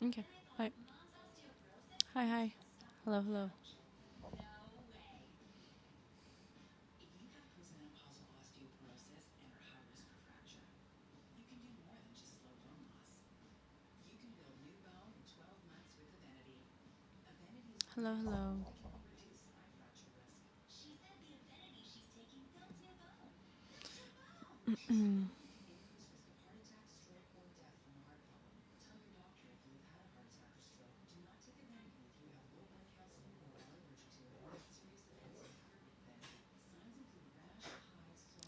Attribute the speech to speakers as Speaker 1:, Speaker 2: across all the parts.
Speaker 1: Okay. Hi. Hi, hi. Hello, hello. Hello, hello.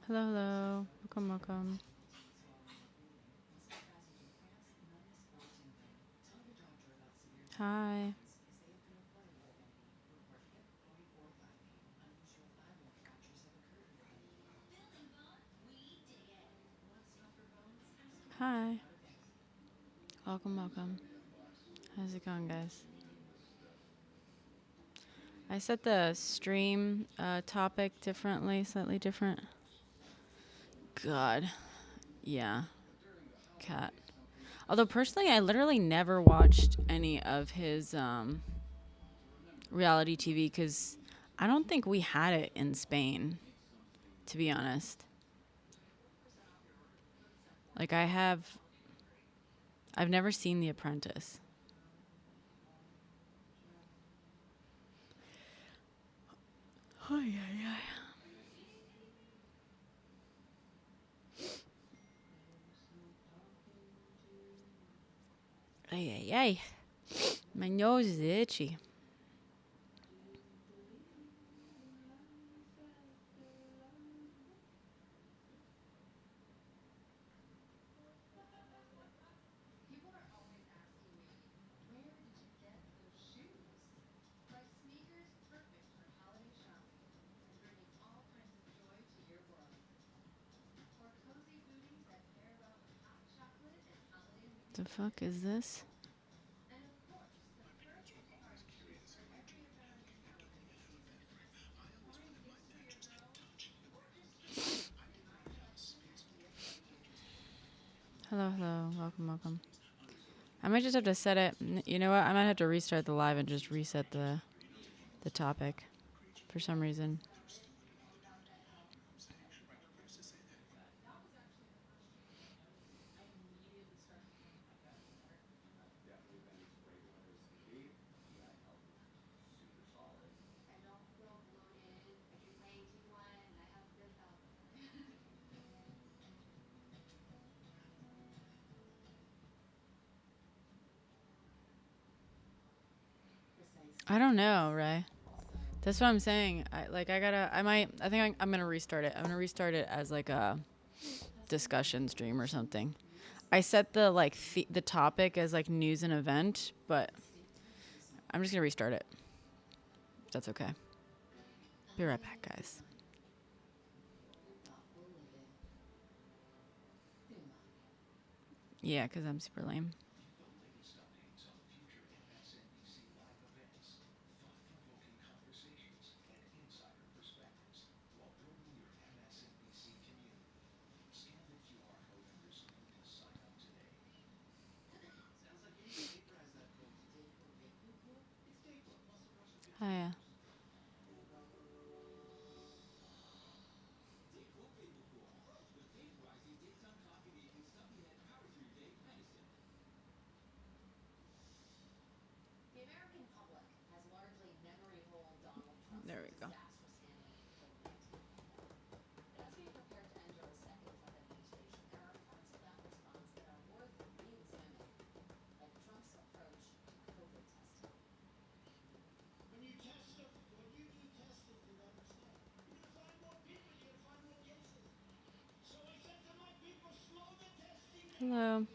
Speaker 1: Hello, hello. Welcome, welcome. Hi. Hi. Welcome, welcome. How's it going, guys? I set the stream topic differently, slightly different. God. Yeah. Cat. Although personally, I literally never watched any of his reality TV because I don't think we had it in Spain, to be honest. Like I've never seen The Apprentice. Oh yeah, yeah. Ay, ay, ay. My nose is itchy. The fuck is this? Hello, hello. Welcome, welcome. I might just have to set it. You know what? I might have to restart the live and just reset the topic for some reason. I don't know, Ray. That's what I'm saying. I'm gonna restart it. I'm gonna restart it as like a discussion stream or something. I set the topic as like news and event, but I'm just gonna restart it. If that's okay. Be right back, guys. Yeah, because I'm super lame. Hiya. There we go. Hello.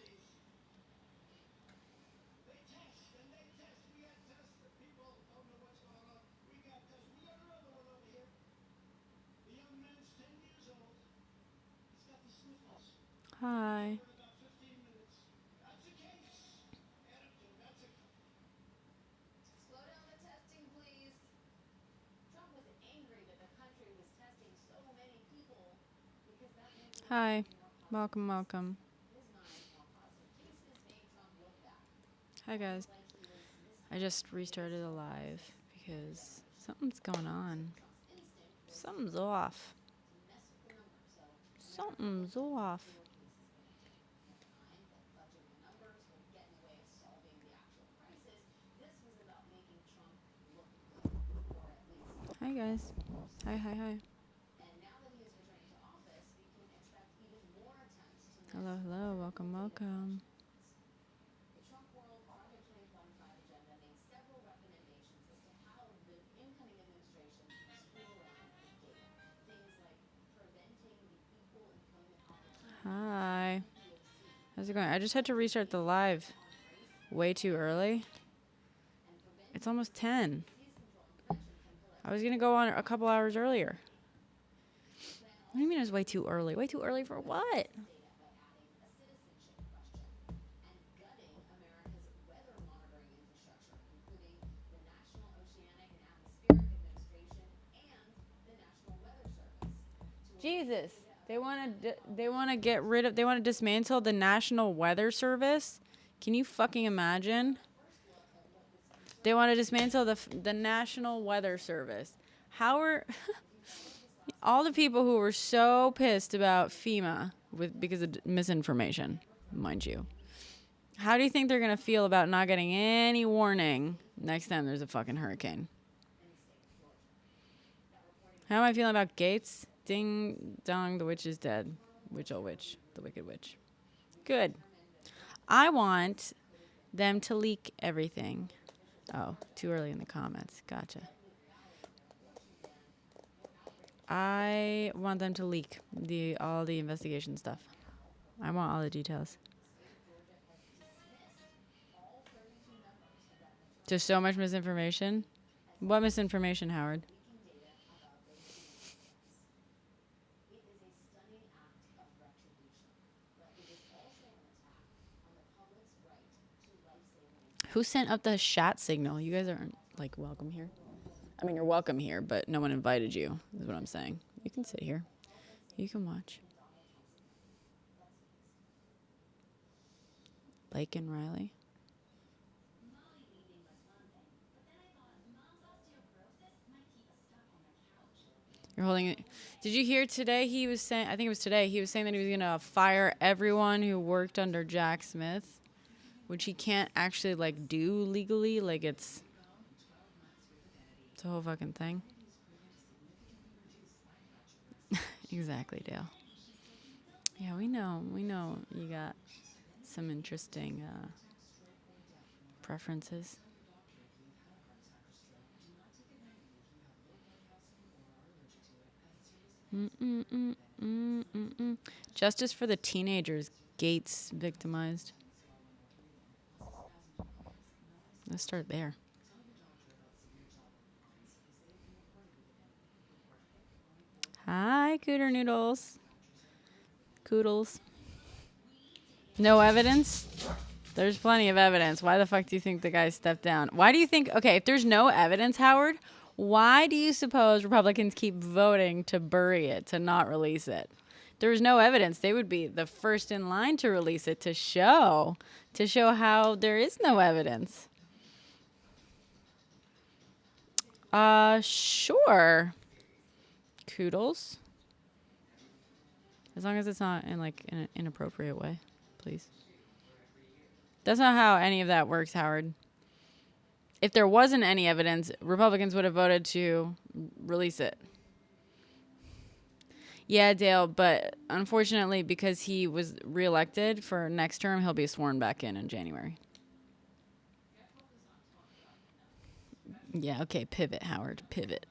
Speaker 1: Hi. Hi. Welcome, welcome. Hi guys. I just restarted a live because something's going on. Something's off. Something's off. Hi guys. Hi, hi, hi. Hello, hello. Welcome, welcome. Hi. How's it going? I just had to restart the live way too early. It's almost 10. I was going to go on a couple hours earlier. What do you mean it was way too early? Way too early for what? Jesus. They want to get rid of, they want to dismantle the National Weather Service. Can you fucking imagine? They want to dismantle the National Weather Service. How are all the people who were so pissed about FEMA because of misinformation, mind you? How do you think they're going to feel about not getting any warning next time there's a fucking hurricane? How am I feeling about Gates? Ding dong, the witch is dead. Witch, oh witch, the wicked witch. Good. I want them to leak everything. Oh, too early in the comments. Gotcha. I want them to leak all the investigation stuff. I want all the details. Just so much misinformation. What misinformation, Howard? Who sent up the chat signal? You guys aren't like welcome here. I mean, you're welcome here, but no one invited you, is what I'm saying. You can sit here. You can watch. Blake and Riley. You're holding it. Did you hear today he was saying, I think it was today, he was saying that he was going to fire everyone who worked under Jack Smith, which he can't actually, like, do legally. Like, it's a whole fucking thing. Exactly, Dale. Yeah, we know you got some interesting preferences. Justice for the teenagers Gates victimized. Let's start there. Hi, Cooter Noodles. Coodles. No evidence? There's plenty of evidence. Why the fuck do you think the guy stepped down? Why do you think, okay, if there's no evidence, Howard, why do you suppose Republicans keep voting to bury it, to not release it? There's no evidence. They would be the first in line to release it, to show how there is no evidence. Sure. Coodles. As long as it's not in like an inappropriate way, please. That's not how any of that works, Howard. If there wasn't any evidence, Republicans would have voted to release it. Yeah, Dale, but unfortunately, because he was reelected for next term, he'll be sworn back in January. Yeah, okay, pivot, Howard, pivot.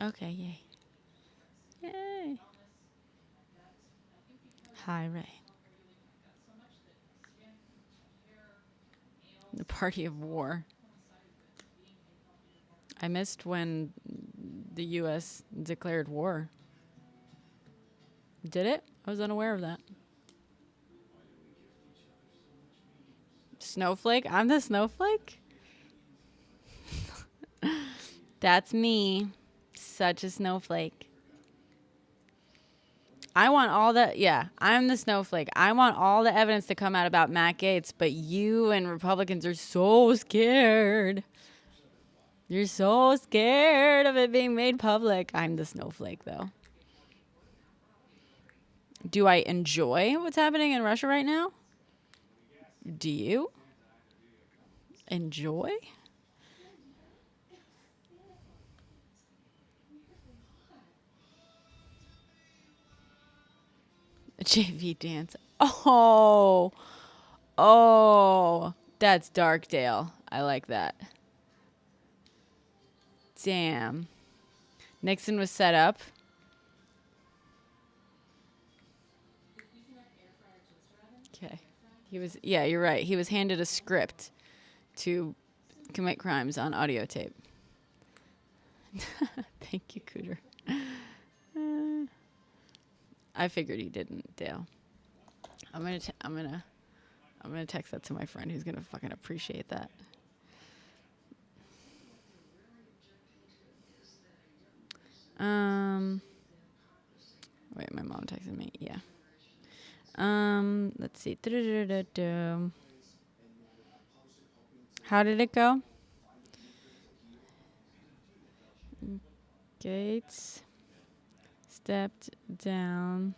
Speaker 1: Okay, yay. Yay. Hi, Ray. The party of war. I missed when the U.S. declared war. Did it? I was unaware of that. Snowflake? I'm the snowflake? That's me. Such a snowflake. I'm the snowflake. I want all the evidence to come out about Matt Gaetz, but you and Republicans are so scared. You're so scared of it being made public. I'm the snowflake, though. Do I enjoy what's happening in Russia right now? Do you enjoy? A JV dance. Oh, that's Darkdale. I like that. Damn. Nixon was set up. Okay. Yeah, you're right. He was handed a script to commit crimes on audio tape. Thank you, Cooter. I figured he didn't, Dale. I'm gonna text that to my friend who's gonna fucking appreciate that. Wait, my mom texted me. Yeah. Let's see. How did it go? Gaetz stepped down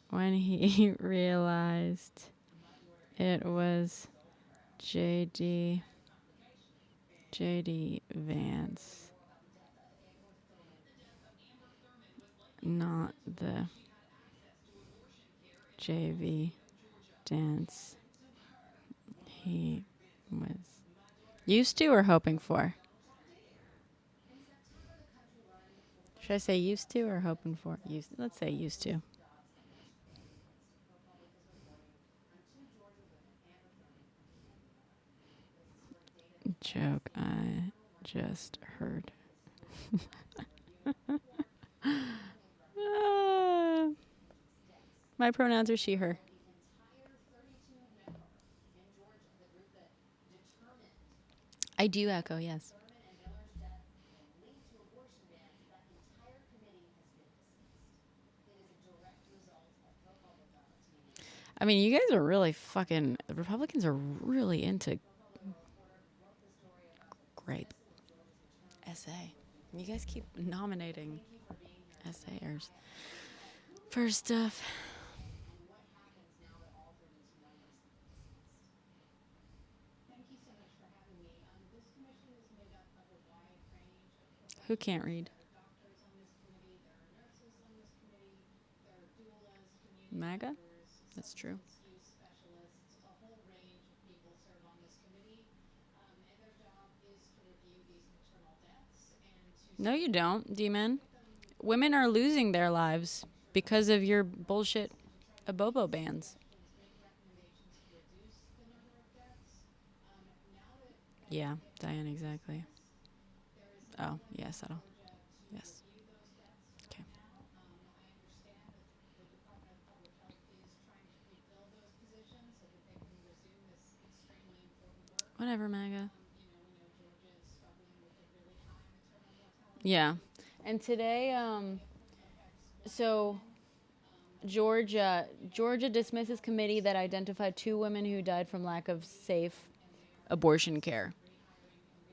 Speaker 1: when he realized it was JD Vance, not the JV dance he was used to or hoping for. Should I say used to or hoping for? Let's say used to. Joke I just heard. My pronouns are she, her. I do echo, yes. I mean, you guys are really fucking... The Republicans are really into grape essay. You guys keep nominating essayers for stuff. Who can't read? MAGA? That's true. No, you don't, D-Man. Women are losing their lives because of your bullshit Abobo bans. Yeah, Diane, exactly. Oh, yeah, subtle. Yes. Okay. Whatever, MAGA. Yeah. And today, so Georgia dismisses committee that identified 2 women who died from lack of safe abortion care.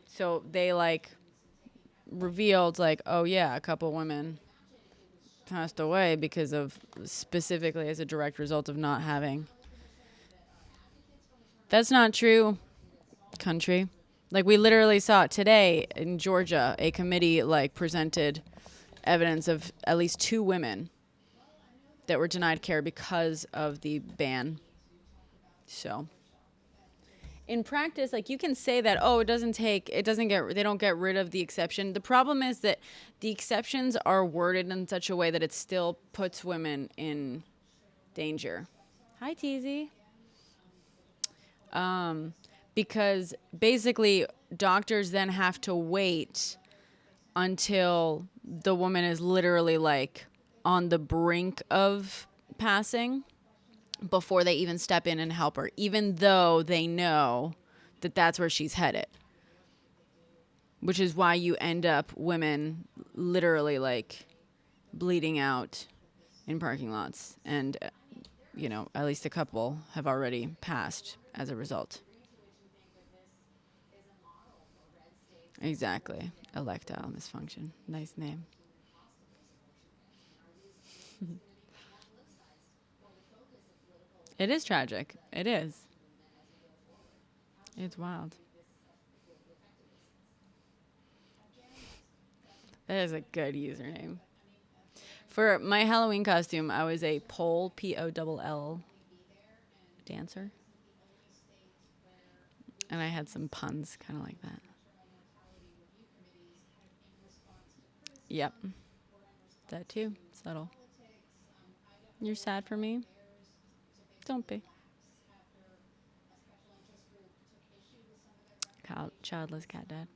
Speaker 1: So they revealed oh yeah, a couple women passed away because of specifically as a direct result of not having. That's not true, country. We literally saw today in Georgia, a committee presented evidence of at least 2 women that were denied care because of the ban. So in practice, you can say that, they don't get rid of the exception. The problem is that the exceptions are worded in such a way that it still puts women in danger. Hi, TZ. Because basically doctors then have to wait until the woman is literally on the brink of passing before they even step in and help her, even though they know that that's where she's headed. Which is why you end up women literally bleeding out in parking lots, and at least a couple have already passed as a result. Exactly. Electile dysfunction. Nice name. It is tragic. It is. It's wild. That is a good username. For my Halloween costume, I was a pole, P-O-L-L, dancer. And I had some puns kind of like that. Yep. That too. Subtle. You're sad for me? Don't be. Childless cat dad.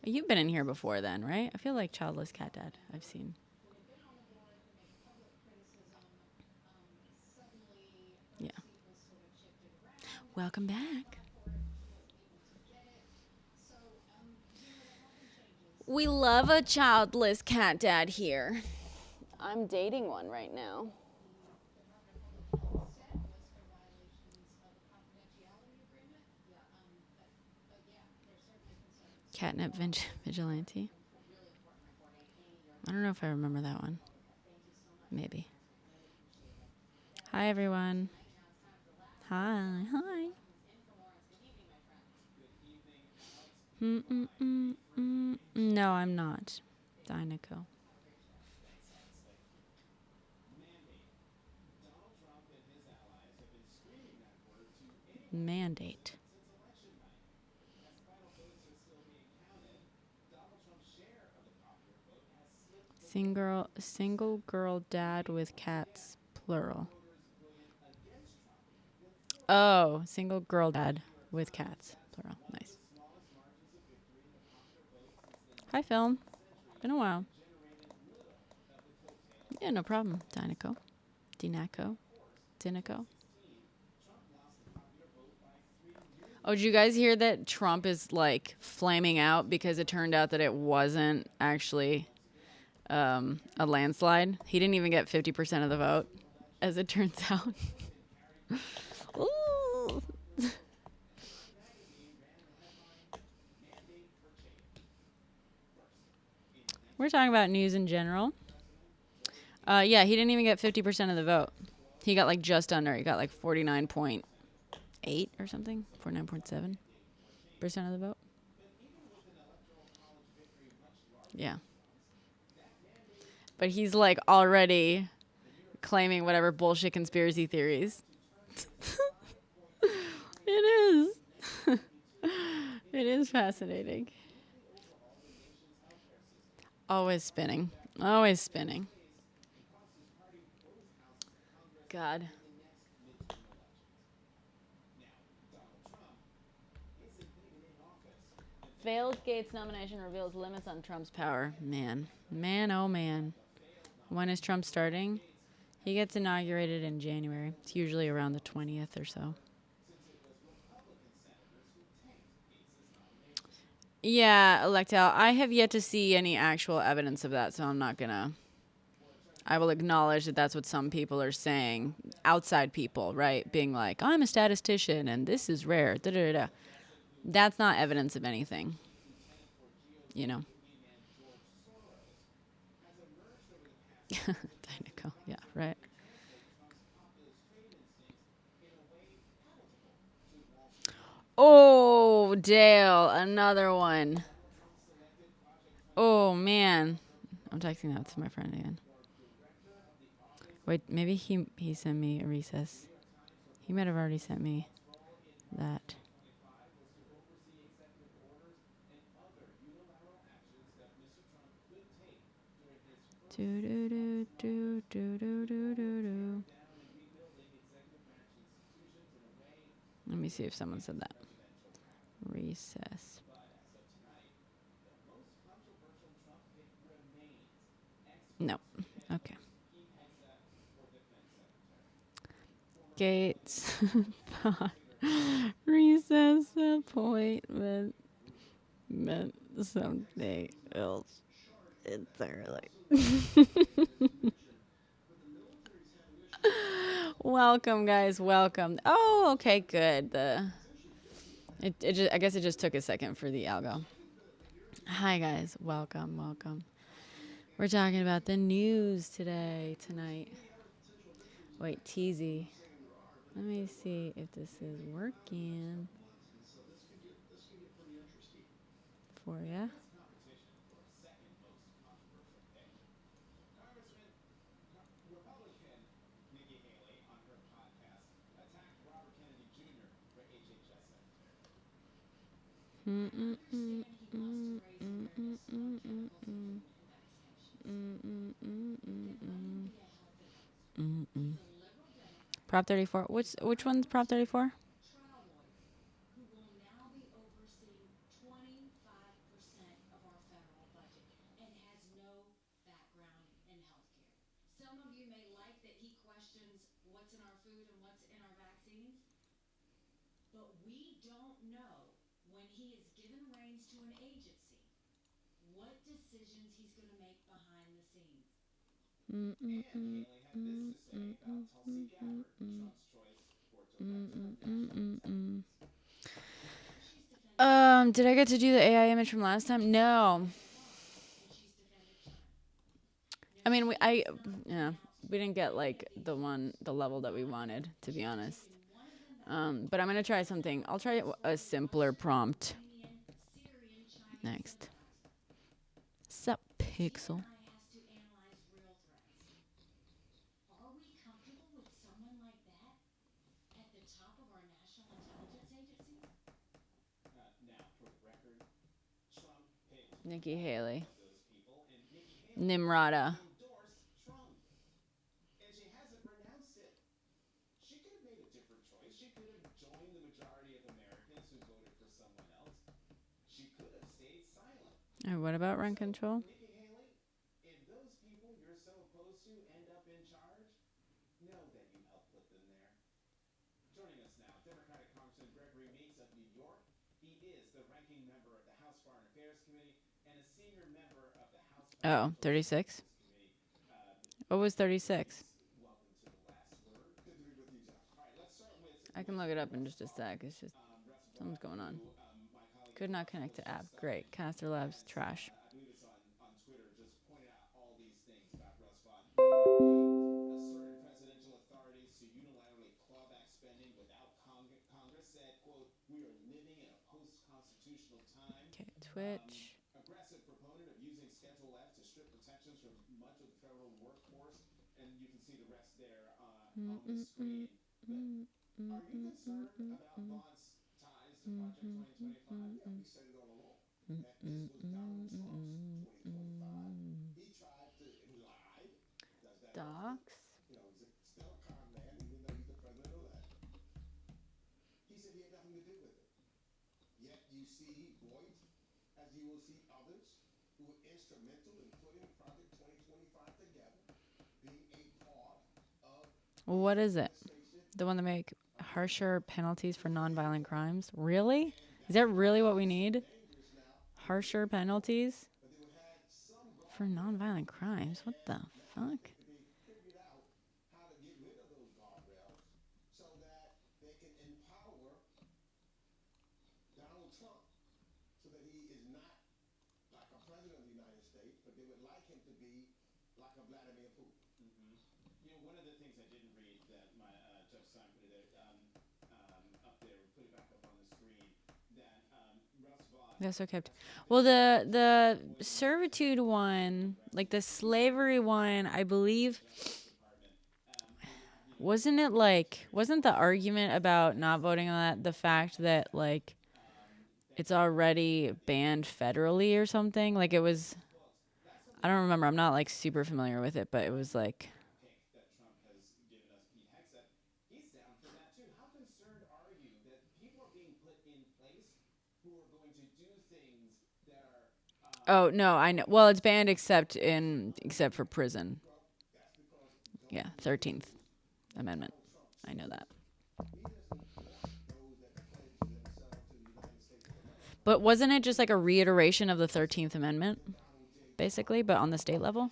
Speaker 1: You've been in here before then, right? I feel like childless cat dad I've seen. Yeah. Welcome back. We love a childless cat dad here. I'm dating one right now. Catnip vigilante. I don't know if I remember that one. Maybe. Hi, everyone. Hi. No, I'm not. Dynaco. Mandate. Single girl dad with cats, plural. Oh, single girl dad with cats, plural. Nice. Hi, film. Been a while. Yeah, no problem. Dinaco. Oh, did you guys hear that Trump is like flaming out because it turned out that it wasn't actually a landslide? He didn't even get 50% of the vote, as it turns out. Ooh. We're talking about news in general. Yeah, he didn't even get 50% of the vote. He got like just under. He got like 49.8 or something. 49.7% of the vote. Yeah. But he's like already claiming whatever bullshit conspiracy theories. It is. It is fascinating. Always spinning. Always spinning. God. Failed Gates nomination reveals limits on Trump's power. Man, oh man. When is Trump starting? He gets inaugurated in January. It's usually around the 20th or so. Yeah, Electel. I have yet to see any actual evidence of that, so I'm not gonna. I will acknowledge that that's what some people are saying. Outside people, right? Being like, I'm a statistician and this is rare. Da da da. That's not evidence of anything. You know. Technical. Yeah, right. Oh, Dale, another one. Oh, man. I'm texting that to my friend again. Wait, maybe he sent me a recess. He might have already sent me that. Do do do do do do do do. Let me see if someone said that. Recess. No. Okay. Gates. Recess appointment. Meant someday else. It's early. Welcome, guys. Welcome. Oh, okay, good. I guess it just took a second for the algo. Hi, guys. Welcome, welcome. We're talking about the news tonight. Wait, teasy. Let me see if this is working for ya. Prop 34. Which one's Prop 34? Did I get to do the AI image from last time? No. I mean, we didn't get like the level that we wanted, to be honest. But I'm gonna try something. I'll try a simpler prompt next. Sup, Pixel? Nikki Haley. Nimrata. What about rent control? Oh, 36? What was 36? I can look it up in just a sec. It's just something's going on. Could not connect to app. Great. Caster Labs trash. Okay, Twitch. Docs. What is it? The one that make harsher penalties for nonviolent crimes? Really? Is that really what we need? Harsher penalties for nonviolent crimes? What the fuck? That's okay. Well, the servitude one, like the slavery one, I believe, wasn't the argument about not voting on that the fact that like it's already banned federally or something? Like it was, I don't remember. I'm not like super familiar with it, but it was like. Oh no, I know. Well, it's banned except for prison. Yeah, 13th Amendment. I know that. But wasn't it just like a reiteration of the 13th Amendment, basically, but on the state level?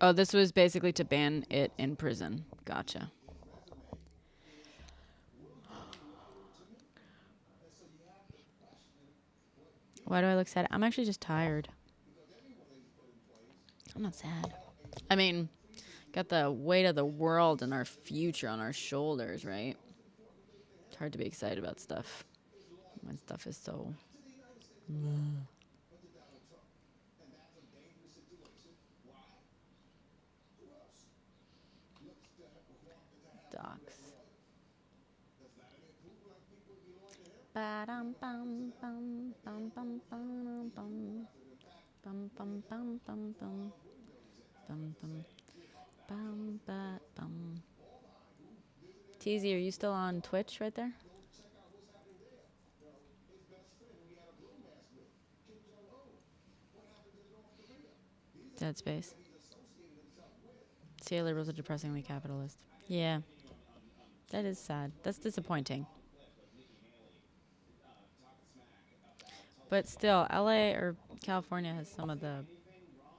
Speaker 1: Oh, this was basically to ban it in prison. Gotcha. Why do I look sad? I'm actually just tired. I'm not sad. I mean, got the weight of the world and our future on our shoulders, right? It's hard to be excited about stuff when stuff is so... Docs. Ba-dum bum bum bum bum bum bum bum bum bum bum bum bum bum bum ba bum. Teasy, are you still on Twitch right there? Dead space. Sailor was a depressingly capitalist. Yeah. That is sad. That's disappointing. But still, LA or California has some of the,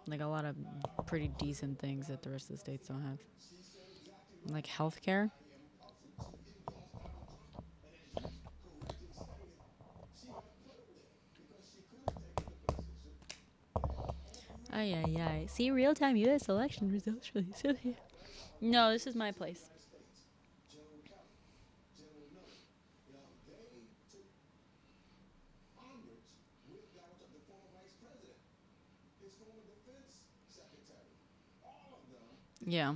Speaker 1: like a lot of pretty decent things that the rest of the states don't have. Like healthcare. Ay, ay, ay. See real-time U.S. election results really so here. No, this is my place. Yeah.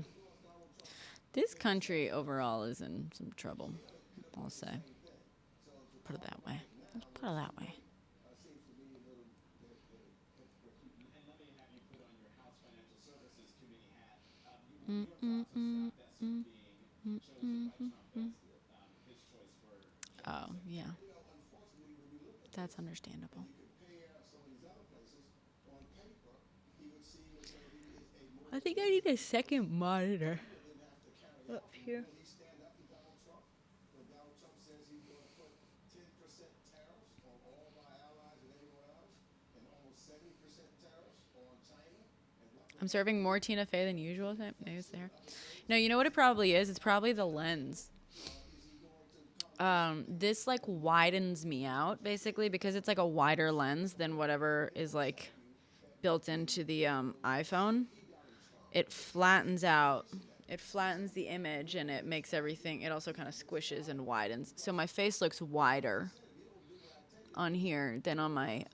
Speaker 1: This country overall is in some trouble, I'll say. Put it that way. Let's put it that way. Oh, yeah. That's understandable. I think I need a second monitor up here. I'm serving more Tina Fey than usual. Maybe it's there. No, you know what it probably is? It's probably the lens. This like widens me out basically because it's like a wider lens than whatever is like built into the iPhone. It flattens out. It flattens the image and it makes everything. It also kind of squishes and widens. So my face looks wider on here than on my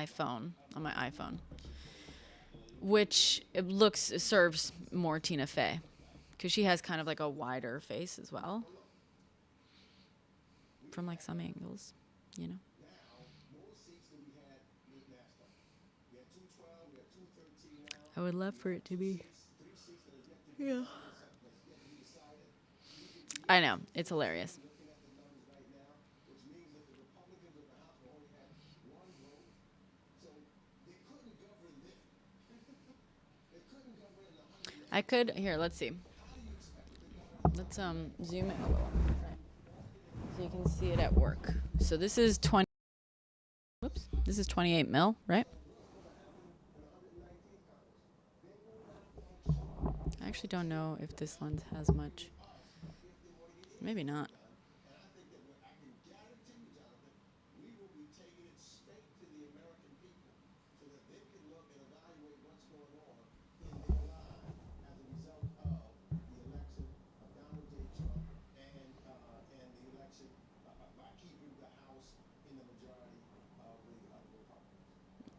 Speaker 1: phone, on my iPhone, which it serves more Tina Fey because she has kind of like a wider face as well from like some angles, you know. I would love for it to be. Yeah. I know. It's hilarious. I could here. Let's see. Let's zoom it a little, right? So you can see it at work. So this is 20. Whoops. This is 28 mil, right? I actually don't know if this lens has much. Maybe not.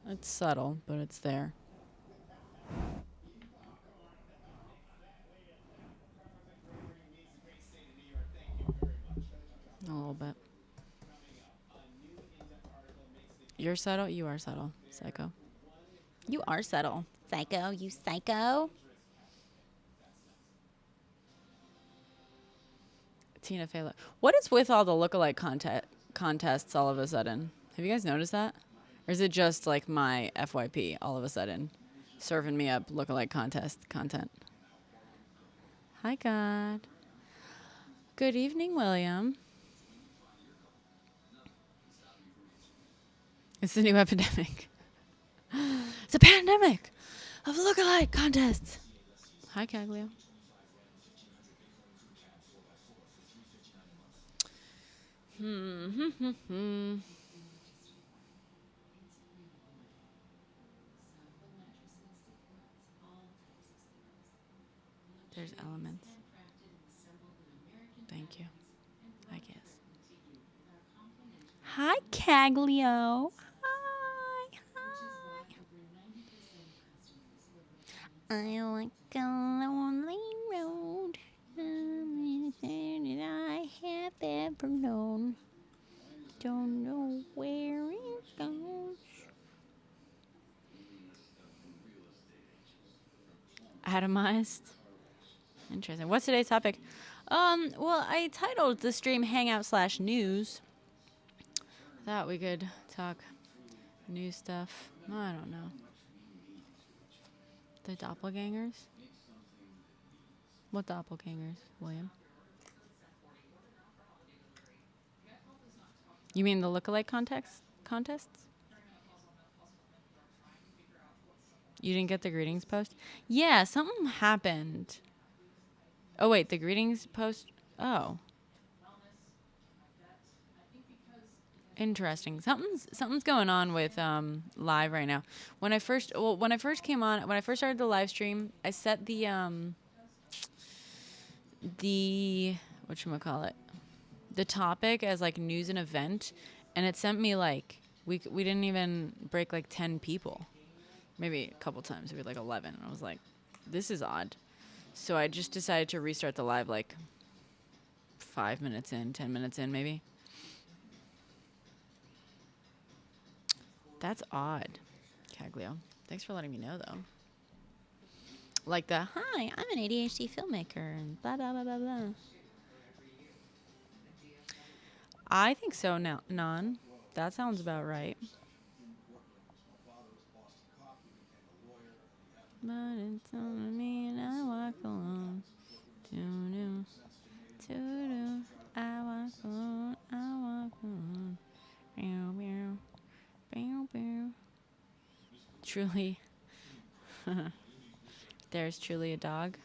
Speaker 1: It's subtle, but it's there. A little bit. You're subtle? You are subtle, psycho. You are subtle. Psycho, you psycho. Tina Fey. What is with all the lookalike contests all of a sudden? Have you guys noticed that? Or is it just like my FYP all of a sudden serving me up lookalike contest content? Hi, God. Good evening, William. It's the new epidemic. It's a pandemic. of lookalike contests. Hi, Caglio. There's elements. Thank you. I guess. Hi, Caglio. Hi. I like a lonely road. That I have ever known. Don't know where it goes. Atomized. Interesting. What's today's topic? Well, I titled the stream Hangout/News. Thought we could talk news stuff. I don't know. The doppelgangers? What doppelgangers, William? You mean the lookalike contests? You didn't get the greetings post? Yeah, something happened. Oh, wait, the greetings post? Oh. Interesting. Something's going on with live right now. When I first came on, when I first started the live stream, I set the whatchamacallit, the topic as like news and event, and it sent me like we didn't even break like 10 people. Maybe a couple times we had like 11, and I was like, this is odd. So I just decided to restart the live like 5 minutes in, 10 minutes in maybe. That's odd, Caglio. Thanks for letting me know, though. Like the, hi, I'm an ADHD filmmaker, and blah, blah, blah, blah, blah. I think so, now, Non. That sounds about right. But it's on me and I walk alone. Do-do, do-do. I walk alone, I walk alone. Meow, meow, meow, meow. Truly. There's truly a dog.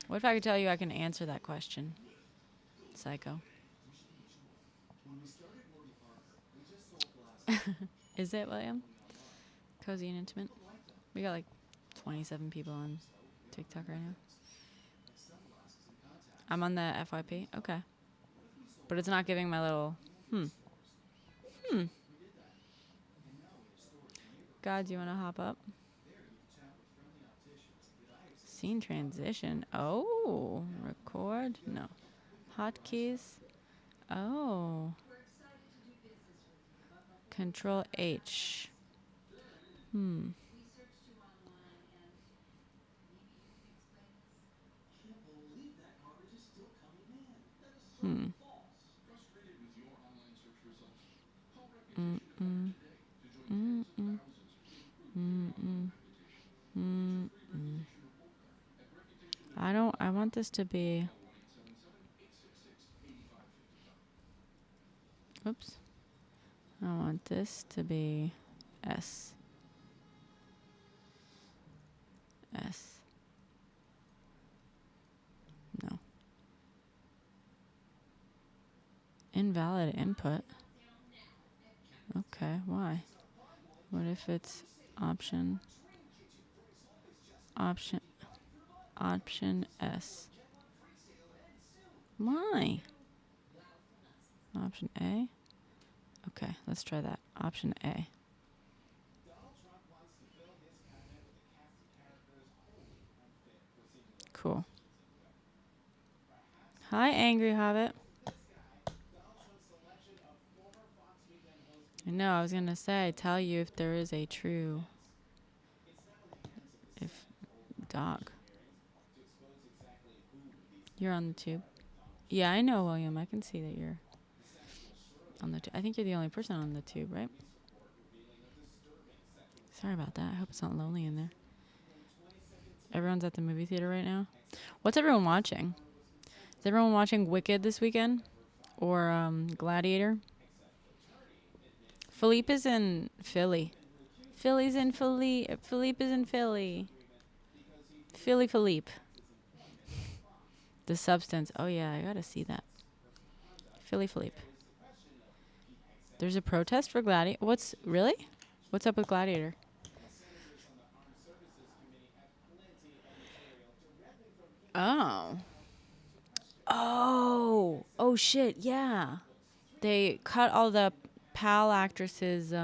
Speaker 1: What if I could tell you I can answer that question? Psycho. Is it, William? Cozy and intimate? We got like 27 people on TikTok right now. I'm on the FYP? Okay. But it's not giving my little, God, do you want to hop up? Scene transition. Oh, record? No. Hotkeys? Oh. Control H. I want this to be, oops. I want this to be S. S. No. Invalid input. Okay, why? What if it's option S? Why? Option A? Okay, let's try that. Option A. Cool. Hi, Angry Hobbit. No, I was going to say, tell you if there is a true, if dog. You're on the tube. Yeah, I know, William. I can see that you're on the tube. I think you're the only person on the tube, right? Sorry about that. I hope it's not lonely in there. Everyone's at the movie theater right now. What's everyone watching? Is everyone watching Wicked this weekend? Or Gladiator? Philippe is in Philly. Philly's in Philly. Philippe is in Philly. Philly Philippe. The substance. Oh yeah, I gotta see that. Philly Philippe. There's a protest for Gladiator. What's really? What's up with Gladiator? Oh. Oh shit, yeah. They cut all the pal actresses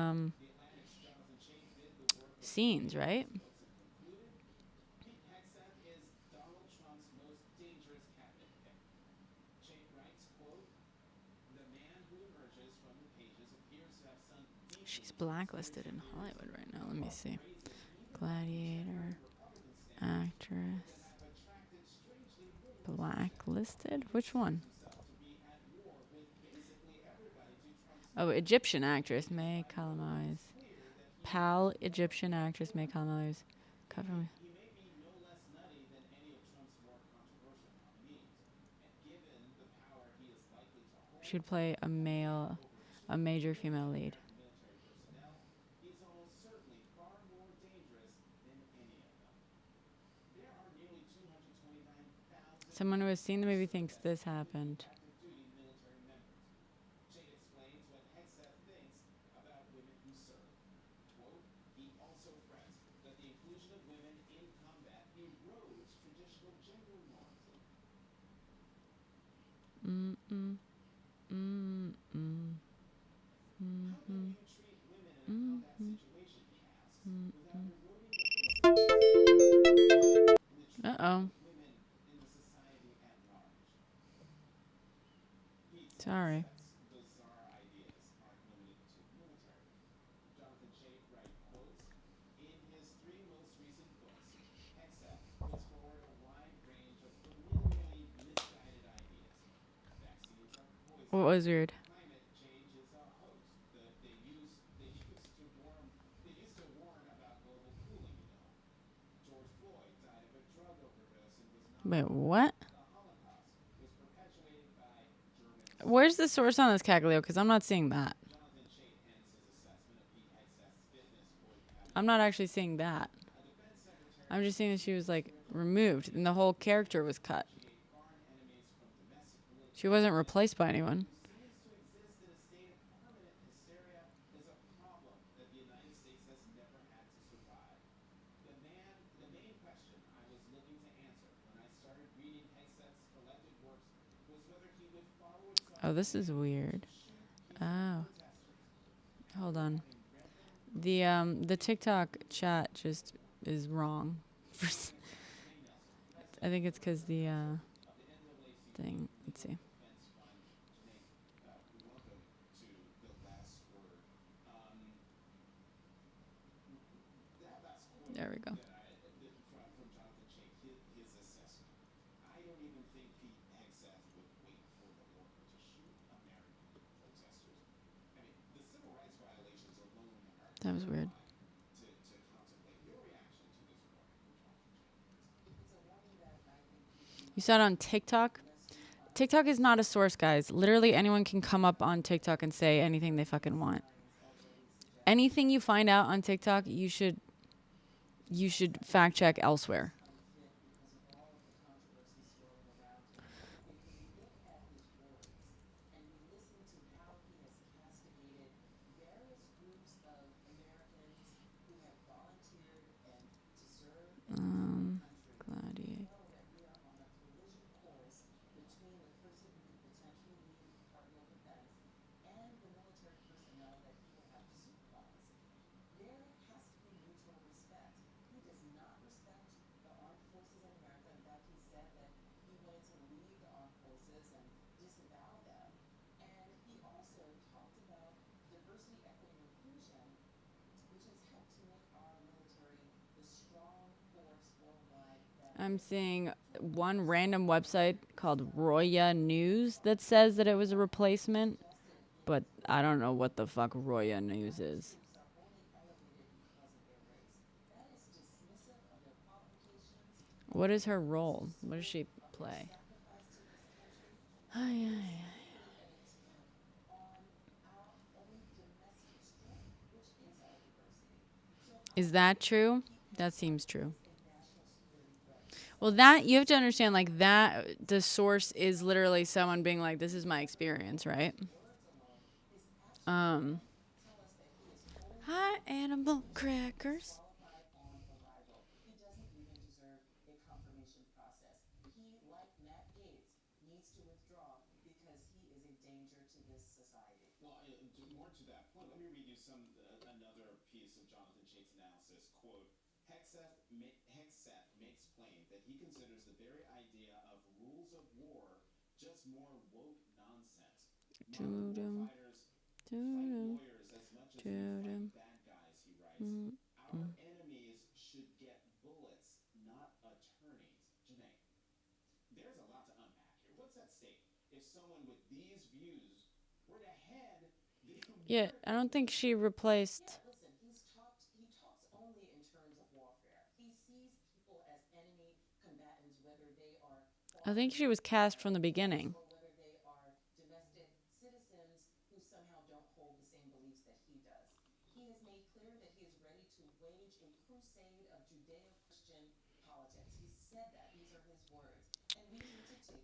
Speaker 1: scenes, right? She's blacklisted in Hollywood right now. Let me see. Gladiator actress blacklisted? Which one? Oh, Egyptian actress May Calamize. Pal Egyptian actress May Calamize. Cover me. She'd play a major female lead. Someone who has seen the movie thinks this happened. Mm-mm. Mm-mm. Mm-hmm. Mm-hmm. Uh-oh. Sorry. What was weird? Wait, what? Where's the source on this, Caglio? Because I'm not seeing that. I'm not actually seeing that. I'm just seeing that she was, like, removed and the whole character was cut. She wasn't replaced by anyone. Oh, this is weird. Oh. Hold on. The TikTok chat just is wrong. I think it's because the thing. Let's see. There we go. That was weird. You saw it on TikTok? TikTok is not a source, guys. Literally anyone can come up on TikTok and say anything they fucking want. Anything you find out on TikTok, you should fact check elsewhere. Gladiator. I'm seeing one random website called Roya News that says that it was a replacement, but I don't know what the fuck Roya News is. What is her role? What does she play? Is that true? That seems true. Well, that you have to understand, like that the source is literally someone being like, "This is my experience," right? Um, Hi, animal crackers.
Speaker 2: Well, more to that point, let me read you another piece of Jonathan Chait's analysis. Quote, Hegseth makes plain that he considers the very idea of rules of war just more woke nonsense. Modern
Speaker 1: Doo-dum,
Speaker 2: warfighters fight
Speaker 1: doo-dum,
Speaker 2: lawyers as much as they fight
Speaker 1: doo-dum.
Speaker 2: bad guys, he writes. Our enemies should get bullets, not attorneys. Janae, there's a lot to unpack here. What's at stake if someone with these views were to head the
Speaker 1: Yeah, I
Speaker 2: American
Speaker 1: don't think she replaced. I think she was cast from the beginning.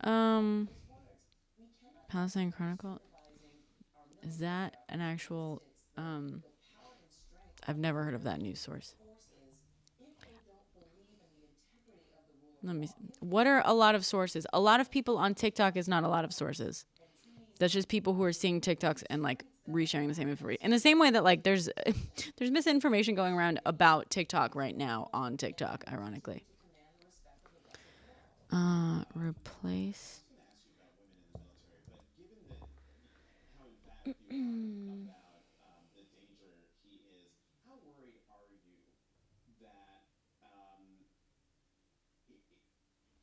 Speaker 1: Um, Palestine Chronicle. Is that an actual? Um, I've never heard of that news source. Let me. What are a lot of sources? A lot of people on TikTok is not a lot of sources. That's just people who are seeing TikToks and like resharing the same information. In the same way that like there's there's misinformation going around about TikTok right now on TikTok, ironically. Replace.
Speaker 2: was going to ask you about women in the military, but given that how emphatic you are about the danger he is, how worried are you that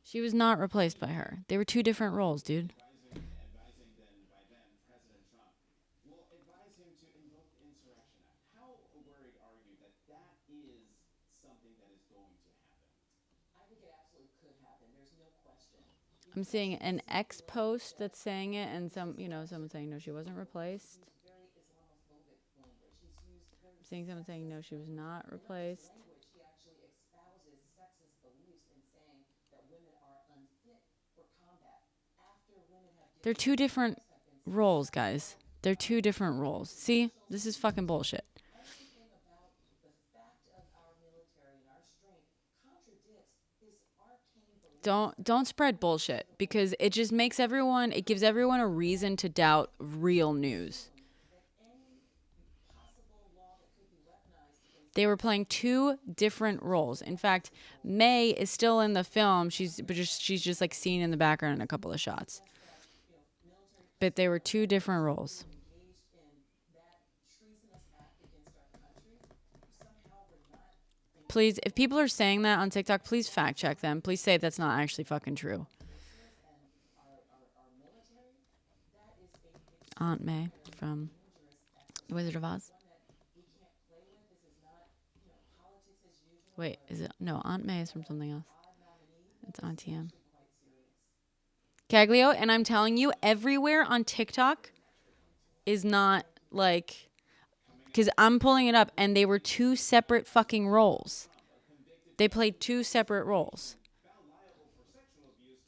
Speaker 1: She was not replaced by her. They were two different roles, dude.
Speaker 2: advising then President Trump will advise him to invoke the Insurrection Act? How worried are you that that is something that is going to happen?
Speaker 1: I'm seeing an ex post that's saying it, and someone saying no, she wasn't replaced. I'm seeing someone saying no, she was not replaced. They're two different roles, guys. They're two different roles. See, this is fucking bullshit. Don't spread bullshit because it just makes everyone it gives everyone a reason to doubt real news. They were playing two different roles. In fact, May is still in the film. She's just like seen in the background in a couple of shots. But they were two different roles. Please, if people are saying that on TikTok, please fact check them. Please say that's not actually fucking true. Aunt May from Wizard of Oz. Wait, is it? No, Aunt May is from something else. It's Auntie M. Caglio, and I'm telling you, everywhere on TikTok is not like. Because I'm pulling it up, and they were two separate fucking roles. They played two separate roles.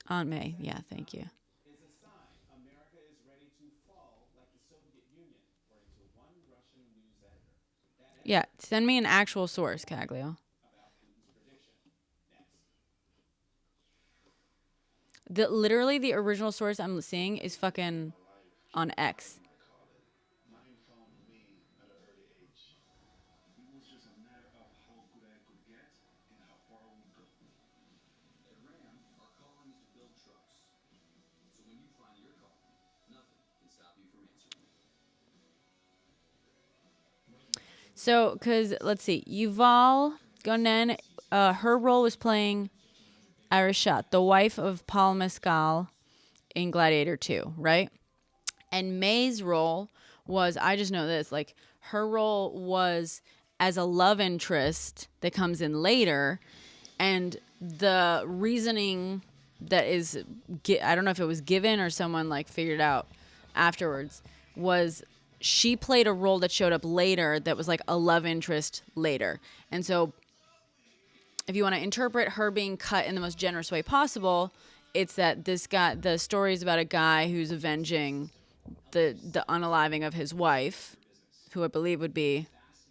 Speaker 1: Aunt May, yeah, thank you.
Speaker 2: Is a sign America is ready to fall like the Soviet Union, according to one Russian news editor. That
Speaker 1: Yeah,
Speaker 2: editor
Speaker 1: send me an actual source, Caglio.
Speaker 2: about Putin's prediction. Next.
Speaker 1: Literally the original source I'm seeing is fucking on X.
Speaker 3: Mine found me at an early age. It was just a matter of how good I could get and how far I would go.
Speaker 4: At Ram, our calling is to build trucks. So when you find your calling, nothing can stop you from answering it.
Speaker 1: So, because let's see, Yuval Gonen, her role was playing Arishat, the wife of Paul Mescal in Gladiator 2, right? And May's role was, I just know this, like her role was as a love interest that comes in later, and the reasoning that I don't know if it was given or someone like figured out afterwards, was she played a role that showed up later that was like a love interest later. And so if you want to interpret her being cut in the most generous way possible, it's that this guy, the story is about a guy who's avenging the unaliving of his wife, who I believe would be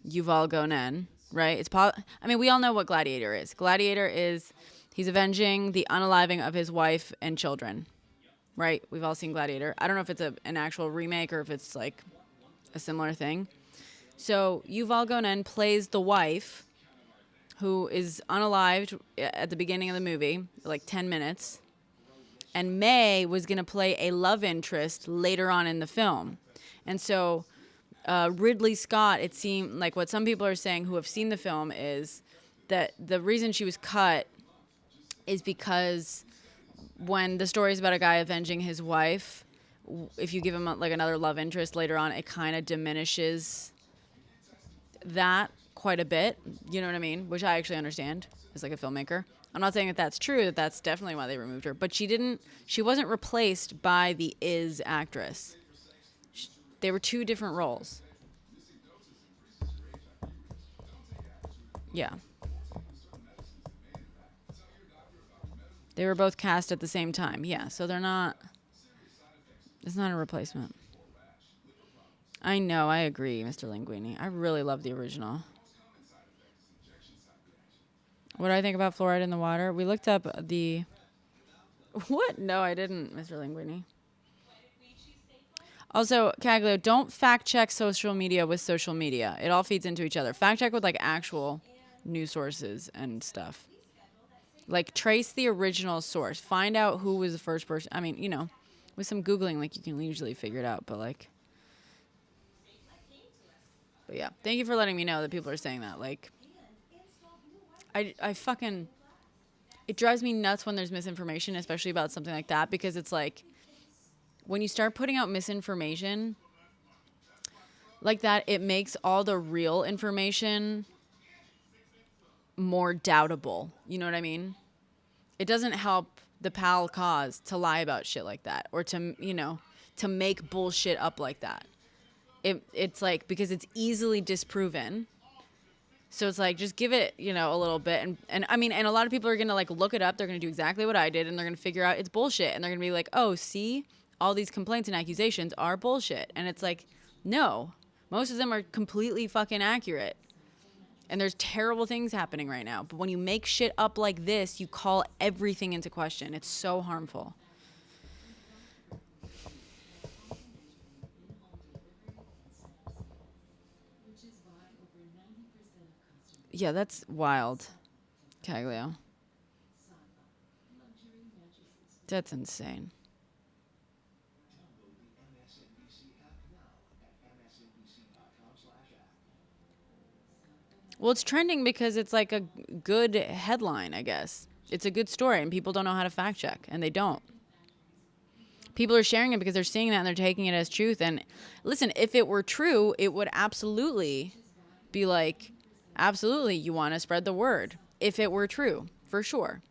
Speaker 1: Yuval Gonen, right? I mean, we all know what Gladiator is. Gladiator is he's avenging the unaliving of his wife and children, right? We've all seen Gladiator. I don't know if it's an actual remake or if it's like a similar thing. So Yuval Gonen plays the wife who is unalived at the beginning of the movie, like 10 minutes. And May was going to play a love interest later on in the film. And so Ridley Scott, it seemed like what some people are saying who have seen the film is that the reason she was cut is because when the story is about a guy avenging his wife, if you give him like another love interest later on, it kind of diminishes that quite a bit. You know what I mean? Which I actually understand as like a filmmaker. I'm not saying that that's true, that that's definitely why they removed her, but she wasn't replaced by the actress. They were two different roles. Yeah. They were both cast at the same time. Yeah, so it's not a replacement. I know, I agree, Mr. Linguini. I really love the original. What do I think about fluoride in the water? We looked up the... What? No, I didn't, Mr. Linguini. Also, Caglio, don't fact check social media with social media. It all feeds into each other. Fact check with like actual news sources and stuff. Like trace the original source. Find out who was the first person. I mean, you know, with some Googling, like you can usually figure it out. But yeah. Thank you for letting me know that people are saying that. Like, I fucking... It drives me nuts when there's misinformation, especially about something like that, because it's like, when you start putting out misinformation like that, it makes all the real information more doubtable. You know what I mean? It doesn't help the PAL cause to lie about shit like that, or to, you know, to make bullshit up like that. It's like, because it's easily disproven. So it's like, just give it, you know, a little bit. And I mean, and a lot of people are going to like look it up. They're going to do exactly what I did, and they're going to figure out it's bullshit. And they're going to be like, oh, see, all these complaints and accusations are bullshit. And it's like, no, most of them are completely fucking accurate. And there's terrible things happening right now. But when you make shit up like this, you call everything into question. It's so harmful. Yeah, that's wild, Caglio. That's insane. Well, it's trending because it's like a good headline, I guess. It's a good story, and people don't know how to fact check, and they don't. People are sharing it because they're seeing that and they're taking it as truth. And listen, if it were true, it would absolutely be like, absolutely, you want to spread the word. If it were true, for sure.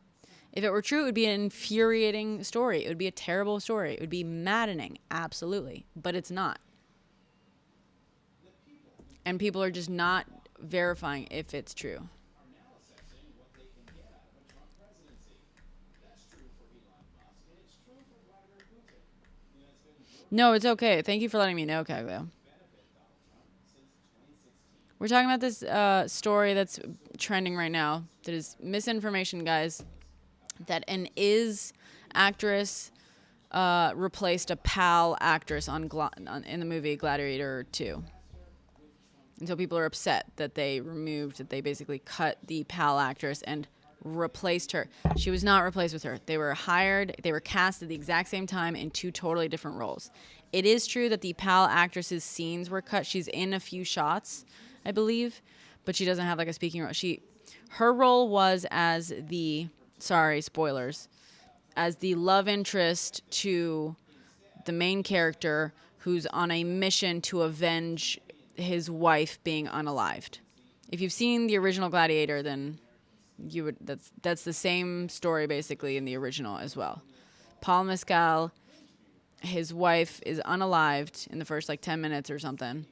Speaker 1: If it were true, it would be an infuriating story. It would be a terrible story. It would be maddening, absolutely. But it's not. And people are just not verifying if it's true. No, it's okay. Thank you for letting me know, Caglio. We're talking about this story that's trending right now. That is misinformation, guys. That an actress replaced a PAL actress in the movie Gladiator 2. And so people are upset that they basically cut the PAL actress and replaced her. She was not replaced with her. They were cast at the exact same time in two totally different roles. It is true that the PAL actress's scenes were cut. She's in a few shots, I believe, but she doesn't have like a speaking role. Her role was as sorry, spoilers, as the love interest to the main character who's on a mission to avenge his wife being unalived. If you've seen the original Gladiator, then that's the same story basically in the original as well. Paul Mescal his wife is unalived in the first like 10 minutes or something,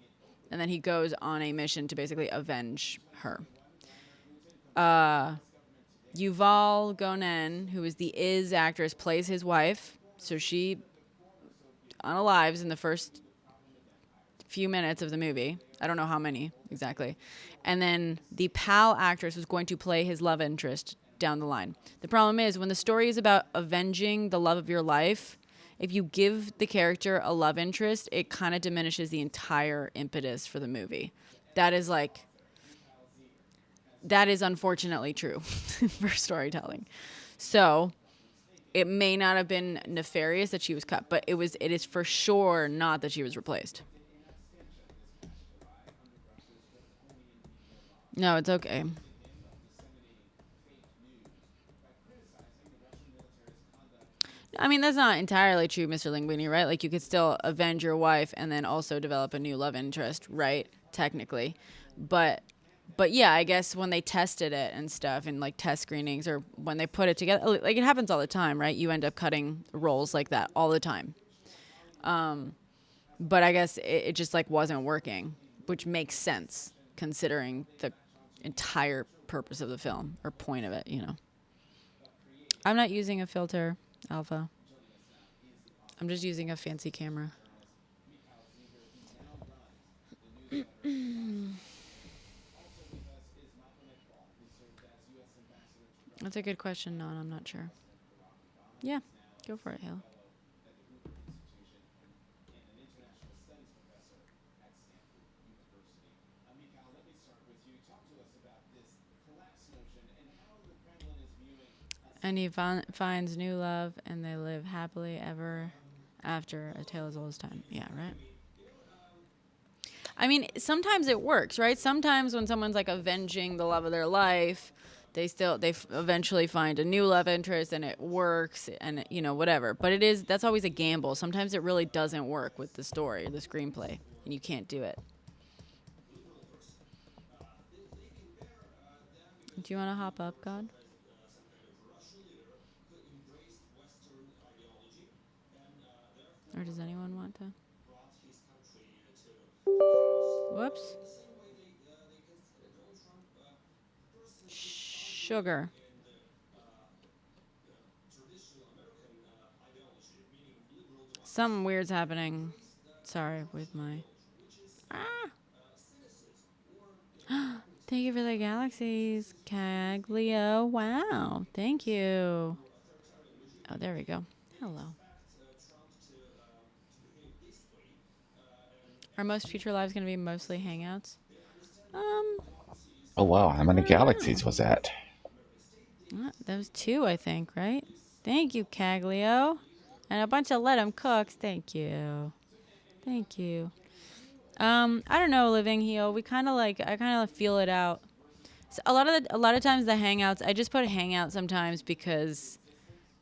Speaker 1: and then he goes on a mission to basically avenge her. Yuval Gonen, who is the Iz actress, plays his wife, so she unalives in the first few minutes of the movie. I don't know how many exactly. And then the pal actress was going to play his love interest down the line. The problem is when the story is about avenging the love of your life, if you give the character a love interest, it kind of diminishes the entire impetus for the movie. That is unfortunately true for storytelling. So it may not have been nefarious that she was cut, but it is for sure not that she was replaced. No, it's okay. I mean, that's not entirely true, Mr. Linguini, right? Like, you could still avenge your wife and then also develop a new love interest, right? Technically. But yeah, I guess when they tested it and stuff in, like, test screenings or when they put it together, like, it happens all the time, right? You end up cutting roles like that all the time. But I guess it just, like, wasn't working, which makes sense considering the entire purpose of the film or point of it, you know. I'm not using a filter, Alpha. I'm just using a fancy camera. That's a good question, Non. I'm not sure. Yeah, go for it, Hale. And he finds new love, and they live happily ever after, a tale as old as time. Yeah, right? I mean, sometimes it works, right? Sometimes when someone's, like, avenging the love of their life, they eventually find a new love interest, and it works, and, you know, whatever. But that's always a gamble. Sometimes it really doesn't work with the story or the screenplay, and you can't do it. Do you want to hop up, God? Or does anyone want to? Whoops. Sugar. Something weird's happening. Sorry, with my... Thank you for the galaxies, Caglio. Wow. Thank you. Oh, there we go. Hello. Are most future lives going to be mostly hangouts?
Speaker 5: Oh, wow. How many galaxies was that?
Speaker 1: That was 2, I think, right? Thank you, Caglio. And a bunch of let 'em cooks. Thank you. Thank you. I don't know, Living Heal. I kind of feel it out. So a lot of times the hangouts, I just put hangout sometimes because,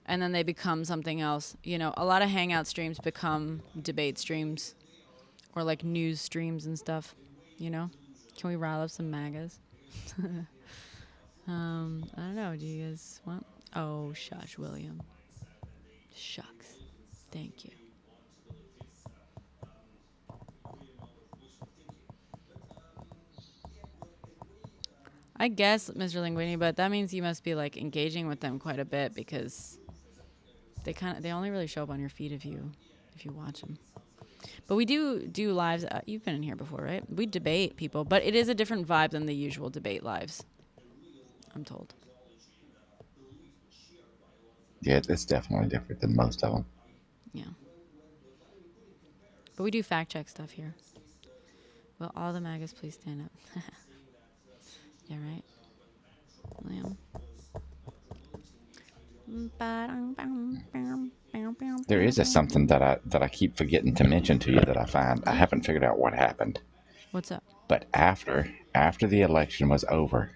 Speaker 1: and then they become something else. You know, a lot of hangout streams become debate streams or like news streams and stuff. You know, can we rile up some MAGAs? I don't know. Do you guys want? Oh, shush, William. Shucks. Thank you. I guess, Mr. Linguini, but that means you must be like engaging with them quite a bit because they only really show up on your feed if you watch them. But we do lives. You've been in here before, right? We debate people, but it is a different vibe than the usual debate lives, I'm told.
Speaker 5: Yeah, it's definitely different than most of them.
Speaker 1: Yeah. But we do fact check stuff here. Will all the MAGAs please stand up? Yeah, right. Liam.
Speaker 5: There is something that I keep forgetting to mention to you that I find. I haven't figured out what happened.
Speaker 1: What's up?
Speaker 5: But after the election was over,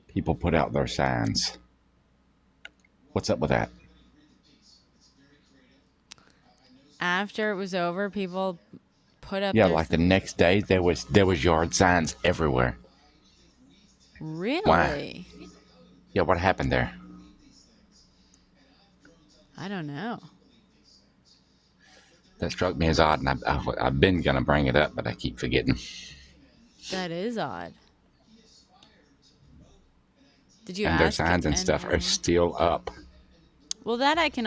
Speaker 5: people put out their signs. What's up with that?
Speaker 1: After it was over, people put up.
Speaker 5: Yeah, like the next day, there was yard signs everywhere.
Speaker 1: Really?
Speaker 5: Why? Yeah, what happened there?
Speaker 1: I don't know.
Speaker 5: That struck me as odd, and I've been gonna bring it up, but I keep forgetting.
Speaker 1: That is odd. Did you
Speaker 5: And their
Speaker 1: ask
Speaker 5: signs and stuff are
Speaker 1: anyone?
Speaker 5: still up.
Speaker 1: Well, that I can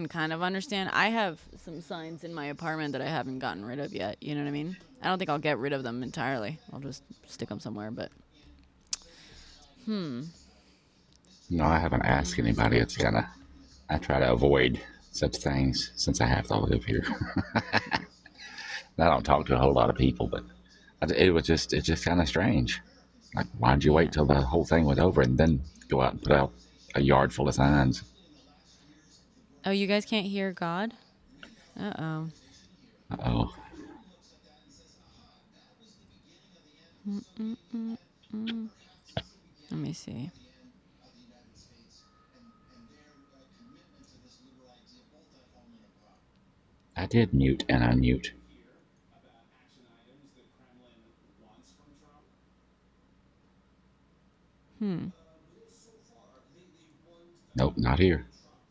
Speaker 1: kind of understand. I have some signs in my apartment that I haven't gotten rid of yet. You know what I mean? I don't think I'll get rid of them entirely. I'll just stick them somewhere. But
Speaker 5: No, I haven't asked anybody. It's kinda, I try to avoid such things since I have to live here. I don't talk to a whole lot of people, but it's just kind of strange. Like, why'd you wait
Speaker 1: Yeah.
Speaker 5: till the whole thing was over and then go out and put out a yard full of signs?
Speaker 1: Oh, you guys can't hear God? Uh-oh.
Speaker 5: Oh,
Speaker 1: Let me see.
Speaker 5: I did mute and unmute.
Speaker 2: About action items the Kremlin wants from Trump.
Speaker 5: Nope, not here.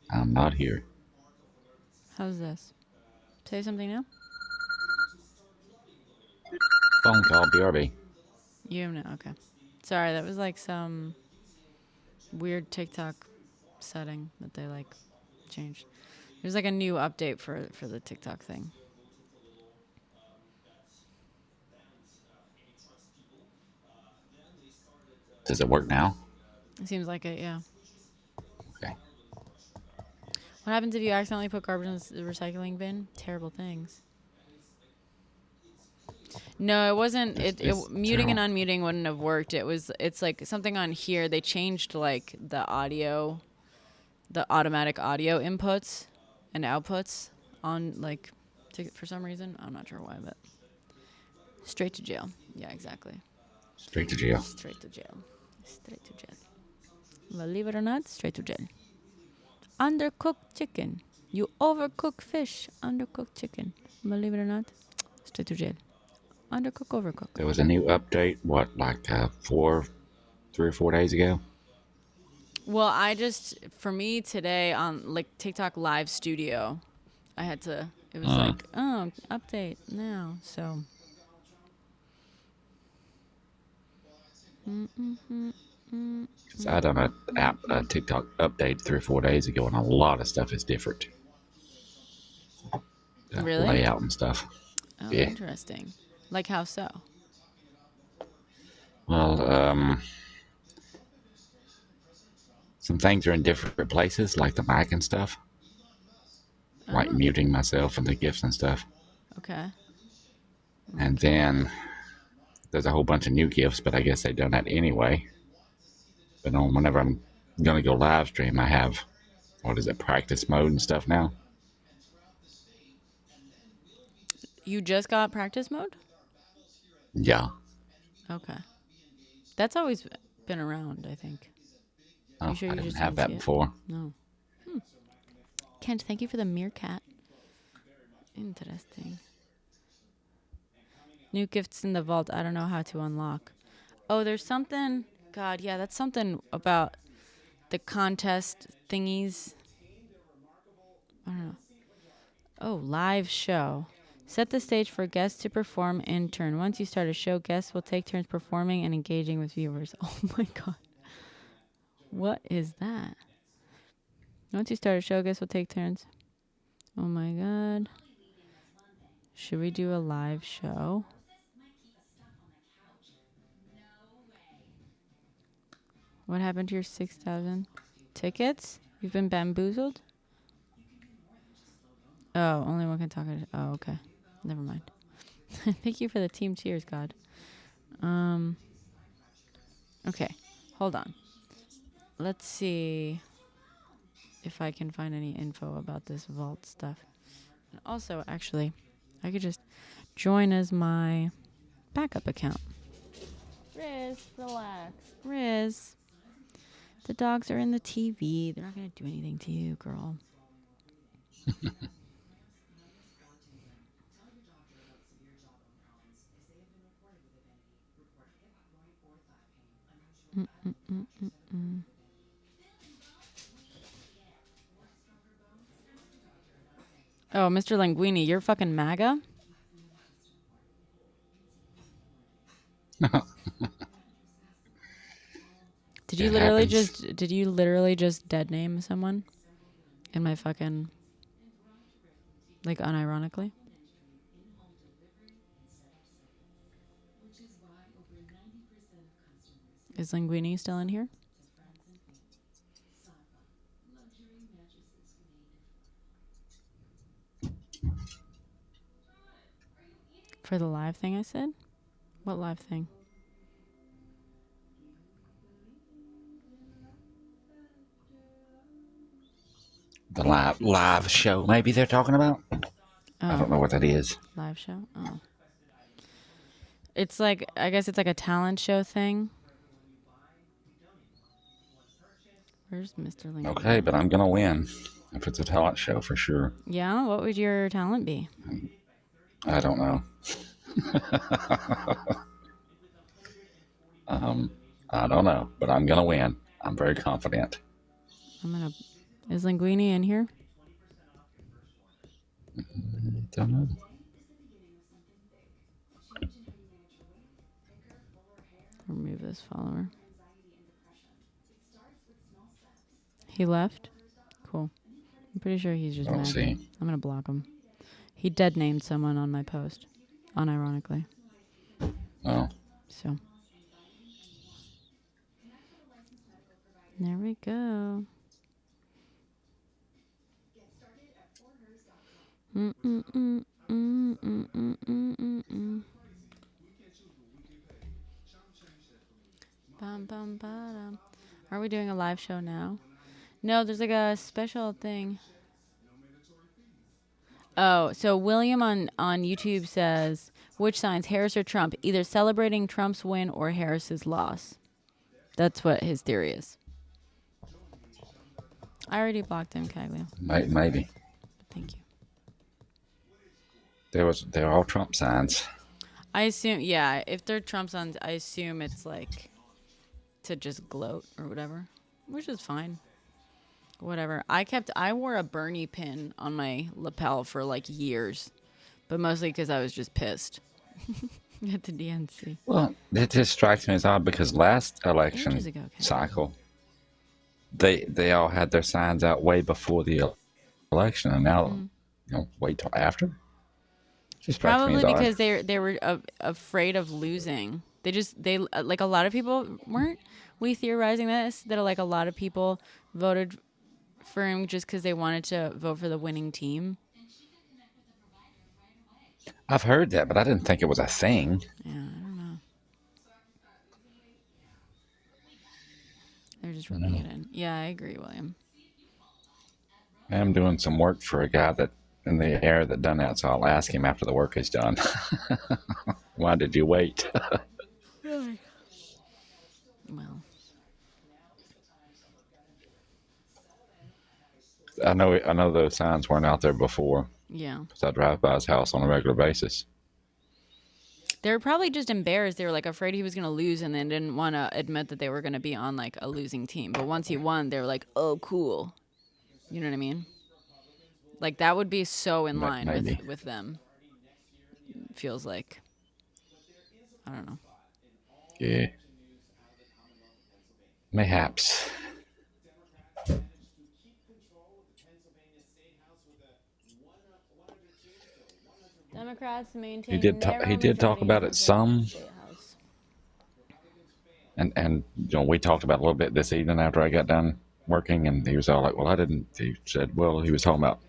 Speaker 5: I'm not here.
Speaker 1: How's this? Say something now?
Speaker 5: Phone call, BRB.
Speaker 1: You know, okay. Sorry, that was like some weird TikTok setting that they like changed. There's like a new update for the TikTok thing.
Speaker 5: Does it work now?
Speaker 1: It seems like it, yeah.
Speaker 5: Okay.
Speaker 1: What happens if you accidentally put garbage in the recycling bin? Terrible things. No, it wasn't.
Speaker 5: It's
Speaker 1: Muting and
Speaker 5: terrible.
Speaker 1: unmuting wouldn't have worked. It's like something on here. They changed like the automatic audio inputs and outputs on like for some reason. I'm not sure why, but straight to jail. Yeah, exactly.
Speaker 5: Straight to jail.
Speaker 1: Straight to jail. Straight to jail. Believe it or not, straight to jail. Undercooked chicken. You overcook fish. Undercooked chicken. Believe it or not, straight to jail. Undercook, overcook.
Speaker 5: There was a new update, what, like 3 or 4 days ago?
Speaker 1: Well, for me today on like TikTok Live Studio, I had to, it was like, oh, update now. So.
Speaker 5: So I done a TikTok update 3 or 4 days ago, and a lot of stuff is different. The
Speaker 1: Really?
Speaker 5: layout and stuff.
Speaker 1: Oh,
Speaker 5: Yeah.
Speaker 1: interesting. Like how so?
Speaker 5: Well, some things are in different places, like the mic and stuff. Like muting myself and the gifts and stuff.
Speaker 1: Okay.
Speaker 5: And then there's a whole bunch of new gifts, but I guess they've done that anyway. But whenever I'm going to go live stream, I have, practice mode and stuff now.
Speaker 1: You just got practice mode?
Speaker 5: Yeah.
Speaker 1: Okay. That's always been around, I think.
Speaker 5: Oh,
Speaker 1: You sure
Speaker 5: I
Speaker 1: you
Speaker 5: didn't
Speaker 1: just
Speaker 5: have
Speaker 1: didn't
Speaker 5: that
Speaker 1: see it?
Speaker 5: before.
Speaker 1: No. Kent, thank you for the meerkat. Interesting. New gifts in the vault. I don't know how to unlock. Oh, there's something. God, yeah, that's something about the contest thingies. I don't know. Oh, live show. Set the stage for guests to perform in turn. Once you start a show, guests will take turns performing and engaging with viewers. Oh my God. What is that? Once you start a show, guests will take turns. Oh my God. Should we do a live show? What happened to your 6,000 tickets? You've been bamboozled? Oh, only one can talk. Oh, okay. Never mind. Thank you for the team cheers, God. Okay, hold on. Let's see if I can find any info about this vault stuff. And also, actually, I could just join as my backup account. Riz, relax. Riz, the dogs are in the TV. They're not going to do anything to you, girl. Oh, Mr. Linguini, you're fucking MAGA? Did you
Speaker 5: It
Speaker 1: literally
Speaker 5: happens.
Speaker 1: just dead name someone? In my fucking, like, unironically? Is Linguini still in here? For the live thing I said? What live thing?
Speaker 5: The live show, maybe they're talking about. I don't know
Speaker 1: Oh,
Speaker 5: what that is.
Speaker 1: live show? Oh. It's like, I guess it's like a talent show thing. Where's Mr. Linguini?
Speaker 5: Okay, but I'm gonna win if it's a talent show for sure.
Speaker 1: Yeah, what would your talent be?
Speaker 5: I don't know. I don't know, but I'm gonna win. I'm very confident.
Speaker 1: Is Linguini in here?
Speaker 5: Don't know.
Speaker 1: Remove this follower. He left? Cool. I'm pretty sure he's just
Speaker 5: I don't
Speaker 1: mad.
Speaker 5: see.
Speaker 1: I'm gonna block him. He dead named someone on my post. Unironically.
Speaker 5: Oh,
Speaker 1: So. There we go. Bum, bum, ba-dum. Are we doing a live show now? No, there's like a special thing. Oh, so William on YouTube says, which signs, Harris or Trump? Either celebrating Trump's win or Harris's loss. That's what his theory is. I already blocked him, Caglio.
Speaker 5: maybe.
Speaker 1: Thank you.
Speaker 5: They're all Trump signs.
Speaker 1: I assume, yeah, if they're Trump signs, I assume it's like to just gloat or whatever, which is fine. Whatever. I wore a Bernie pin on my lapel for like years, but mostly because I was just pissed at the DNC.
Speaker 5: Well, it just strikes me as odd because last election
Speaker 1: Ages ago, okay.
Speaker 5: cycle, they all had their signs out way before the election, and now wait till after. Just strikes me
Speaker 1: Probably
Speaker 5: as odd.
Speaker 1: because they were afraid of losing. They like a lot of people weren't we theorizing that like a lot of people voted for him just because they wanted to vote for the winning team.
Speaker 5: I've heard that, but I didn't think it was a thing.
Speaker 1: Yeah, I don't know. They're just rubbing it in. Yeah, I agree, William.
Speaker 5: I'm doing some work for a guy that in the air that done that, so I'll ask him after the work is done. Why did you wait?
Speaker 1: Well,
Speaker 5: I know those signs weren't out there before,
Speaker 1: yeah.
Speaker 5: because I drive by his house on a regular basis.
Speaker 1: They were probably just embarrassed. They were like afraid he was going to lose and then didn't want to admit that they were going to be on like a losing team. But once he won, they were like, oh, cool. You know what I mean? Like that would be so in line with them. Feels like. I don't know.
Speaker 5: Yeah. Mayhaps.
Speaker 1: Democrats maintain.
Speaker 5: He did talk about it some. And we talked about it a little bit this evening after I got done working, and he was all like, well, I didn't. He said, well, he was talking about,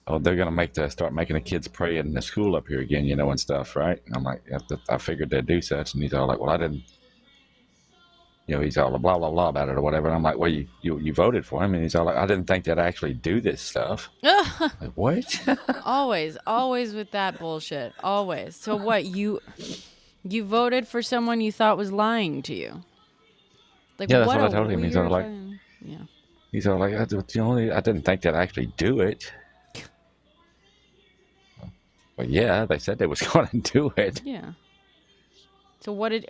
Speaker 5: oh, they're going to start making the kids pray in the school up here again, and stuff, right? And I'm like, yeah, I figured they'd do such. And he's all like, well, I didn't. He's all blah, blah, blah about it or whatever. And I'm like, well, you voted for him. And he's all like, I didn't think they'd actually do this stuff. Like, what?
Speaker 1: always with that bullshit. Always. So what, you voted for someone you thought was lying to you? Like,
Speaker 5: yeah, that's what I told him. He's all like,
Speaker 1: yeah.
Speaker 5: He's all like, I didn't think they'd actually do it. But yeah, they said they was going to do it.
Speaker 1: Yeah. So what did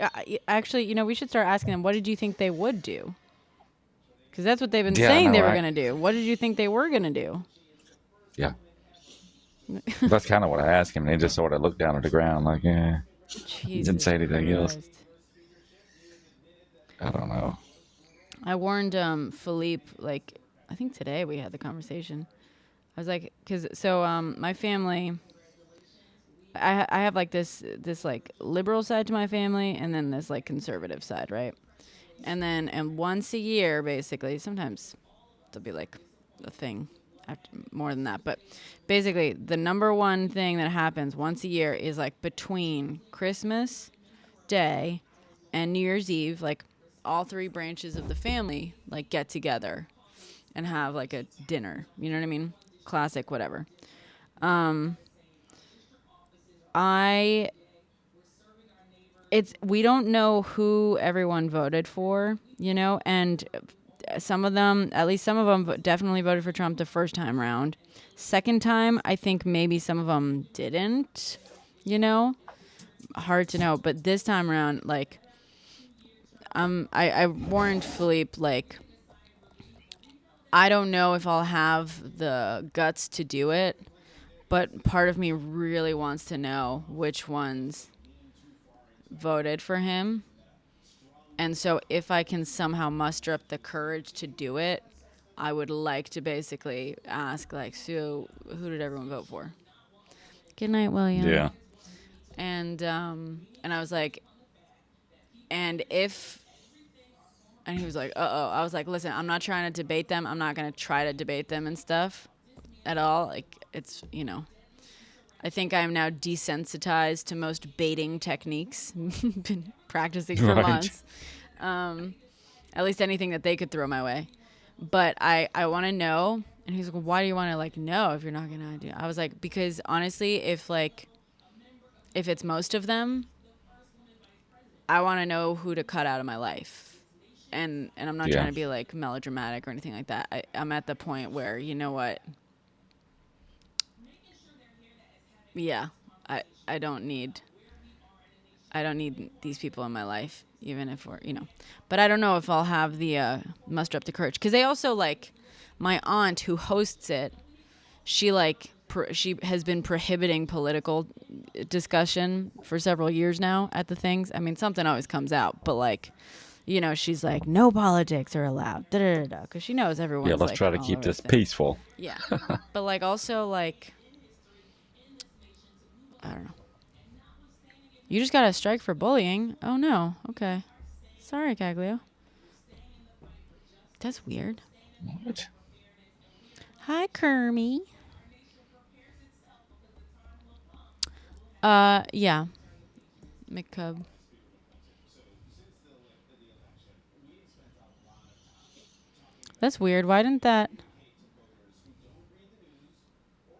Speaker 1: actually? We should start asking them. What did you think they would do? Because that's what they've been saying they were going to do. What did you think they were going to do?
Speaker 5: Yeah. That's kind of what I asked him, and he just sort of looked down at the ground like, yeah. He didn't say anything else.
Speaker 1: Christ.
Speaker 5: I don't know.
Speaker 1: I warned Philippe, like, I think today we had the conversation. I was like, my family, I have like this like liberal side to my family, and then this like conservative side, right? And once a year, basically, sometimes there'll be like a thing after, more than that, but basically the number one thing that happens once a year is like between Christmas Day and New Year's Eve, like all three branches of the family like get together and have like a dinner. You know what I mean? Classic, whatever. We don't know who everyone voted for, you know, and some of them, at least some of them, definitely voted for Trump the first time around. Second time, I think maybe some of them didn't, you know, hard to know. But this time around, like, I warned Philippe, like, I don't know if I'll have the guts to do it, but part of me really wants to know which ones voted for him. And so if I can somehow muster up the courage to do it, I would like to basically ask, like, so who did everyone vote for? Good night, William.
Speaker 5: Yeah.
Speaker 1: And I was like, and he was like, uh-oh. I was like, listen, I'm not trying to debate them. I'm not going to try to debate them and stuff at all. Like, it's, you know, I think I'm now desensitized to most baiting techniques. Been practicing for months. At least anything that they could throw my way. But I want to know. And he's like, well, why do you want to, like, know if you're not going to do it? I was like, because honestly, if it's most of them, I want to know who to cut out of my life. And I'm not trying to be, like, melodramatic or anything like that. I'm at the point where, you know what? Yeah, I don't need these people in my life, even if we're, you know. But I don't know if I'll have the muster up the courage, because they also, like, my aunt who hosts it, she like she has been prohibiting political discussion for several years now at the things. I mean, something always comes out, but, like, you know, she's like, no politics are allowed, because she knows everyone's.
Speaker 5: Yeah, let's
Speaker 1: like,
Speaker 5: try to keep this peaceful.
Speaker 1: Yeah, but, like, also, like, I don't know. You just got a strike for bullying. Oh, no. Okay. Sorry, Caglio. That's weird.
Speaker 5: What?
Speaker 1: Hi, Kermie. Yeah. McCub. That's weird. Why didn't that...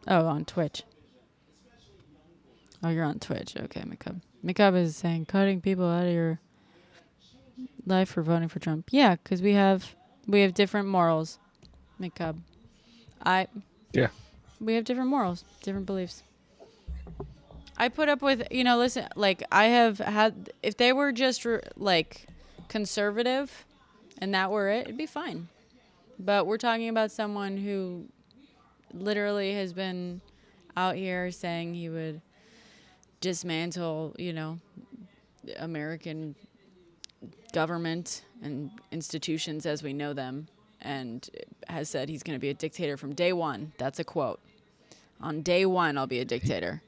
Speaker 1: Oh, on Twitch. Oh, you're on Twitch. Okay, McCub. McCub is saying cutting people out of your life for voting for Trump. Yeah, because we have different morals, McCub.
Speaker 5: Yeah.
Speaker 1: We have different morals, different beliefs. I put up with, you know, listen, like, I have had, if they were just like conservative and that were it, it'd be fine. But we're talking about someone who literally has been out here saying he would dismantle, you know, American government and institutions as we know them, and has said he's going to be a dictator from day one. That's a quote. On day one, I'll be a dictator.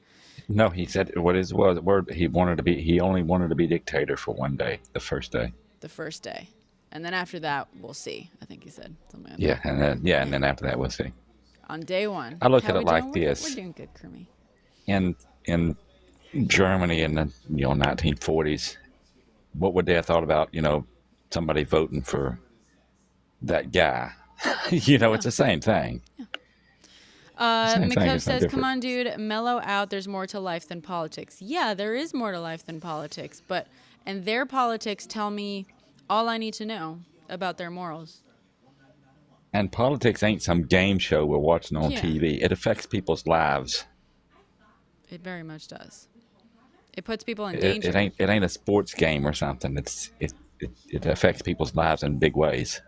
Speaker 5: No, he said what is was the word he wanted to be. He only wanted to be dictator for one day, the first day.
Speaker 1: The first day, and then after that, we'll see. I think he said something like
Speaker 5: Yeah,
Speaker 1: that.
Speaker 5: and then after that, we'll see.
Speaker 1: On day one,
Speaker 5: I look
Speaker 1: how
Speaker 5: at
Speaker 1: we
Speaker 5: it like
Speaker 1: doing?
Speaker 5: this.
Speaker 1: We're doing good, Kermie.
Speaker 5: In Germany in the 1940s, what would they have thought about, you know, somebody voting for that guy? You know, it's the same thing. Same thing,
Speaker 1: McCub
Speaker 5: it's no
Speaker 1: says,
Speaker 5: different.
Speaker 1: come on, dude, mellow out. There's more to life than politics. Yeah, there is more to life than politics. And their politics tell me all I need to know about their morals.
Speaker 5: And politics ain't some game show we're watching on
Speaker 1: Yeah.
Speaker 5: TV. It affects people's lives.
Speaker 1: It very much does. It puts people in danger.
Speaker 5: It ain't a sports game or something. It affects people's lives in big ways.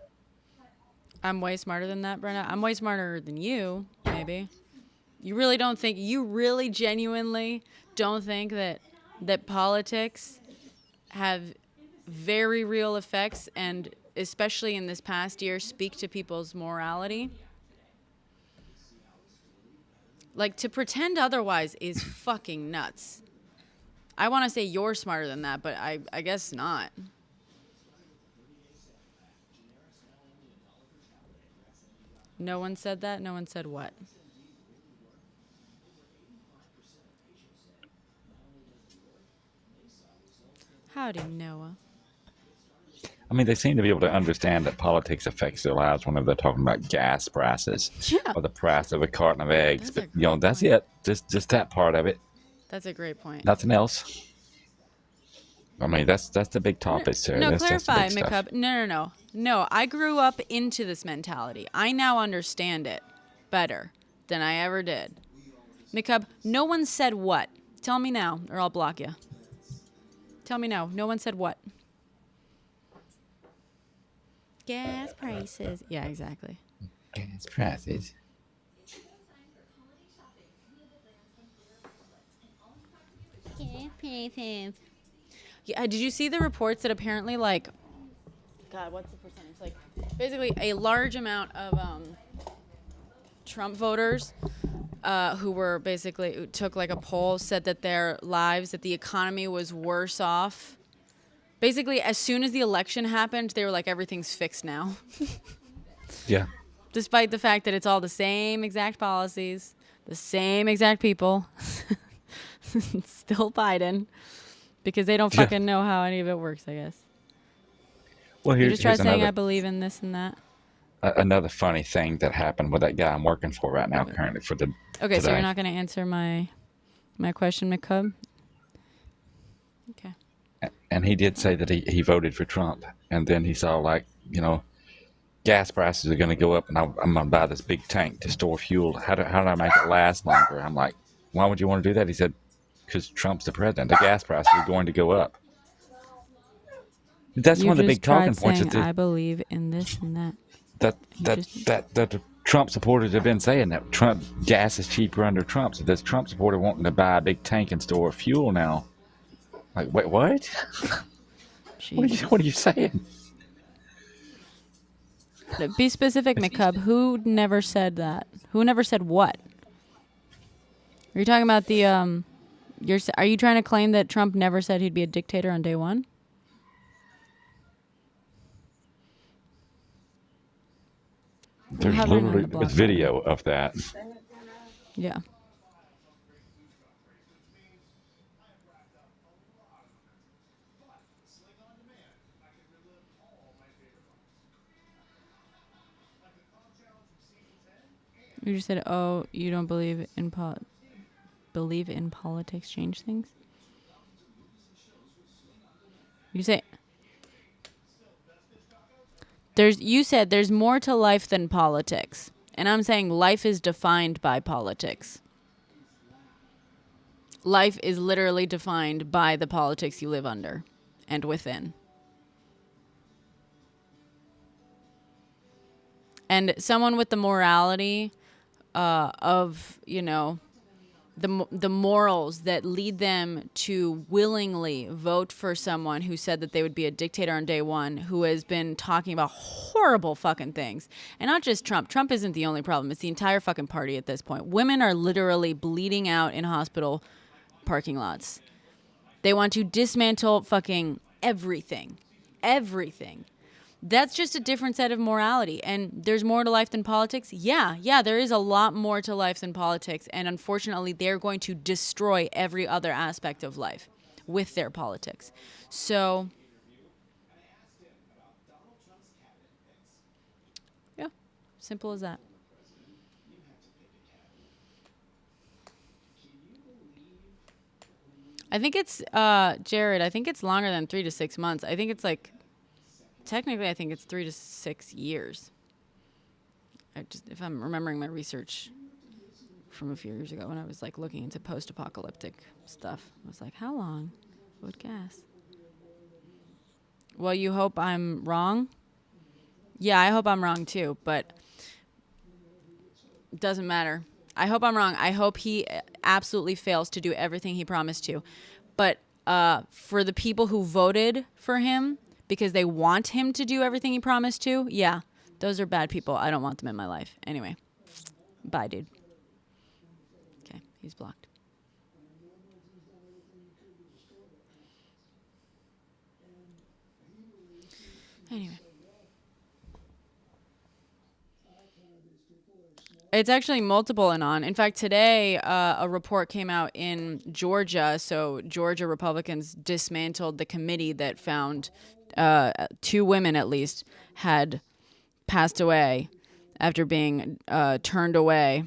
Speaker 1: I'm way smarter than that, Brenna. I'm way smarter than you, maybe. You really don't think, you really genuinely don't think that politics have very real effects, and especially in this past year, speak to people's morality? Like, to pretend otherwise is fucking nuts. I want to say you're smarter than that, but I guess not. No one said that? No one said what? Howdy, Noah.
Speaker 5: I mean, they seem to be able to understand that politics affects their lives whenever they're talking about gas prices
Speaker 1: Yeah.
Speaker 5: or the price of a carton of eggs.
Speaker 1: That's a
Speaker 5: But, you know,
Speaker 1: great
Speaker 5: that's
Speaker 1: point.
Speaker 5: it. Just that part of it.
Speaker 1: That's a great point.
Speaker 5: Nothing else. I mean, that's the big topic, Sarah.
Speaker 1: No,
Speaker 5: That's the
Speaker 1: clarify,
Speaker 5: big stuff.
Speaker 1: McCub. No. No, I grew up into this mentality. I now understand it better than I ever did. McCub, no one said what? Tell me now, or I'll block you. Tell me now. No one said what? Gas prices. Yeah, exactly.
Speaker 5: Gas prices.
Speaker 1: Yeah, did you see the reports that apparently, like, God, what's the percentage? Like, basically a large amount of Trump voters who were basically, who took like a poll, said that their lives, that the economy was worse off. Basically, as soon as the election happened, they were like, everything's fixed now.
Speaker 5: Yeah.
Speaker 1: Despite the fact that it's all the same exact policies, the same exact people. Still Biden. Because they don't fucking know how any of it works, I guess.
Speaker 5: Well,
Speaker 1: You
Speaker 5: here's,
Speaker 1: just try
Speaker 5: here's
Speaker 1: saying,
Speaker 5: another
Speaker 1: I believe in this and that.
Speaker 5: another funny thing that happened with that guy I'm working for right now currently for the
Speaker 1: Okay, so
Speaker 5: today.
Speaker 1: you're not going to answer my question, McCub? Okay.
Speaker 5: And he did say that he voted for Trump. And then he saw, like, you know, gas prices are going to go up, and I'm going to buy this big tank to store fuel. How do I make it last longer? I'm like, why would you want to do that? He said, because Trump's the president. The gas prices are going to go up. That's
Speaker 1: You
Speaker 5: one of the
Speaker 1: just
Speaker 5: big talking
Speaker 1: tried
Speaker 5: points
Speaker 1: saying,
Speaker 5: that
Speaker 1: I believe in this and that.
Speaker 5: that the Trump supporters have been saying, that Trump gas is cheaper under Trump. So this Trump supporter wanting to buy a big tank and store fuel now. Like, wait, what?
Speaker 1: Jesus.
Speaker 5: What are you saying?
Speaker 1: Be specific, McCub. Who never said that? Who never said what? Are you talking about the are you trying to claim that Trump never said he'd be a dictator on day one?
Speaker 5: There's
Speaker 1: hovering on
Speaker 5: literally
Speaker 1: the block
Speaker 5: a video of that.
Speaker 1: Yeah. You just said, "Oh, you don't believe in politics change things." You say you said there's more to life than politics, and I'm saying life is defined by politics. Life is literally defined by the politics you live under and within. And someone with the morality of, you know, the morals that lead them to willingly vote for someone who said that they would be a dictator on day one, who has been talking about horrible fucking things. And not just Trump. Trump isn't the only problem. It's the entire fucking party at this point. Women are literally bleeding out in hospital parking lots. They want to dismantle fucking everything. Everything. That's just a different set of morality. And there's more to life than politics. Yeah, there is a lot more to life than politics. And unfortunately, they're going to destroy every other aspect of life with their politics. So, yeah, simple as that. I think it's, Jared, I think it's longer than 3 to 6 months. I think it's like, technically, I think it's 3 to 6 years. If I'm remembering my research from a few years ago when I was like looking into post-apocalyptic stuff, I was like, how long would gas? Well, you hope I'm wrong? Yeah, I hope I'm wrong too, but it doesn't matter. I hope I'm wrong. I hope he absolutely fails to do everything he promised to. But for the people who voted for him because they want him to do everything he promised to, yeah, those are bad people. I don't want them in my life. Anyway, bye, dude. Okay, he's blocked. Anyway. It's actually multiple Anon. In fact, today a report came out in Georgia. So Georgia Republicans dismantled the committee that found 2 women at least had passed away after being turned away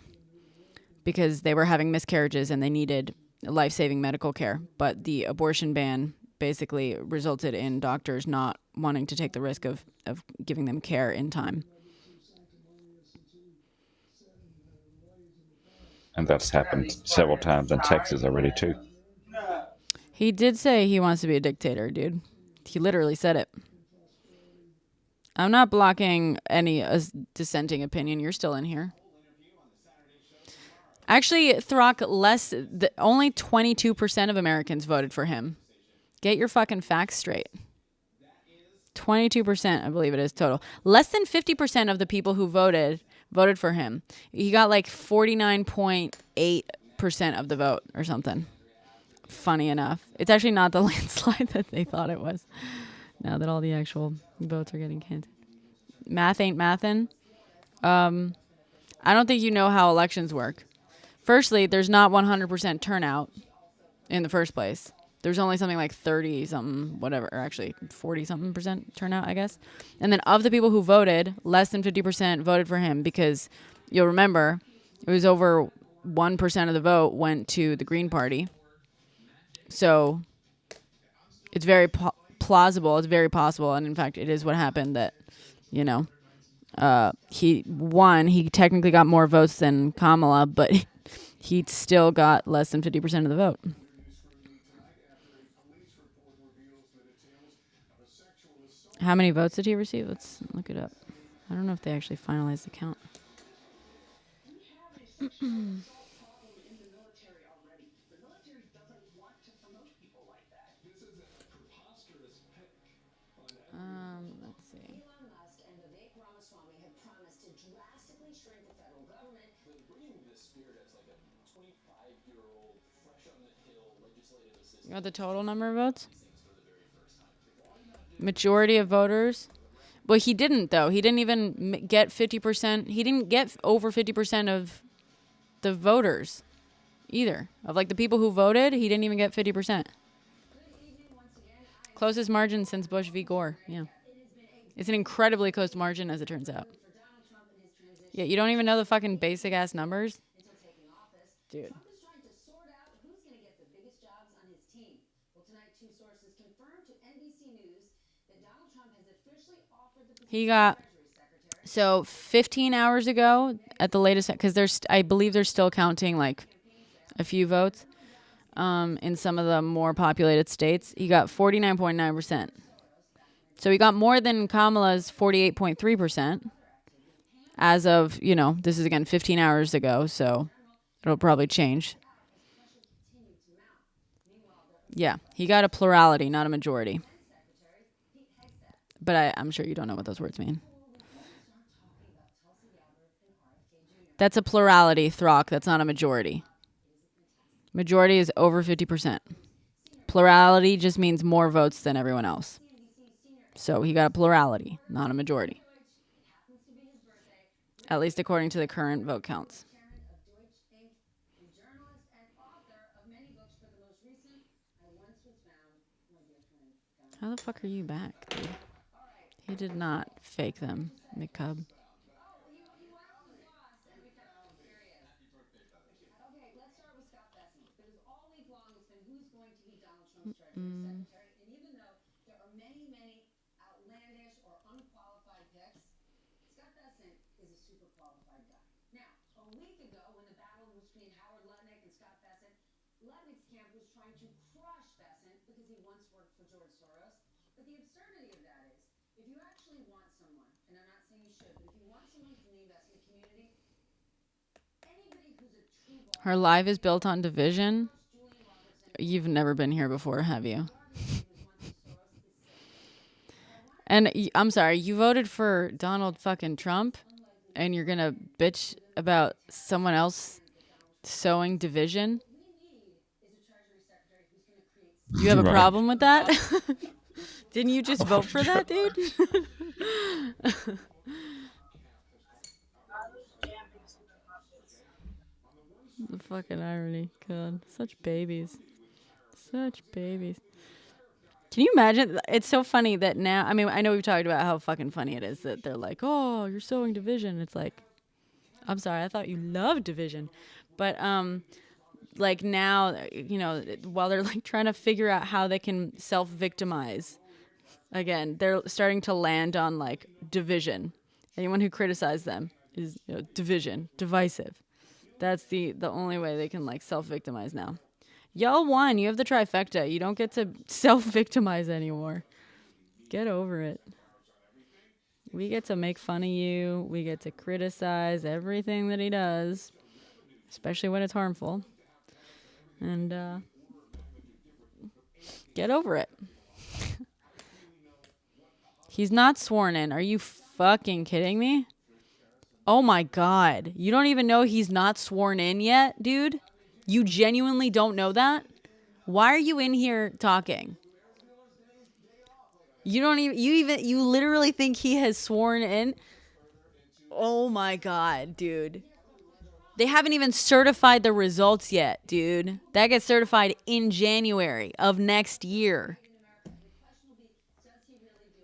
Speaker 1: because they were having miscarriages and they needed life-saving medical care. But the abortion ban basically resulted in doctors not wanting to take the risk of giving them care in time.
Speaker 5: And that's happened several times in Texas already, too.
Speaker 1: He did say he wants to be a dictator, dude. He literally said it. I'm not blocking any dissenting opinion. You're still in here. Actually, Throck, only 22% of Americans voted for him. Get your fucking facts straight. 22%, I believe it is total. Less than 50% of the people who voted for him. He got like 49.8% of the vote or something. Funny enough. It's actually not the landslide that they thought it was. Now that all the actual votes are getting counted. Math ain't mathin'. I don't think you know how elections work. Firstly, there's not 100% turnout in the first place. There's only something like 30-something, whatever, or actually 40-something percent turnout, I guess. And then of the people who voted, less than 50% voted for him because you'll remember it was over 1% of the vote went to the Green Party. So it's very plausible. It's very possible. And in fact, it is what happened that, he won. He technically got more votes than Kamala, but he still got less than 50% of the vote. How many votes did he receive? Let's look it up. I don't know if they actually finalized the count. Let's see. You got the total number of votes? Majority of voters? Well, he didn't, though. He didn't even get 50%. He didn't get over 50% of the voters either. Of like the people who voted, he didn't even get 50%. Closest margin since Bush v. Gore. Yeah. It's an incredibly close margin, as it turns out. Yeah, you don't even know the fucking basic ass numbers? Dude. He got, so 15 hours ago at the latest, because I believe they're still counting like a few votes in some of the more populated states. He got 49.9%. So he got more than Kamala's 48.3% as of, this is again 15 hours ago, so it'll probably change. Yeah, he got a plurality, not a majority. But I'm sure you don't know what those words mean. That's a plurality, Throck. That's not a majority. Majority is over 50%. Plurality just means more votes than everyone else. So he got a plurality, not a majority. At least according to the current vote counts. How the fuck are you back, dude? He did not fake them, McCub. Her life is built on division. You've never been here before, have you? And I'm sorry, you voted for Donald fucking Trump, and you're gonna bitch about someone else sowing division? You have a
Speaker 5: Right.
Speaker 1: problem with that? Didn't you just vote for that, dude? The fucking irony. God, such babies. Such babies. Can you imagine? It's so funny that now, I mean, I know we've talked about how fucking funny it is that they're like, oh, you're sowing division. It's like, I'm sorry, I thought you loved division. But, like now, you know, while they're like trying to figure out how they can self-victimize, again, they're starting to land on like division. Anyone who criticizes them is, you know, division, divisive. That's the only way they can like self-victimize now. Y'all won. You have the trifecta. You don't get to self-victimize anymore. Get over it. We get to make fun of you. We get to criticize everything that he does, especially when it's harmful. And get over it. He's not sworn in. Are you fucking kidding me? Oh my God. You don't even know he's not sworn in yet, dude? You genuinely don't know that? Why are you in here talking? You don't even, you literally think he has sworn in? Oh my God, dude. They haven't even certified the results yet, dude. That gets certified in January of next year.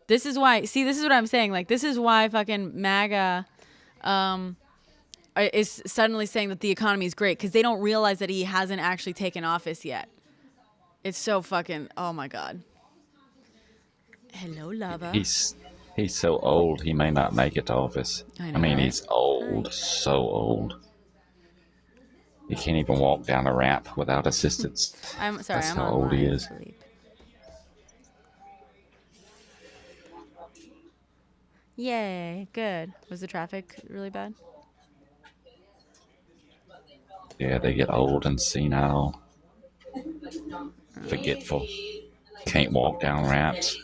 Speaker 1: This is why, see, this is what I'm saying. Like, this is why fucking MAGA is suddenly saying that the economy is great, because they don't realize that he hasn't actually taken office yet. It's so fucking, oh my God. Hello, lava.
Speaker 5: He's so old, he may not make it to office.
Speaker 1: I know,
Speaker 5: I mean,
Speaker 1: right?
Speaker 5: he's old, so old. He can't even walk down a ramp without assistance.
Speaker 1: I'm sorry,
Speaker 5: That's
Speaker 1: I'm
Speaker 5: how
Speaker 1: on
Speaker 5: old he
Speaker 1: live
Speaker 5: is.
Speaker 1: sleep. Yay, good. Was the traffic really bad?
Speaker 5: Yeah, they get old and senile, forgetful, can't walk down ramps,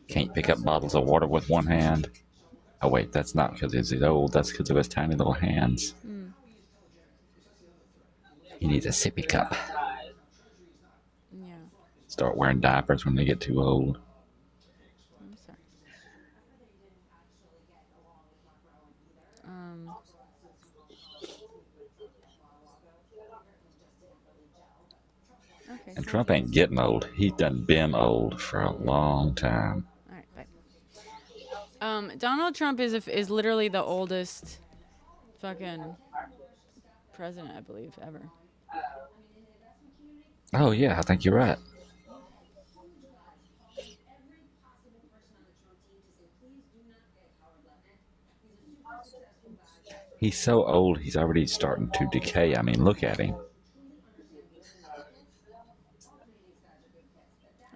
Speaker 5: can't pick up bottles of water with one hand. Oh wait, that's not because he's old, that's because of his tiny little hands. He needs a sippy cup.
Speaker 1: Yeah,
Speaker 5: Start wearing diapers when they get too old.
Speaker 1: I'm sorry. Okay.
Speaker 5: And
Speaker 1: So
Speaker 5: Trump ain't getting old. He's done been old for a long time.
Speaker 1: all right, bye. Donald Trump is literally the oldest fucking president, I believe, ever.
Speaker 5: Oh yeah, I think you're right. He's so old, he's already starting to decay. I mean, look at him.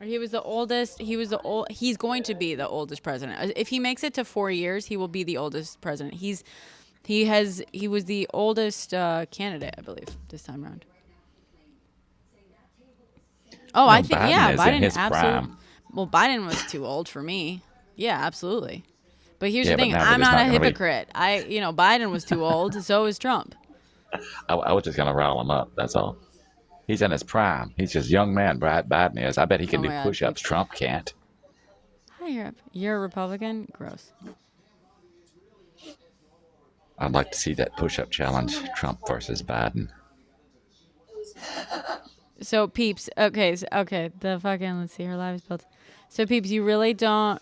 Speaker 1: He was the oldest. He's going to be the oldest president. If he makes it to 4 years, he will be the oldest president. He was the oldest candidate, I believe, this time around. Oh,
Speaker 5: No,
Speaker 1: I think
Speaker 5: Biden
Speaker 1: yeah,
Speaker 5: is in
Speaker 1: Biden
Speaker 5: his
Speaker 1: absolutely.
Speaker 5: prime.
Speaker 1: Well, Biden was too old for me. Yeah, absolutely. But here's
Speaker 5: Yeah,
Speaker 1: the
Speaker 5: but
Speaker 1: thing:
Speaker 5: now that
Speaker 1: I'm
Speaker 5: he's
Speaker 1: not
Speaker 5: not
Speaker 1: a
Speaker 5: gonna be-
Speaker 1: hypocrite. Biden was too old. So is Trump.
Speaker 5: I was just gonna rile him up. That's all. He's in his prime. He's just young man. Biden is. I bet he can
Speaker 1: Oh
Speaker 5: do
Speaker 1: my God,
Speaker 5: push-ups.
Speaker 1: peeps.
Speaker 5: Trump can't.
Speaker 1: Hi, Europe. You're a Republican. Gross.
Speaker 5: I'd like to see that push-up challenge. Trump versus Biden.
Speaker 1: So peeps, okay, the fucking, let's see, her life is built. So peeps, you really don't.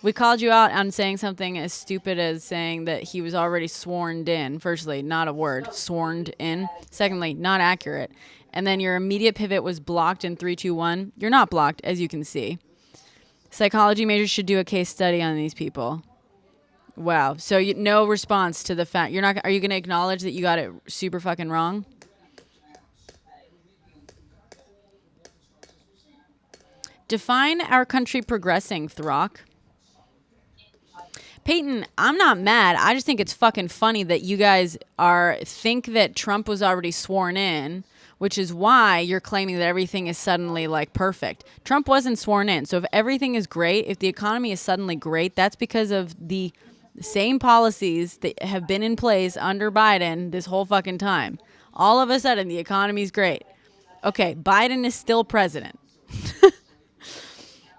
Speaker 1: We called you out on saying something as stupid as saying that he was already sworn in. Firstly, not a word, sworn in. Secondly, not accurate. And then your immediate pivot was blocked in 3, 2, 1. You're not blocked, as you can see. Psychology majors should do a case study on these people. Wow. So no response to the fact you're not. Are you going to acknowledge that you got it super fucking wrong? Define our country progressing, Throck. Peyton, I'm not mad. I just think it's fucking funny that you guys think that Trump was already sworn in, which is why you're claiming that everything is suddenly like perfect. Trump wasn't sworn in. So if everything is great, if the economy is suddenly great, that's because of the same policies that have been in place under Biden this whole fucking time. All of a sudden, the economy's great. Okay, Biden is still president.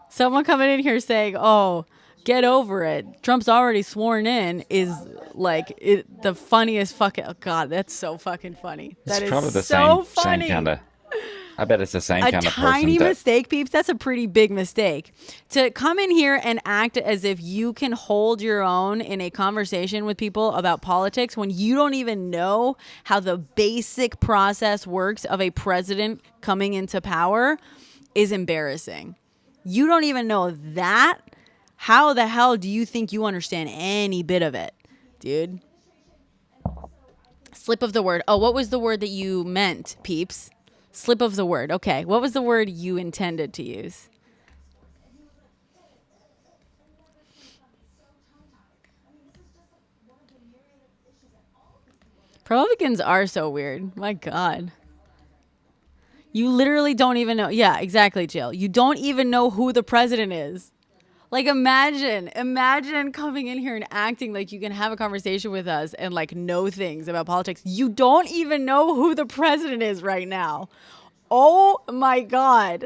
Speaker 1: Someone coming in here saying, oh, get over it. Trump's already sworn in is like the funniest fucking. Oh God, that's so fucking funny. That
Speaker 5: It's
Speaker 1: is
Speaker 5: probably the
Speaker 1: so
Speaker 5: same
Speaker 1: funny.
Speaker 5: kind of. I bet it's the same
Speaker 1: A
Speaker 5: kind of
Speaker 1: tiny
Speaker 5: person.
Speaker 1: mistake, peeps. That's a pretty big mistake. To come in here and act as if you can hold your own in a conversation with people about politics when you don't even know how the basic process works of a president coming into power is embarrassing. You don't even know that. How the hell do you think you understand any bit of it, dude? Slip of the word. Oh, what was the word that you meant, peeps? Slip of the word. Okay. What was the word you intended to use? Republicans are so weird. My God. You literally don't even know. Yeah, exactly, Jill. You don't even know who the president is. Like, imagine coming in here and acting like you can have a conversation with us and like know things about politics. You don't even know who the president is right now. Oh my God.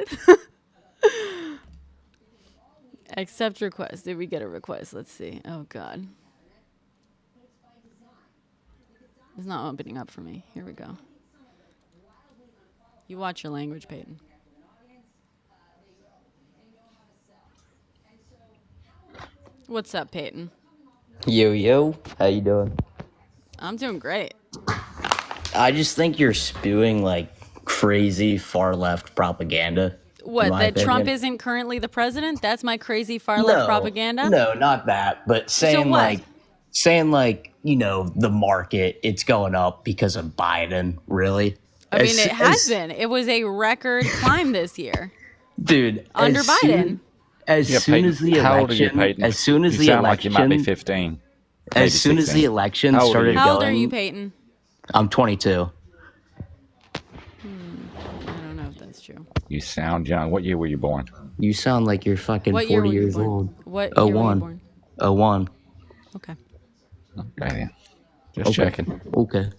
Speaker 1: Accept request. Did we get a request? Let's see. Oh God. It's not opening up for me. Here we go. You watch your language, Peyton. What's up, Peyton?
Speaker 6: Yo, how you doing?
Speaker 1: I'm doing great.
Speaker 6: I just think you're spewing like crazy far left propaganda.
Speaker 1: What,
Speaker 6: in my
Speaker 1: that
Speaker 6: opinion.
Speaker 1: Trump isn't currently the president? That's my crazy far left propaganda?
Speaker 6: No, not that. But saying
Speaker 1: what?
Speaker 6: you know, the market, it's going up because of Biden, really.
Speaker 1: I mean, it has been. It was a record climb this year.
Speaker 6: Dude,
Speaker 1: Under Biden.
Speaker 6: As
Speaker 5: Yeah,
Speaker 6: soon
Speaker 5: Peyton,
Speaker 6: as the
Speaker 5: how old are you,
Speaker 6: election,
Speaker 5: Peyton?
Speaker 6: as soon as
Speaker 5: you
Speaker 6: the
Speaker 5: sound like you might be
Speaker 6: election,
Speaker 5: 15. maybe
Speaker 6: as soon as
Speaker 5: 16.
Speaker 6: the election
Speaker 5: How old are
Speaker 6: started
Speaker 5: you?
Speaker 6: going.
Speaker 1: How old are you, Peyton?
Speaker 6: I'm 22.
Speaker 1: I don't know if that's true.
Speaker 5: You sound young. What year were you born?
Speaker 6: You sound like you're fucking
Speaker 1: What year
Speaker 6: 40
Speaker 1: were you
Speaker 6: years
Speaker 1: born?
Speaker 6: old.
Speaker 1: What
Speaker 6: Oh,
Speaker 1: year were you
Speaker 6: one.
Speaker 1: born?
Speaker 6: 01.
Speaker 1: Okay.
Speaker 5: Okay, then. Just checking.
Speaker 6: Okay.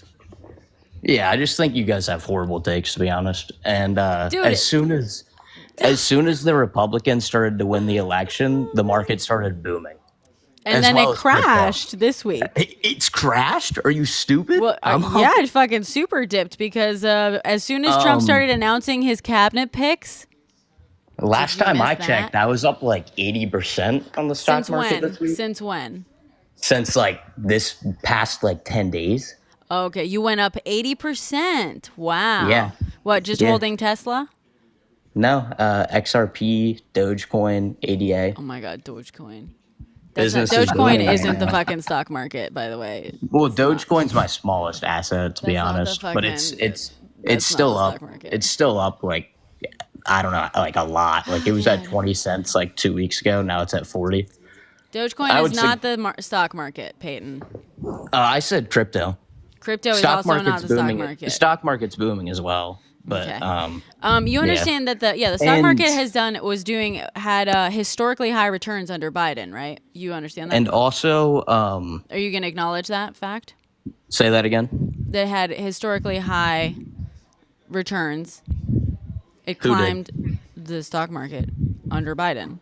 Speaker 6: Yeah, I just think you guys have horrible takes, to be honest. And
Speaker 1: Dude,
Speaker 6: as soon as the Republicans started to win the election, the market started booming.
Speaker 1: And
Speaker 6: As
Speaker 1: then
Speaker 6: well
Speaker 1: it
Speaker 6: as crypto.
Speaker 1: crashed this week.
Speaker 6: It's crashed? Are you stupid?
Speaker 1: Well, yeah, it fucking super dipped because as soon as Trump started announcing his cabinet picks.
Speaker 6: Last
Speaker 1: Did you
Speaker 6: time
Speaker 1: miss
Speaker 6: I
Speaker 1: that?
Speaker 6: checked, I was up like 80% on the stock
Speaker 1: Since
Speaker 6: market
Speaker 1: when?
Speaker 6: this week.
Speaker 1: Since when?
Speaker 6: Since like this past like 10 days.
Speaker 1: Okay, you went up 80%. Wow.
Speaker 6: Yeah.
Speaker 1: What, just
Speaker 6: Yeah.
Speaker 1: holding Tesla?
Speaker 6: No, XRP, Dogecoin, ADA.
Speaker 1: Oh my God, Dogecoin.
Speaker 6: Business is
Speaker 1: Dogecoin
Speaker 6: booming,
Speaker 1: isn't the
Speaker 6: man.
Speaker 1: fucking stock market, by the way.
Speaker 6: Well, Dogecoin's my smallest asset, to be
Speaker 1: That's not the
Speaker 6: honest. But it's
Speaker 1: fucking-
Speaker 6: it's
Speaker 1: that's
Speaker 6: still
Speaker 1: not the
Speaker 6: up.
Speaker 1: stock market.
Speaker 6: It's still up like I don't know, like a lot. Like it was at 20 cents like 2 weeks ago. Now it's at 40.
Speaker 1: Dogecoin
Speaker 6: I
Speaker 1: is
Speaker 6: would say-
Speaker 1: not the stock market, Peyton.
Speaker 6: I said crypto.
Speaker 1: Crypto is
Speaker 6: Stock
Speaker 1: also not
Speaker 6: market's
Speaker 1: the stock
Speaker 6: booming.
Speaker 1: market.
Speaker 6: The stock market's booming as well. But
Speaker 1: Okay. You understand that the stock
Speaker 6: And-
Speaker 1: market had historically high returns under Biden, right? You understand that?
Speaker 6: and also
Speaker 1: Are you going to acknowledge that fact?
Speaker 6: say that again.
Speaker 1: That had historically high returns. It
Speaker 6: Who did?
Speaker 1: climbed the stock market under Biden.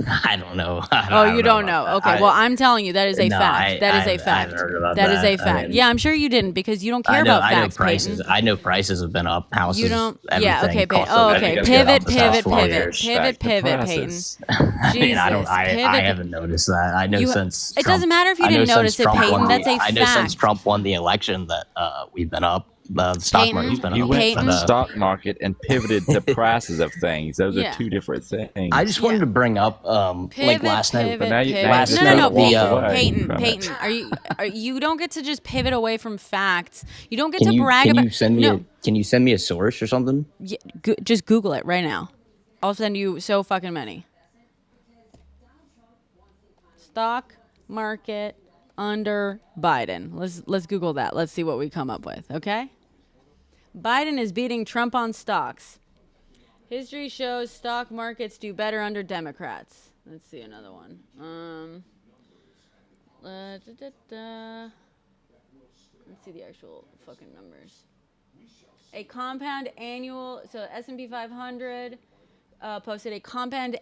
Speaker 6: I don't know.
Speaker 1: Oh, you don't know. Okay. Well, I'm telling you that is a
Speaker 6: No,
Speaker 1: fact. That is a
Speaker 6: I
Speaker 1: fact.
Speaker 6: haven't heard about
Speaker 1: That is
Speaker 6: that.
Speaker 1: a fact.
Speaker 6: I mean-
Speaker 1: Yeah, I'm sure you didn't because you don't care about
Speaker 6: I know
Speaker 1: facts,
Speaker 6: prices.
Speaker 1: Peyton.
Speaker 6: I know prices have been up. Houses.
Speaker 1: You don't. Yeah.
Speaker 6: everything
Speaker 1: Okay.
Speaker 6: costs
Speaker 1: Oh,
Speaker 6: up.
Speaker 1: okay.
Speaker 5: You gotta get
Speaker 1: Pivot.
Speaker 5: off the house
Speaker 1: Pivot.
Speaker 5: while
Speaker 1: Pivot.
Speaker 5: you're
Speaker 1: Pivot.
Speaker 5: stacked the
Speaker 1: Pivot. Peyton.
Speaker 5: prices.
Speaker 6: I mean, I don't.
Speaker 1: Jesus,
Speaker 6: I
Speaker 1: pivot.
Speaker 6: haven't noticed that. I know since
Speaker 1: It
Speaker 6: Trump,
Speaker 1: doesn't matter if you
Speaker 6: I know
Speaker 1: didn't
Speaker 6: since
Speaker 1: notice it,
Speaker 6: Trump
Speaker 1: Peyton.
Speaker 6: won
Speaker 1: That's
Speaker 6: the,
Speaker 1: a
Speaker 6: I know since
Speaker 1: fact.
Speaker 6: Trump won the election that we've been up. The stock
Speaker 1: Peyton,
Speaker 6: market's been
Speaker 5: You
Speaker 6: up.
Speaker 5: went
Speaker 1: Peyton.
Speaker 5: from the stock market and pivoted to prices of things. Those
Speaker 1: Yeah.
Speaker 5: are two different things.
Speaker 6: I just wanted
Speaker 1: Yeah.
Speaker 6: to bring up like
Speaker 1: Pivot,
Speaker 6: last night.
Speaker 1: pivot,
Speaker 5: But now you-
Speaker 1: pivot.
Speaker 5: now you
Speaker 6: just
Speaker 1: no,
Speaker 6: gotta
Speaker 1: Peyton,
Speaker 6: walk away
Speaker 1: Peyton,
Speaker 5: from it.
Speaker 1: Peyton. You don't get to just pivot away from facts. You don't get
Speaker 6: Can
Speaker 1: to
Speaker 6: you
Speaker 1: brag
Speaker 6: can
Speaker 1: about.
Speaker 6: you send me
Speaker 1: no,
Speaker 6: can you send me a source or something?
Speaker 1: just Google it right now. I'll send you so fucking many. stock market under Biden. Let's Google that. Let's see what we come up with, okay? Biden is beating Trump on stocks. History shows stock markets do better under Democrats. Let's see another one. Let's see the actual fucking numbers. A compound annual, so S&P 500 posted a compound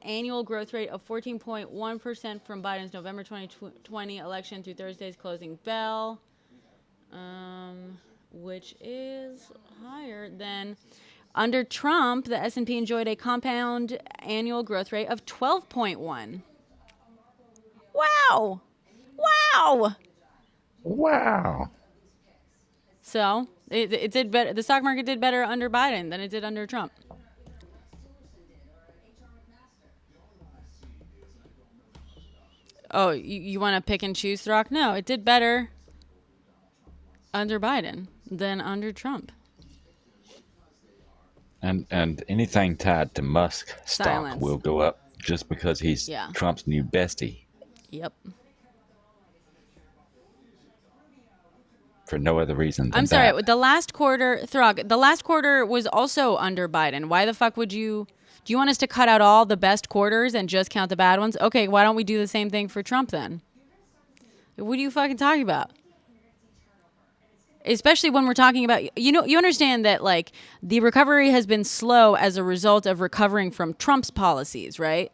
Speaker 1: annual growth rate of 14.1% from Biden's November 2020 election through Thursday's closing bell, which is higher than under Trump. The S&P enjoyed a compound annual growth rate of 12.1. Wow. Wow.
Speaker 5: Wow.
Speaker 1: So it did better. The stock market did better under Biden than it did under Trump. Oh, you want to pick and choose, Throck? No, it did better under Biden than under Trump.
Speaker 5: And anything tied to Musk stock
Speaker 1: Silence.
Speaker 5: will go up just because he's Trump's new bestie.
Speaker 1: Yep.
Speaker 5: For no other reason than
Speaker 1: I'm sorry.
Speaker 5: that.
Speaker 1: The last quarter, Throg, the last quarter was also under Biden. Why the fuck would you... Do you want us to cut out all the best quarters and just count the bad ones? Okay, why don't we do the same thing for Trump then? What are you fucking talking about? Especially when we're talking about... You understand that, like, the recovery has been slow as a result of recovering from Trump's policies, right?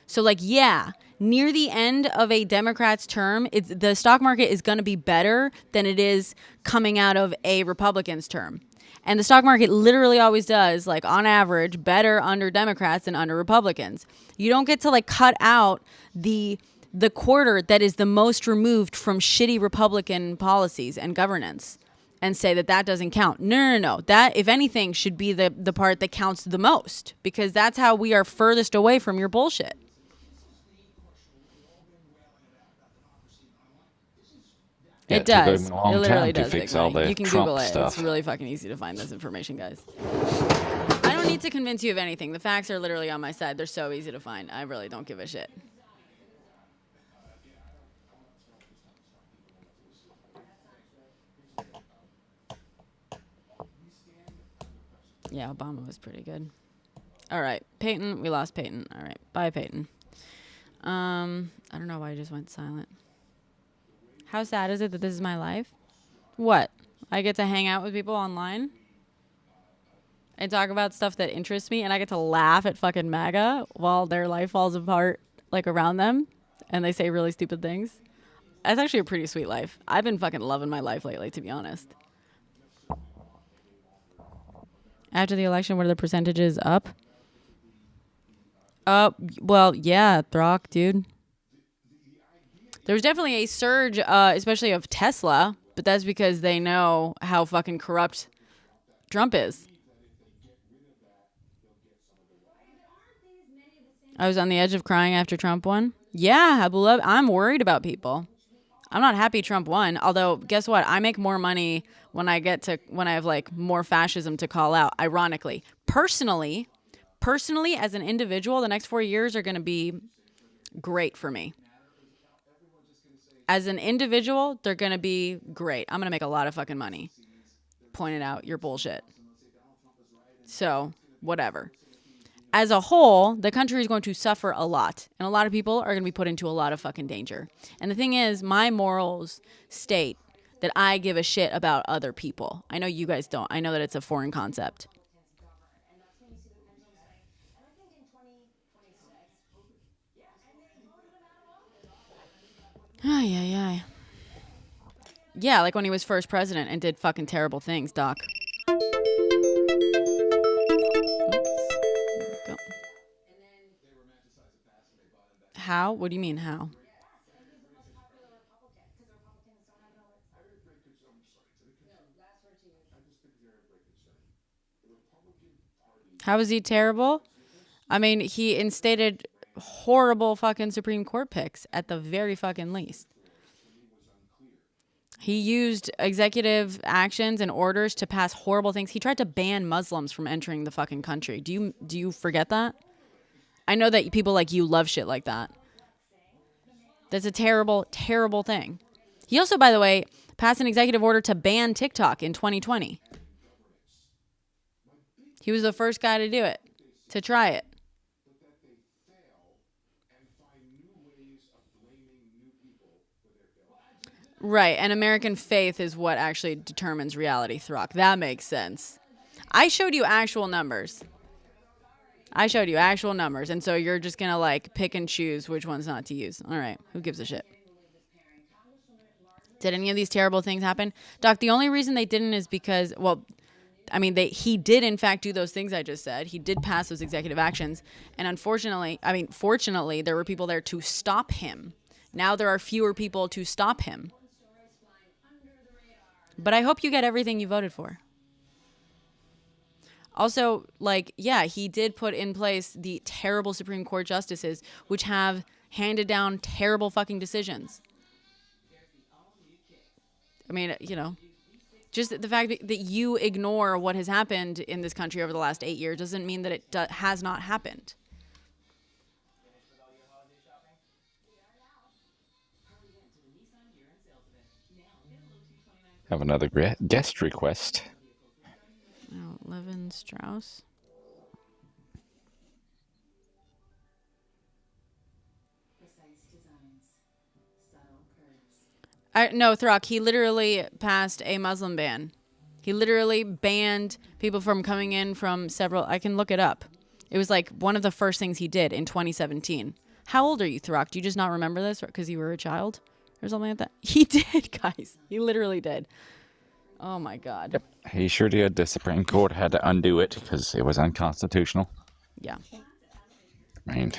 Speaker 1: So, like, yeah, near the end of a Democrat's term, the stock market is going to be better than it is coming out of a Republican's term. And the stock market literally always does, like, on average, better under Democrats than under Republicans. You don't get to, like, cut out the quarter that is the most removed from shitty Republican policies and governance and say that doesn't count. No. That, if anything, should be the part that counts the most, because that's how we are furthest away from your bullshit.
Speaker 5: Yeah,
Speaker 1: it does.
Speaker 5: It took him a long
Speaker 1: literally
Speaker 5: time
Speaker 1: does.
Speaker 5: to fix all the
Speaker 1: you can
Speaker 5: Trump
Speaker 1: Google it.
Speaker 5: stuff.
Speaker 1: It's really fucking easy to find this information, guys. I don't need to convince you of anything. The facts are literally on my side. They're so easy to find. I really don't give a shit. Yeah, Obama was pretty good. All right, Peyton. We lost Peyton. All right, bye, Peyton. I don't know why I just went silent. How sad is it that this is my life? What? I get to hang out with people online and talk about stuff that interests me, and I get to laugh at fucking MAGA while their life falls apart, like, around them, and they say really stupid things. That's actually a pretty sweet life. I've been fucking loving my life lately, to be honest. After the election, what are the percentages up? Well, yeah, Throck, dude. There was definitely a surge, especially of Tesla, but that's because they know how fucking corrupt Trump is. I was on the edge of crying after Trump won. Yeah, I'm worried about people. I'm not happy Trump won, although guess what? I make more money when I have, like, more fascism to call out, ironically. Personally, as an individual, the next 4 years are going to be great for me. As an individual, they're going to be great. I'm going to make a lot of fucking money pointing out your bullshit. So, whatever. As a whole, the country is going to suffer a lot. And a lot of people are going to be put into a lot of fucking danger. And the thing is, my morals state that I give a shit about other people. I know you guys don't. I know that it's a foreign concept. Ay. Yeah, like when he was first president and did fucking terrible things, Doc. Oops. Go. How? What do you mean, how? How is he terrible? I mean, he instated horrible fucking Supreme Court picks at the very fucking least. He used executive actions and orders to pass horrible things. He tried to ban Muslims from entering the fucking country. Do you forget that? I know that people like you love shit like that. That's a terrible, terrible thing. He also, by the way, passed an executive order to ban TikTok in 2020. He was the first guy to do it, to try it.
Speaker 3: But that they fail and find new ways of blaming new people for their failure.
Speaker 1: Right, and American faith is what actually determines reality, Throck. That makes sense. I showed you actual numbers. And so you're just going to like pick and choose which ones not to use. All right, who gives a shit? Did any of these terrible things happen? Doc, the only reason they didn't is because, well, I mean, he did in fact do those things I just said. He did pass those executive actions. And fortunately, there were people there to stop him. Now there are fewer people to stop him. But I hope you get everything you voted for. Also, he did put in place the terrible Supreme Court justices, which have handed down terrible fucking decisions. I mean, just the fact that you ignore what has happened in this country over the last 8 years doesn't mean that it has not happened.
Speaker 5: Have another guest request.
Speaker 1: Oh, Levin Strauss. No, Throck, he literally passed a Muslim ban. He literally banned people from coming in from several... I can look it up. It was like one of the first things he did in 2017. How old are you, Throck? Do you just not remember this because you were a child or something like that? He did, guys. He literally did. Oh, my God.
Speaker 5: Yep, he sure did. The Supreme Court had to undo it because it was unconstitutional.
Speaker 1: Yeah.
Speaker 5: I mean...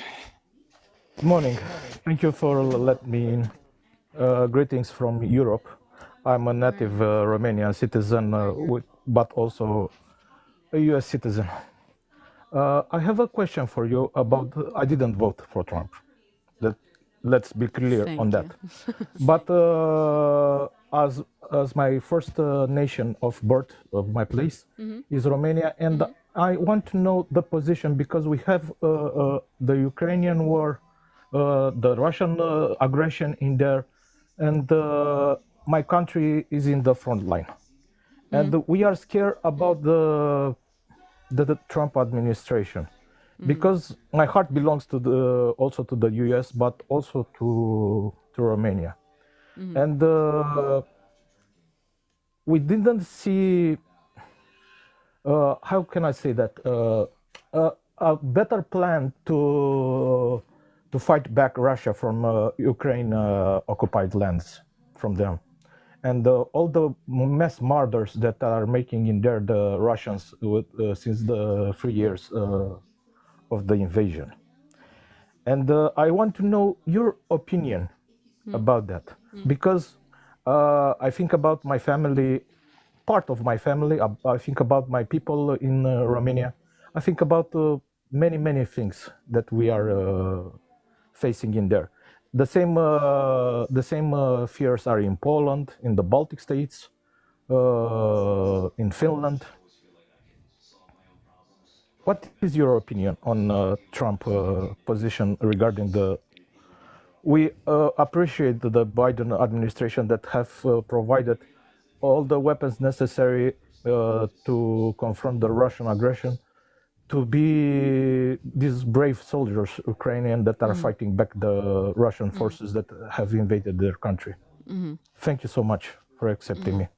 Speaker 7: Good morning. Thank you for letting me in. Greetings from Europe. I'm a native Romanian citizen, but also a US citizen. I have a question for you about, I didn't vote for Trump. Let's be clear on that. But as my first nation of birth, of my place, is Romania, and I want to know the position because we have the Ukrainian war, the Russian aggression in there, and my country is in the front line. And we are scared about the Trump administration because my heart belongs to also to the US, but also to Romania. And we didn't see, how can I say that, a better plan to fight back Russia from Ukraine occupied lands from them. And all the mass murders that are making in there the Russians since the 3 years of the invasion. And I want to know your opinion about that, because I think about my family, part of my family, I think about my people in Romania. I think about many, many things that we are facing in there. The same fears are in Poland, in the Baltic states, in Finland. What is your opinion on Trump position regarding the? We appreciate the Biden administration that have provided all the weapons necessary to confront the Russian aggression, to be these brave soldiers, Ukrainian, that are fighting back the Russian forces that have invaded their country. Thank you so much for accepting me.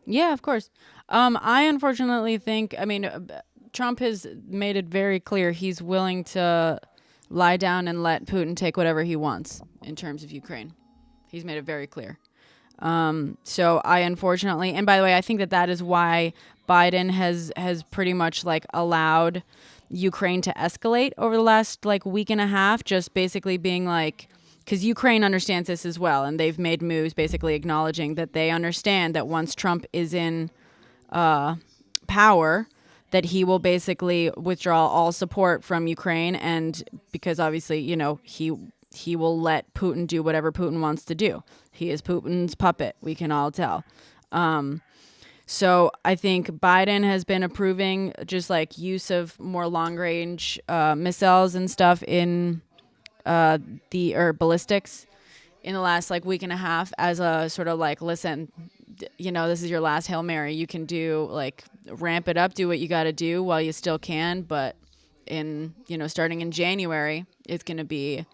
Speaker 1: Yeah, of course. I unfortunately think, Trump has made it very clear he's willing to lie down and let Putin take whatever he wants in terms of Ukraine. He's made it very clear. So I unfortunately, and by the way, I think that is why Biden has pretty much allowed Ukraine to escalate over the last week and a half, just basically being because Ukraine understands this as well, and they've made moves basically acknowledging that they understand that once Trump is in power, that he will basically withdraw all support from Ukraine, and because obviously, he will let Putin do whatever Putin wants to do. He is Putin's puppet, we can all tell. So I think Biden has been approving just use of more long-range missiles and stuff in ballistics in the last like week and a half as a sort of like, listen, this is your last Hail Mary. You can do like ramp it up, do what you got to do while you still can. But starting in January, it's going to be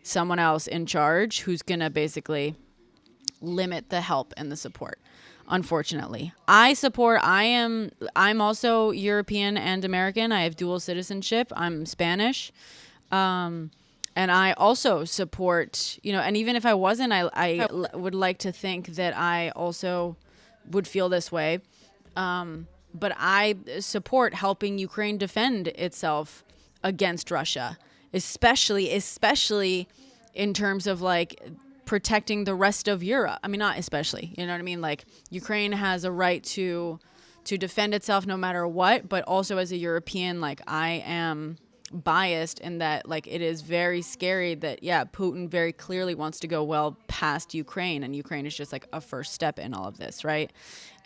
Speaker 1: someone else in charge who's going to basically limit the help and the support. Unfortunately, I'm also European and American. I have dual citizenship. I'm Spanish. And I also support, and even if I wasn't, I would like to think that I also would feel this way. But I support helping Ukraine defend itself against Russia, especially in terms of like protecting the rest of Europe. I mean, not especially, you know what I mean? Like Ukraine has a right to defend itself no matter what, but also as a European, like I am biased in that like it is very scary that Putin very clearly wants to go well past Ukraine, and Ukraine is just like a first step in all of this, right?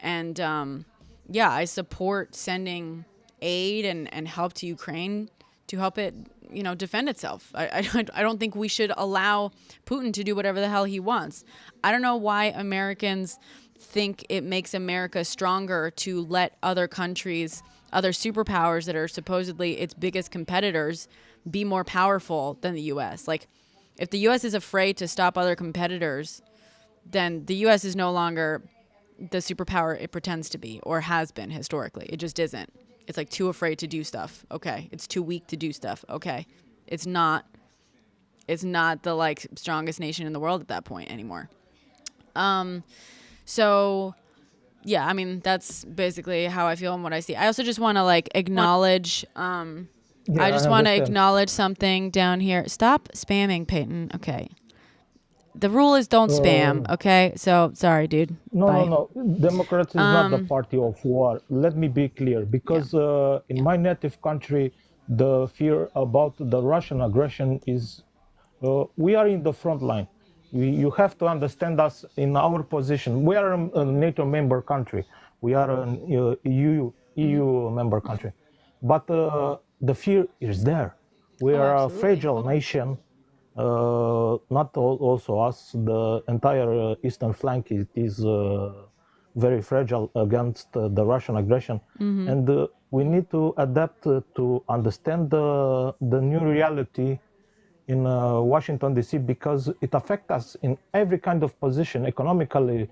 Speaker 1: And I support sending aid and help to Ukraine to help it defend itself. I don't think we should allow Putin to do whatever the hell he wants. I don't know why Americans think it makes America stronger to let other countries, other superpowers that are supposedly its biggest competitors, be more powerful than the U.S. Like, if the U.S. is afraid to stop other competitors, then the U.S. is no longer the superpower it pretends to be or has been historically. It just isn't. It's like too afraid to do stuff. Okay. It's too weak to do stuff. Okay. It's not the like strongest nation in the world at that point anymore. So yeah, I mean, that's basically how I feel and what I see. I also just want to like acknowledge, I just want to acknowledge something down here. Stop spamming, Peyton. Okay. The rule is don't spam, okay? So, sorry, dude. Bye.
Speaker 7: No. Democrats is not the party of war. Let me be clear. Because in my native country, the fear about the Russian aggression is... we are in the front line. You have to understand us in our position. We are a NATO member country. We are an EU member country. But the fear is there. We are a fragile nation. Not also us, the entire eastern flank is very fragile against the Russian aggression. And we need to adapt to understand the new reality in Washington, D.C., because it affects us in every kind of position, economically,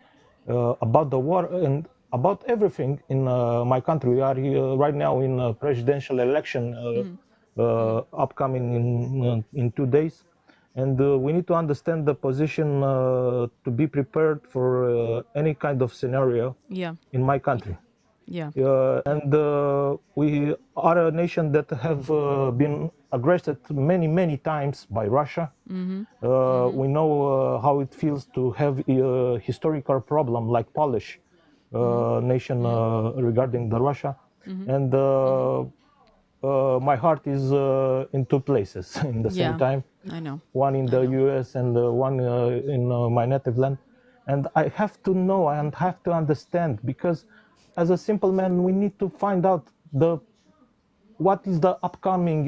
Speaker 7: about the war and about everything in my country. We are here right now in a presidential election upcoming in 2 days. And we need to understand the position to be prepared for any kind of scenario in my country. And we are a nation that have been aggressed many times by Russia. We know how it feels to have a historical problem like Polish nation regarding the Russia. And my heart is in two places in the same time.
Speaker 1: I know.
Speaker 7: One in the US and one in my native land. And I have to know and have to understand, because as a simple man, we need to find out what is the upcoming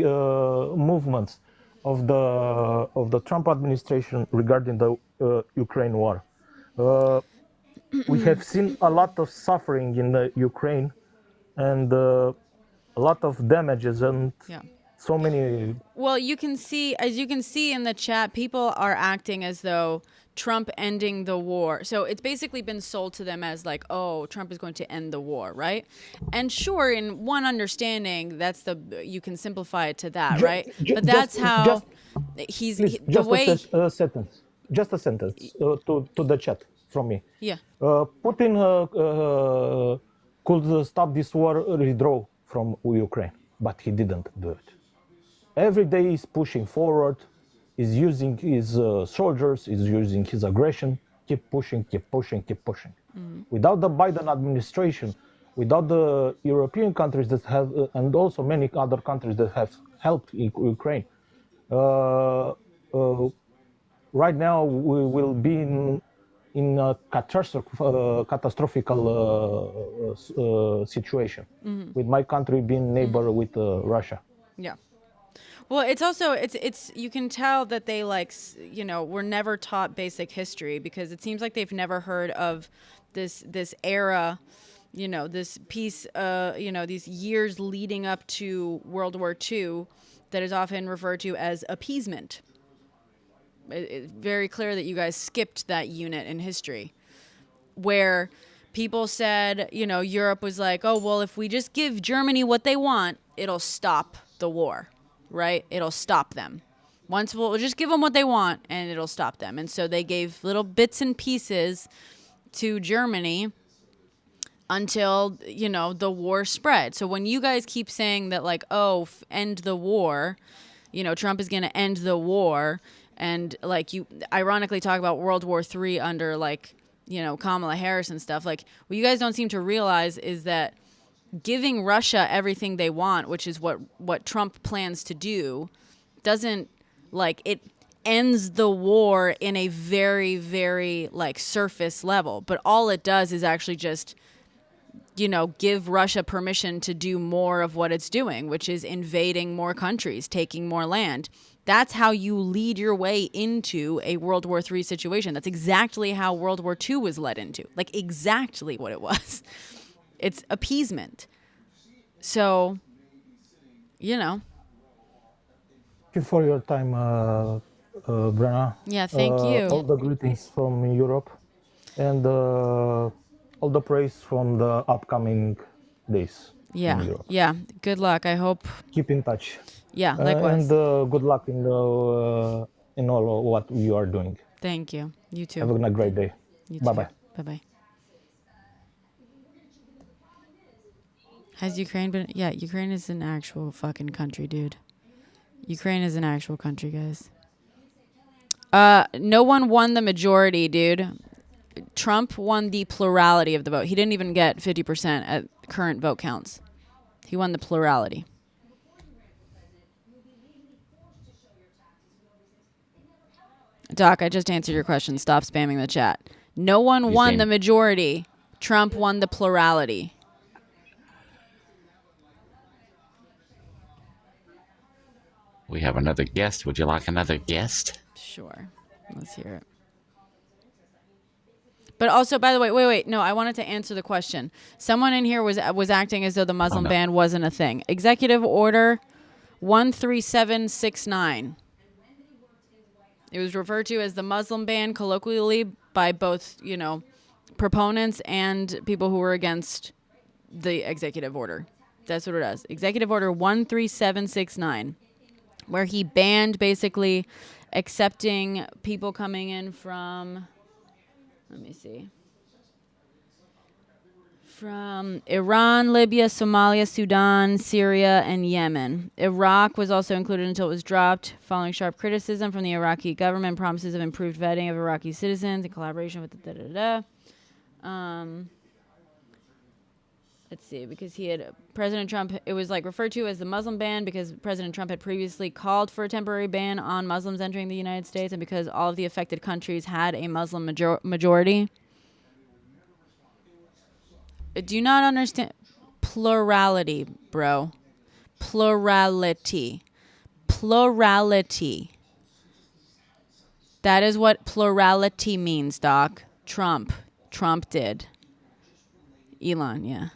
Speaker 7: movements of the Trump administration regarding the Ukraine war. We have seen a lot of suffering in the Ukraine, and a lot of damages and so many.
Speaker 1: Well, as you can see in the chat, people are acting as though Trump ending the war. So it's basically been sold to them as like, oh, Trump is going to end the war, right? And sure, in one understanding, you can simplify it to that, right? But that's how he's the way.
Speaker 7: Just a sentence to the chat from me.
Speaker 1: Yeah.
Speaker 7: Putin could stop this war, withdraw from Ukraine, but he didn't do it. Every day he's pushing forward, is using his soldiers, is using his aggression, keep pushing. Without the Biden administration, without the European countries that have, and also many other countries that have helped Ukraine, right now we will be in a catastrophical situation, with my country being neighbor with Russia.
Speaker 1: Yeah. Well, it's also it's you can tell that they like were never taught basic history, because it seems like they've never heard of this era, this piece, these years leading up to World War II, that is often referred to as appeasement. It's very clear that you guys skipped that unit in history, where people said, Europe was like, oh, well, if we just give Germany what they want, it'll stop the war, right? It'll stop them. Once we'll just give them what they want and it'll stop them. And so they gave little bits and pieces to Germany until, the war spread. So when you guys keep saying that, like, oh, end the war, Trump is going to end the war, and like you ironically talk about World War III under like, Kamala Harris and stuff, like what you guys don't seem to realize is that giving Russia everything they want, which is what Trump plans to do, doesn't, like, it ends the war in a very, very like surface level. But all it does is actually just, give Russia permission to do more of what it's doing, which is invading more countries, taking more land. That's how you lead your way into a World War III situation. That's exactly how World War II was led into. Like, exactly what it was. It's appeasement. So,
Speaker 7: Thank you for your time, Brenna.
Speaker 1: Yeah, thank you.
Speaker 7: All the greetings from Europe, and all the praise from the upcoming days in Europe.
Speaker 1: Yeah. Good luck. I hope.
Speaker 7: Keep in touch.
Speaker 1: Yeah, likewise.
Speaker 7: And good luck in all what you are doing.
Speaker 1: Thank you. You too.
Speaker 7: Have a great day.
Speaker 1: You
Speaker 7: Bye bye.
Speaker 1: Bye bye. Has Ukraine been? Yeah, Ukraine is an actual fucking country, dude. Ukraine is an actual country, guys. No one won the majority, dude. Trump won the plurality of the vote. He didn't even get 50% at current vote counts. He won the plurality. Doc, I just answered your question. Stop spamming the chat. No one won the majority. Trump won the plurality.
Speaker 5: We have another guest. Would you like another guest?
Speaker 1: Sure. Let's hear it. But also, by the way, wait. No, I wanted to answer the question. Someone in here was acting as though the Muslim ban wasn't a thing. Executive Order 13769. It was referred to as the Muslim ban colloquially by both, proponents and people who were against the executive order. That's what it is. Executive Order 13769, where he banned basically accepting people coming in from, let me see, from Iran, Libya, Somalia, Sudan, Syria, and Yemen. Iraq was also included until it was dropped, following sharp criticism from the Iraqi government, promises of improved vetting of Iraqi citizens in collaboration with the let's see, because President Trump, it was like referred to as the Muslim ban because President Trump had previously called for a temporary ban on Muslims entering the United States, and because all of the affected countries had a Muslim majority. Do you not understand? Plurality, bro. Plurality. Plurality. That is what plurality means, Doc. Trump did. Elon, yeah.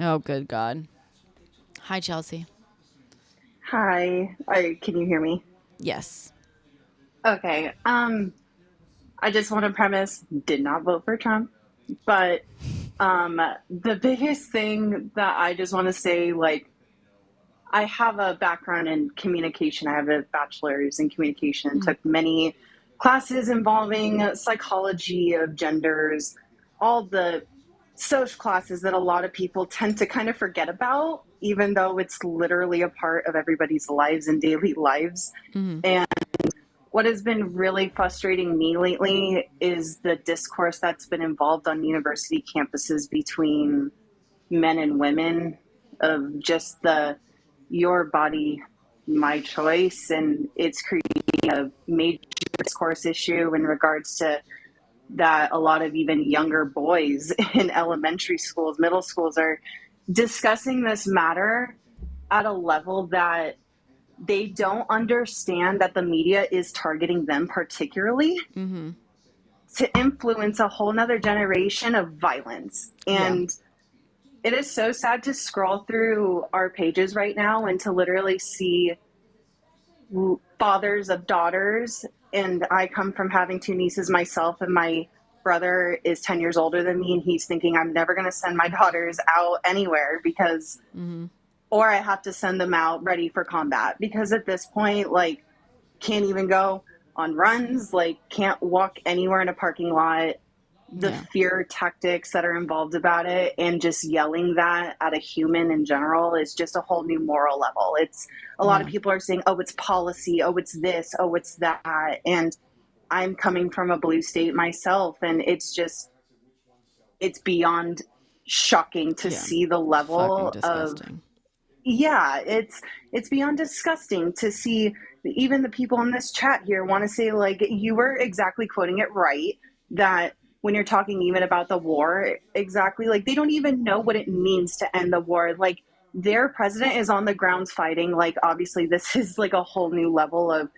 Speaker 1: Oh, good God. Hi, Chelsea.
Speaker 8: Hi. Can you hear me?
Speaker 1: Yes.
Speaker 8: Okay. I just want to premise, did not vote for Trump, but the biggest thing that I just want to say, like, I have a background in communication. I have a bachelor's in communication and took many classes involving psychology of genders, all the social classes that a lot of people tend to kind of forget about, even though it's literally a part of everybody's lives and daily lives. And what has been really frustrating me lately is the discourse that's been involved on university campuses between men and women of just your body, my choice. And it's creating a major discourse issue in regards to that. A lot of even younger boys in elementary schools, middle schools are discussing this matter at a level that they don't understand that the media is targeting them particularly to influence a whole nother generation of violence. And it is so sad to scroll through our pages right now and to literally see fathers of daughters. And I come from having 2 nieces myself, and my brother is 10 years older than me, and he's thinking I'm never going to send my daughters out anywhere because or I have to send them out ready for combat, because at this point, like, can't even go on runs, like, can't walk anywhere in a parking lot. The fear tactics that are involved about it, and just yelling that at a human in general, is just a whole new moral level. It's a lot of people are saying, oh, it's policy, oh, it's this, oh, it's that. And I'm coming from a blue state myself, and it's just, it's beyond shocking to see the level of, it's beyond disgusting to see. Even the people in this chat here want to say, like, you were exactly quoting it right, that when you're talking even about the war, exactly, like, they don't even know what it means to end the war. Like, their president is on the grounds fighting. Like, obviously this is like a whole new level of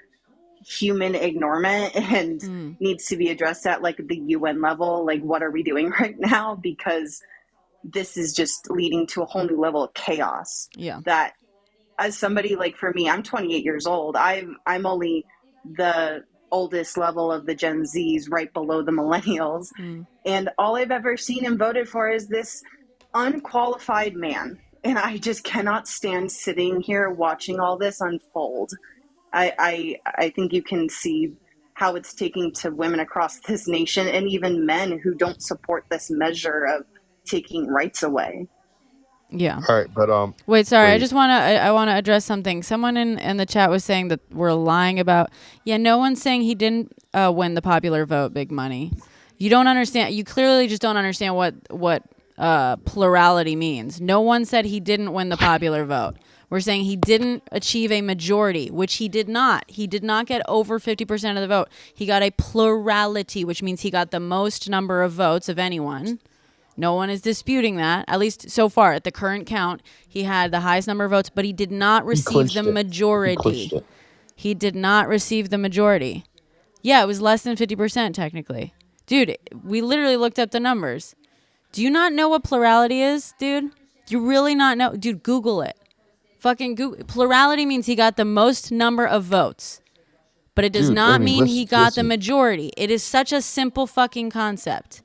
Speaker 8: human ignorement and needs to be addressed at like the UN level. Like, what are we doing right now? Because this is just leading to a whole new level of chaos. That, as somebody, like, for me, I'm 28 years old. I'm only the oldest level of the Gen Zs, right below the millennials. And all I've ever seen and voted for is this unqualified man. And I just cannot stand sitting here watching all this unfold. I think you can see how it's taking to women across this nation, and even men who don't support this measure of taking rights away.
Speaker 1: Yeah.
Speaker 9: All right, but
Speaker 1: wait, sorry.
Speaker 9: wait.
Speaker 1: I want to address something. Someone in the chat was saying that we're lying about. Yeah, no one's saying he didn't win the popular vote. Big money. You don't understand. You clearly just don't understand what plurality means. No one said he didn't win the popular vote. We're saying he didn't achieve a majority, which he did not. He did not get over 50% of the vote. He got a plurality, which means he got the most number of votes of anyone. No one is disputing that. At least so far, at the current count, he had the highest number of votes, but he did not receive the majority. He did not receive the majority. Yeah, it was less than 50% technically. Dude, we literally looked up the numbers. Do you not know what plurality is, dude? Do you really not know? Dude, Google it. Fucking Google. Plurality means he got the most number of votes. But it does not mean he got the majority. It is such a simple fucking concept.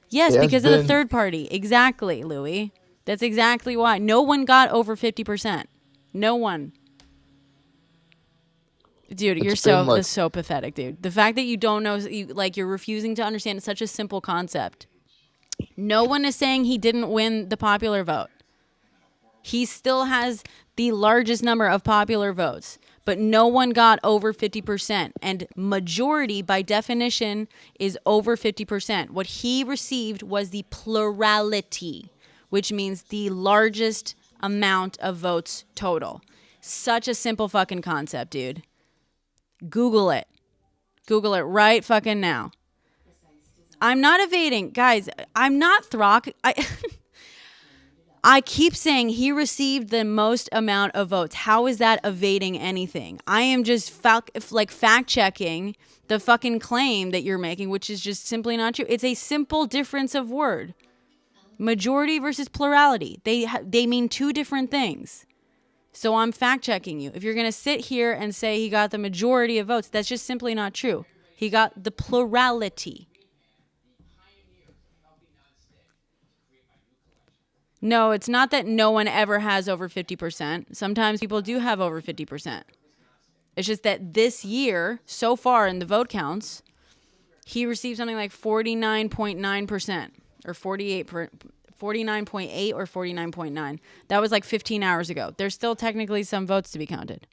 Speaker 1: Yes, because of the third party. Exactly, Louis. That's exactly why. No one got over 50%. No one. Dude, you're so pathetic, dude. The fact that you don't know, you're refusing to understand such a simple concept. No one is saying he didn't win the popular vote. He still has the largest number of popular votes, but no one got over 50%. And majority, by definition, is over 50%. What he received was the plurality, which means the largest amount of votes total. Such a simple fucking concept, dude. Google it. Google it right fucking now. I'm not evading. Guys, I'm not Throck. I keep saying he received the most amount of votes. How is that evading anything? I am just fact-checking the fucking claim that you're making, which is just simply not true. It's a simple difference of word. Majority versus plurality. They mean two different things. So I'm fact-checking you. If you're going to sit here and say he got the majority of votes, that's just simply not true. He got the plurality. No, it's not that no one ever has over 50%. Sometimes people do have over 50%. It's just that this year, so far in the vote counts, he received something like 49.9% or 49.8 or 49.9. That was like 15 hours ago. There's still technically some votes to be counted.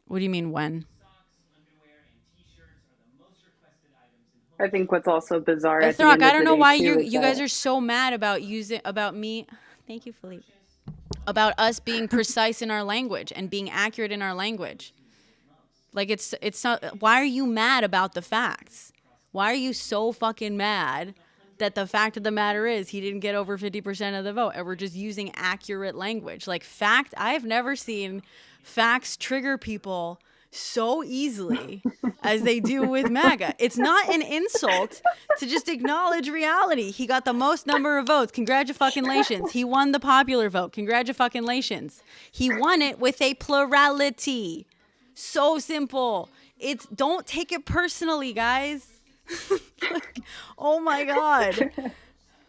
Speaker 1: What do you mean when?
Speaker 8: I think what's also bizarre.
Speaker 1: I don't know why you guys are so mad about me. Thank you, Philippe. About us being precise in our language and being accurate in our language. Like it's not. Why are you mad about the facts? Why are you so fucking mad that the fact of the matter is he didn't get over 50% of the vote, and we're just using accurate language. Like fact, I've never seen facts trigger people so easily as they do with MAGA. It's not an insult to just acknowledge reality. He got the most number of votes. Congratulations. He won the popular vote. Congratulations. He won it with a plurality. So simple. It's don't take it personally, guys. Like, oh my God.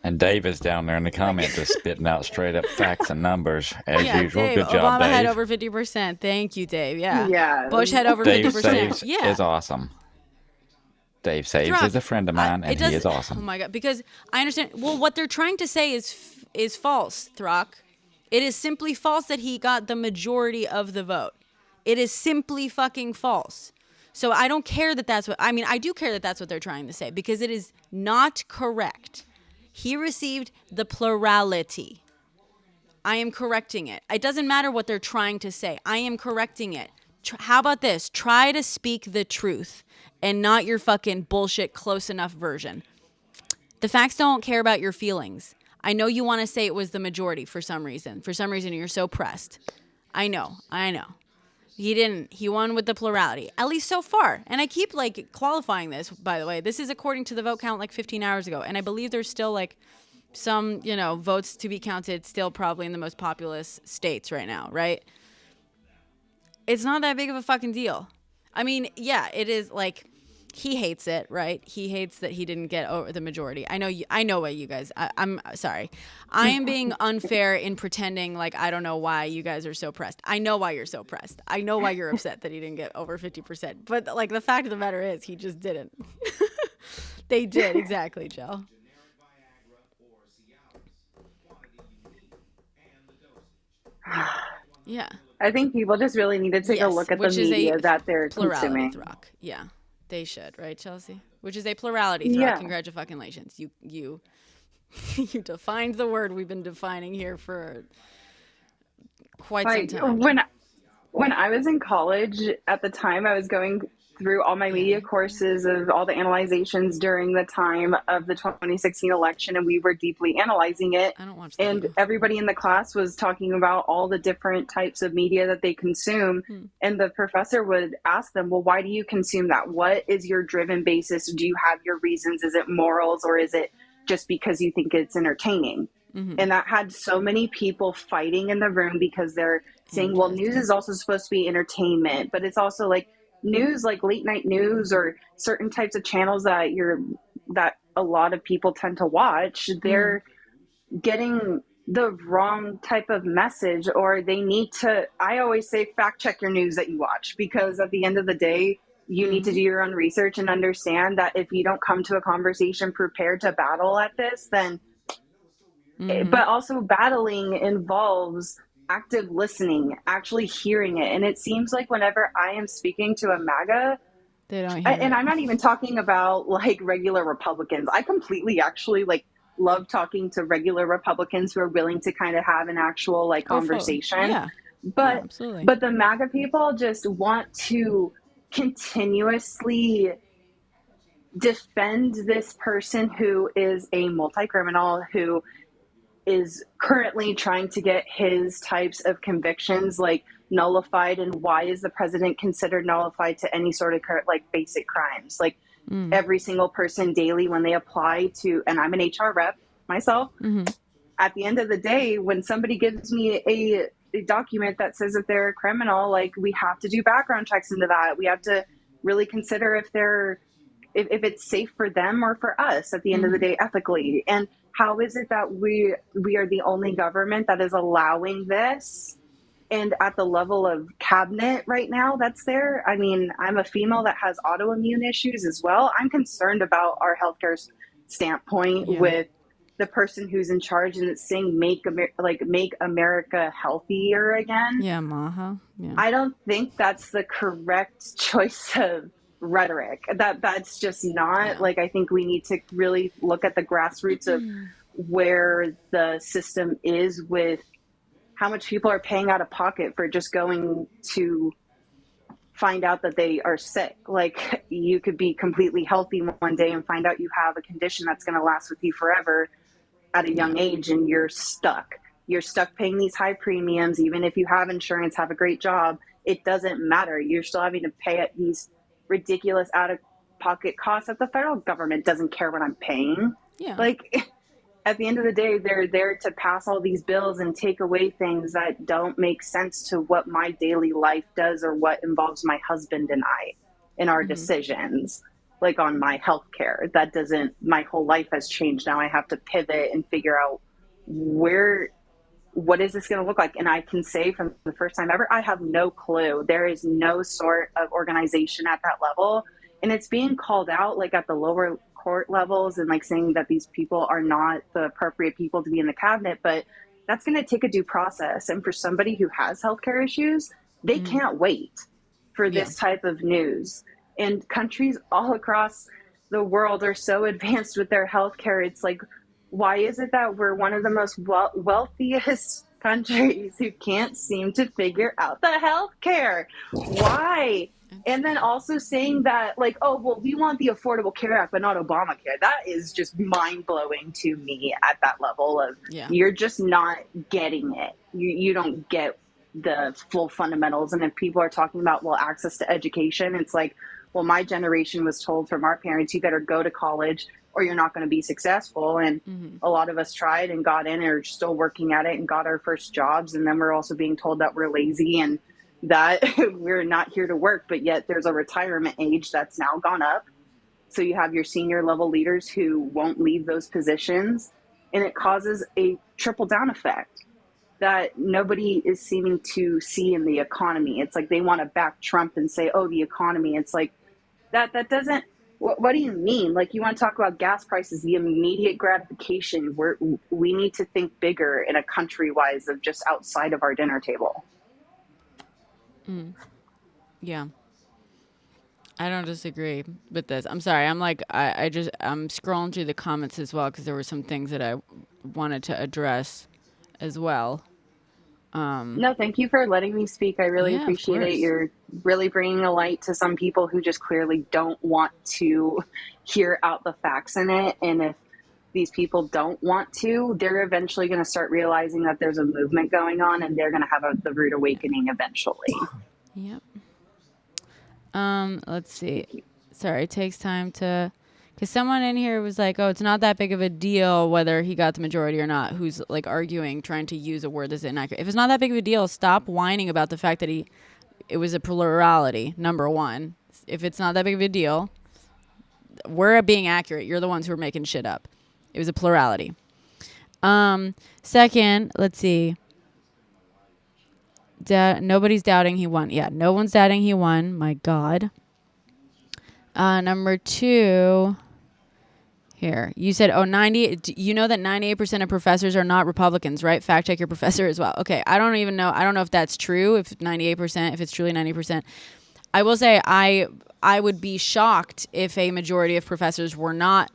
Speaker 5: And Dave is down there in the comments just spitting out straight up facts and numbers as usual.
Speaker 1: Dave,
Speaker 5: Good job,
Speaker 1: Obama
Speaker 5: Dave.
Speaker 1: had over 50%. Thank you, Dave. Yeah.
Speaker 8: Yeah.
Speaker 1: Bush had over
Speaker 5: Dave
Speaker 1: 50%.
Speaker 5: Saves
Speaker 1: Yeah.
Speaker 5: is awesome. Dave Saves
Speaker 1: Rock,
Speaker 5: is a friend of mine, and he is awesome.
Speaker 1: Oh my God. Because I understand. Well, what they're trying to say is false, Throck. It is simply false that he got the majority of the vote. It is simply fucking false. So I don't care that that's what, I mean, I do care that that's what they're trying to say, because it is not correct. He received the plurality. I am correcting it. It doesn't matter what they're trying to say. I am correcting it. How about this? Try to speak the truth and not your fucking bullshit close enough version. The facts don't care about your feelings. I know you want to say it was the majority for some reason. For some reason, you're so pressed. I know. He didn't. He won with the plurality, at least so far. And I keep like qualifying this, by the way. This is according to the vote count like 15 hours ago. And I believe there's still like some, votes to be counted still probably in the most populous states right now, right? It's not that big of a fucking deal. I mean, yeah, it is like he hates it, right? He hates that he didn't get over the majority. I know what you guys, I'm sorry. I am being unfair in pretending like I don't know why you guys are so pressed. I know why you're so pressed. I know why you're upset that he didn't get over 50%. But like the fact of the matter is he just didn't. They did, exactly, Joe. Yeah.
Speaker 8: I think people just really need to take a look at the media that they're consuming.
Speaker 1: Throck. Yeah, they should, right, Chelsea? Which is a plurality throck.
Speaker 8: Yeah.
Speaker 1: Congratulations. You defined the word we've been defining here for quite some time.
Speaker 8: When I was in college, at the time, I was going through all my media courses of all the analyzations during the time of the 2016 election, and we were deeply analyzing it.
Speaker 1: I don't watch
Speaker 8: and everybody in the class was talking about all the different types of media that they consume. And the professor would ask them, well, why do you consume that? What is your driven basis? Do you have your reasons? Is it morals, or is it just because you think it's entertaining? And that had so many people fighting in the room because they're saying, well, news is also supposed to be entertainment, but it's also like news, like late night news or certain types of channels that a lot of people tend to watch. They're getting the wrong type of message, or they need to, I always say, fact check your news that you watch, because at the end of the day, you need to do your own research and understand that if you don't come to a conversation prepared to battle at this, then but also battling involves active listening, actually hearing it. And it seems like whenever I am speaking to a MAGA,
Speaker 1: they don't hear
Speaker 8: and I'm not even talking about like regular Republicans. I completely actually like love talking to regular Republicans who are willing to kind of have an actual like conversation.
Speaker 1: Yeah.
Speaker 8: But
Speaker 1: absolutely.
Speaker 8: But the MAGA people just want to continuously defend this person who is a multi-criminal, who is currently trying to get his types of convictions like nullified. And why is the president considered nullified to any sort of like basic crimes? Like every single person daily when they apply to, and I'm an HR rep myself, at the end of the day, when somebody gives me a document that says that they're a criminal, like we have to do background checks into that. We have to really consider if it's safe for them or for us at the end of the day, ethically. And how is it that we are the only government that is allowing this? And at the level of cabinet right now that's there, I mean, I'm a female that has autoimmune issues as well. I'm concerned about our healthcare standpoint with the person who's in charge, and it's saying make America healthier again.
Speaker 1: Yeah, Maha. Yeah.
Speaker 8: I don't think that's the correct choice of rhetoric. That's just not like, I think we need to really look at the grassroots of where the system is, with how much people are paying out of pocket for just going to find out that they are sick. Like, you could be completely healthy one day and find out you have a condition that's going to last with you forever at a young age, and you're stuck. You're stuck paying these high premiums. Even if you have insurance, have a great job, it doesn't matter. You're still having to pay at these ridiculous out-of-pocket costs that the federal government doesn't care what I'm paying.
Speaker 1: Yeah.
Speaker 8: Like, at the end of the day, they're there to pass all these bills and take away things that don't make sense to what my daily life does or what involves my husband and I in our decisions, like on my health care. That doesn't, my whole life has changed. Now I have to pivot and figure out what is this going to look like? And I can say from the first time ever, I have no clue. There is no sort of organization at that level. And it's being called out, like at the lower court levels, and like saying that these people are not the appropriate people to be in the cabinet. But that's going to take a due process. And for somebody who has healthcare issues, they can't wait for this type of news. And countries all across the world are so advanced with their healthcare. It's like, why is it that we're one of the most wealthiest countries who can't seem to figure out the healthcare? Why? And then also saying that, like, oh, well, we want the Affordable Care Act, but not Obamacare. That is just mind-blowing to me at that level of you're just not getting it. You don't get the full fundamentals. And if people are talking about, well, access to education, it's like, well, my generation was told from our parents, you better go to college or you're not going to be successful. And a lot of us tried and got in and are still working at it and got our first jobs. And then we're also being told that we're lazy and that we're not here to work, but yet there's a retirement age that's now gone up. So you have your senior level leaders who won't leave those positions, and it causes a trickle down effect that nobody is seeming to see in the economy. It's like they want to back Trump and say, oh, the economy. It's like that doesn't, what do you mean? Like, you want to talk about gas prices, the immediate gratification, we need to think bigger in a country wise of just outside of our dinner table.
Speaker 1: Yeah. I don't disagree with this. I'm sorry. I'm like, I'm scrolling through the comments as well because there were some things that I wanted to address as well.
Speaker 8: No, thank you for letting me speak. I really appreciate it. You're really bringing a light to some people who just clearly don't want to hear out the facts in it. And if these people don't want to, they're eventually going to start realizing that there's a movement going on, and they're going to have the rude awakening eventually.
Speaker 1: Yep. Let's see. Sorry, it takes time to, because someone in here was like, oh, it's not that big of a deal whether he got the majority or not, who's like arguing, trying to use a word that's inaccurate. If it's not that big of a deal, stop whining about the fact that it was a plurality, number one. If it's not that big of a deal, we're being accurate. You're the ones who are making shit up. It was a plurality. Second, let's see. Nobody's doubting he won. Yeah, no one's doubting he won. My God. Number two. Here. You said, you know that 98% of professors are not Republicans, right? Fact check your professor as well. Okay, I don't even know. I don't know if that's true, if 98%, if it's truly 90%. I will say I would be shocked if a majority of professors were not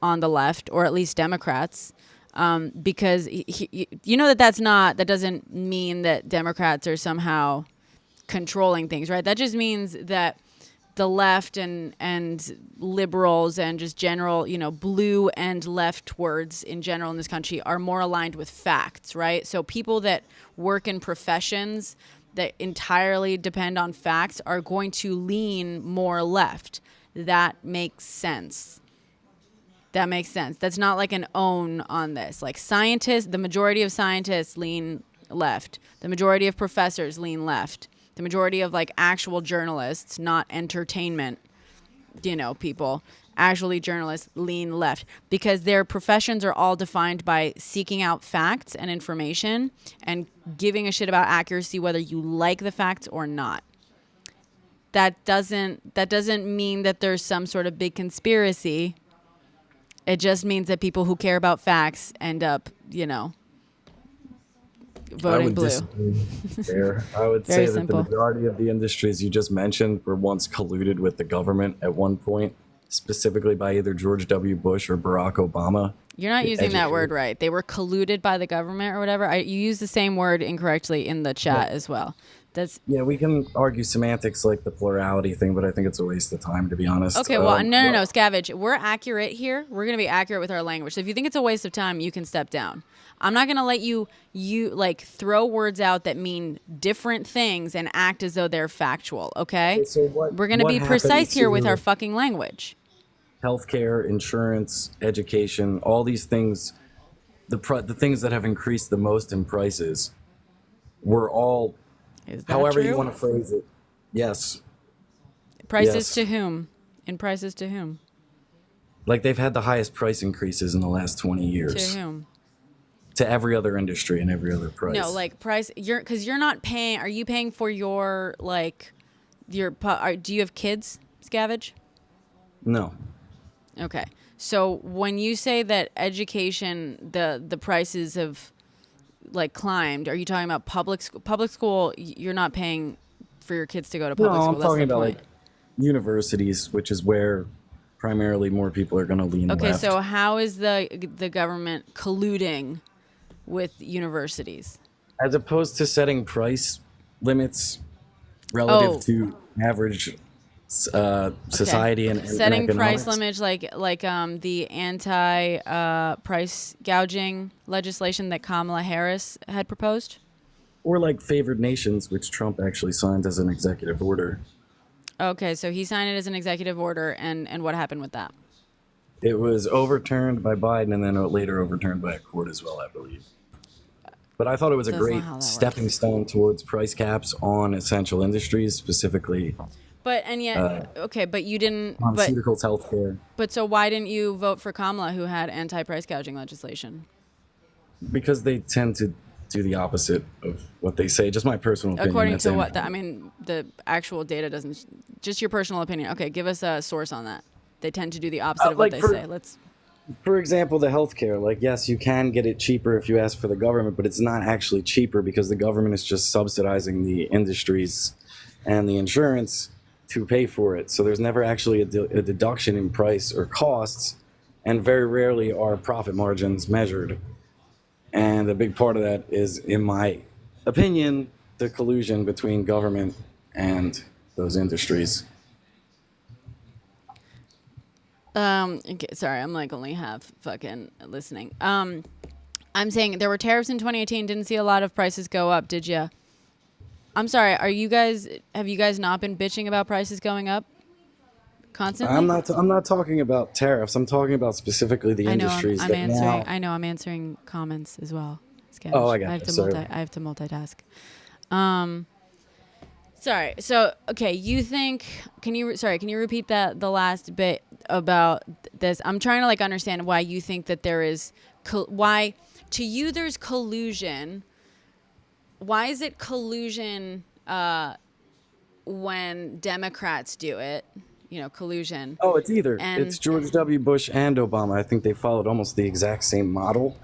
Speaker 1: on the left, or at least Democrats, because you know that doesn't mean that Democrats are somehow controlling things, right? That just means that the left and liberals and just general, blue and leftwards in general in this country are more aligned with facts, right? So people that work in professions that entirely depend on facts are going to lean more left. That makes sense. That's not like an own on this. Like scientists, the majority of scientists lean left. The majority of professors lean left. The majority of like actual journalists, not entertainment, people, actually journalists lean left because their professions are all defined by seeking out facts and information and giving a shit about accuracy, whether you like the facts or not. That doesn't mean that there's some sort of big conspiracy. It just means that people who care about facts end up, voting blue.
Speaker 9: There. I would say that the majority of the industries you just mentioned were once colluded with the government at one point, specifically by either George W. Bush or Barack Obama.
Speaker 1: You're not using that word right. They were colluded by the government or whatever. You use the same word incorrectly in the chat as well. That's
Speaker 9: Yeah, we can argue semantics like the plurality thing, but I think it's a waste of time, to be honest.
Speaker 1: okay. Well, no, Scavenge. We're accurate here. We're gonna be accurate with our language. So if you think it's a waste of time, you can step down. I'm not gonna let you like throw words out that mean different things and act as though they're factual. Okay.
Speaker 9: So
Speaker 1: We're gonna be precise here with our fucking language.
Speaker 9: Healthcare, insurance, education, all these things, the things that have increased the most in prices were all,
Speaker 1: Is that
Speaker 9: however
Speaker 1: true?
Speaker 9: you want to phrase it. Yes.
Speaker 1: Prices
Speaker 9: Yes.
Speaker 1: to whom? In prices to whom?
Speaker 9: Like they've had the highest price increases in the last 20 years.
Speaker 1: To whom?
Speaker 9: To every other industry and every other price.
Speaker 1: No, like price. Because you're not paying. Are you paying for your like your? Do you have kids, Scavenge?
Speaker 9: No.
Speaker 1: Okay. So when you say that education, the prices have like climbed, are you talking about public school? You're not paying for your kids to go to public
Speaker 9: No,
Speaker 1: school.
Speaker 9: I'm
Speaker 1: That's
Speaker 9: talking
Speaker 1: the
Speaker 9: about
Speaker 1: point.
Speaker 9: like universities, which is where primarily more people are going to lean
Speaker 1: Okay,
Speaker 9: left.
Speaker 1: so how is the government colluding with universities?
Speaker 9: As opposed to setting price limits relative
Speaker 1: Oh.
Speaker 9: to average society and
Speaker 1: setting price
Speaker 9: economics.
Speaker 1: limits like the anti price gouging legislation that Kamala Harris had proposed.
Speaker 9: Or like favored nations, which Trump actually signed as an executive order.
Speaker 1: Okay, so he signed it as an executive order, and what happened with that?
Speaker 9: It was overturned by Biden and then later overturned by a court as well, I believe. But I thought it was a
Speaker 1: That's not
Speaker 9: great
Speaker 1: how that
Speaker 9: stepping stone towards price caps on essential industries, specifically
Speaker 1: But and yet, okay, but you didn't. But
Speaker 9: pharmaceuticals, healthcare.
Speaker 1: so why didn't you vote for Kamala, who had anti-price gouging legislation?
Speaker 9: Because they tend to do the opposite of what they say. Just my personal opinion.
Speaker 1: According
Speaker 9: That's
Speaker 1: to
Speaker 9: it.
Speaker 1: what? I mean, the actual data doesn't. Just your personal opinion. Okay, give us a source on that. They tend to do the opposite of what they say. Let's.
Speaker 9: For example, the healthcare. Like, yes, you can get it cheaper if you ask for the government, but it's not actually cheaper because the government is just subsidizing the industries and the insurance to pay for it. So there's never actually a deduction in price or costs, and very rarely are profit margins measured. And a big part of that is, in my opinion, the collusion between government and those industries.
Speaker 1: Okay, sorry, I'm like only half fucking listening. I'm saying there were tariffs in 2018. Didn't see a lot of prices go up, did you? I'm sorry. Have you guys not been bitching about prices going up constantly?
Speaker 9: I'm not talking about tariffs. I'm talking about specifically the industries
Speaker 1: I'm
Speaker 9: that
Speaker 1: answering.
Speaker 9: now.
Speaker 1: I know I'm answering comments as well. Scavenge.
Speaker 9: Oh, I got
Speaker 1: I have
Speaker 9: you.
Speaker 1: to
Speaker 9: Sorry.
Speaker 1: I have to multitask. Sorry. So, okay, you think? Can you repeat the last bit about this? I'm trying to like understand why you think that there is why to you there's collusion. Why is it collusion when Democrats do it? You know, collusion.
Speaker 9: Oh, it's either.
Speaker 1: And-
Speaker 9: It's George W. Bush and Obama. I think they followed almost the exact same model.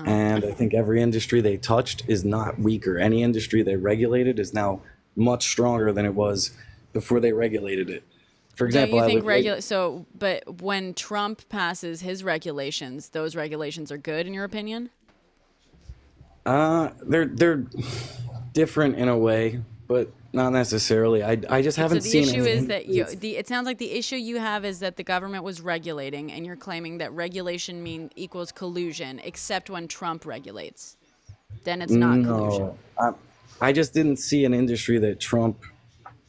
Speaker 9: And I think every industry they touched is not weaker. Any industry they regulated is now much stronger than it was before they regulated it. For
Speaker 1: Don't
Speaker 9: example,
Speaker 1: you think but when Trump passes his regulations, those regulations are good in your opinion?
Speaker 9: they're different in a way, but not necessarily. I just haven't
Speaker 1: So the
Speaker 9: seen
Speaker 1: issue
Speaker 9: any
Speaker 1: is that
Speaker 9: industries-
Speaker 1: it sounds like the issue you have is that the government was regulating, and you're claiming that regulation equals collusion, except when Trump regulates. Then it's not collusion.
Speaker 9: I just didn't see an industry that Trump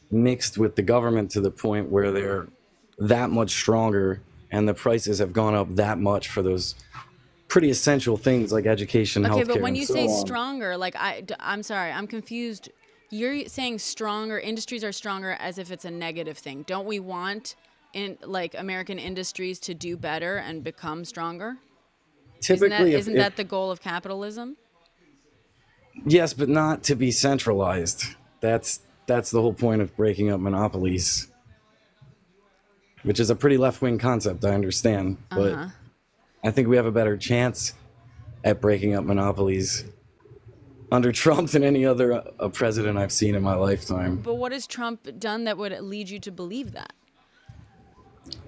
Speaker 9: mixed with the government to the point where they're that much stronger and the prices have gone up that much for those pretty essential things like education,
Speaker 1: Okay,
Speaker 9: healthcare,
Speaker 1: but when
Speaker 9: and
Speaker 1: you
Speaker 9: so
Speaker 1: say
Speaker 9: on.
Speaker 1: stronger, like I'm sorry, I'm confused. You're saying stronger industries are stronger as if it's a negative thing. Don't we want in like American industries to do better and become stronger?
Speaker 9: Typically,
Speaker 1: Isn't that the goal of capitalism?
Speaker 9: Yes, but not to be centralized. That's the whole point of breaking up monopolies, which is a pretty left-wing concept, I understand, but I think we have a better chance at breaking up monopolies under Trump than any other president I've seen in my lifetime.
Speaker 1: But what has Trump done that would lead you to believe that?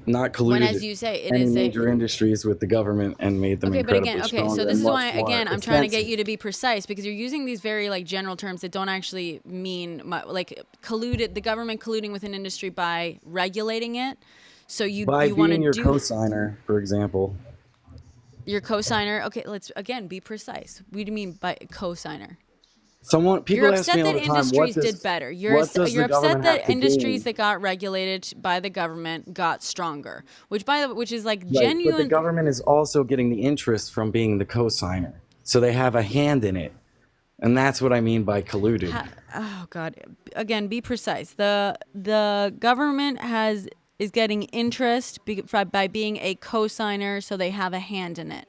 Speaker 9: not
Speaker 1: When,
Speaker 9: colluded
Speaker 1: as you say, it
Speaker 9: any
Speaker 1: is a
Speaker 9: major industries with the government and made them
Speaker 1: okay, but
Speaker 9: incredibly
Speaker 1: again, okay,
Speaker 9: strong
Speaker 1: so this
Speaker 9: and
Speaker 1: is
Speaker 9: much
Speaker 1: why,
Speaker 9: more
Speaker 1: again, I'm trying to get
Speaker 9: expensive.
Speaker 1: you to be precise because you're using these very like general terms that don't actually mean like colluded, the government colluding with an industry by regulating it. So
Speaker 9: By
Speaker 1: you want
Speaker 9: being
Speaker 1: to
Speaker 9: your
Speaker 1: do
Speaker 9: cosigner, for example.
Speaker 1: your cosigner. Okay, let's again be precise. What do you mean by cosigner?
Speaker 9: People
Speaker 1: You're
Speaker 9: ask me
Speaker 1: upset
Speaker 9: all
Speaker 1: that
Speaker 9: the time,
Speaker 1: industries did better.
Speaker 9: what does
Speaker 1: You're
Speaker 9: the
Speaker 1: upset
Speaker 9: government have
Speaker 1: that
Speaker 9: to
Speaker 1: industries
Speaker 9: gain?
Speaker 1: that got regulated by the government got stronger, which is like
Speaker 9: Right, but the
Speaker 1: genuine.
Speaker 9: government is also getting the interest from being the cosigner. So they have a hand in it. And that's what I mean by colluded.
Speaker 1: Oh God! Again, be precise. The government is getting interest by being a cosigner, so they have a hand in it.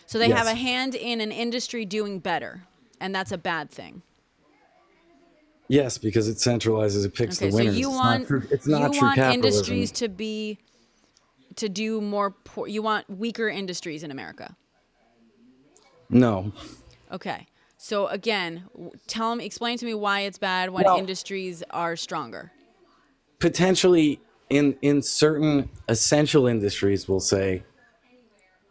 Speaker 1: So they have a
Speaker 9: Yes.
Speaker 1: hand in an industry doing better, and that's a bad thing.
Speaker 9: Yes, because it centralizes, it picks the
Speaker 1: Okay, so
Speaker 9: winners. It's not true
Speaker 1: industries
Speaker 9: capitalism.
Speaker 1: to do more. You want weaker industries in America.
Speaker 9: No.
Speaker 1: Okay. So again, explain to me why it's bad when
Speaker 9: Well,
Speaker 1: industries are stronger.
Speaker 9: potentially in certain essential industries, we'll say,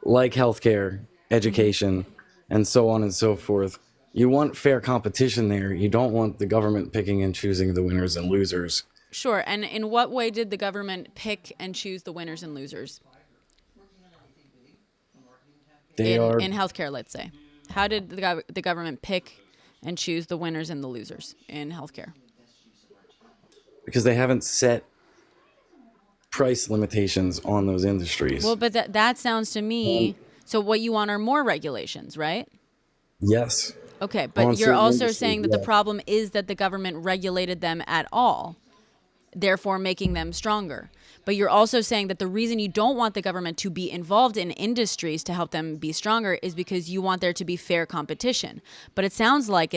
Speaker 9: like healthcare, education, and so on and so forth. You want fair competition there. You don't want the government picking and choosing the winners and losers.
Speaker 1: Sure. And in what way did the government pick and choose the winners and losers
Speaker 9: They are
Speaker 1: in healthcare? Let's say, how did the government pick and choose the winners and the losers in healthcare?
Speaker 9: because they haven't set price limitations on those industries.
Speaker 1: Well, but that sounds to me. So what you want are more regulations, right?
Speaker 9: Yes.
Speaker 1: Okay,
Speaker 9: On
Speaker 1: but you're
Speaker 9: certain
Speaker 1: also
Speaker 9: industries,
Speaker 1: saying that the
Speaker 9: yes.
Speaker 1: problem is that the government regulated them at all, therefore making them stronger. But you're also saying that the reason you don't want the government to be involved in industries to help them be stronger is because you want there to be fair competition. But it sounds like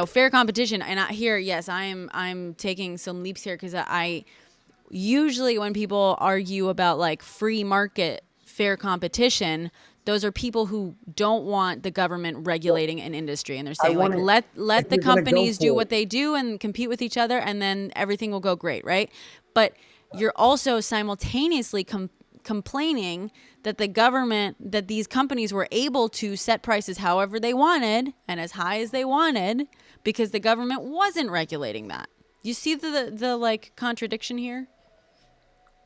Speaker 1: fair competition. And yes, I'm taking some leaps here because I usually when people argue about like free market fair competition, those are people who don't want the government regulating an industry, and they're saying like let
Speaker 9: if
Speaker 1: the
Speaker 9: you're gonna go
Speaker 1: companies do
Speaker 9: for
Speaker 1: what
Speaker 9: it.
Speaker 1: they do and compete with each other, and then everything will go great, right? But you're also simultaneously complaining that that these companies were able to set prices however they wanted and as high as they wanted because the government wasn't regulating that. You see the like contradiction here?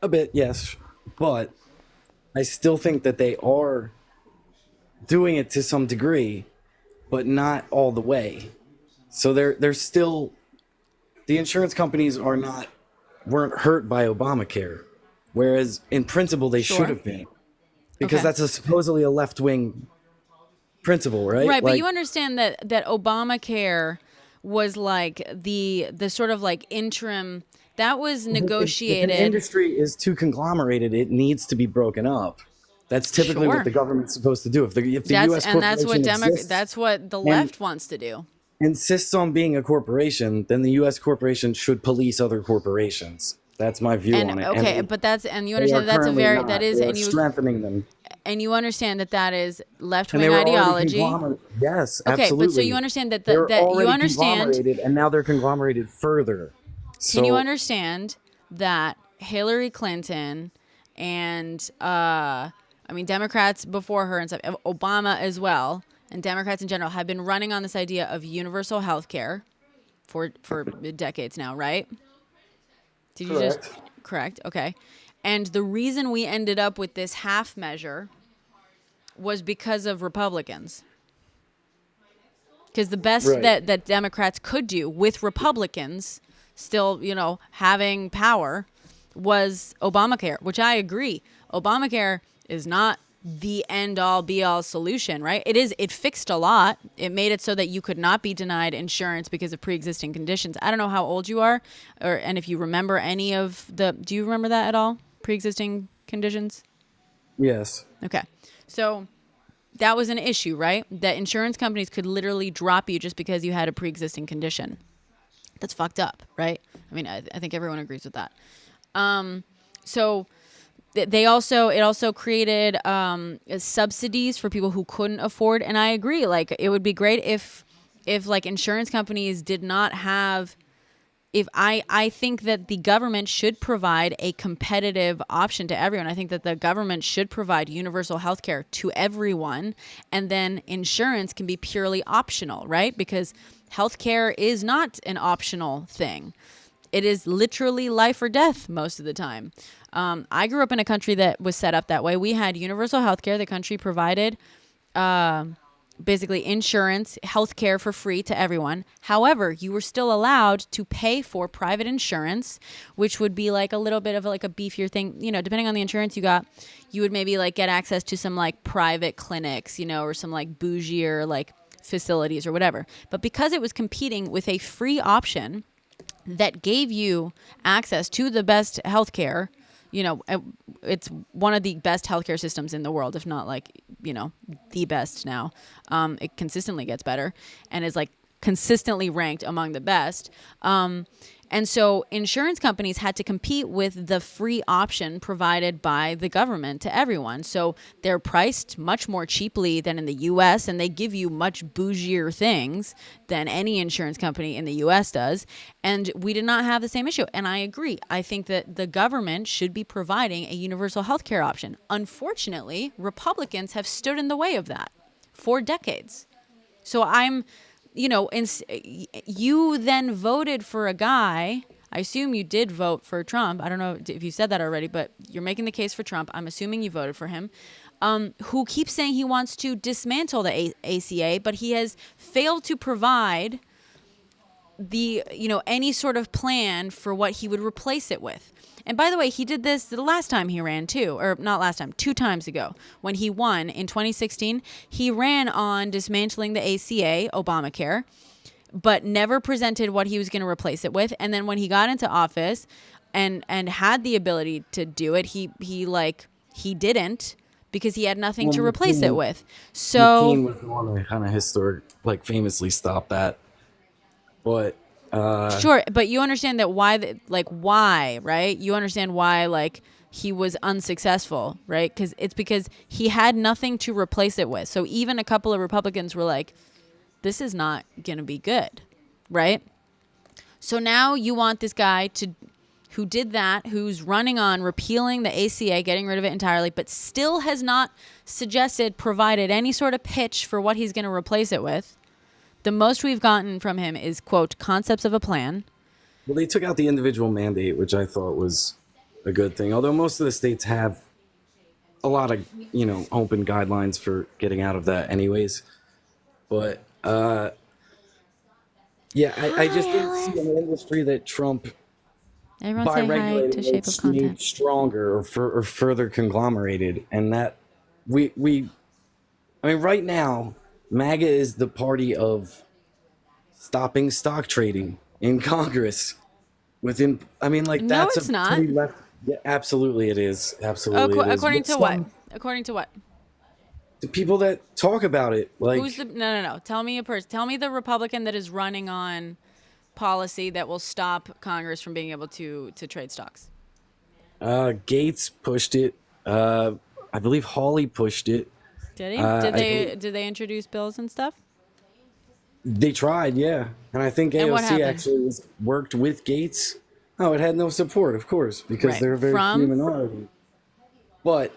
Speaker 9: A bit, yes. But I still think that they are doing it to some degree, but not all the way. So they're still the insurance companies weren't hurt by Obamacare, whereas in principle they
Speaker 1: Sure.
Speaker 9: should have been, because
Speaker 1: Okay.
Speaker 9: that's supposedly a left-wing principle, right?
Speaker 1: Right, but
Speaker 9: Like,
Speaker 1: you understand that Obamacare was like the sort of like interim that was
Speaker 9: if an
Speaker 1: negotiated.
Speaker 9: industry is too conglomerated, it needs to be broken up. That's typically
Speaker 1: Sure.
Speaker 9: what the government's supposed to do. If the U.S.
Speaker 1: That's what
Speaker 9: corporation exists
Speaker 1: that's what the
Speaker 9: and
Speaker 1: left wants to do.
Speaker 9: insists on being a corporation, then the U.S. corporation should police other corporations. That's my view
Speaker 1: And
Speaker 9: on it.
Speaker 1: okay,
Speaker 9: And
Speaker 1: but you
Speaker 9: they are
Speaker 1: understand that's a
Speaker 9: currently
Speaker 1: very
Speaker 9: not.
Speaker 1: that is
Speaker 9: They are
Speaker 1: and you
Speaker 9: strengthening them.
Speaker 1: and you understand that is left
Speaker 9: And
Speaker 1: wing
Speaker 9: they were already
Speaker 1: ideology.
Speaker 9: Yes,
Speaker 1: Okay,
Speaker 9: absolutely.
Speaker 1: but so you understand that
Speaker 9: They were
Speaker 1: that you
Speaker 9: already
Speaker 1: understand.
Speaker 9: conglomerated, and now they're conglomerated further.
Speaker 1: Can you
Speaker 9: So-
Speaker 1: understand that Hillary Clinton and Democrats before her and stuff, Obama as well, and Democrats in general have been running on this idea of universal health care for decades now, right? Did you just correct? Okay. And the reason we ended up with this half measure was because of Republicans. Because the best
Speaker 9: Right.
Speaker 1: that Democrats could do with Republicans still, having power was Obamacare, which I agree. Obamacare is not the end all be all solution, right? It fixed a lot. It made it so that you could not be denied insurance because of pre-existing conditions. I don't know how old you are and if you remember any of do you remember that at all? Pre-existing conditions?
Speaker 9: Yes.
Speaker 1: Okay. So that was an issue, right? That insurance companies could literally drop you just because you had a pre-existing condition. That's fucked up, right? I mean, I think everyone agrees with that. So it also created subsidies for people who couldn't afford, and I agree. Like, it would be great if like insurance companies did not have if I think that the government should provide a competitive option to everyone. I think that the government should provide universal health care to everyone, and then insurance can be purely optional, right? Because healthcare is not an optional thing. It is literally life or death most of the time. I grew up in a country that was set up that way. We had universal health care. The country provided basically insurance, health care for free to everyone. However, you were still allowed to pay for private insurance, which would be like a little bit of like a beefier thing. You know, depending on the insurance you got, you would maybe like get access to some like private clinics, you know, or some like bougier like facilities or whatever. But because it was competing with a free option that gave you access to the best healthcare, you know, it's one of the best healthcare systems in the world, if not like, you know, the best now. It consistently gets better and is like consistently ranked among the best. And so insurance companies had to compete with the free option provided by the government to everyone. So they're priced much more cheaply than in the US, and they give you much bougier things than any insurance company in the US does. And we did not have the same issue. And I agree. I think that the government should be providing a universal health care option. Unfortunately, Republicans have stood in the way of that for decades. So you know, you then voted for a guy. I assume you did vote for Trump. I don't know if you said that already, but you're making the case for Trump. I'm assuming you voted for him, who keeps saying he wants to dismantle the ACA, but he has failed to provide any sort of plan for what he would replace it with. And by the way, he did this the last time he ran too, or not last time, 2 times ago. When he won in 2016, he ran on dismantling the ACA, Obamacare, but never presented what he was going to replace it with. And then when he got into office and had the ability to do it, he didn't, because he had nothing to replace it with. So
Speaker 9: McCain was the one who kind of famously stopped that. But
Speaker 1: sure, but you understand that why, right? You understand why he was unsuccessful, right? Because he had nothing to replace it with. So even a couple of Republicans were like, this is not going to be good, right? So now you want this guy who did that, who's running on repealing the ACA, getting rid of it entirely, but still has not provided any sort of pitch for what he's going to replace it with. The most we've gotten from him is, quote, concepts of a plan.
Speaker 9: Well, they took out the individual mandate, which I thought was a good thing. Although most of the states have a lot of, open guidelines for getting out of that anyways. But, I just didn't see an industry that Trump,
Speaker 1: Everyone
Speaker 9: by
Speaker 1: say hi to
Speaker 9: regulating
Speaker 1: Shape
Speaker 9: it,
Speaker 1: of Content.
Speaker 9: made stronger or further conglomerated. And that right now, MAGA is the party of stopping stock trading in Congress.
Speaker 1: No,
Speaker 9: That's
Speaker 1: it's
Speaker 9: a
Speaker 1: not.
Speaker 9: pretty left. Yeah, absolutely, it is. Absolutely, it is.
Speaker 1: According
Speaker 9: With
Speaker 1: to what? According to what?
Speaker 9: The people that talk about it,
Speaker 1: Who's the no? Tell me a person. Tell me the Republican that is running on policy that will stop Congress from being able to trade stocks.
Speaker 9: Gates pushed it. I believe Hawley pushed it.
Speaker 1: Did he? Did they introduce bills and stuff?
Speaker 9: They tried, yeah. And I think
Speaker 1: And what
Speaker 9: AOC
Speaker 1: happened?
Speaker 9: actually worked with Gates. Oh, it had no support, of course, because
Speaker 1: Right.
Speaker 9: they're a very few minority. But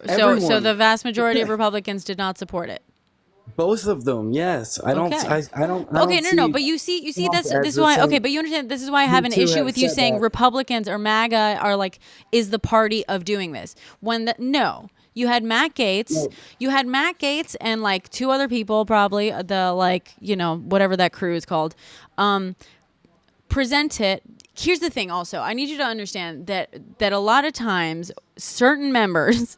Speaker 1: So the vast majority of Republicans did not support it.
Speaker 9: both of them, yes. I don't.
Speaker 1: Okay.
Speaker 9: I don't.
Speaker 1: Okay,
Speaker 9: don't
Speaker 1: no.
Speaker 9: see
Speaker 1: But you see
Speaker 9: Trump
Speaker 1: this
Speaker 9: as
Speaker 1: is
Speaker 9: the
Speaker 1: why.
Speaker 9: same-
Speaker 1: Okay, but you understand this is why I have
Speaker 9: Me
Speaker 1: an
Speaker 9: too
Speaker 1: issue
Speaker 9: have
Speaker 1: with you
Speaker 9: said
Speaker 1: saying
Speaker 9: that.
Speaker 1: Republicans or MAGA are is the party of doing this. No. You had Matt Gates.
Speaker 9: No.
Speaker 1: You had Matt Gates and 2 other people, probably whatever that crew is called. Present it. Here's the thing. Also, I need you to understand that a lot of times certain members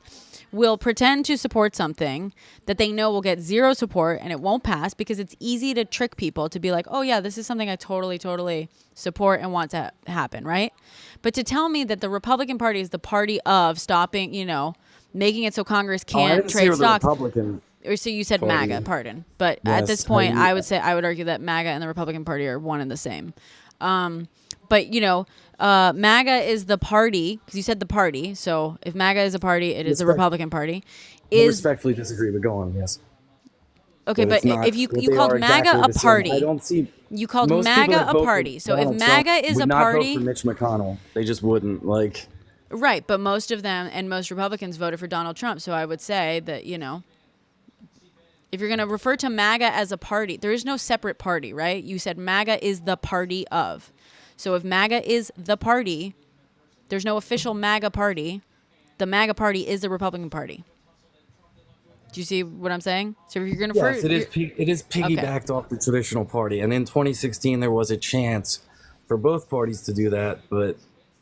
Speaker 1: will pretend to support something that they know will get 0 support and it won't pass, because it's easy to trick people to be like, oh yeah, this is something I totally support and want to happen, right? But to tell me that the Republican Party is the party of stopping, making it so Congress
Speaker 9: I
Speaker 1: can't
Speaker 9: didn't see
Speaker 1: trade
Speaker 9: the
Speaker 1: stocks.
Speaker 9: Republican.
Speaker 1: Or so you said
Speaker 9: Party.
Speaker 1: MAGA, pardon. But at
Speaker 9: Yes,
Speaker 1: this point,
Speaker 9: I-
Speaker 1: I would argue that MAGA and the Republican Party are one and the same. MAGA is the party, because you said the party. So if MAGA is a party, it is the Republican Party.
Speaker 9: I respectfully disagree, but go on. Yes.
Speaker 1: Okay, but
Speaker 9: it's not-
Speaker 1: if you
Speaker 9: but they
Speaker 1: called
Speaker 9: are
Speaker 1: MAGA
Speaker 9: exactly
Speaker 1: a
Speaker 9: the same.
Speaker 1: party,
Speaker 9: I don't see.
Speaker 1: You called
Speaker 9: Most people that
Speaker 1: MAGA a
Speaker 9: vote for
Speaker 1: party. So if
Speaker 9: Donald
Speaker 1: MAGA
Speaker 9: Trump
Speaker 1: is
Speaker 9: would
Speaker 1: a
Speaker 9: not vote
Speaker 1: party,
Speaker 9: for Mitch McConnell. They just wouldn't. Like,
Speaker 1: right? But most of them and most Republicans voted for Donald Trump. So I would say that if you're going to refer to MAGA as a party, there is no separate party, right? You said MAGA is the party of. So if MAGA is the party, there's no official MAGA party. The MAGA party is the Republican Party. Do you see what I'm saying? So if you're going to
Speaker 9: yes, it is piggybacked off the traditional party. And in 2016, there was a chance for both parties to do that, but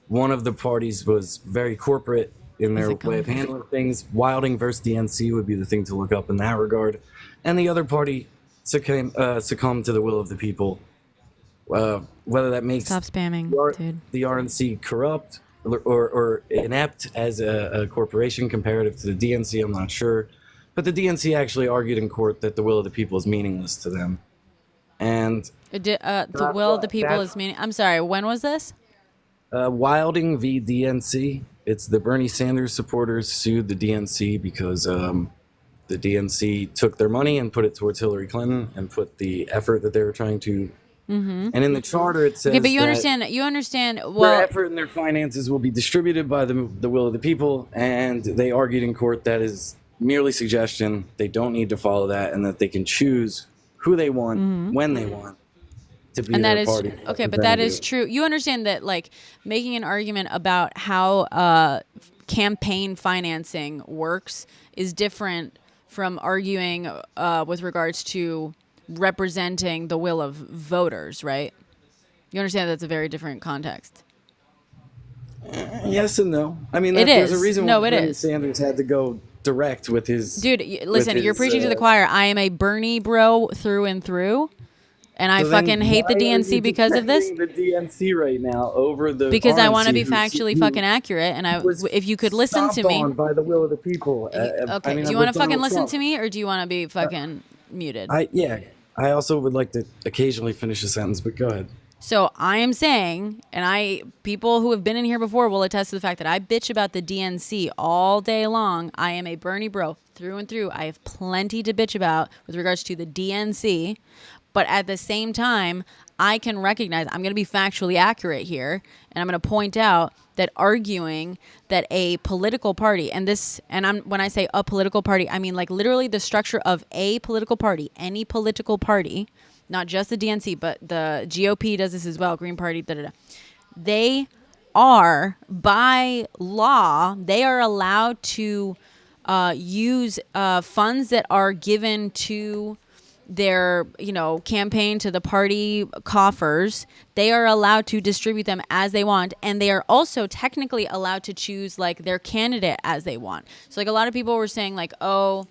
Speaker 9: one of the parties was very corporate in their way of handling things. Wilding versus DNC would be the thing to look up in that regard. And the other party succumbed to the will of the people. Whether that makes
Speaker 1: Stop spamming, dude.
Speaker 9: the RNC corrupt or inept as a corporation comparative to the DNC, I'm not sure. But the DNC actually argued in court that the will of the people is meaningless to them. And
Speaker 1: the will of the people is meaning. I'm sorry, when was this?
Speaker 9: Wilding v. DNC. It's the Bernie Sanders supporters sued the DNC because the DNC took their money and put it towards Hillary Clinton and put the effort that they were trying to. And in the charter, it says
Speaker 1: Okay, but you
Speaker 9: that
Speaker 1: understand.
Speaker 9: their
Speaker 1: Well,
Speaker 9: effort and their finances will be distributed by the will of the people. And they argued in court that is merely suggestion. They don't need to follow that, and that they can choose who they want when they want to be
Speaker 1: and that
Speaker 9: their
Speaker 1: is
Speaker 9: party.
Speaker 1: okay, but that is true. You understand that, like, making an argument about how campaign financing works is different from arguing with regards to representing the will of voters, right? You understand that's a very different context.
Speaker 9: Yes and no. I mean,
Speaker 1: It
Speaker 9: there's
Speaker 1: is.
Speaker 9: a reason
Speaker 1: No,
Speaker 9: why
Speaker 1: it
Speaker 9: Bernie
Speaker 1: is.
Speaker 9: Sanders had to go direct with his.
Speaker 1: Dude, listen, you're preaching to the choir. I am a Bernie bro through and through, and I
Speaker 9: So then
Speaker 1: fucking hate the
Speaker 9: why are
Speaker 1: DNC
Speaker 9: you
Speaker 1: because of this.
Speaker 9: defending the DNC right now over the
Speaker 1: Because I want to
Speaker 9: RNC
Speaker 1: be
Speaker 9: who-
Speaker 1: factually
Speaker 9: who
Speaker 1: fucking accurate, and
Speaker 9: was
Speaker 1: if you could listen to
Speaker 9: stomped
Speaker 1: me.
Speaker 9: on by the will of the people.
Speaker 1: Okay,
Speaker 9: I mean,
Speaker 1: do you
Speaker 9: with
Speaker 1: want to fucking
Speaker 9: Donald
Speaker 1: listen
Speaker 9: Trump.
Speaker 1: to me, or do you want to be fucking muted?
Speaker 9: I also would like to occasionally finish a sentence, but go ahead.
Speaker 1: So I am saying, and people who have been in here before will attest to the fact that I bitch about the DNC all day long. I am a Bernie bro through and through. I have plenty to bitch about with regards to the DNC, but at the same time, I can recognize I'm going to be factually accurate here, and I'm going to point out that arguing that a political party, when I say a political party, I mean like literally the structure of a political party, any political party. Not just the DNC, but the GOP does this as well, Green Party, They are, by law, they are allowed to use funds that are given to their, campaign, to the party coffers. They are allowed to distribute them as they want, and they are also technically allowed to choose, like, their candidate as they want. So, like, a lot of people were saying, like, oh,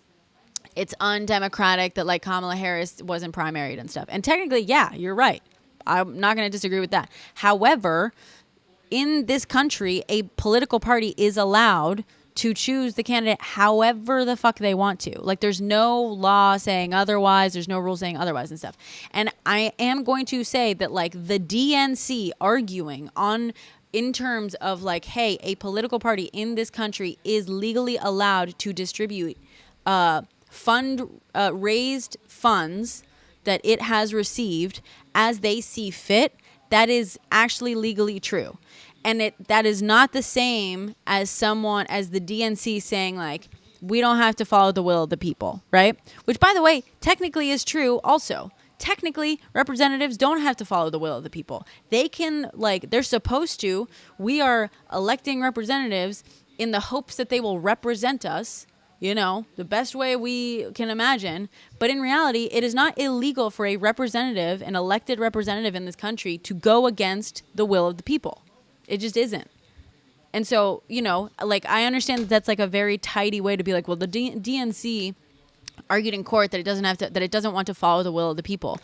Speaker 1: it's undemocratic that, like, Kamala Harris wasn't primaried and stuff. And technically, yeah, you're right. I'm not going to disagree with that. However, in this country, a political party is allowed to choose the candidate however the fuck they want to. Like, there's no law saying otherwise. There's no rule saying otherwise and stuff. And I am going to say that, like, the DNC arguing in terms of, like, hey, a political party in this country is legally allowed to distribute raised funds that it has received as they see fit, that is actually legally true. And that is not the same as the DNC saying, like, we don't have to follow the will of the people, right? Which, by the way, technically is true also. Technically, representatives don't have to follow the will of the people. They can, like, they're supposed to. We are electing representatives in the hopes that they will represent us, the best way we can imagine. But in reality, it is not illegal for a representative, an elected representative in this country, to go against the will of the people. It just isn't. And so, like, I understand that that's like a very tidy way to be like, well, the DNC argued in court that it doesn't want to follow the will of the people.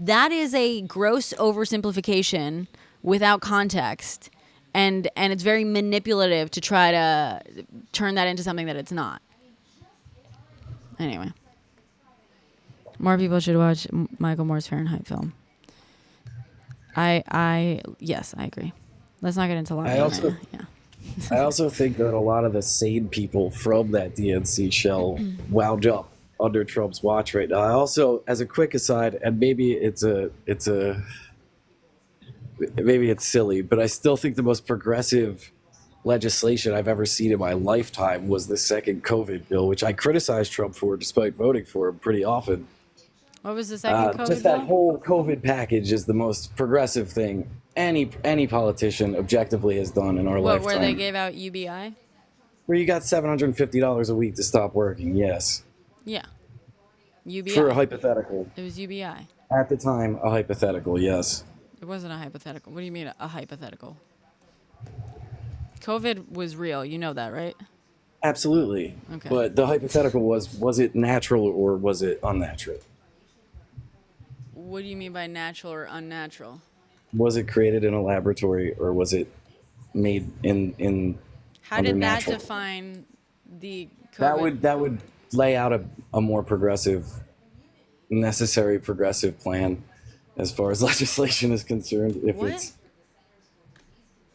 Speaker 1: That is a gross oversimplification without context. And it's very manipulative to try to turn that into something that it's not. Anyway, more people should watch Michael Moore's Fahrenheit film. Yes, I agree. Let's not get into a lot of it. Yeah.
Speaker 9: I also think that a lot of the sane people from that DNC shell wound up under Trump's watch right now. I also, as a quick aside, and maybe maybe it's silly, but I still think the most progressive legislation I've ever seen in my lifetime was the second COVID bill, which I criticized Trump for despite voting for him pretty often.
Speaker 1: What was the second COVID
Speaker 9: Just that
Speaker 1: bill?
Speaker 9: whole COVID package is the most progressive thing any politician objectively has done in our
Speaker 1: What,
Speaker 9: lifetime.
Speaker 1: where they gave out UBI?
Speaker 9: Where you got $750 a week to stop working, yes.
Speaker 1: Yeah. UBI.
Speaker 9: For a hypothetical.
Speaker 1: It was UBI.
Speaker 9: At the time, a hypothetical, yes.
Speaker 1: It wasn't a hypothetical. What do you mean a hypothetical? COVID was real. You know that, right?
Speaker 9: Absolutely.
Speaker 1: Okay.
Speaker 9: But the hypothetical was it natural or was it unnatural?
Speaker 1: What do you mean by natural or unnatural?
Speaker 9: Was it created in a laboratory or was it made in
Speaker 1: How
Speaker 9: under
Speaker 1: did that
Speaker 9: natural?
Speaker 1: define the COVID?
Speaker 9: That would lay out a more progressive, necessary progressive plan as far as legislation is concerned. If
Speaker 1: What?
Speaker 9: it's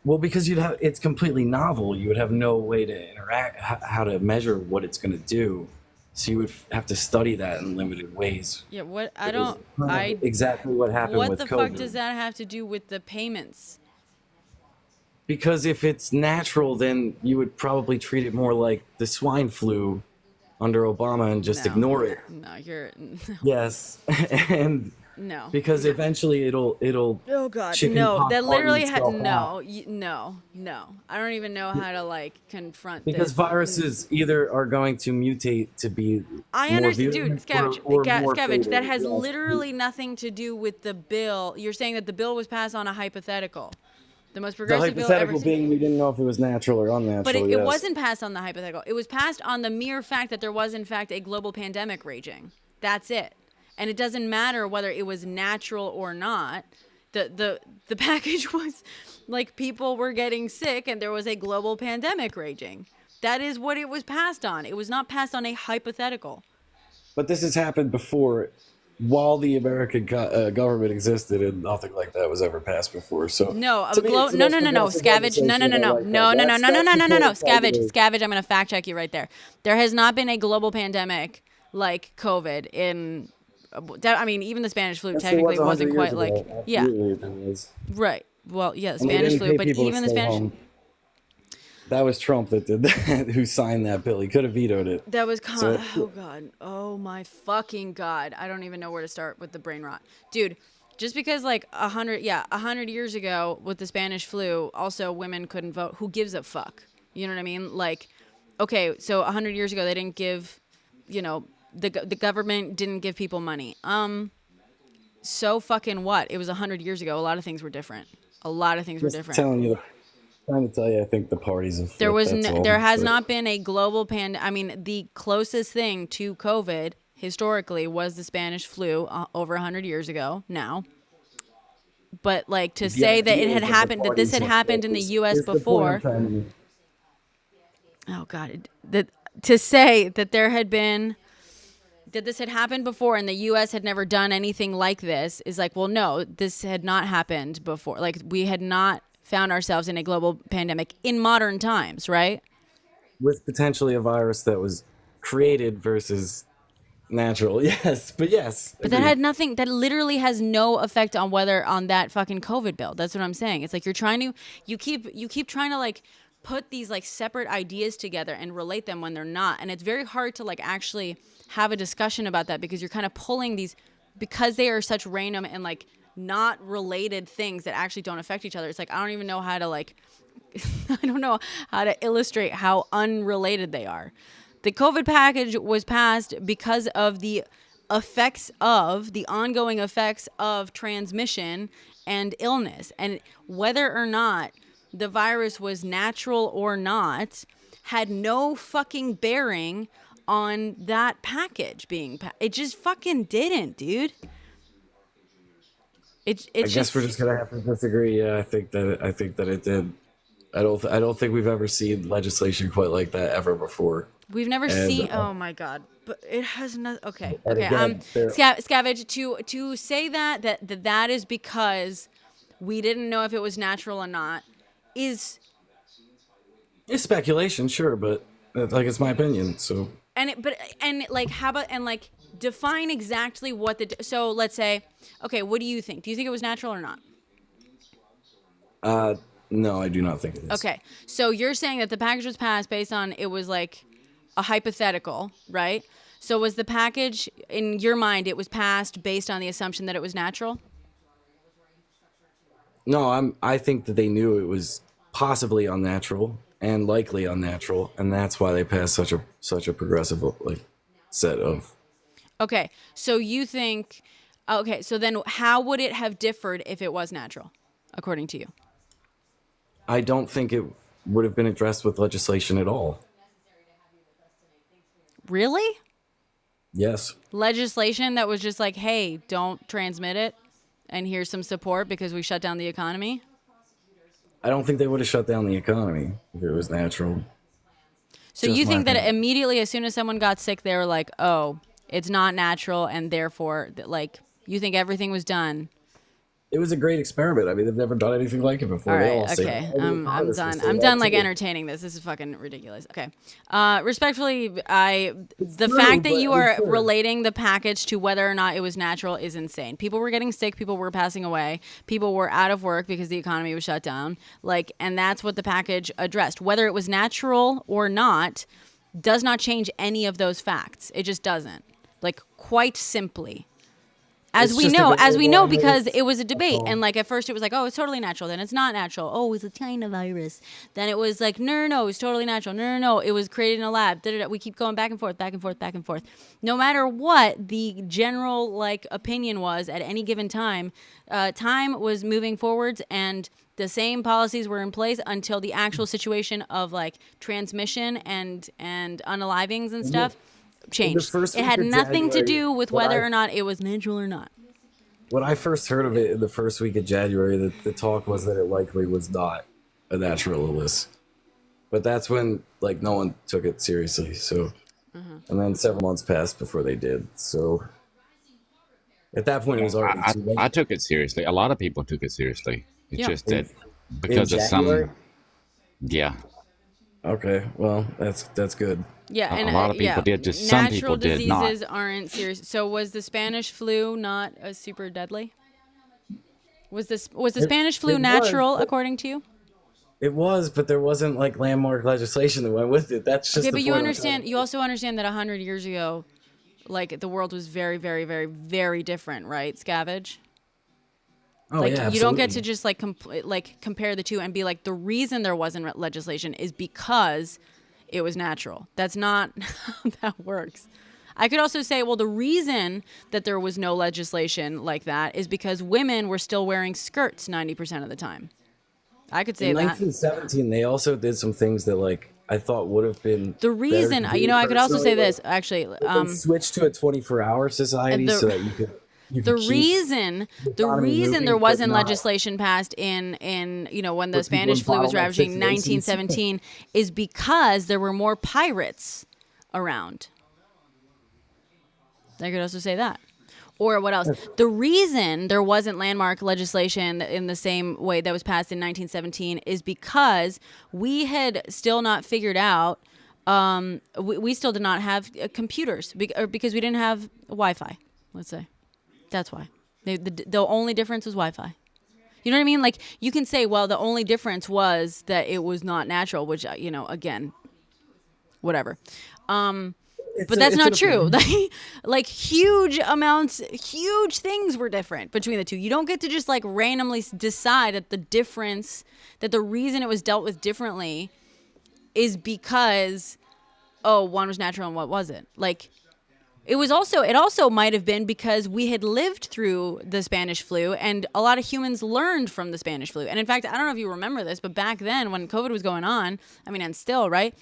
Speaker 9: well, because it's completely novel. You would have no way to interact, how to measure what it's going to do. So you would have to study that in limited ways.
Speaker 1: Yeah, what?
Speaker 9: It was
Speaker 1: I
Speaker 9: exactly what happened
Speaker 1: what
Speaker 9: with
Speaker 1: the
Speaker 9: COVID.
Speaker 1: fuck does that have to do with the payments?
Speaker 9: Because if it's natural, then you would probably treat it more like the swine flu under Obama and just
Speaker 1: No.
Speaker 9: ignore it.
Speaker 1: No, you're
Speaker 9: Yes, and
Speaker 1: no.
Speaker 9: because eventually it'll
Speaker 1: Oh God,
Speaker 9: chicken
Speaker 1: no!
Speaker 9: pox
Speaker 1: That literally
Speaker 9: itself
Speaker 1: no,
Speaker 9: out.
Speaker 1: no. I don't even know how to like confront
Speaker 9: Because
Speaker 1: this.
Speaker 9: viruses either are going to mutate to be
Speaker 1: I
Speaker 9: more
Speaker 1: understand, dude.
Speaker 9: virulent
Speaker 1: Scavenge,
Speaker 9: or more
Speaker 1: Scavenge. That
Speaker 9: fatal.
Speaker 1: has
Speaker 9: Yes.
Speaker 1: literally nothing to do with the bill. You're saying that the bill was passed on a hypothetical, the most
Speaker 9: The
Speaker 1: progressive bill ever
Speaker 9: hypothetical
Speaker 1: seen.
Speaker 9: being we didn't know if it was natural or unnatural.
Speaker 1: But it
Speaker 9: yes.
Speaker 1: wasn't passed on the hypothetical. It was passed on the mere fact that there was, in fact, a global pandemic raging. That's it. And it doesn't matter whether it was natural or not. The package was like people were getting sick and there was a global pandemic raging. That is what it was passed on. It was not passed on a hypothetical.
Speaker 9: But this has happened before, while the American government existed, and nothing like that was ever passed before. So
Speaker 1: No,
Speaker 9: to me, it's the
Speaker 1: no,
Speaker 9: most
Speaker 1: no, no, no,
Speaker 9: progressive
Speaker 1: Scavenge, no, no, no,
Speaker 9: legislation
Speaker 1: no,
Speaker 9: of our
Speaker 1: no, no, no,
Speaker 9: lifetime.
Speaker 1: no, no, no,
Speaker 9: That's
Speaker 1: no, no, no,
Speaker 9: the full
Speaker 1: Scavenge,
Speaker 9: target.
Speaker 1: Scavenge. I'm gonna fact check you right there. There has not been a global pandemic like COVID in. I mean, even the Spanish flu
Speaker 9: Yes, there
Speaker 1: technically
Speaker 9: was 100
Speaker 1: wasn't quite
Speaker 9: years
Speaker 1: like.
Speaker 9: ago.
Speaker 1: Yeah,
Speaker 9: Absolutely, there was.
Speaker 1: right. Well, yeah, the
Speaker 9: And they
Speaker 1: Spanish
Speaker 9: didn't
Speaker 1: flu,
Speaker 9: pay
Speaker 1: but
Speaker 9: people to
Speaker 1: even the
Speaker 9: stay
Speaker 1: Spanish.
Speaker 9: home. That was Trump that did that, who signed that bill. He could have vetoed it.
Speaker 1: That was
Speaker 9: So-
Speaker 1: oh god, oh my fucking god. I don't even know where to start with the brain rot, dude. Just because like 100 years ago with the Spanish flu, also women couldn't vote. Who gives a fuck? You know what I mean? Like, okay, so 100 years ago they didn't give, the government didn't give people money. So fucking what? It was 100 years ago. A lot of things were different. A lot of things were
Speaker 9: Just
Speaker 1: different.
Speaker 9: trying to tell you, I think the parties have.
Speaker 1: There was
Speaker 9: flipped, that's all.
Speaker 1: there has
Speaker 9: But
Speaker 1: not been a global I mean, the closest thing to COVID historically was the Spanish flu over 100 years ago now. But like to say that it had happened, that this had happened in the U.S. before. Oh God! To say that there had been. That this had happened before and the U.S. had never done anything like this is like, well, no, this had not happened before. Like we had not found ourselves in a global pandemic in modern times, right?
Speaker 9: with potentially a virus that was created versus natural. Yes, but yes.
Speaker 1: But that had nothing. That literally has no effect on that fucking COVID bill. That's what I'm saying. It's like you keep trying to like put these like separate ideas together and relate them when they're not, and it's very hard to like actually have a discussion about that because you're kind of pulling these because they are such random and like not related things that actually don't affect each other. It's like I don't even know how to like I don't know how to illustrate how unrelated they are. The COVID package was passed because of the ongoing effects of transmission and illness. And whether or not the virus was natural or not had no fucking bearing on that package being it just fucking didn't, dude.
Speaker 9: I guess we're just gonna have to disagree. Yeah, I think that it did. I don't think we've ever seen legislation quite like that ever before.
Speaker 1: We've never seen. Oh my god! But it has not. Okay.
Speaker 9: And
Speaker 1: Okay.
Speaker 9: again,
Speaker 1: Scavenge. To say that is because we didn't know if it was natural or not is.
Speaker 9: It's speculation, sure, but like it's my opinion. So.
Speaker 1: How about, and like, define exactly what so let's say, okay, what do you think? Do you think it was natural or not?
Speaker 9: No, I do not think it is.
Speaker 1: Okay, so you're saying that the package was passed based on, it was like a hypothetical, right? So was the package, in your mind, it was passed based on the assumption that it was natural?
Speaker 9: No, I think that they knew it was possibly unnatural and likely unnatural, and that's why they passed such a progressive like set of.
Speaker 1: Okay, so you think, okay, so then how would it have differed if it was natural, according to you?
Speaker 9: I don't think it would have been addressed with legislation at all.
Speaker 1: Really?
Speaker 9: Yes.
Speaker 1: Legislation that was just like, hey, don't transmit it, and here's some support because we shut down the economy?
Speaker 9: I don't think they would have shut down the economy if it was natural.
Speaker 1: So
Speaker 9: Just
Speaker 1: you
Speaker 9: my
Speaker 1: think that
Speaker 9: opinion.
Speaker 1: immediately, as soon as someone got sick, they were like, oh, it's not natural, and therefore, like, you think everything was done?
Speaker 9: It was a great experiment. I mean, they've never done anything like it before.
Speaker 1: All
Speaker 9: They
Speaker 1: right,
Speaker 9: say,
Speaker 1: okay.
Speaker 9: "Oh, the
Speaker 1: I'm
Speaker 9: economists will
Speaker 1: done.
Speaker 9: say
Speaker 1: I'm
Speaker 9: that
Speaker 1: done, like,
Speaker 9: too."
Speaker 1: entertaining this. This is fucking ridiculous. Okay. Respectfully, the
Speaker 9: true,
Speaker 1: fact that
Speaker 9: but
Speaker 1: you
Speaker 9: it's
Speaker 1: are
Speaker 9: true.
Speaker 1: relating the package to whether or not it was natural is insane. People were getting sick. People were passing away. People were out of work because the economy was shut down. Like, and that's what the package addressed. Whether it was natural or not does not change any of those facts. It just doesn't. Like, quite simply. As
Speaker 9: It's
Speaker 1: we
Speaker 9: just a
Speaker 1: know,
Speaker 9: variable
Speaker 1: because
Speaker 9: list.
Speaker 1: it was a debate.
Speaker 9: all.
Speaker 1: And like at first it was like, oh, it's totally natural. Then it's not natural. Oh, it was a China virus. Then it was like, no, it's totally natural. No, it was created in a lab. Da-da-da. We keep going back and forth, back and forth, back and forth. No matter what the general like opinion was at any given time, time was moving forwards, and the same policies were in place until the actual situation of like transmission and unalivings and stuff changed.
Speaker 9: first
Speaker 1: It had
Speaker 9: week of
Speaker 1: nothing to
Speaker 9: January,
Speaker 1: do with
Speaker 9: when
Speaker 1: whether
Speaker 9: I-
Speaker 1: or not it was natural or not.
Speaker 9: When I first heard of it in the first week of January, the talk was that it likely was not a natural illness. But that's when like no one took it seriously. So, and then several months passed before they did. So, at that point, it was already too late.
Speaker 5: I took it seriously. A lot of people took it seriously. It's
Speaker 1: Yeah.
Speaker 5: just that because of
Speaker 9: January?
Speaker 5: some, yeah,
Speaker 9: Okay, well, that's good.
Speaker 1: Yeah,
Speaker 5: A
Speaker 1: and
Speaker 5: lot of people did, just some
Speaker 1: natural
Speaker 5: people did not.
Speaker 1: diseases aren't serious. So was the Spanish flu not super deadly? Was the Spanish flu
Speaker 9: it was,
Speaker 1: natural
Speaker 9: but-
Speaker 1: according to you?
Speaker 9: It was, but there wasn't like landmark legislation that went with it. That's just
Speaker 1: Okay,
Speaker 9: the
Speaker 1: but you
Speaker 9: point I'm
Speaker 1: understand.
Speaker 9: trying
Speaker 1: You also understand that 100 years ago, like the world was very, very, very, very different, right? Scavenge.
Speaker 9: Oh,
Speaker 1: Like
Speaker 9: yeah,
Speaker 1: you don't get
Speaker 9: absolutely.
Speaker 1: to just like compare the two and be like, the reason there wasn't legislation is because it was natural. That's not how that works. I could also say, well, the reason that there was no legislation like that is because women were still wearing skirts 90% of the time. I could say
Speaker 9: In
Speaker 1: that.
Speaker 9: 1917, they also did some things that like I thought would have been
Speaker 1: The
Speaker 9: better
Speaker 1: reason,
Speaker 9: to do
Speaker 1: you know, I could also say
Speaker 9: personally,
Speaker 1: this actually.
Speaker 9: They switched to a 24-hour society
Speaker 1: the-
Speaker 9: so that you could
Speaker 1: The
Speaker 9: keep
Speaker 1: reason
Speaker 9: economy moving,
Speaker 1: there
Speaker 9: but
Speaker 1: wasn't
Speaker 9: not-
Speaker 1: legislation passed in you know when the
Speaker 9: put people
Speaker 1: Spanish
Speaker 9: in
Speaker 1: flu was
Speaker 9: bottleneck
Speaker 1: ravaging
Speaker 9: situations.
Speaker 1: 1917 is because there were more pirates around. I could also say that. Or what else? The reason there wasn't landmark legislation in the same way that was passed in 1917 is because we had still not figured out, we still did not have computers because we didn't have Wi-Fi, let's say. That's why. The only difference was Wi-Fi. You know what I mean? Like, you can say, well, the only difference was that it was not natural, which, you know, again, whatever. But that's not true. Like huge amounts, huge things were different between the two. You don't get to just like randomly decide that the difference, that the reason it was dealt with differently is because, oh, one was natural and what wasn't. Like, it also might have been because we had lived through the Spanish flu and a lot of humans learned from the Spanish flu. And in fact, I don't know if you remember this, but back then when COVID was going on, I mean, and still, right?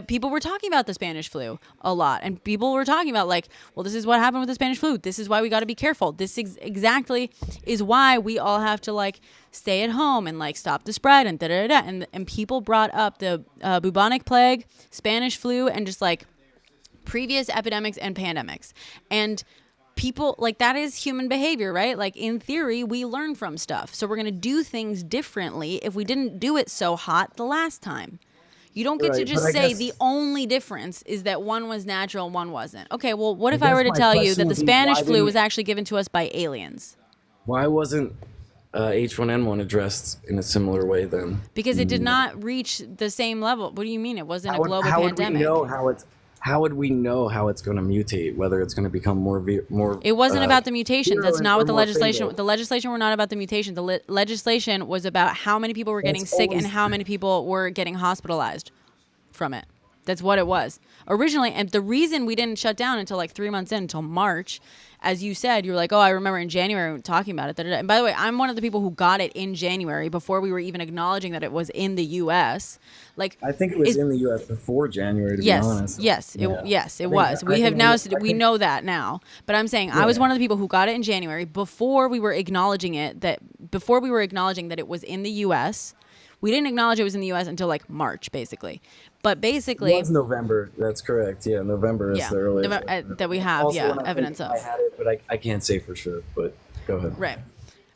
Speaker 1: People were talking about the Spanish flu a lot. And people were talking about like, well, this is what happened with the Spanish flu. This is why we got to be careful. This exactly is why we all have to like stay at home and like stop the spread and da-da-da-da. And people brought up the bubonic plague, Spanish flu, and just like previous epidemics and pandemics. And people, like, that is human behavior, right? Like, in theory, we learn from stuff. So we're going to do things differently if we didn't do it so hot the last time. You don't get to
Speaker 9: Right,
Speaker 1: just
Speaker 9: but I
Speaker 1: say
Speaker 9: guess-
Speaker 1: the only difference is that one was natural and one wasn't. Okay, well, what if
Speaker 9: I
Speaker 1: I were
Speaker 9: guess
Speaker 1: to
Speaker 9: my
Speaker 1: tell you
Speaker 9: question
Speaker 1: that the
Speaker 9: would be,
Speaker 1: Spanish
Speaker 9: why
Speaker 1: flu
Speaker 9: didn't-
Speaker 1: was actually given to us by aliens?
Speaker 9: Why wasn't H1N1 addressed in a similar way then?
Speaker 1: Because it did not reach the same level. What do you mean? It wasn't a global
Speaker 9: How would we
Speaker 1: pandemic.
Speaker 9: know how it's? How would we know how it's going to mutate? Whether it's going to become more?
Speaker 1: It wasn't about the mutation. That's
Speaker 9: virulent
Speaker 1: not
Speaker 9: or
Speaker 1: what the
Speaker 9: more
Speaker 1: legislation.
Speaker 9: fatal?
Speaker 1: The legislation were not about the mutation. The legislation was about how many people were getting
Speaker 9: That's
Speaker 1: sick and
Speaker 9: always-
Speaker 1: how many people were getting hospitalized from it. That's what it was originally. And the reason we didn't shut down until like 3 months in, until March, as you said, you were like, oh, I remember in January talking about it. And by the way, I'm one of the people who got it in January before we were even acknowledging that it was in the U.S. Like,
Speaker 9: I think it was in the U.S. before January. To be honest.
Speaker 1: Yes,
Speaker 9: Yeah.
Speaker 1: it was. We know that now. But I'm saying I was one of the people who got it in January before we were acknowledging it. Before we were acknowledging that it was in the U.S. We didn't acknowledge it was in the U.S. until like March, basically. But basically,
Speaker 9: It was November. That's correct. Yeah, November is the earliest.
Speaker 1: that we have
Speaker 9: Also, when I
Speaker 1: evidence
Speaker 9: think
Speaker 1: of.
Speaker 9: I had it, but I can't say for sure. But go ahead.
Speaker 1: Right.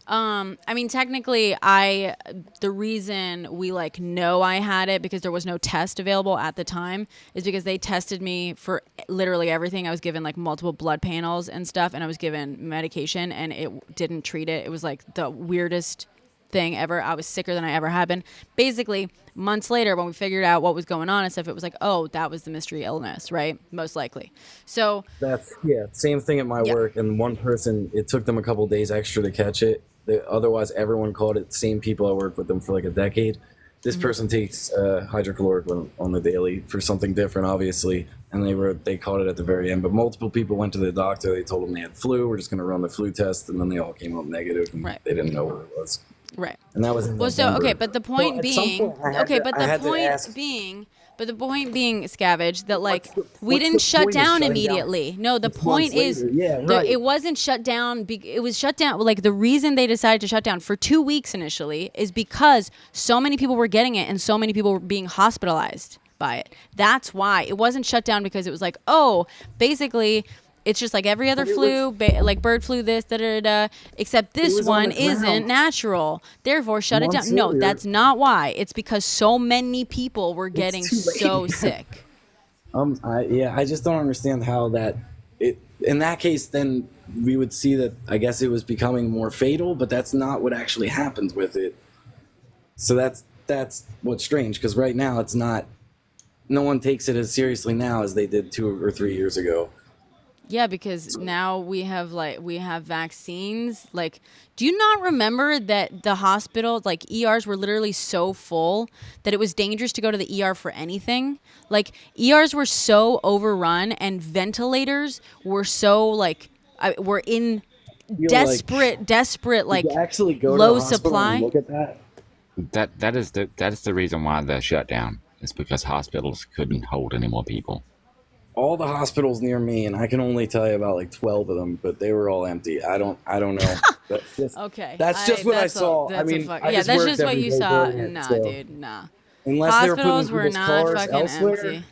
Speaker 1: I mean, technically, the reason we like know I had it because there was no test available at the time is because they tested me for literally everything. I was given like multiple blood panels and stuff, and I was given medication, and it didn't treat it. It was like the weirdest thing ever. I was sicker than I ever had been. Basically, months later, when we figured out what was going on and stuff, it was like, oh, that was the mystery illness, right? Most likely. So
Speaker 9: That's same thing at my work. And one person, it took them a couple days extra to catch it. Otherwise, everyone caught it. Same people I worked with them for like a decade. This person takes hydrochloroquine on the daily for something different, obviously, and they caught it at the very end. But multiple people went to the doctor. They told them they had flu. We're just going to run the flu test, and then they all came up negative, and they didn't know what it was.
Speaker 1: Right.
Speaker 9: And that was in
Speaker 1: well. So
Speaker 9: November.
Speaker 1: okay, but the point
Speaker 9: Well, at some
Speaker 1: being,
Speaker 9: point I had to
Speaker 1: being, Scavenge, that like we
Speaker 9: what's
Speaker 1: didn't
Speaker 9: the
Speaker 1: shut
Speaker 9: point of
Speaker 1: down
Speaker 9: shutting down
Speaker 1: immediately. No, the
Speaker 9: months
Speaker 1: point is,
Speaker 9: later? Yeah, right.
Speaker 1: it wasn't shut down. It was shut down. Like the reason they decided to shut down for 2 weeks initially is because so many people were getting it and so many people were being hospitalized by it. That's why it wasn't shut down, because it was like, oh, basically, it's just like every other flu, like bird flu, this, except this one isn't natural. Therefore, shut it down. No, that's not why. It's because so many people were getting so sick.
Speaker 9: I just don't understand how in that case, then we would see that, I guess it was becoming more fatal, but that's not what actually happens with it. So that's what's strange, because right now it's not, no one takes it as seriously now as they did 2 or 3 years ago.
Speaker 1: Yeah, because now we have vaccines. Like, do you not remember that the hospitals, like ERs, were literally so full that it was dangerous to go to the ER for anything? Like, ERs were so overrun, and ventilators were so were in desperate
Speaker 9: actually go
Speaker 1: low
Speaker 9: to the hospital
Speaker 1: supply.
Speaker 9: and look at that.
Speaker 5: That is the reason why the shutdown is, because hospitals couldn't hold any more people.
Speaker 9: All the hospitals near me, and I can only tell you about like 12 of them, but they were all empty. I don't know. That's just,
Speaker 1: Okay.
Speaker 9: That's just what I saw. I mean, I
Speaker 1: that's
Speaker 9: worked
Speaker 1: just what
Speaker 9: every
Speaker 1: you
Speaker 9: day
Speaker 1: saw.
Speaker 9: doing it,
Speaker 1: Nah,
Speaker 9: so-
Speaker 1: dude, nah.
Speaker 9: Unless they were putting
Speaker 1: Hospitals were
Speaker 9: people's
Speaker 1: not
Speaker 9: cars
Speaker 1: fucking
Speaker 9: elsewhere
Speaker 1: empty.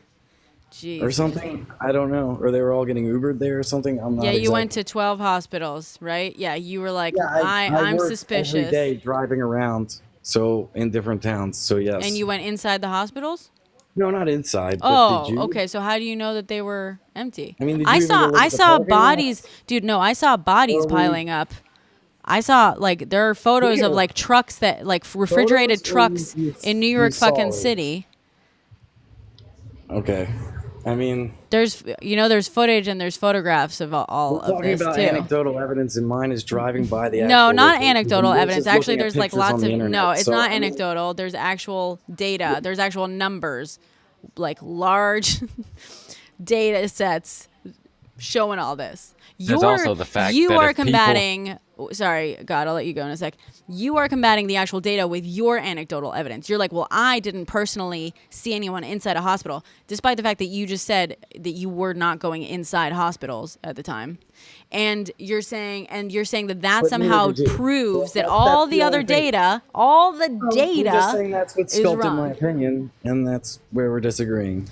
Speaker 1: Jeez.
Speaker 9: or something. I don't know. Or they were all getting Ubered there or something. I'm not.
Speaker 1: Yeah, you
Speaker 9: exactly-
Speaker 1: went to 12 hospitals, right? Yeah, you were like,
Speaker 9: Yeah,
Speaker 1: I'm
Speaker 9: worked
Speaker 1: suspicious.
Speaker 9: every day driving around, so in different towns. So yes.
Speaker 1: And you went inside the hospitals?
Speaker 9: No, not inside. But
Speaker 1: Oh,
Speaker 9: did you?
Speaker 1: okay. So how do you know that they were empty?
Speaker 9: I mean, did you
Speaker 1: I
Speaker 9: even
Speaker 1: saw
Speaker 9: go look
Speaker 1: I
Speaker 9: at the
Speaker 1: saw
Speaker 9: parking
Speaker 1: bodies,
Speaker 9: lots?
Speaker 1: dude. No, I saw bodies
Speaker 9: Or were you-
Speaker 1: piling up. I saw like there are photos of
Speaker 9: Where?
Speaker 1: like trucks that like refrigerated
Speaker 9: Photos, or
Speaker 1: trucks
Speaker 9: you
Speaker 1: in New York
Speaker 9: saw
Speaker 1: fucking
Speaker 9: it?
Speaker 1: city.
Speaker 9: Okay. I mean,
Speaker 1: There's footage and there's photographs of all
Speaker 9: we're
Speaker 1: of
Speaker 9: talking
Speaker 1: this
Speaker 9: about
Speaker 1: too.
Speaker 9: anecdotal evidence, and mine is driving by the.
Speaker 1: No,
Speaker 9: actual
Speaker 1: not
Speaker 9: location.
Speaker 1: anecdotal
Speaker 9: Yours
Speaker 1: evidence.
Speaker 9: is
Speaker 1: Actually,
Speaker 9: looking at
Speaker 1: there's like
Speaker 9: pictures
Speaker 1: lots
Speaker 9: on the
Speaker 1: of
Speaker 9: internet.
Speaker 1: no. It's
Speaker 9: So,
Speaker 1: not
Speaker 9: I mean,
Speaker 1: anecdotal. There's actual data. There's actual numbers, like large data sets showing all this.
Speaker 5: There's also the fact
Speaker 1: you
Speaker 5: that
Speaker 1: are
Speaker 5: if people-
Speaker 1: combating. Sorry, God, I'll let you go in a sec. You are combating the actual data with your anecdotal evidence. You're like, well, I didn't personally see anyone inside a hospital, despite the fact that you just said that you were not going inside hospitals at the time. And you're saying that
Speaker 9: But
Speaker 1: somehow
Speaker 9: neither did you.
Speaker 1: proves
Speaker 9: So
Speaker 1: that all
Speaker 9: that's
Speaker 1: the
Speaker 9: the
Speaker 1: other
Speaker 9: only thing.
Speaker 1: data, all the
Speaker 9: I'm just saying
Speaker 1: data
Speaker 9: that's what
Speaker 1: is
Speaker 9: sculpted my
Speaker 1: wrong.
Speaker 9: opinion, and that's where we're disagreeing.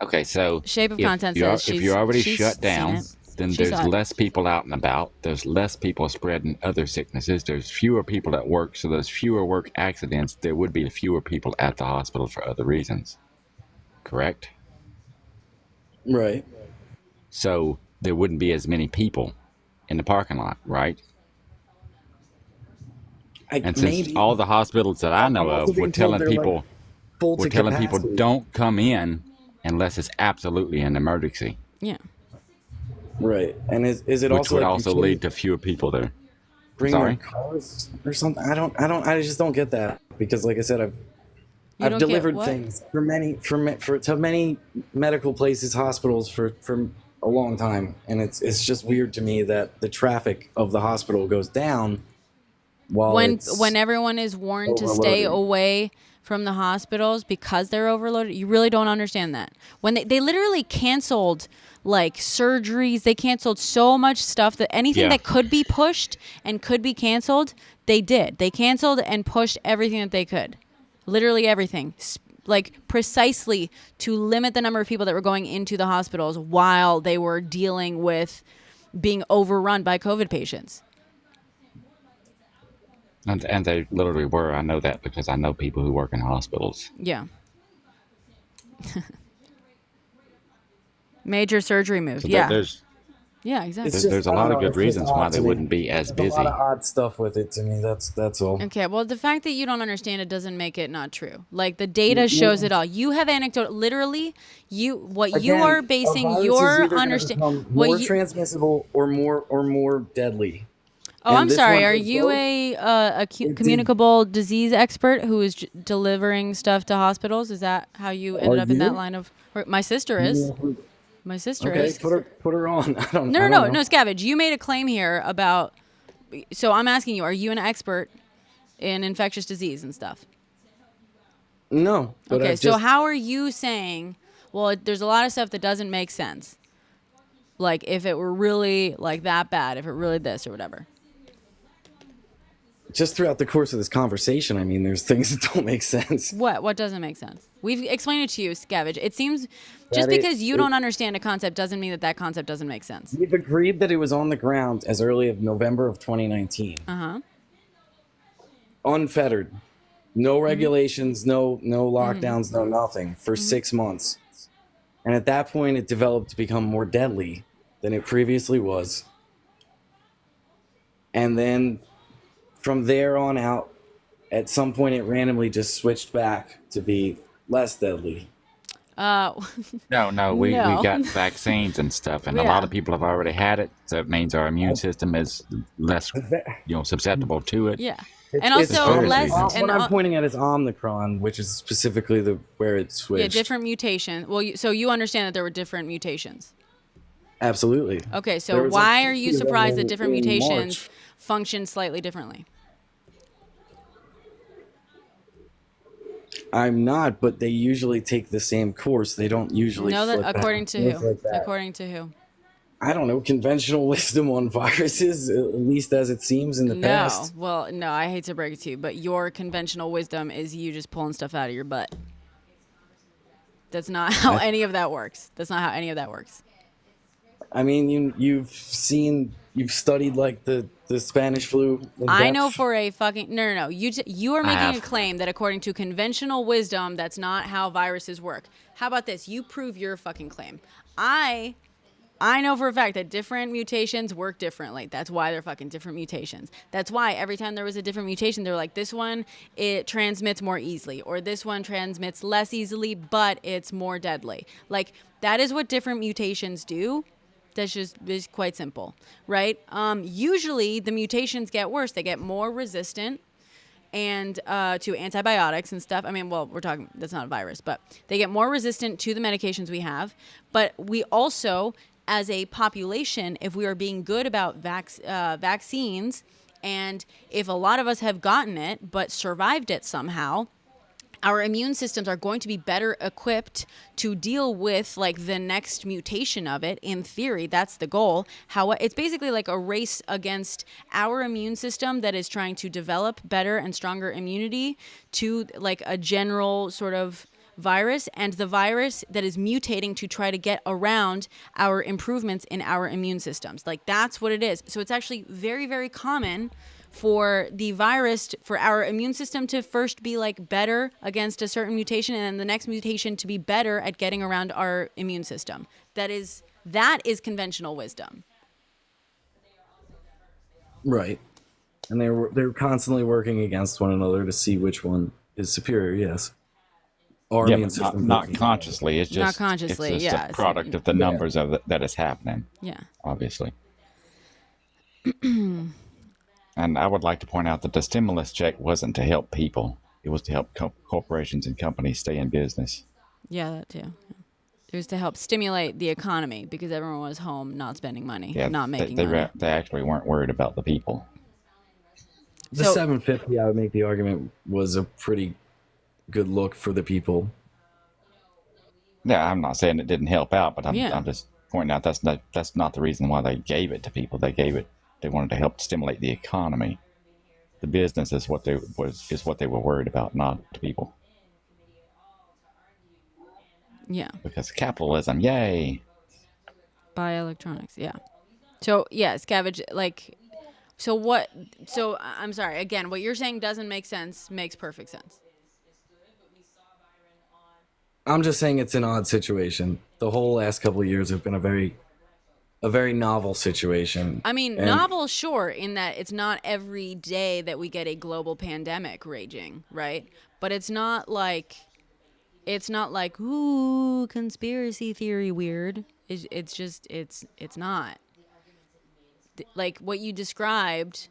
Speaker 5: Okay, so
Speaker 1: Shape of
Speaker 5: if
Speaker 1: Content
Speaker 5: you're,
Speaker 1: says
Speaker 5: if you're already
Speaker 1: she's
Speaker 5: shut
Speaker 1: seen
Speaker 5: down,
Speaker 1: it.
Speaker 5: then
Speaker 1: She
Speaker 5: there's
Speaker 1: saw it.
Speaker 5: less people out and about. There's less people spreading other sicknesses. There's fewer people at work, so there's fewer work accidents. There would be fewer people at the hospital for other reasons. Correct?
Speaker 9: Right.
Speaker 5: So there wouldn't be as many people in the parking lot, right? And since
Speaker 9: Maybe.
Speaker 5: all the hospitals that I know
Speaker 9: I'm also
Speaker 5: of were
Speaker 9: being told
Speaker 5: telling
Speaker 9: they're, like,
Speaker 5: people
Speaker 9: full to capacity.
Speaker 5: don't come in unless it's absolutely an emergency,
Speaker 1: Yeah.
Speaker 9: Right. And is it
Speaker 5: which
Speaker 9: also
Speaker 5: would
Speaker 9: like you
Speaker 5: also
Speaker 9: can't
Speaker 5: lead to fewer people there.
Speaker 9: bring
Speaker 5: Sorry?
Speaker 9: their cars or something? I just don't get that, because like I said,
Speaker 1: You
Speaker 9: I've
Speaker 1: don't get
Speaker 9: delivered
Speaker 1: what?
Speaker 9: things to many medical places, hospitals for a long time, and it's just weird to me that the traffic of the hospital goes down while
Speaker 1: When everyone is warned to stay
Speaker 9: overloaded.
Speaker 1: away from the hospitals because they're overloaded, you really don't understand that. When they literally canceled like surgeries, they canceled so much stuff that anything
Speaker 5: Yeah.
Speaker 1: that could be pushed and could be canceled, they did. They canceled and pushed everything that they could. Literally everything. Like precisely to limit the number of people that were going into the hospitals while they were dealing with being overrun by COVID patients.
Speaker 5: And they literally were. I know that because I know people who work in hospitals.
Speaker 1: Yeah. Major surgery moved.
Speaker 5: So
Speaker 1: yeah.
Speaker 5: there's
Speaker 1: Exactly.
Speaker 5: There's a
Speaker 9: I don't
Speaker 5: lot
Speaker 9: know,
Speaker 5: of good
Speaker 9: it's just
Speaker 5: reasons why
Speaker 9: odd
Speaker 5: they
Speaker 9: to me.
Speaker 5: wouldn't be as
Speaker 9: There's
Speaker 5: busy.
Speaker 9: a lot of odd stuff with it to me. That's all.
Speaker 1: Okay, well, the fact that you don't understand it doesn't make it not true. Like the data shows it all. You have anecdote. Literally, you
Speaker 9: Again,
Speaker 1: are
Speaker 9: a
Speaker 1: basing
Speaker 9: virus is
Speaker 1: your
Speaker 9: either gonna
Speaker 1: understanding.
Speaker 9: become more transmissible or more deadly.
Speaker 1: Oh,
Speaker 9: And
Speaker 1: I'm
Speaker 9: this
Speaker 1: sorry.
Speaker 9: one
Speaker 1: Are
Speaker 9: did
Speaker 1: you
Speaker 9: both.
Speaker 1: a
Speaker 9: did.
Speaker 1: communicable disease expert who is delivering stuff to hospitals? Is that how you ended
Speaker 9: Are
Speaker 1: up in that
Speaker 9: you?
Speaker 1: line of? My sister is. My sister
Speaker 9: Okay,
Speaker 1: is.
Speaker 9: put her on. I don't
Speaker 1: No,
Speaker 9: know.
Speaker 1: Scavenge. You made a claim here about. So I'm asking you: are you an expert in infectious disease and stuff?
Speaker 9: No. But
Speaker 1: Okay,
Speaker 9: I've
Speaker 1: so
Speaker 9: just,
Speaker 1: how are you saying? Well, there's a lot of stuff that doesn't make sense. Like if it were really like that bad, if it really this or whatever.
Speaker 9: just throughout the course of this conversation, I mean, there's things that don't make sense.
Speaker 1: What doesn't make sense? We've explained it to you, Scavenge. It seems just
Speaker 9: That
Speaker 1: because you don't understand a concept doesn't mean that concept doesn't make sense.
Speaker 9: We've agreed that it was on the ground as early as November of 2019. Unfettered. No regulations, no lockdowns, no nothing for 6 months. And at that point, it developed to become more deadly than it previously was. And then from there on out, at some point, it randomly just switched back to be less deadly.
Speaker 5: No, we
Speaker 1: No.
Speaker 5: got vaccines and stuff, and a lot of people have already had it. So it means our immune system is less, susceptible to it.
Speaker 1: Yeah.
Speaker 9: It's-
Speaker 1: And
Speaker 9: it's
Speaker 1: also
Speaker 5: very
Speaker 1: less
Speaker 5: reasons.
Speaker 9: What
Speaker 1: and
Speaker 9: I'm pointing at is Omicron, which is specifically where it switched.
Speaker 1: different mutation. Well, so you understand that there were different mutations.
Speaker 9: Absolutely.
Speaker 1: Okay,
Speaker 9: There
Speaker 1: so
Speaker 9: was
Speaker 1: why
Speaker 9: a
Speaker 1: are you
Speaker 9: few
Speaker 1: surprised
Speaker 9: in-
Speaker 1: that different
Speaker 9: in
Speaker 1: mutations
Speaker 9: March.
Speaker 1: function slightly differently?
Speaker 9: I'm not, but they usually take the same course. They don't usually.
Speaker 1: No, that
Speaker 9: flip back
Speaker 1: according
Speaker 9: and
Speaker 1: to
Speaker 9: forth
Speaker 1: who?
Speaker 9: like that.
Speaker 1: According to who?
Speaker 9: I don't know, conventional wisdom on viruses, at least as it seems in the past.
Speaker 1: Well, no, I hate to break it to you, but your conventional wisdom is you just pulling stuff out of your butt. That's not how any of that works. That's not how any of that works.
Speaker 9: I mean, you've studied like the Spanish flu. in
Speaker 1: I
Speaker 9: depth.
Speaker 1: know for a fucking no. You are
Speaker 5: I
Speaker 1: making a
Speaker 5: have.
Speaker 1: claim that according to conventional wisdom, that's not how viruses work. How about this? You prove your fucking claim. I know for a fact that different mutations work differently. That's why they're fucking different mutations. That's why every time there was a different mutation, they're like, this one, it transmits more easily, or this one transmits less easily, but it's more deadly. Like, that is what different mutations do. That's just is quite simple, right? Usually the mutations get worse. They get more resistant and to antibiotics and stuff. I mean, well, we're talking, that's not a virus, but they get more resistant to the medications we have. But we also, as a population, if we are being good about vaccines, and if a lot of us have gotten it but survived it somehow, our immune systems are going to be better equipped to deal with like the next mutation of it. In theory, that's the goal. How it's basically like a race against our immune system that is trying to develop better and stronger immunity to like a general sort of virus and the virus that is mutating to try to get around our improvements in our immune systems. Like, that's what it is. So it's actually very, very common for the virus, for our immune system to first be like better against a certain mutation, and then the next mutation to be better at getting around our immune system. That is conventional wisdom.
Speaker 9: Right. And they're constantly working against one another to see which one is superior. Yes. Our
Speaker 5: Yeah,
Speaker 9: immune
Speaker 5: but
Speaker 9: system
Speaker 5: not consciously. It's just
Speaker 1: Not consciously,
Speaker 5: It's just
Speaker 1: yeah.
Speaker 5: a product of the numbers of that is happening.
Speaker 1: Yeah.
Speaker 5: Obviously. And I would like to point out that the stimulus check wasn't to help people; it was to help corporations and companies stay in business.
Speaker 1: Yeah, that too. It was to help stimulate the economy because everyone was home, not spending money,
Speaker 5: Yeah,
Speaker 1: not making money.
Speaker 5: They actually weren't worried about the people.
Speaker 9: The 750, I would make the argument, was a pretty good look for the people.
Speaker 5: Yeah, I'm not saying it didn't help out, but I'm
Speaker 1: Yeah.
Speaker 5: just pointing out that's not the reason why they gave it to people. They wanted to help stimulate the economy. The business is what they were worried about, not the people.
Speaker 1: Yeah.
Speaker 5: Because capitalism, yay!
Speaker 1: Buy electronics, yeah. So yeah, scavenge, like, so what? So I'm sorry. Again, what you're saying doesn't make sense. Makes perfect sense.
Speaker 9: I'm just saying it's an odd situation. The whole last couple of years have been a very novel situation.
Speaker 1: I mean,
Speaker 9: And
Speaker 1: novel, sure, in that it's not every day that we get a global pandemic raging, right? But it's not like, ooh, conspiracy theory weird. It's just, it's not. Like, what you described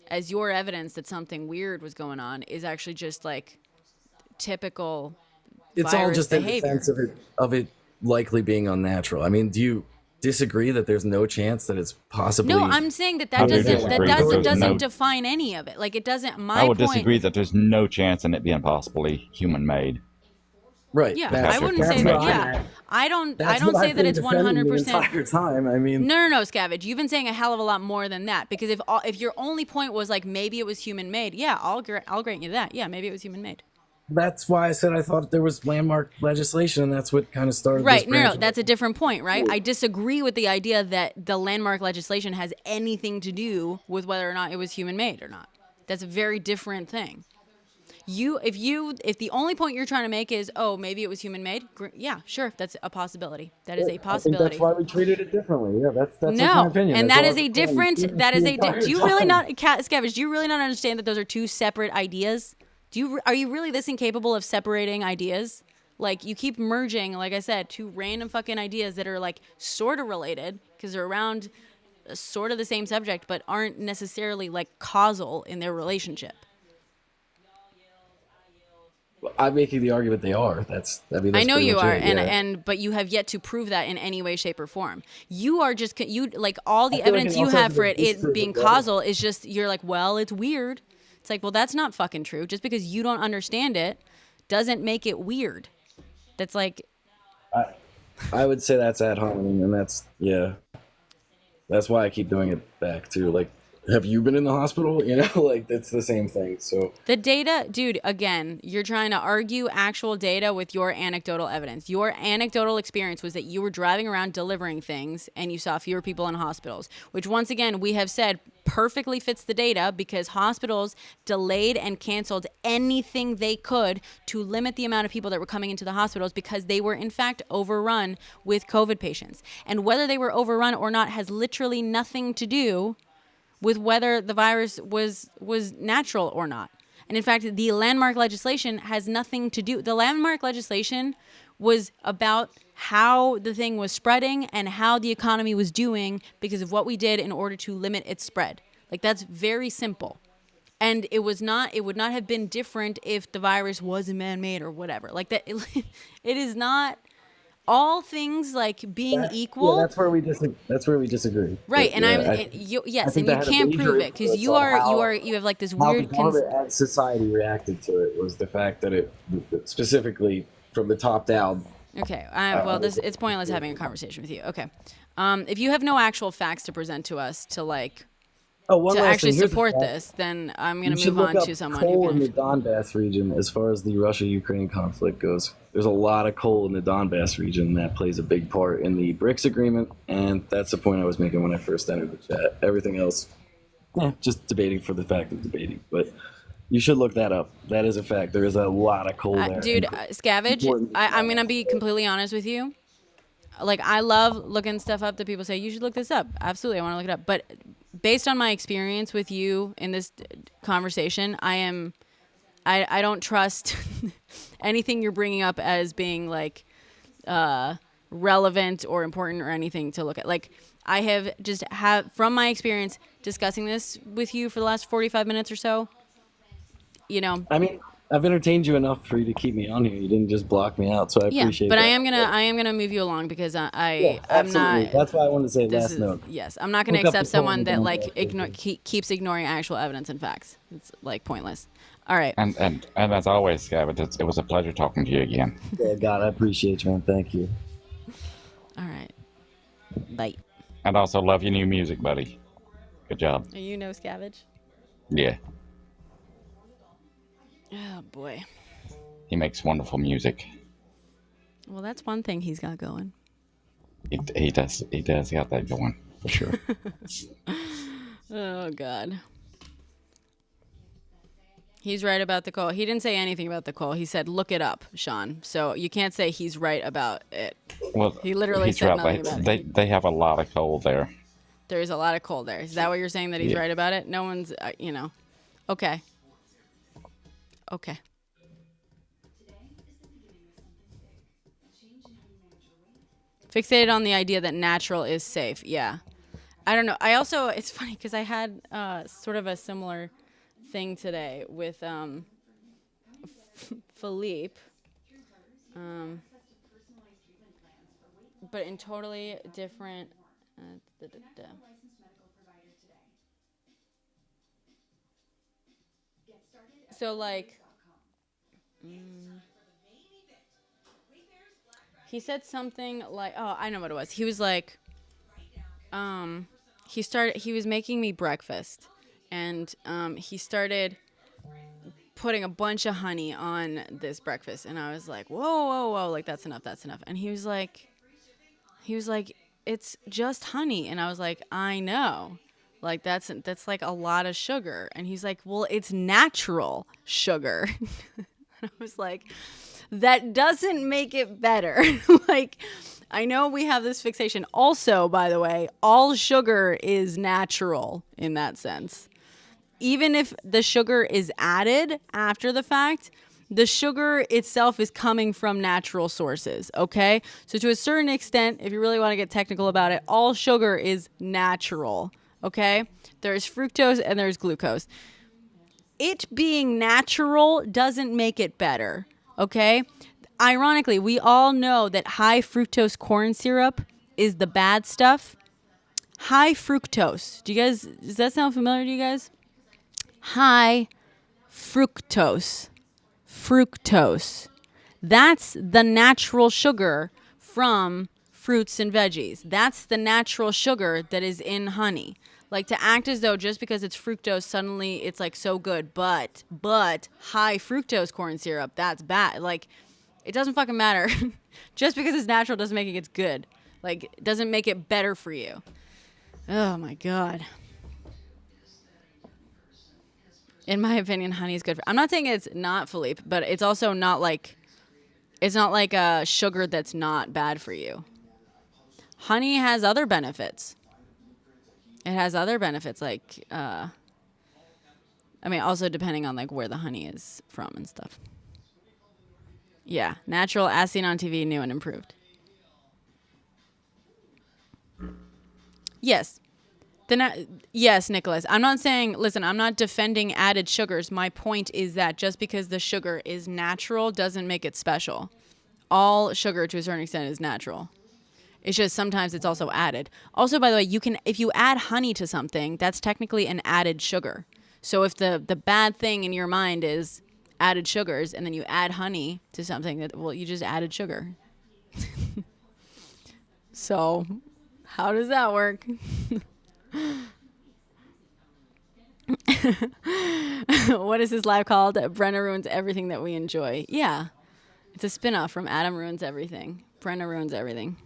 Speaker 1: as your evidence that something weird was going on is actually just like typical
Speaker 9: it's all
Speaker 1: virus
Speaker 9: just
Speaker 1: behavior.
Speaker 9: in defense of it likely being unnatural. I mean, do you disagree that there's no chance that it's possibly?
Speaker 1: No, I'm saying that
Speaker 5: I do
Speaker 1: doesn't
Speaker 5: disagree that there's
Speaker 1: doesn't
Speaker 5: no-
Speaker 1: define any of it. Like, it doesn't.
Speaker 5: I would
Speaker 1: point,
Speaker 5: disagree that there's no chance in it being possibly human-made.
Speaker 9: Right.
Speaker 1: Yeah,
Speaker 9: that's-
Speaker 1: I wouldn't
Speaker 5: that's
Speaker 1: say
Speaker 5: what
Speaker 1: that.
Speaker 5: I'm
Speaker 1: Yeah, I don't
Speaker 9: That's
Speaker 1: say
Speaker 9: what I've
Speaker 1: that
Speaker 9: been
Speaker 1: it's
Speaker 9: defending
Speaker 1: 100%.
Speaker 9: the entire time. I mean,
Speaker 1: No, Scavenge. You've been saying a hell of a lot more than that. Because if your only point was like maybe it was human made, yeah, I'll grant you that. Yeah, maybe it was human made.
Speaker 9: that's why I said I thought there was landmark legislation, and that's what kind of started.
Speaker 1: Right.
Speaker 9: This
Speaker 1: No,
Speaker 9: branch.
Speaker 1: that's a different point, right? I disagree with the idea that the landmark legislation has anything to do with whether or not it was human made or not. That's a very different thing. If the only point you're trying to make is, oh, maybe it was human made, yeah, sure, that's a possibility. That is a possibility.
Speaker 9: I think that's why we treated it differently. Yeah, that's
Speaker 1: no,
Speaker 9: my opinion.
Speaker 1: and
Speaker 9: That's
Speaker 1: that
Speaker 9: all
Speaker 1: is a
Speaker 9: I'm saying.
Speaker 1: different. That is
Speaker 9: The
Speaker 1: a.
Speaker 9: entire
Speaker 1: Do you really
Speaker 9: time.
Speaker 1: not, Scavenge? Do you really not understand that those are two separate ideas? Are you really this incapable of separating ideas? Like, you keep merging, like I said, two random fucking ideas that are like sort of related because they're around sort of the same subject, but aren't necessarily like causal in their relationship.
Speaker 9: I'm making the argument they are. That's
Speaker 1: I know
Speaker 9: pretty
Speaker 1: you
Speaker 9: much
Speaker 1: are,
Speaker 9: it, yeah.
Speaker 1: and but you have yet to prove that in any way, shape, or form. You are just like all the
Speaker 9: I feel like
Speaker 1: evidence
Speaker 9: it
Speaker 1: you
Speaker 9: also
Speaker 1: have
Speaker 9: has
Speaker 1: for
Speaker 9: to
Speaker 1: it
Speaker 9: be disproven,
Speaker 1: being
Speaker 9: right?
Speaker 1: causal is just you're like, well, it's weird. It's like, well, that's not fucking true. Just because you don't understand it doesn't make it weird. That's like,
Speaker 9: I would say that's ad hominem, and that's why I keep doing it back too. Like, have you been in the hospital? You know, like that's the same thing. So
Speaker 1: the data, dude, again, you're trying to argue actual data with your anecdotal evidence. Your anecdotal experience was that you were driving around delivering things and you saw fewer people in hospitals, which once again, we have said perfectly fits the data because hospitals delayed and canceled anything they could to limit the amount of people that were coming into the hospitals because they were in fact overrun with COVID patients. And whether they were overrun or not has literally nothing to do with whether the virus was natural or not. And in fact, the landmark legislation has nothing to do. The landmark legislation was about how the thing was spreading and how the economy was doing because of what we did in order to limit its spread. Like, that's very simple. And it would not have been different if the virus wasn't man-made or whatever. Like that, it is not. All things like being equal.
Speaker 9: Yeah, that's where we disagree.
Speaker 1: Right, and
Speaker 9: yes,
Speaker 1: and you can't prove it because you have like this
Speaker 9: how
Speaker 1: weird.
Speaker 9: the government and society reacted to it was the fact that it specifically from the top down.
Speaker 1: Okay, well, it's pointless having a conversation with you. Okay, if you have no actual facts to present to us to like
Speaker 9: Oh, one
Speaker 1: to
Speaker 9: last
Speaker 1: actually
Speaker 9: thing. Here's a
Speaker 1: support
Speaker 9: fact.
Speaker 1: this, then I'm going
Speaker 9: You
Speaker 1: to
Speaker 9: should
Speaker 1: move
Speaker 9: look
Speaker 1: on
Speaker 9: up
Speaker 1: to someone who
Speaker 9: coal
Speaker 1: can
Speaker 9: in the
Speaker 1: actually.
Speaker 9: Donbass region as far as the Russia-Ukraine conflict goes. There's a lot of coal in the Donbass region that plays a big part in the BRICS agreement, and that's the point I was making when I first entered the chat. Everything else, just debating for the fact of debating. But you should look that up. That is a fact. There is a lot of coal there.
Speaker 1: Dude,
Speaker 9: and
Speaker 1: Scavenge,
Speaker 9: important to
Speaker 1: I'm going to
Speaker 9: know.
Speaker 1: be completely honest with you. Like, I love looking stuff up that people say, you should look this up. Absolutely, I want to look it up. But based on my experience with you in this conversation, I don't trust anything you're bringing up as being, like, relevant or important or anything to look at. Like, I have from my experience discussing this with you for the last 45 minutes or so, you know.
Speaker 9: I mean, I've entertained you enough for you to keep me on here. You didn't just block me out, so I
Speaker 1: Yeah,
Speaker 9: appreciate
Speaker 1: but
Speaker 9: that.
Speaker 1: I am gonna move you along because
Speaker 9: Yeah,
Speaker 1: I'm
Speaker 9: absolutely.
Speaker 1: not.
Speaker 9: That's why I wanted to say
Speaker 1: This
Speaker 9: last
Speaker 1: is
Speaker 9: note.
Speaker 1: yes. I'm not gonna
Speaker 9: Look up
Speaker 1: accept
Speaker 9: the coal
Speaker 1: someone
Speaker 9: in the
Speaker 1: that like
Speaker 9: Donbass region.
Speaker 1: keeps ignoring actual evidence and facts. It's like pointless. All right.
Speaker 5: And as always, Gavin, it was a pleasure talking to you again.
Speaker 9: Yeah, God, I appreciate you, man. Thank you.
Speaker 1: All right. Bye.
Speaker 5: And also love your new music, buddy. Good job.
Speaker 1: You know Scavenge?
Speaker 5: Yeah,
Speaker 1: Oh boy.
Speaker 5: he makes wonderful music.
Speaker 1: Well, that's one thing he's got going.
Speaker 5: He does got that going for sure.
Speaker 1: Oh God. He's right about the coal. He didn't say anything about the coal. He said, "Look it up, Sean." So you can't say he's right about it.
Speaker 5: Well,
Speaker 1: He literally
Speaker 5: he's
Speaker 1: said
Speaker 5: right.
Speaker 1: nothing about it.
Speaker 5: They have a lot of coal there.
Speaker 1: There's a lot of coal there. Is that what you're saying, that he's
Speaker 5: Yeah.
Speaker 1: right about it? No one's, okay. Okay. Fixated on the idea that natural is safe. Yeah. I don't know. I also, it's funny because I had sort of a similar thing today with Philippe. But in totally different. So, like, he said something like, oh, I know what it was. He was like, he was making me breakfast, and he started putting a bunch of honey on this breakfast, and I was like, whoa, like that's enough. And he was like, it's just honey, and I was like, I know, like that's like a lot of sugar, and he's like, well, it's natural sugar. And I was like, that doesn't make it better. Like, I know we have this fixation. Also, by the way, all sugar is natural in that sense. Even if the sugar is added after the fact, the sugar itself is coming from natural sources, okay? So to a certain extent, if you really want to get technical about it, all sugar is natural, okay? There's fructose and there's glucose. It being natural doesn't make it better, okay? Ironically, we all know that high fructose corn syrup is the bad stuff. High fructose. Does that sound familiar to you guys? High fructose. Fructose. That's the natural sugar from fruits and veggies. That's the natural sugar that is in honey. Like, to act as though just because it's fructose, suddenly it's like so good, but high fructose corn syrup, that's bad. Like, it doesn't fucking matter. Just because it's natural doesn't make it good. Like, it doesn't make it better for you. Oh my God. In my opinion, honey is good. I'm not saying it's not, Philippe, but it's also not like, it's not like a sugar that's not bad for you. Honey has other benefits. It has other benefits, like, also depending on like where the honey is from and stuff. Yeah, natural, as seen on TV, new and improved. Yes. Yes, Nicholas. I'm not saying, listen, I'm not defending added sugars. My point is that just because the sugar is natural doesn't make it special. All sugar to a certain extent is natural. It's just sometimes it's also added. Also, by the way, if you add honey to something, that's technically an added sugar. So if the bad thing in your mind is added sugars, and then you add honey to something, you just added sugar. So how does that work? What is this live called? Brenna Ruins Everything That We Enjoy. Yeah. It's a spin-off from Adam Ruins Everything. Brenna Ruins Everything.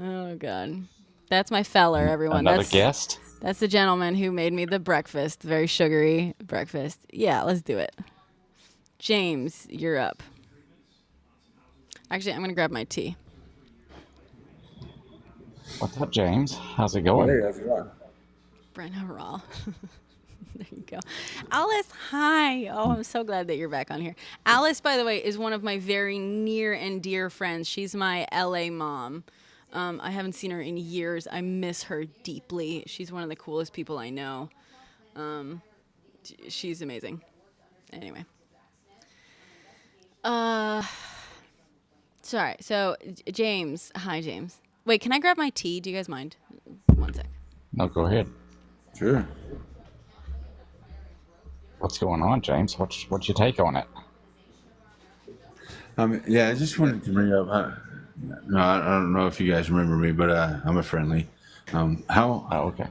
Speaker 1: Oh, God. That's my feller, everyone.
Speaker 5: Another guest?
Speaker 1: That's the gentleman who made me the breakfast. Very sugary breakfast. Yeah, let's do it. James, you're up. Actually, I'm going to grab my tea.
Speaker 5: What's up, James? How's it going?
Speaker 10: Hey, how's it going?
Speaker 1: Brenna Raw. There you go. Alice, hi. Oh, I'm so glad that you're back on here. Alice, by the way, is one of my very near and dear friends. She's my LA mom. I haven't seen her in years. I miss her deeply. She's one of the coolest people I know. She's amazing. Anyway. Sorry. So, James. Hi, James. Wait, can I grab my tea? Do you guys mind? 1 sec.
Speaker 5: No, go ahead.
Speaker 10: Sure.
Speaker 5: What's going on, James? What's your take on it?
Speaker 10: Yeah, I just wanted to bring up. No, I don't know if you guys remember me, but I'm a friendly.
Speaker 5: Oh, okay.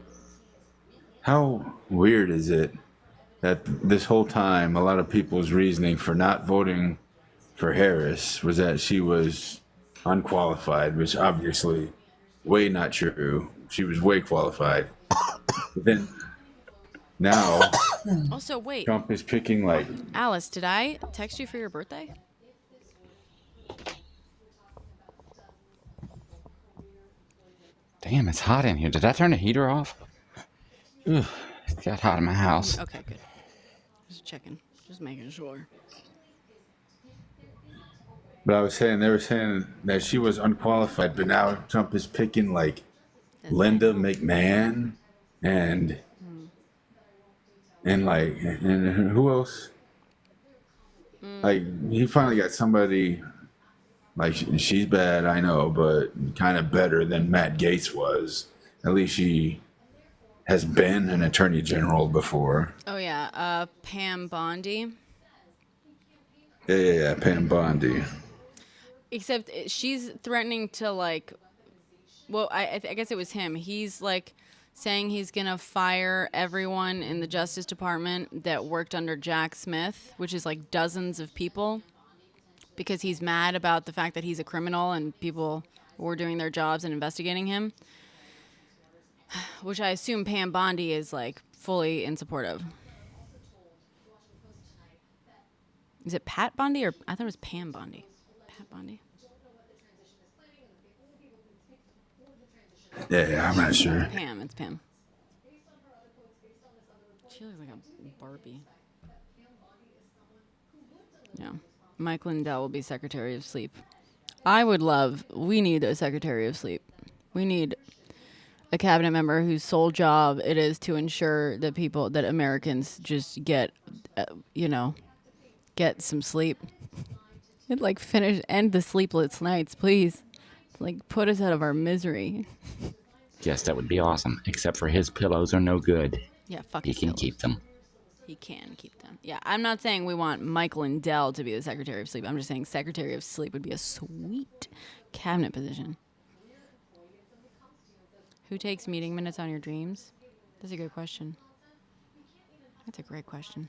Speaker 10: How weird is it that this whole time a lot of people's reasoning for not voting for Harris was that she was unqualified, which obviously way not true. She was way qualified. But then now
Speaker 1: Also, wait.
Speaker 10: Trump is picking like
Speaker 1: Alice, did I text you for your birthday?
Speaker 5: Damn, it's hot in here. Did I turn the heater off? Ugh, it got hot in my house.
Speaker 1: Okay, good. Just checking. Just making sure.
Speaker 10: But I was saying, they were saying that she was unqualified, but now Trump is picking like Linda McMahon and who else? Like he finally got somebody like she's bad, I know, but kind of better than Matt Gaetz was. At least she has been an attorney general before.
Speaker 1: Oh, yeah. Pam Bondi.
Speaker 10: Yeah, Pam Bondi.
Speaker 1: Except she's threatening to, like... Well, I guess it was him. He's, like, saying he's going to fire everyone in the Justice Department that worked under Jack Smith, which is, like, dozens of people, because he's mad about the fact that he's a criminal and people were doing their jobs and investigating him. Which I assume Pam Bondi is, like, fully in support of. Is it Pat Bondi or... I thought it was Pam Bondi. Pat Bondi?
Speaker 10: Yeah, I'm not sure.
Speaker 1: Pam, it's Pam. She looks like a Barbie. Yeah. Mike Lindell will be Secretary of Sleep. We need a Secretary of Sleep. We need a cabinet member whose sole job it is to ensure that Americans just get some sleep. And end the sleepless nights, please. Like, put us out of our misery.
Speaker 5: Yes, that would be awesome. Except for his pillows are no good.
Speaker 1: Yeah, fuck
Speaker 5: He
Speaker 1: his
Speaker 5: can
Speaker 1: pillows.
Speaker 5: keep them.
Speaker 1: He can keep them. Yeah, I'm not saying we want Mike Lindell to be the Secretary of Sleep. I'm just saying Secretary of Sleep would be a sweet cabinet position. Who takes meeting minutes on your dreams? That's a good question. That's a great question.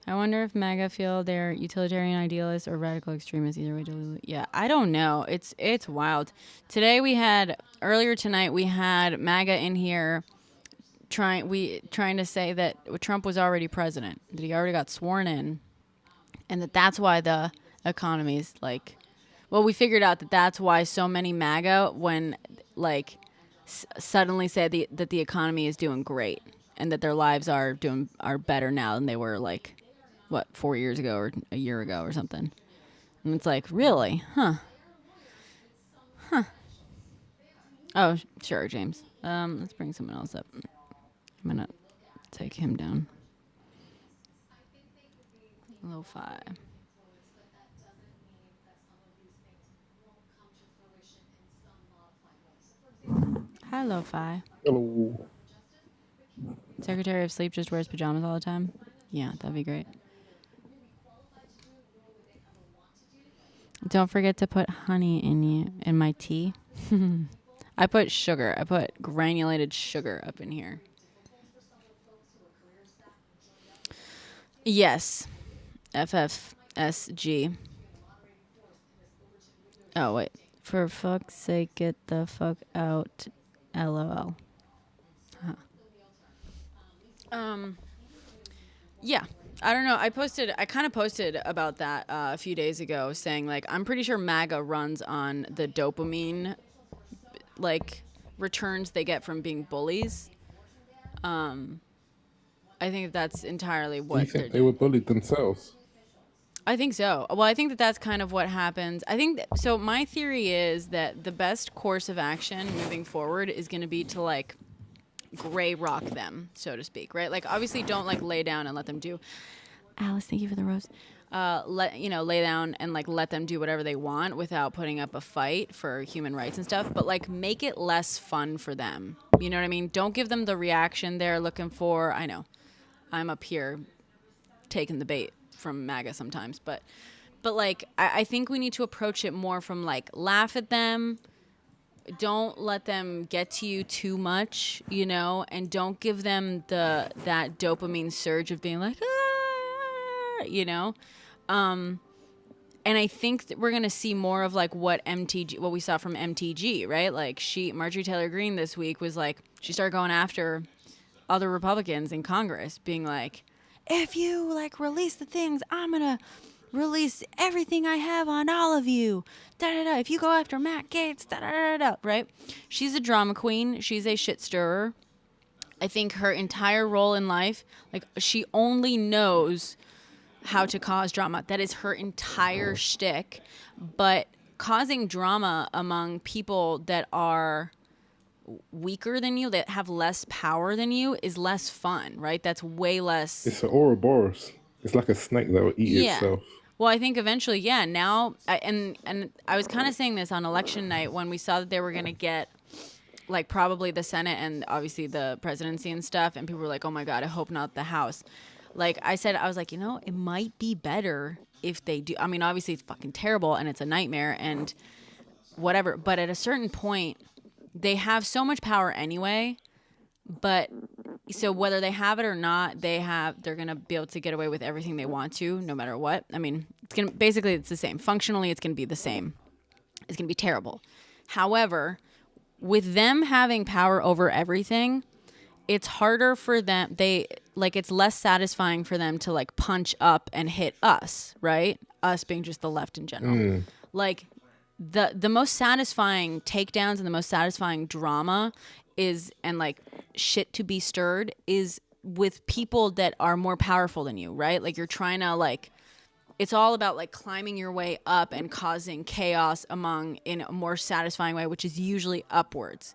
Speaker 1: I wonder if MAGA feel they're utilitarian idealists or radical extremists. Either way, yeah, I don't know. It's wild. Earlier tonight we had MAGA in here trying to say that Trump was already president, that he already got sworn in, and that's why the economy is like. Well, we figured out that that's why so many MAGA, when suddenly say that the economy is doing great and that their lives are better now than they were 4 years ago or a year ago or something. And it's like, really? Huh. Oh, sure, James. Let's bring someone else up. I'm gonna take him down. Lo-fi. Hi, Lo-fi.
Speaker 7: Hello.
Speaker 1: Secretary of Sleep just wears pajamas all the time? Yeah, that'd be great. Don't forget to put honey in my tea. I put sugar. I put granulated sugar up in here. Yes. FFSG. Oh, wait. For fuck's sake, get the fuck out. LOL. Huh. Yeah. I don't know. I kind of posted about that a few days ago saying, like, I'm pretty sure MAGA runs on the dopamine, like, returns they get from being bullies. I think that's entirely
Speaker 11: Do you
Speaker 1: what they're
Speaker 11: think they
Speaker 1: doing.
Speaker 11: were bullied themselves?
Speaker 1: I think so. Well, I think that that's kind of what happens. I think so. My theory is that the best course of action moving forward is going to be to like gray rock them, so to speak, right? Like obviously don't like lay down and let them do. Alice, thank you for the rose. Lay down and like let them do whatever they want without putting up a fight for human rights and stuff, but like make it less fun for them. You know what I mean? Don't give them the reaction they're looking for. I know. I'm up here taking the bait from MAGA sometimes, but like I think we need to approach it more from like laugh at them, don't let them get to you too much, you know, and don't give them that dopamine surge of being like, you know, and I think that we're gonna see more of like what we saw from MTG, right? Like Marjorie Taylor Greene this week was like she started going after other Republicans in Congress, being like, if you like release the things, I'm gonna release everything I have on all of you. Da da da. If you go after Matt Gaetz, da da da da. Right? She's a drama queen. She's a shit stirrer. I think her entire role in life, like she only knows how to cause drama. That is her entire shtick. But causing drama among people that are weaker than you, that have less power than you, is less fun, right? That's way less.
Speaker 11: It's an Ouroboros. It's like a snake that will eat itself.
Speaker 1: Well, I think eventually, yeah. Now, and I was kind of saying this on election night when we saw that they were going to get like probably the Senate and obviously the presidency and stuff, and people were like, "Oh my God, I hope not the House." Like I said, I was like, you know, it might be better if they do. I mean, obviously it's fucking terrible and it's a nightmare and whatever, but at a certain point, they have so much power anyway. But so whether they have it or not, they're gonna be able to get away with everything they want to, no matter what. I mean, it's the same. Functionally, it's gonna be the same. It's gonna be terrible. However, with them having power over everything, it's harder for them. It's less satisfying for them to like punch up and hit us, right? Us being just the left in general. Like the most satisfying takedowns and the most satisfying drama and like shit to be stirred is with people that are more powerful than you, right? Like you're trying to like, it's all about like climbing your way up and causing chaos in a more satisfying way, which is usually upwards.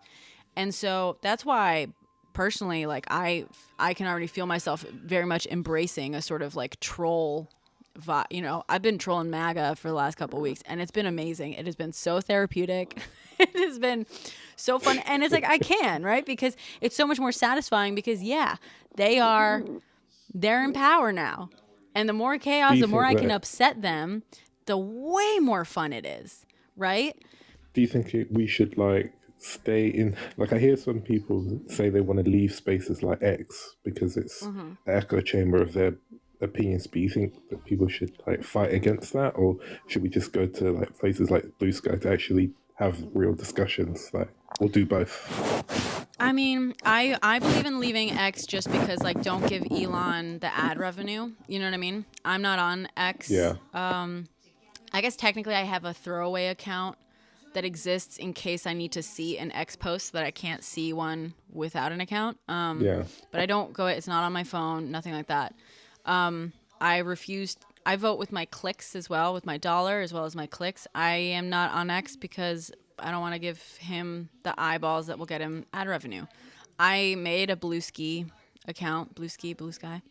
Speaker 1: And so that's why personally, like I can already feel myself very much embracing a sort of like troll vibe. You know, I've been trolling MAGA for the last couple of weeks and it's been amazing. It has been so therapeutic. It has been so fun. And it's like, I can, right? Because it's so much more satisfying because they're in power now. And the more chaos, the more I can upset them, the way more fun it is, right?
Speaker 11: Do you think we should like stay in, like I hear some people say they want to leave spaces like X because it's the echo chamber of their opinions, but you think that people should like fight against that, or should we just go to like places like Blue Sky to actually have real discussions, like, or do both?
Speaker 1: I mean, I believe in leaving X just because, like, don't give Elon the ad revenue. You know what I mean? I'm not on X.
Speaker 11: Yeah.
Speaker 1: I guess technically I have a throwaway account that exists in case I need to see an X post so that I can't see one without an account. But I don't go, it's not on my phone, nothing like that. I vote with my clicks as well, with my dollar as well as my clicks. I am not on X because I don't want to give him the eyeballs that will get him ad revenue. I made a Blue Sky account, Blue Sky.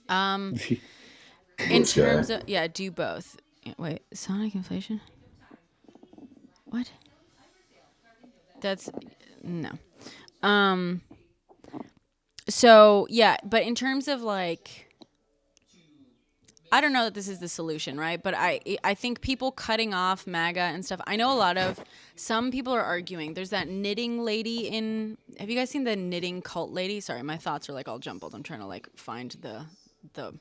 Speaker 1: In terms of, do both. Wait, Sonic inflation? What? That's, no. So, yeah, but in terms of like, I don't know that this is the solution, right? But I think people cutting off MAGA and stuff. I know some people are arguing. There's that knitting lady have you guys seen the knitting cult lady? Sorry, my thoughts are like all jumbled. I'm trying to like find the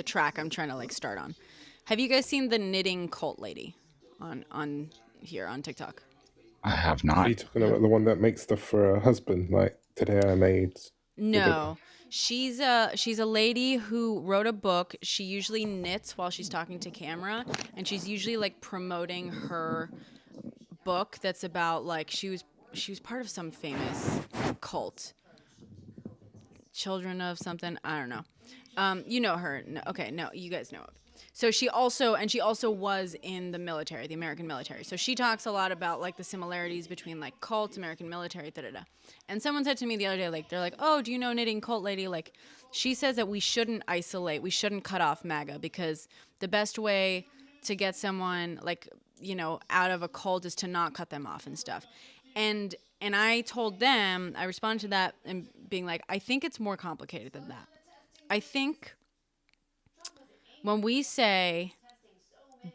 Speaker 1: track I'm trying to like start on. Have you guys seen the knitting cult lady on here on TikTok?
Speaker 5: I have
Speaker 11: Are
Speaker 5: not.
Speaker 11: you talking about the one that makes stuff for her husband? Like, today I made.
Speaker 1: No. She's a lady who wrote a book. She usually knits while she's talking to camera, and she's usually like promoting her book that's about like she was part of some famous cult. Children of something, I don't know. You know her. No, okay, no, you guys know it. So she also was in the military, the American military. So she talks a lot about like the similarities between like cults, American military, da. And someone said to me the other day, like, they're like, oh, do you know knitting cult lady? Like, she says that we shouldn't isolate, we shouldn't cut off MAGA, because the best way to get someone like, out of a cult is to not cut them off and stuff. And I told them, I responded to that and being like, I think it's more complicated than that. I think when we say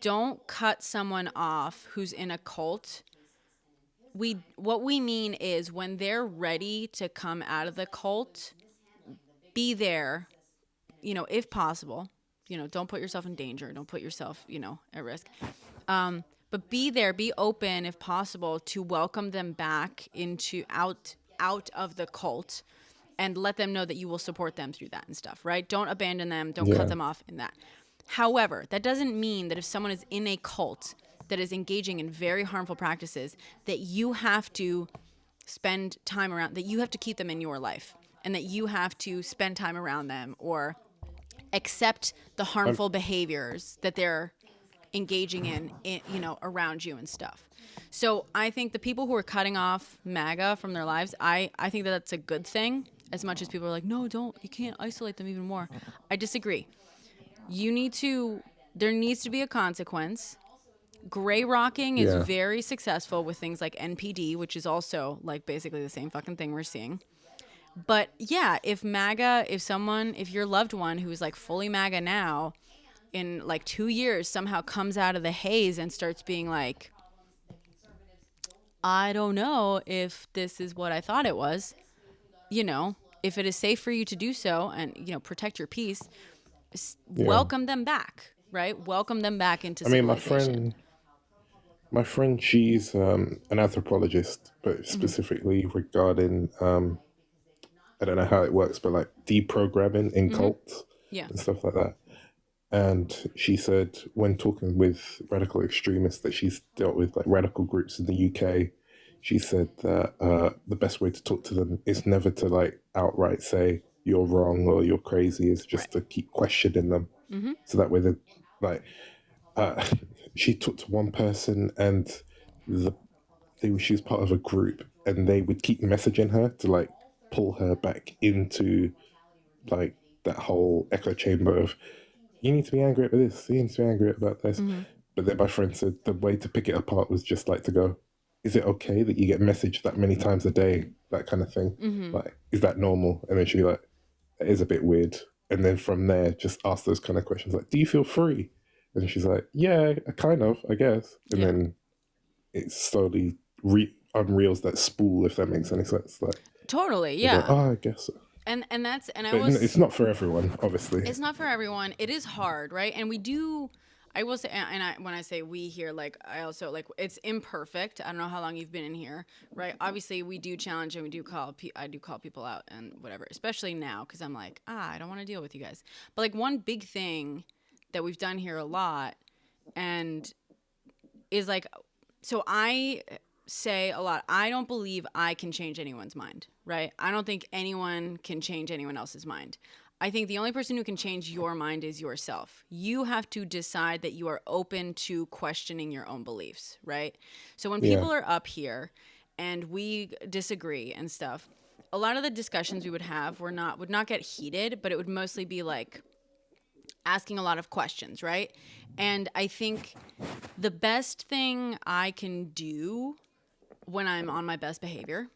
Speaker 1: don't cut someone off who's in a cult, what we mean is when they're ready to come out of the cult, be there, if possible. Don't put yourself in danger. Don't put yourself, at risk. But be there, be open if possible to welcome them back out of the cult, and let them know that you will support them through that and stuff, right? Don't abandon them. Don't cut them off in that. However, that doesn't mean that if someone is in a cult that is engaging in very harmful practices, that you have to spend time around, that you have to keep them in your life, and that you have to spend time around them or accept the harmful behaviors that they're engaging in, around you and stuff. So I think the people who are cutting off MAGA from their lives, I think that that's a good thing, as much as people are like, no, don't, you can't isolate them even more. I disagree. There needs to be a consequence. Gray rocking is very successful with things like NPD, which is also like basically the same fucking thing we're seeing. But yeah, if your loved one who's like fully MAGA now, in like 2 years somehow comes out of the haze and starts being like, I don't know if this is what I thought it was, if it is safe for you to do so and, protect your peace, welcome them back, right? Welcome them back into civilization.
Speaker 11: My friend, she's an anthropologist, but specifically regarding, I don't know how it works, but like deprogramming in cults and stuff like that. And she said when talking with radical extremists that she's dealt with, like radical groups in the UK, she said that the best way to talk to them is never to like outright say you're wrong or you're crazy, is just to keep questioning them. So that way they're like, she talked to one person and she was part of a group, and they would keep messaging her to like pull her back into like that whole echo chamber of, you need to be angry about this, you need to be angry about this. But then my friend said the way to pick it apart was just like to go, is it okay that you get messaged that many times a day, that kind of thing? Like, is that normal? And then she'd be like, that is a bit weird. And then from there, just ask those kind of questions like, do you feel free? And she's like, yeah, kind of, I guess. And then it slowly unreels that spool, if that makes any sense. Like,
Speaker 1: totally, yeah.
Speaker 11: Go, oh, I guess so.
Speaker 1: And
Speaker 11: it's not for everyone, obviously.
Speaker 1: It's not for everyone. It is hard, right? And I will say, and when I say we here, like, I also, like, it's imperfect. I don't know how long you've been in here, right? Obviously, we do challenge and I do call people out and whatever, especially now, because I'm like, I don't want to deal with you guys. But, like, one big thing that we've done here a lot and is, like, so I say a lot, I don't believe I can change anyone's mind, right? I don't think anyone can change anyone else's mind. I think the only person who can change your mind is yourself. You have to decide that you are open to questioning your own beliefs, right? So when people are up here and we disagree and stuff, a lot of the discussions we would have would not get heated, but it would mostly be like asking a lot of questions, right? And I think the best thing I can do when I'm on my best behavior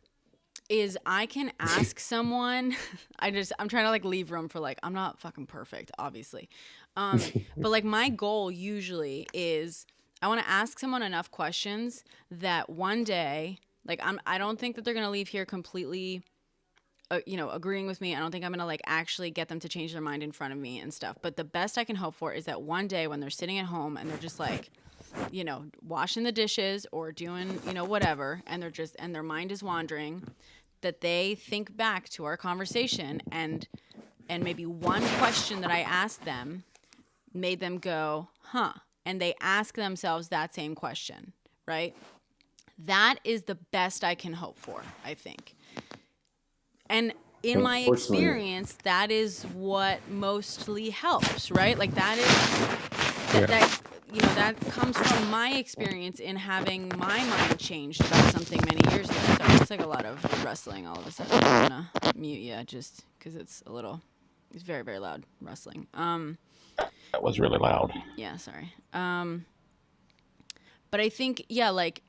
Speaker 1: is I can ask someone. I'm trying to like leave room for like, I'm not fucking perfect, obviously. But like my goal usually is I want to ask someone enough questions that one day, like I don't think that they're going to leave here completely, agreeing with me. I don't think I'm going to like actually get them to change their mind in front of me and stuff. But the best I can hope for is that one day when they're sitting at home and they're just like, washing the dishes or doing, whatever, and their mind is wandering, that they think back to our conversation and maybe one question that I asked them made them go, huh, and they ask themselves that same question, right? That is the best I can hope for, I think. And in my experience, that is what mostly helps, right? Like that is that comes from my experience in having my mind changed about something many years ago. Sorry, it's like a lot of rustling all of a sudden. I'm gonna mute you just because it's very, very loud rustling.
Speaker 5: That was really loud.
Speaker 1: Yeah, sorry. But I think, like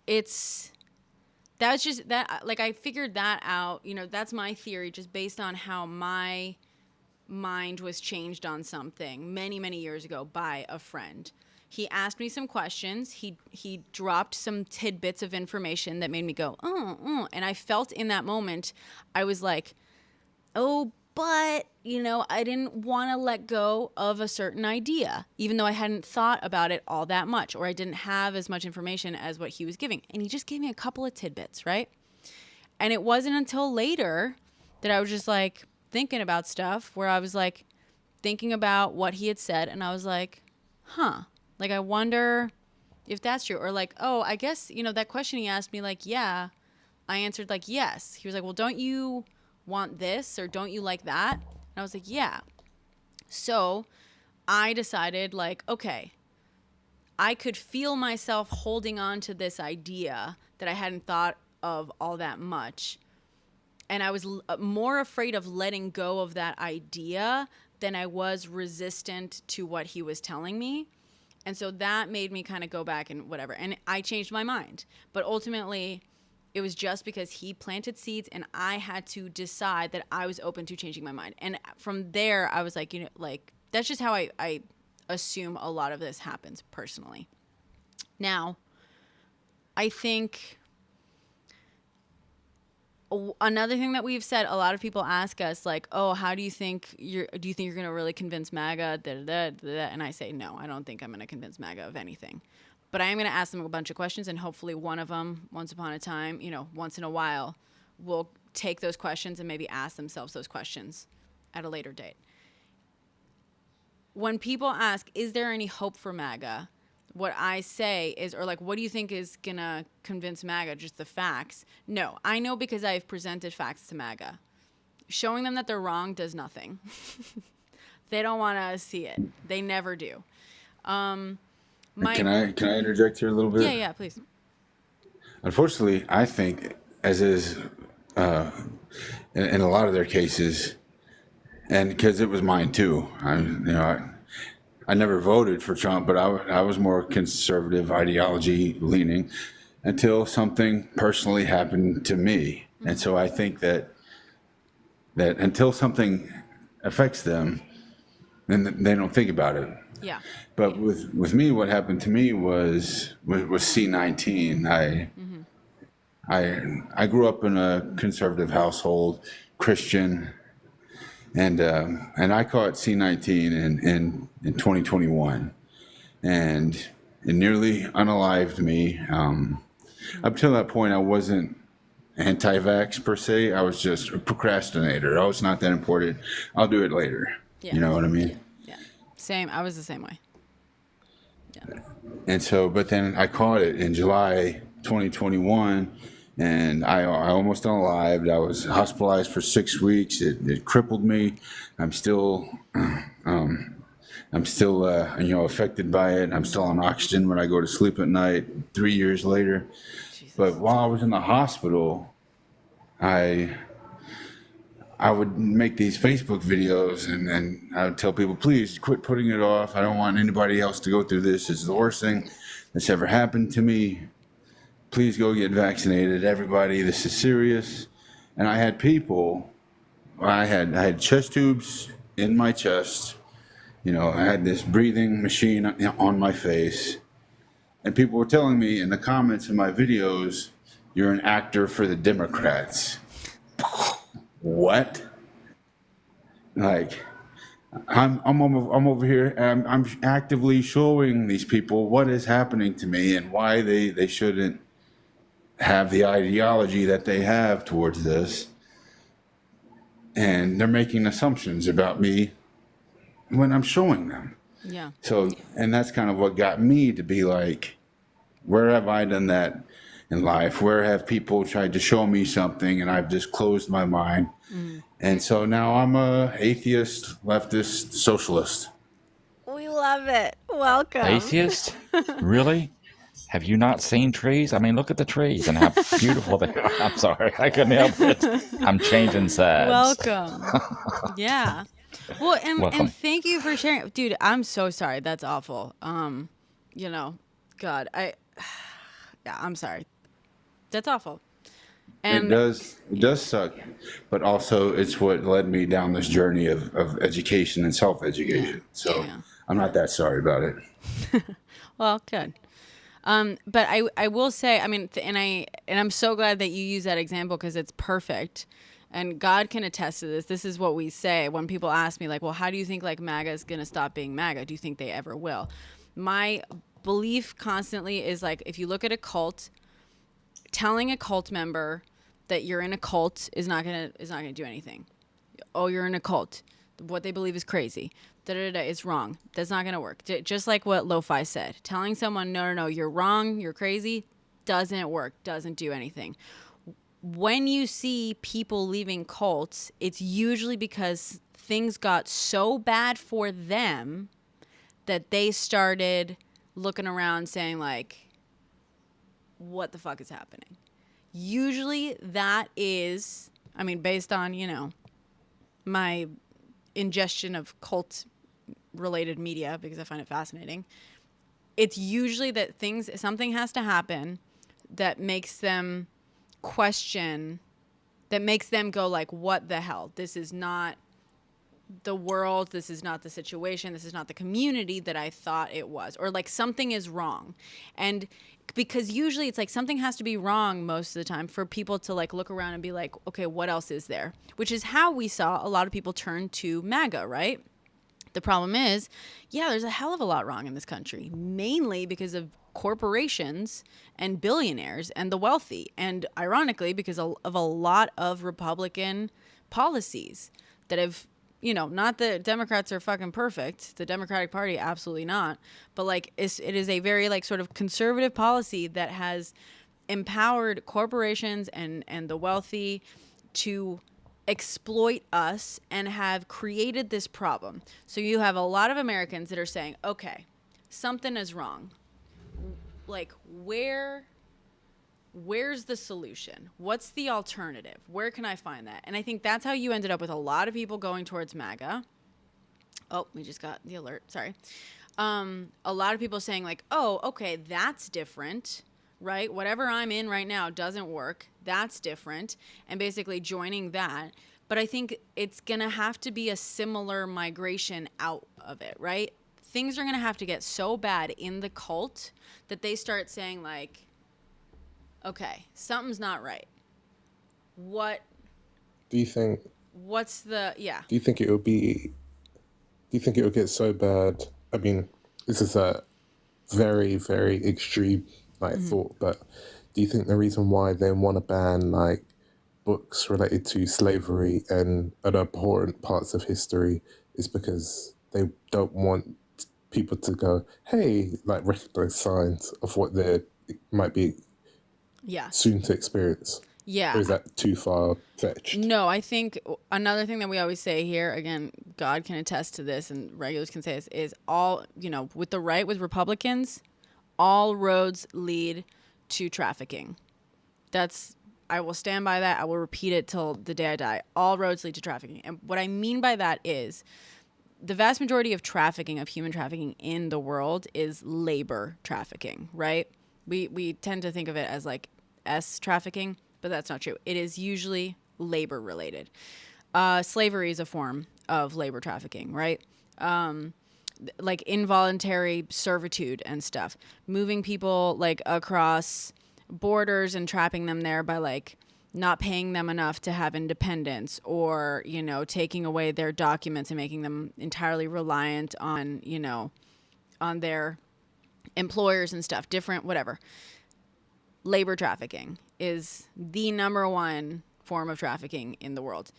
Speaker 1: that's just that, like I figured that out, that's my theory just based on how my mind was changed on something many, many years ago by a friend. He asked me some questions. He dropped some tidbits of information that made me go, and I felt in that moment, I was like, oh, but, I didn't want to let go of a certain idea, even though I hadn't thought about it all that much, or I didn't have as much information as what he was giving. And he just gave me a couple of tidbits, right? And it wasn't until later that I was just like thinking about stuff where I was like thinking about what he had said. And I was like, huh, like, I wonder if that's true. Or like, oh, I guess, that question he asked me, like, yeah, I answered like, yes. He was like, well, don't you want this or don't you like that? And I was like, yeah. So I decided like, okay, I could feel myself holding on to this idea that I hadn't thought of all that much. And I was more afraid of letting go of that idea than I was resistant to what he was telling me. And so that made me kind of go back and whatever. And I changed my mind. But ultimately, it was just because he planted seeds and I had to decide that I was open to changing my mind. And from there, I was like, that's just how I assume a lot of this happens personally. Now, I think another thing that we've said, a lot of people ask us like, oh, how do you think you're going to really convince MAGA? And I say, no, I don't think I'm going to convince MAGA of anything. But I am going to ask them a bunch of questions, and hopefully one of them, once upon a time, once in a while, will take those questions and maybe ask themselves those questions at a later date. When people ask, is there any hope for MAGA? What I say is, or like, what do you think is going to convince MAGA? Just the facts? No, I know because I've presented facts to MAGA. Showing them that they're wrong does nothing. They don't want to see it. They never do.
Speaker 10: Can I interject here a little bit?
Speaker 1: Yeah, please.
Speaker 10: Unfortunately, I think, as is in a lot of their cases, and because it was mine too. I never voted for Trump, but I was more conservative ideology leaning until something personally happened to me. Mm-hmm. And so I think that until something affects them, then they don't think about it.
Speaker 1: Yeah.
Speaker 10: But with me, what happened to me was C19. I grew up in a conservative household, Christian, and I caught C19 in 2021, and it nearly unalived me. Up till that point, I wasn't anti-vax per se. I was just a procrastinator. Oh, it's not that important. I'll do it later. Yeah. You know what I mean?
Speaker 1: Yeah. Same. I was the same way. Yeah.
Speaker 10: And so, but then I caught it in July 2021, and I almost unalived. I was hospitalized for 6 weeks. It crippled me. I'm still affected by it. I'm still on oxygen when I go to sleep at night 3 years later. Jesus. But while I was in the hospital, I would make these Facebook videos and I would tell people, please quit putting it off. I don't want anybody else to go through this. This is the worst thing that's ever happened to me. please go get vaccinated. Everybody, this is serious. And I had people, I had chest tubes in my chest. You know, I had this breathing machine on my face. And people were telling me in the comments in my videos, you're an actor for the Democrats. What? Like, I'm over here, and I'm actively showing these people what is happening to me and why they shouldn't have the ideology that they have towards this. And they're making assumptions about me when I'm showing them.
Speaker 1: Yeah.
Speaker 10: So, and that's kind of what got me to be like, where have I done that in life? Where have people tried to show me something and I've just closed my mind? And so now I'm a atheist, leftist, socialist.
Speaker 1: We love it. Welcome.
Speaker 5: Atheist? Really? Have you not seen trees? I mean, look at the trees and how beautiful they are. I'm sorry, I couldn't help it. I'm changing sides.
Speaker 1: Welcome. Yeah. Well,
Speaker 5: Welcome.
Speaker 1: and thank you for sharing. Dude, I'm so sorry. That's awful. You know, God, yeah, I'm sorry. That's awful. And
Speaker 10: It does suck, but also it's what led me down this journey of education and self-education. So I'm not that sorry about it.
Speaker 1: well, good. But I will say, I mean, and I'm so glad that you use that example because it's perfect. And God can attest to this. This is what we say when people ask me, like, well, how do you think like MAGA is going to stop being MAGA? Do you think they ever will? My belief constantly is like, if you look at a cult, telling a cult member that you're in a cult is not gonna do anything. Oh, you're in a cult. What they believe is crazy. It's wrong. That's not gonna work. Just like what Lo-Fi said. Telling someone, no, you're wrong, you're crazy, doesn't work. Doesn't do anything. When you see people leaving cults, it's usually because things got so bad for them that they started looking around saying like, what the fuck is happening? Usually that is, I mean, based on, you know, my ingestion of cult related media, because I find it fascinating. It's usually that something has to happen that makes them question, that makes them go like, what the hell? This is not the world. This is not the situation. This is not the community that I thought it was, or like something is wrong. And because usually it's like something has to be wrong most of the time for people to like look around and be like, okay, what else is there? Which is how we saw a lot of people turn to MAGA, right? The problem is, yeah, there's a hell of a lot wrong in this country, mainly because of corporations and billionaires and the wealthy. And ironically, because of a lot of Republican policies that have, you know, not that Democrats are fucking perfect. The Democratic Party, absolutely not. But like, it is a very like sort of conservative policy that has empowered corporations and the wealthy to exploit us and have created this problem. So you have a lot of Americans that are saying, okay, something is wrong. Like, where's the solution? What's the alternative? Where can I find that? And I think that's how you ended up with a lot of people going towards MAGA. Oh, we just got the alert. Sorry. A lot of people saying like, oh, okay, that's different, right? Whatever I'm in right now doesn't work. That's different. And basically joining that. But I think it's going to have to be a similar migration out of it, right? Things are going to have to get so bad in the cult that they start saying like, okay, something's not right. What
Speaker 11: Do you think?
Speaker 1: What's the, yeah.
Speaker 11: Do you think it will be? Do you think it will get so bad? I mean, this is a very, very extreme thought, but do you think the reason why they want to ban like books related to slavery and abhorrent parts of history is because they don't want people to go, hey, like recognize signs of what they might be soon to experience?
Speaker 1: Yeah.
Speaker 11: Or is that too far fetched?
Speaker 1: No, I think another thing that we always say here, again, God can attest to this and regulars can say this, is all, you know, with the right, with Republicans, all roads lead to trafficking. I will stand by that. I will repeat it till the day I die. All roads lead to trafficking. And what I mean by that is the vast majority of trafficking, of human trafficking in the world is labor trafficking, right? We tend to think of it as like trafficking, but that's not true. It is usually labor related. Slavery is a form of labor trafficking, right? Like involuntary servitude and stuff, moving people like across borders and trapping them there by like not paying them enough to have independence, or, you know, taking away their documents and making them entirely reliant on, you know, on their employers and stuff, different, whatever. Labor trafficking is the number one form of trafficking in the world.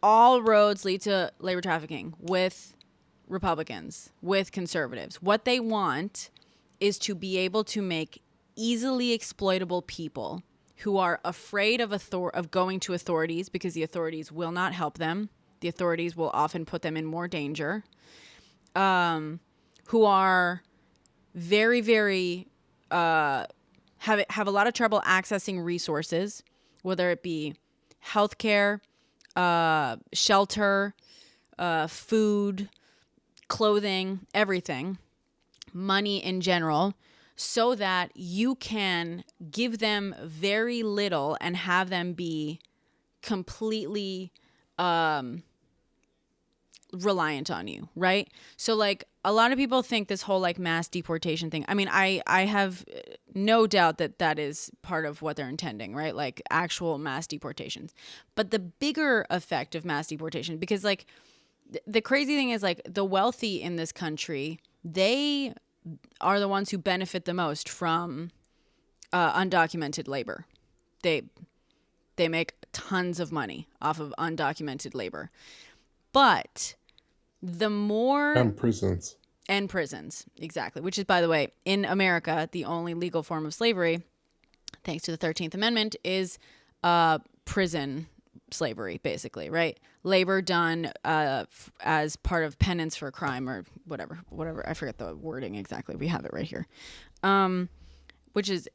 Speaker 1: All roads lead to labor trafficking with Republicans, with conservatives. What they want is to be able to make easily exploitable people who are afraid of going to authorities, because the authorities will not help them. The authorities will often put them in more danger. Who are very, very have a lot of trouble accessing resources, whether it be healthcare, shelter, food, clothing, everything, money in general, so that you can give them very little and have them be completely reliant on you, right? So like a lot of people think this whole like mass deportation thing, I mean, I have no doubt that that is part of what they're intending, right? Like actual mass deportations. But the bigger effect of mass deportation, because like the crazy thing is like the wealthy in this country, they are the ones who benefit the most from undocumented labor. They make tons of money off of undocumented labor. But the more...
Speaker 11: And prisons.
Speaker 1: And prisons, exactly. Which is, by the way, in America, the only legal form of slavery, thanks to the 13th Amendment, is prison slavery, basically, right? Labor done as part of penance for a crime or whatever. I forget the wording exactly. We have it right here. Which is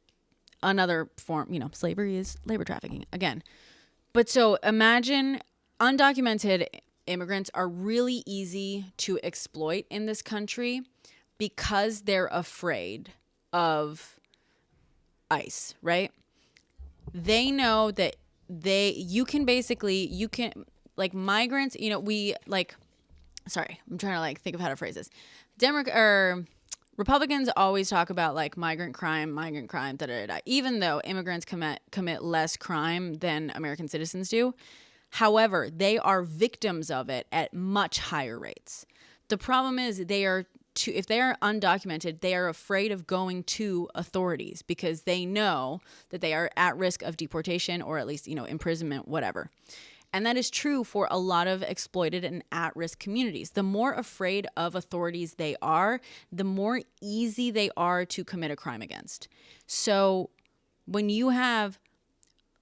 Speaker 1: another form, you know, slavery is labor trafficking again. But so imagine undocumented immigrants are really easy to exploit in this country because they're afraid of ICE, right? They know that you can like migrants, you know, I'm trying to like think of how to phrase this. Republicans always talk about like migrant crime, even though immigrants commit less crime than American citizens do. However, they are victims of it at much higher rates. The problem is if they are undocumented, they are afraid of going to authorities because they know that they are at risk of deportation or at least, you know, imprisonment, whatever. And that is true for a lot of exploited and at-risk communities. The more afraid of authorities they are, the more easy they are to commit a crime against. So when you have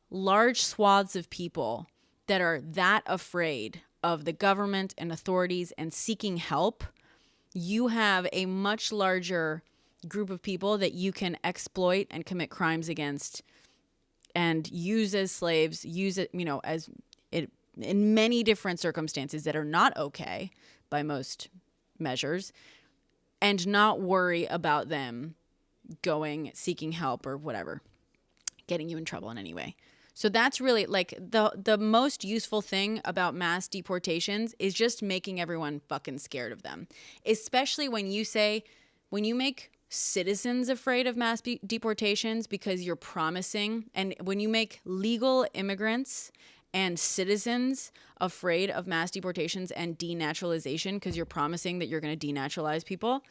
Speaker 1: large swaths of people that are that afraid of the government and authorities and seeking help, you have a much larger group of people that you can exploit and commit crimes against and use as slaves, use it, you know, as it in many different circumstances that are not okay by most measures, and not worry about them seeking help or whatever, getting you in trouble in any way. So that's really like the most useful thing about mass deportations is just making everyone fucking scared of them. Especially when you make citizens afraid of mass deportations because you're promising, and when you make legal immigrants and citizens afraid of mass deportations and denaturalization because you're promising that you're going to denaturalize people,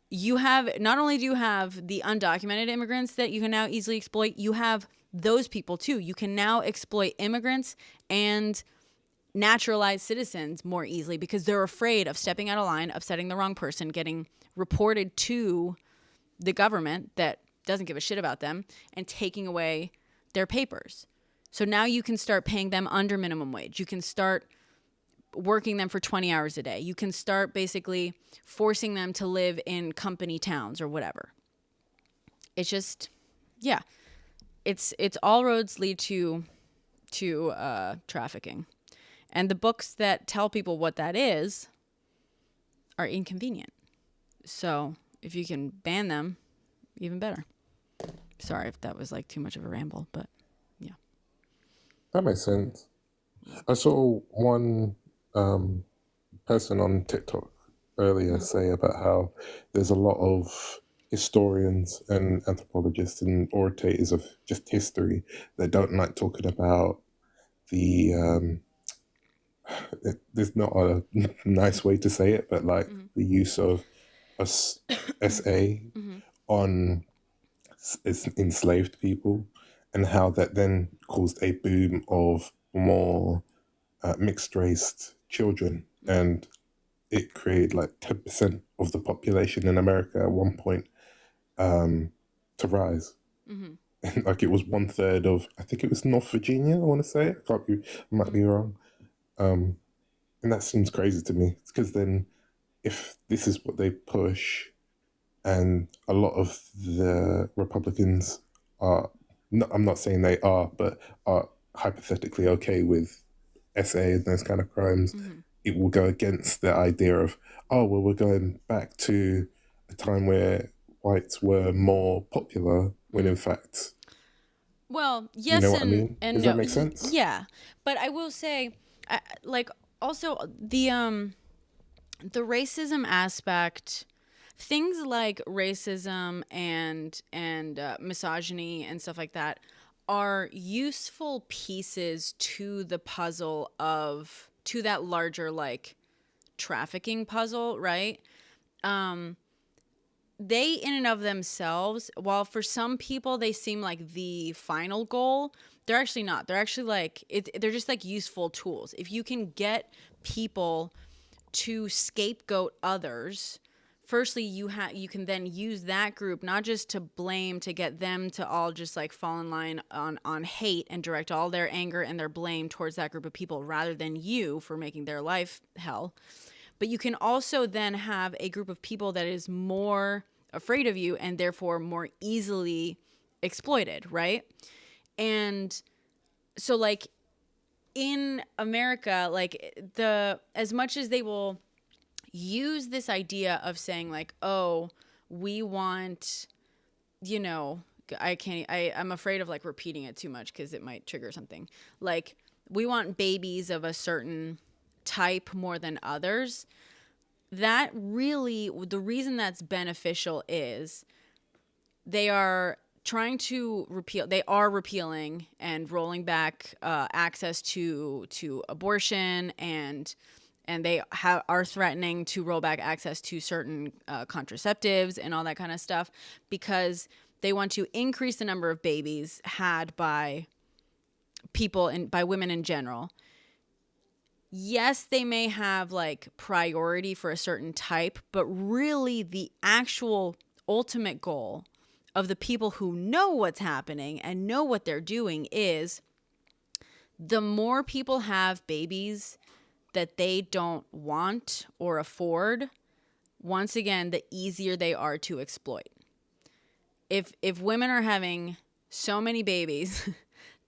Speaker 1: you have, not only do you have the undocumented immigrants that you can now easily exploit, you have those people too. You can now exploit immigrants and naturalized citizens more easily because they're afraid of stepping out of line, upsetting the wrong person, getting reported to the government that doesn't give a shit about them, and taking away their papers. So now you can start paying them under minimum wage. You can start working them for 20 hours a day. You can start basically forcing them to live in company towns or whatever. It's just, yeah. It's all roads lead to trafficking. And the books that tell people what that is are inconvenient. So if you can ban them, even better. Sorry if that was like too much of a ramble, but yeah.
Speaker 11: That makes sense. I saw one person on TikTok earlier say about how there's a lot of historians and anthropologists and orators of just history that don't like talking about the there's not a nice way to say it, but like the use of SA on enslaved people, and how that then caused a boom of more mixed race children, and it created like 10% of the population in America at one point to rise. And like it was 1/3 of, I think it was North Virginia, I want to say. I might be wrong. And that seems crazy to me, because then if this is what they push, and a lot of the Republicans are, I'm not saying they are, but are hypothetically okay with SA and those kind of crimes, it will go against the idea of, oh, well, we're going back to a time where whites were more popular, when in fact...
Speaker 1: Well, yes,
Speaker 11: you know what I mean?
Speaker 1: and
Speaker 11: Does
Speaker 1: no.
Speaker 11: that make sense?
Speaker 1: Yeah, but I will say, like, also the racism aspect, things like racism and misogyny and stuff like that are useful pieces to the puzzle to that larger like trafficking puzzle, right? They in and of themselves, while for some people they seem like the final goal, they're actually not. They're actually like they're just like useful tools. If you can get people to scapegoat others, firstly you can then use that group not just to blame, to get them to all just like fall in line on hate and direct all their anger and their blame towards that group of people rather than you for making their life hell. But you can also then have a group of people that is more afraid of you and therefore more easily exploited, right? And so like in America, like as much as they will use this idea of saying like, oh, we want, I'm afraid of like repeating it too much because it might trigger something. Like, we want babies of a certain type more than others. That really, the reason that's beneficial is they are repealing and rolling back access to abortion, and they are threatening to roll back access to certain contraceptives and all that kind of stuff, because they want to increase the number of babies had by people and by women in general. Yes, they may have like priority for a certain type, but really the actual ultimate goal of the people who know what's happening and know what they're doing is the more people have babies that they don't want or afford, once again, the easier they are to exploit. If women are having so many babies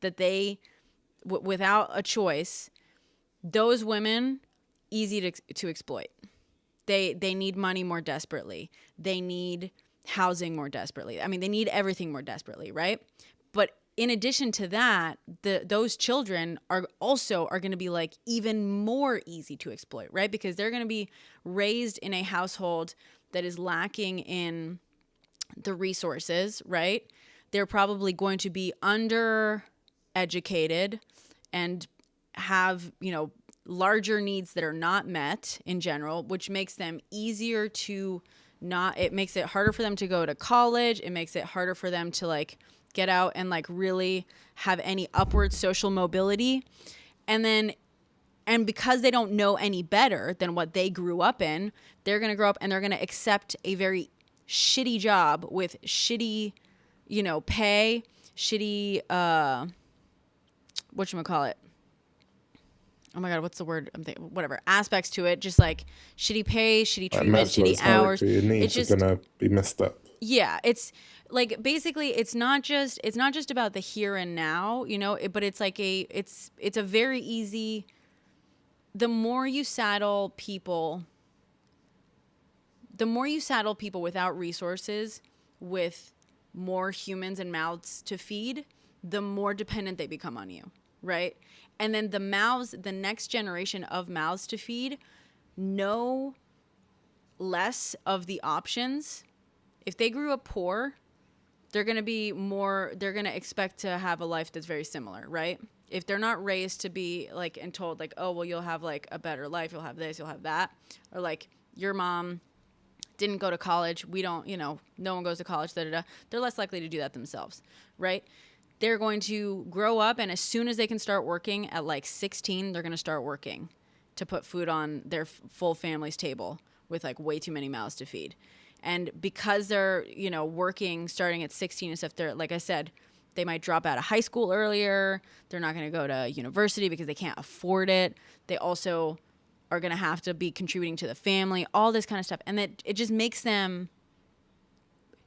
Speaker 1: that they, without a choice, those women, easy to exploit. They need money more desperately. They need housing more desperately. I mean, they need everything more desperately, right? But in addition to that, those children are going to be like even more easy to exploit, right? Because they're going to be raised in a household that is lacking in the resources, right? They're probably going to be undereducated and have, larger needs that are not met in general, which makes them easier to it makes it harder for them to go to college. It makes it harder for them to like get out and like really have any upward social mobility. And because they don't know any better than what they grew up in, they're going to grow up and they're going to accept a very shitty job with shitty, pay, shitty, whatchamacallit? Oh my God, what's the word? Whatever, aspects to it, just like shitty pay, shitty treatment, shitty hours.
Speaker 11: Your needs are gonna be messed up.
Speaker 1: Yeah, it's like basically it's not just about the here and now, but it's like it's a very easy. The more you saddle people without resources with more humans and mouths to feed, the more dependent they become on you, right? And then the next generation of mouths to feed know less of the options. If they grew up poor, they're going to expect to have a life that's very similar, right? If they're not raised to be like, and told like, oh, well, you'll have like a better life, you'll have this, you'll have that, or like your mom didn't go to college, we don't, no one goes to college, they're less likely to do that themselves, right? They're going to grow up, and as soon as they can start working at like 16, they're going to start working to put food on their full family's table with like way too many mouths to feed. And because they're, working starting at 16 and stuff, they're, like I said, they might drop out of high school earlier. They're not going to go to university because they can't afford it. They also are going to have to be contributing to the family, all this kind of stuff. And it just makes them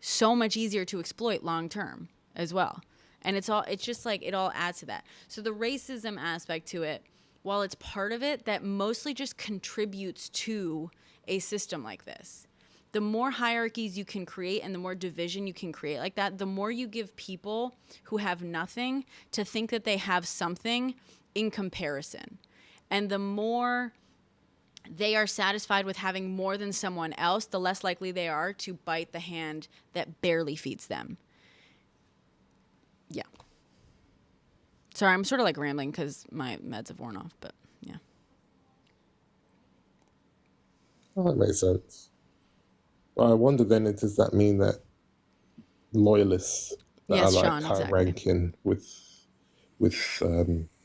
Speaker 1: so much easier to exploit long term as well. And it's just like, it all adds to that. So the racism aspect to it, while it's part of it, that mostly just contributes to a system like this. The more hierarchies you can create and the more division you can create like that, the more you give people who have nothing to think that they have something in comparison. And the more they are satisfied with having more than someone else, the less likely they are to bite the hand that barely feeds them. Yeah. Sorry, I'm sort of like rambling because my meds have worn off, but yeah.
Speaker 11: Oh, that makes sense. Well, I wonder then, does that mean that loyalists that
Speaker 1: Yes,
Speaker 11: are like
Speaker 1: Sean,
Speaker 11: high
Speaker 1: exactly.
Speaker 11: ranking with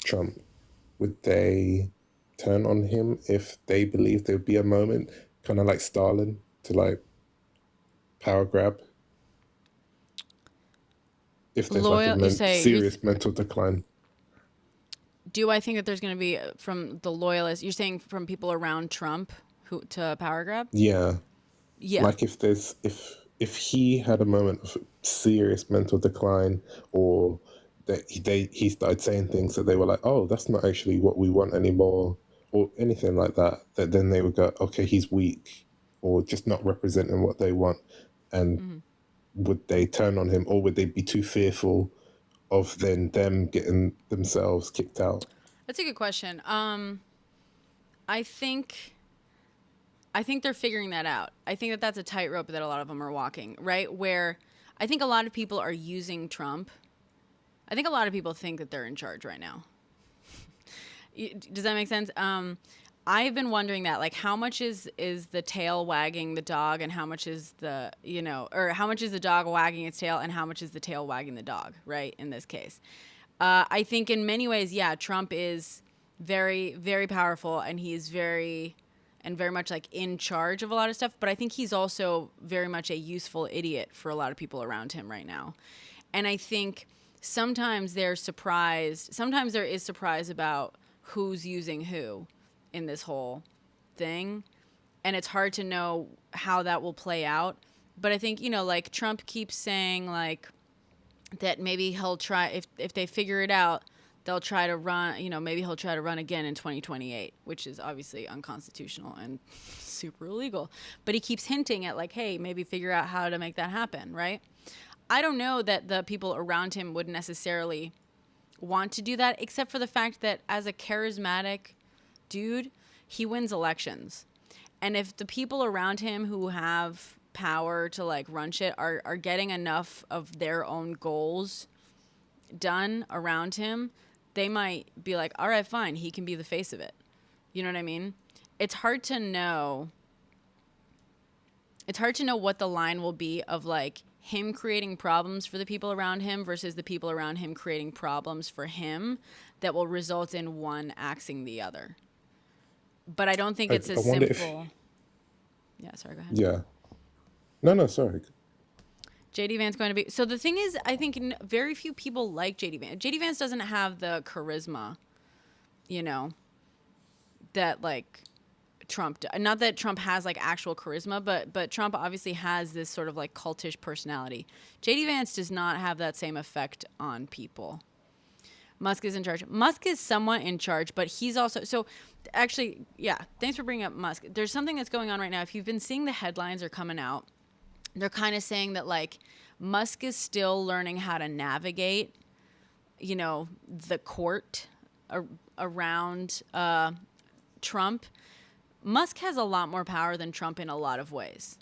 Speaker 11: Trump, would they turn on him if they believe there would be a moment, kind of like Stalin, to like power grab? If there's like a serious mental decline.
Speaker 1: Do I think that there's going to be from the loyalists? You're saying from people around Trump who to power grab?
Speaker 11: Yeah.
Speaker 1: Yeah.
Speaker 11: Like if he had a moment of serious mental decline, or that he started saying things that they were like, oh, that's not actually what we want anymore, or anything like that, that then they would go, okay, he's weak, or just not representing what they want. And would they turn on him, or would they be too fearful of then them getting themselves kicked out?
Speaker 1: That's a good question. I think they're figuring that out. I think that that's a tightrope that a lot of them are walking, right? Where I think a lot of people are using Trump. I think a lot of people think that they're in charge right now. Does that make sense? I've been wondering that, like, how much is the tail wagging the dog, and how much is the, or how much is the dog wagging its tail, and how much is the tail wagging the dog, right, in this case? I think in many ways, yeah, Trump is very, very powerful, and he's very much like in charge of a lot of stuff, but I think he's also very much a useful idiot for a lot of people around him right now. And I think sometimes there is surprise about who's using who in this whole thing, and it's hard to know how that will play out. But I think, like Trump keeps saying like that maybe he'll try, if they figure it out, they'll try to run, maybe he'll try to run again in 2028, which is obviously unconstitutional and super illegal. But he keeps hinting at like, hey, maybe figure out how to make that happen, right? I don't know that the people around him would necessarily want to do that, except for the fact that as a charismatic dude, he wins elections. And if the people around him who have power to like run shit are getting enough of their own goals done around him, they might be like, all right, fine, he can be the face of it. You know what I mean? It's hard to know what the line will be of like him creating problems for the people around him versus the people around him creating problems for him that will result in one axing the other. But I don't think it's as simple. Yeah, sorry, go ahead.
Speaker 11: Yeah. No, sorry.
Speaker 1: JD Vance going to be... So the thing is, I think very few people like JD Vance. JD Vance doesn't have the charisma, that like Trump... Not that Trump has like actual charisma, but Trump obviously has this sort of like cultish personality. JD Vance does not have that same effect on people. Musk is in charge. Musk is somewhat in charge, but he's also... So actually, yeah, thanks for bringing up Musk. There's something that's going on right now. If you've been seeing the headlines are coming out, they're kind of saying that like Musk is still learning how to navigate, you know, the court around Trump. Musk has a lot more power than Trump in a lot of ways,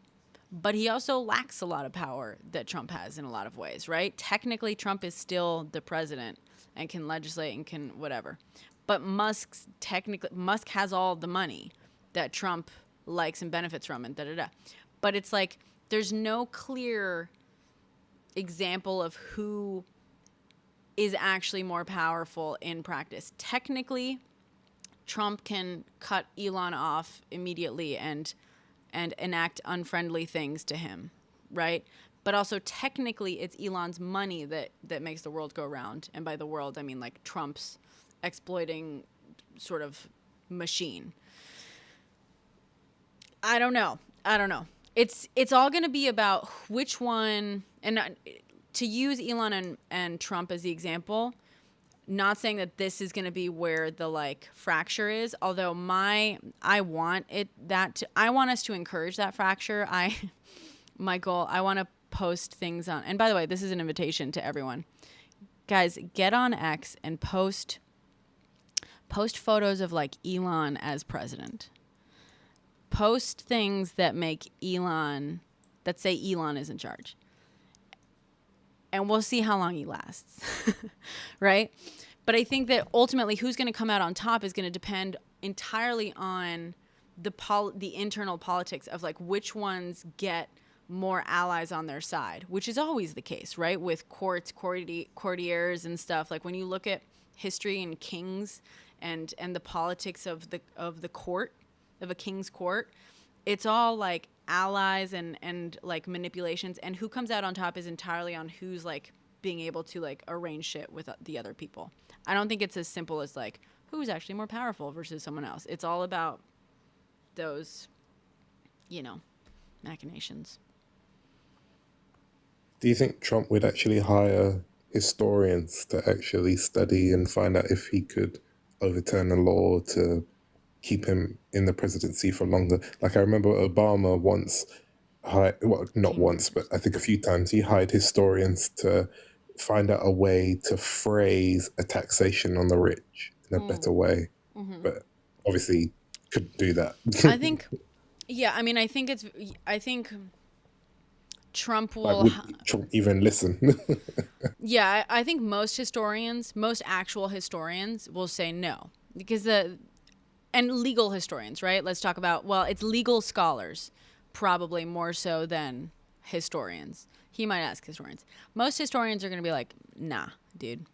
Speaker 1: but he also lacks a lot of power that Trump has in a lot of ways, right? Technically, Trump is still the president and can legislate and can whatever. But Musk has all the money that Trump likes and benefits from and da-da-da. But it's like there's no clear example of who is actually more powerful in practice. Technically, Trump can cut Elon off immediately and enact unfriendly things to him, right? But also technically it's Elon's money that makes the world go round. And by the world, I mean like Trump's exploiting sort of machine. I don't know. It's all going to be about which one, and to use Elon and Trump as the example, not saying that this is going to be where the like fracture is, although I want us to encourage that fracture. My goal, I want to post things on, and by the way, this is an invitation to everyone. Guys, get on X and post photos of like Elon as president. Post things that make Elon, that say Elon is in charge. And we'll see how long he lasts, right? But I think that ultimately who's going to come out on top is going to depend entirely on the internal politics of like which ones get more allies on their side, which is always the case, right? With courtiers and stuff. Like when you look at history and kings and the politics of the court, of a king's court, it's all like allies and like manipulations, and who comes out on top is entirely on who's like being able to like arrange shit with the other people. I don't think it's as simple as like who's actually more powerful versus someone else. It's all about those, you know, machinations.
Speaker 11: Do you think Trump would actually hire historians to actually study and find out if he could overturn a law to keep him in the presidency for longer? Like I remember Obama once not once, but I think a few times he hired historians to find out a way to phrase a taxation on the rich in a better way. Mm-hmm. But obviously couldn't do that.
Speaker 1: I think Trump will...
Speaker 11: Like, would Trump even listen?
Speaker 1: Yeah, I think most actual historians will say no. Because and legal historians, right? Let's talk about, well, it's legal scholars, probably more so than historians. He might ask historians. Most historians are going to be like, nah, dude.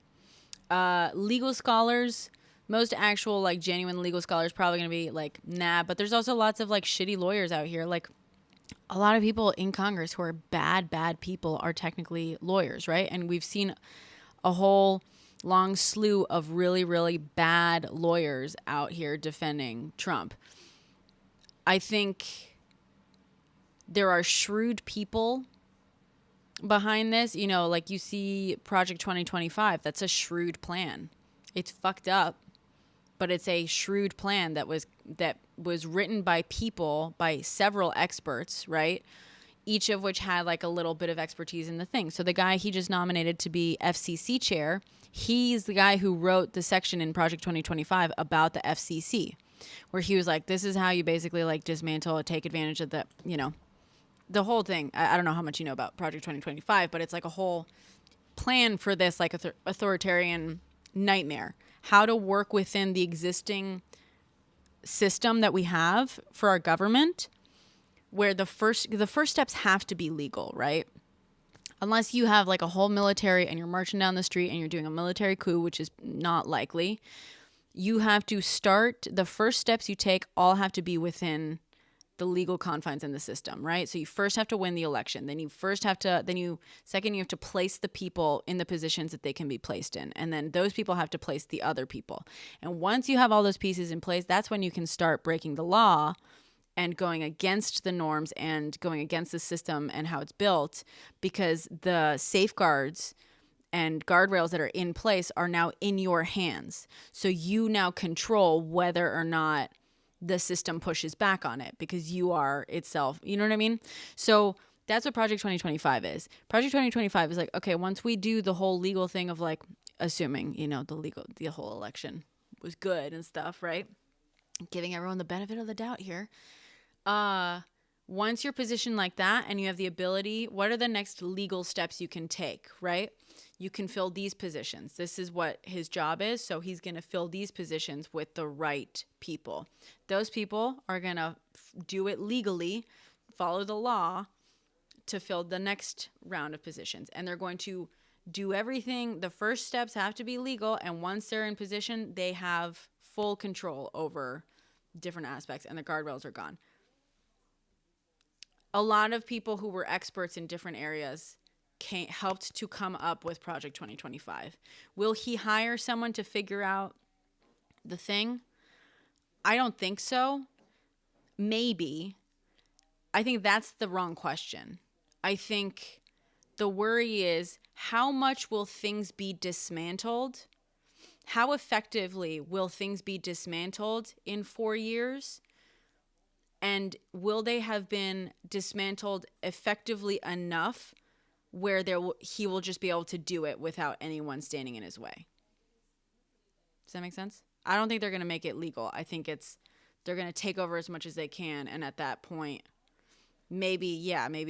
Speaker 1: Legal scholars, most actual, like, genuine legal scholars probably going to be like, nah. But there's also lots of, like, shitty lawyers out here. Like, a lot of people in Congress who are bad people are technically lawyers, right? And we've seen a whole long slew of really, really bad lawyers out here defending Trump. I think there are shrewd people behind this. You know, like you see Project 2025, that's a shrewd plan. It's fucked up, but it's a shrewd plan that was written by people, by several experts, right? Each of which had like a little bit of expertise in the thing. So the guy he just nominated to be FCC chair, he's the guy who wrote the section in Project 2025 about the FCC, where he was like, this is how you basically like dismantle or take advantage of the, you know, the whole thing. I don't know how much you know about Project 2025, but it's like a whole plan for this like authoritarian nightmare. How to work within the existing system that we have for our government, where the first steps have to be legal, right? Unless you have like a whole military and you're marching down the street and you're doing a military coup, which is not likely, you have to start, the first steps you take all have to be within the legal confines in the system, right? So you first have to win the election. Then you have to place the people in the positions that they can be placed in. And then those people have to place the other people. And once you have all those pieces in place, that's when you can start breaking the law and going against the norms and going against the system and how it's built, because the safeguards and guardrails that are in place are now in your hands. So you now control whether or not the system pushes back on it, because you are itself, you know what I mean? So That's what Project 2025 is. Project 2025 is like, okay, once we do the whole legal thing of like, assuming, the whole election was good and stuff, right? Giving everyone the benefit of the doubt here. Once you're positioned like that and you have the ability, what are the next legal steps you can take, right? You can fill these positions. This is what his job is. So he's going to fill these positions with the right people. Those people are going to do it legally, follow the law to fill the next round of positions. And they're going to do everything. The first steps have to be legal. And once they're in position, they have full control over different aspects and the guardrails are gone. A lot of people who were experts in different areas helped to come up with Project 2025. Will he hire someone to figure out the thing? I don't think so. Maybe. I think that's the wrong question. I think the worry is, how much will things be dismantled? How effectively will things be dismantled in 4 years? And will they have been dismantled effectively enough where he will just be able to do it without anyone standing in his way? Does that make sense? I don't think they're going to make it legal. I think they're going to take over as much as they can. And at that point, maybe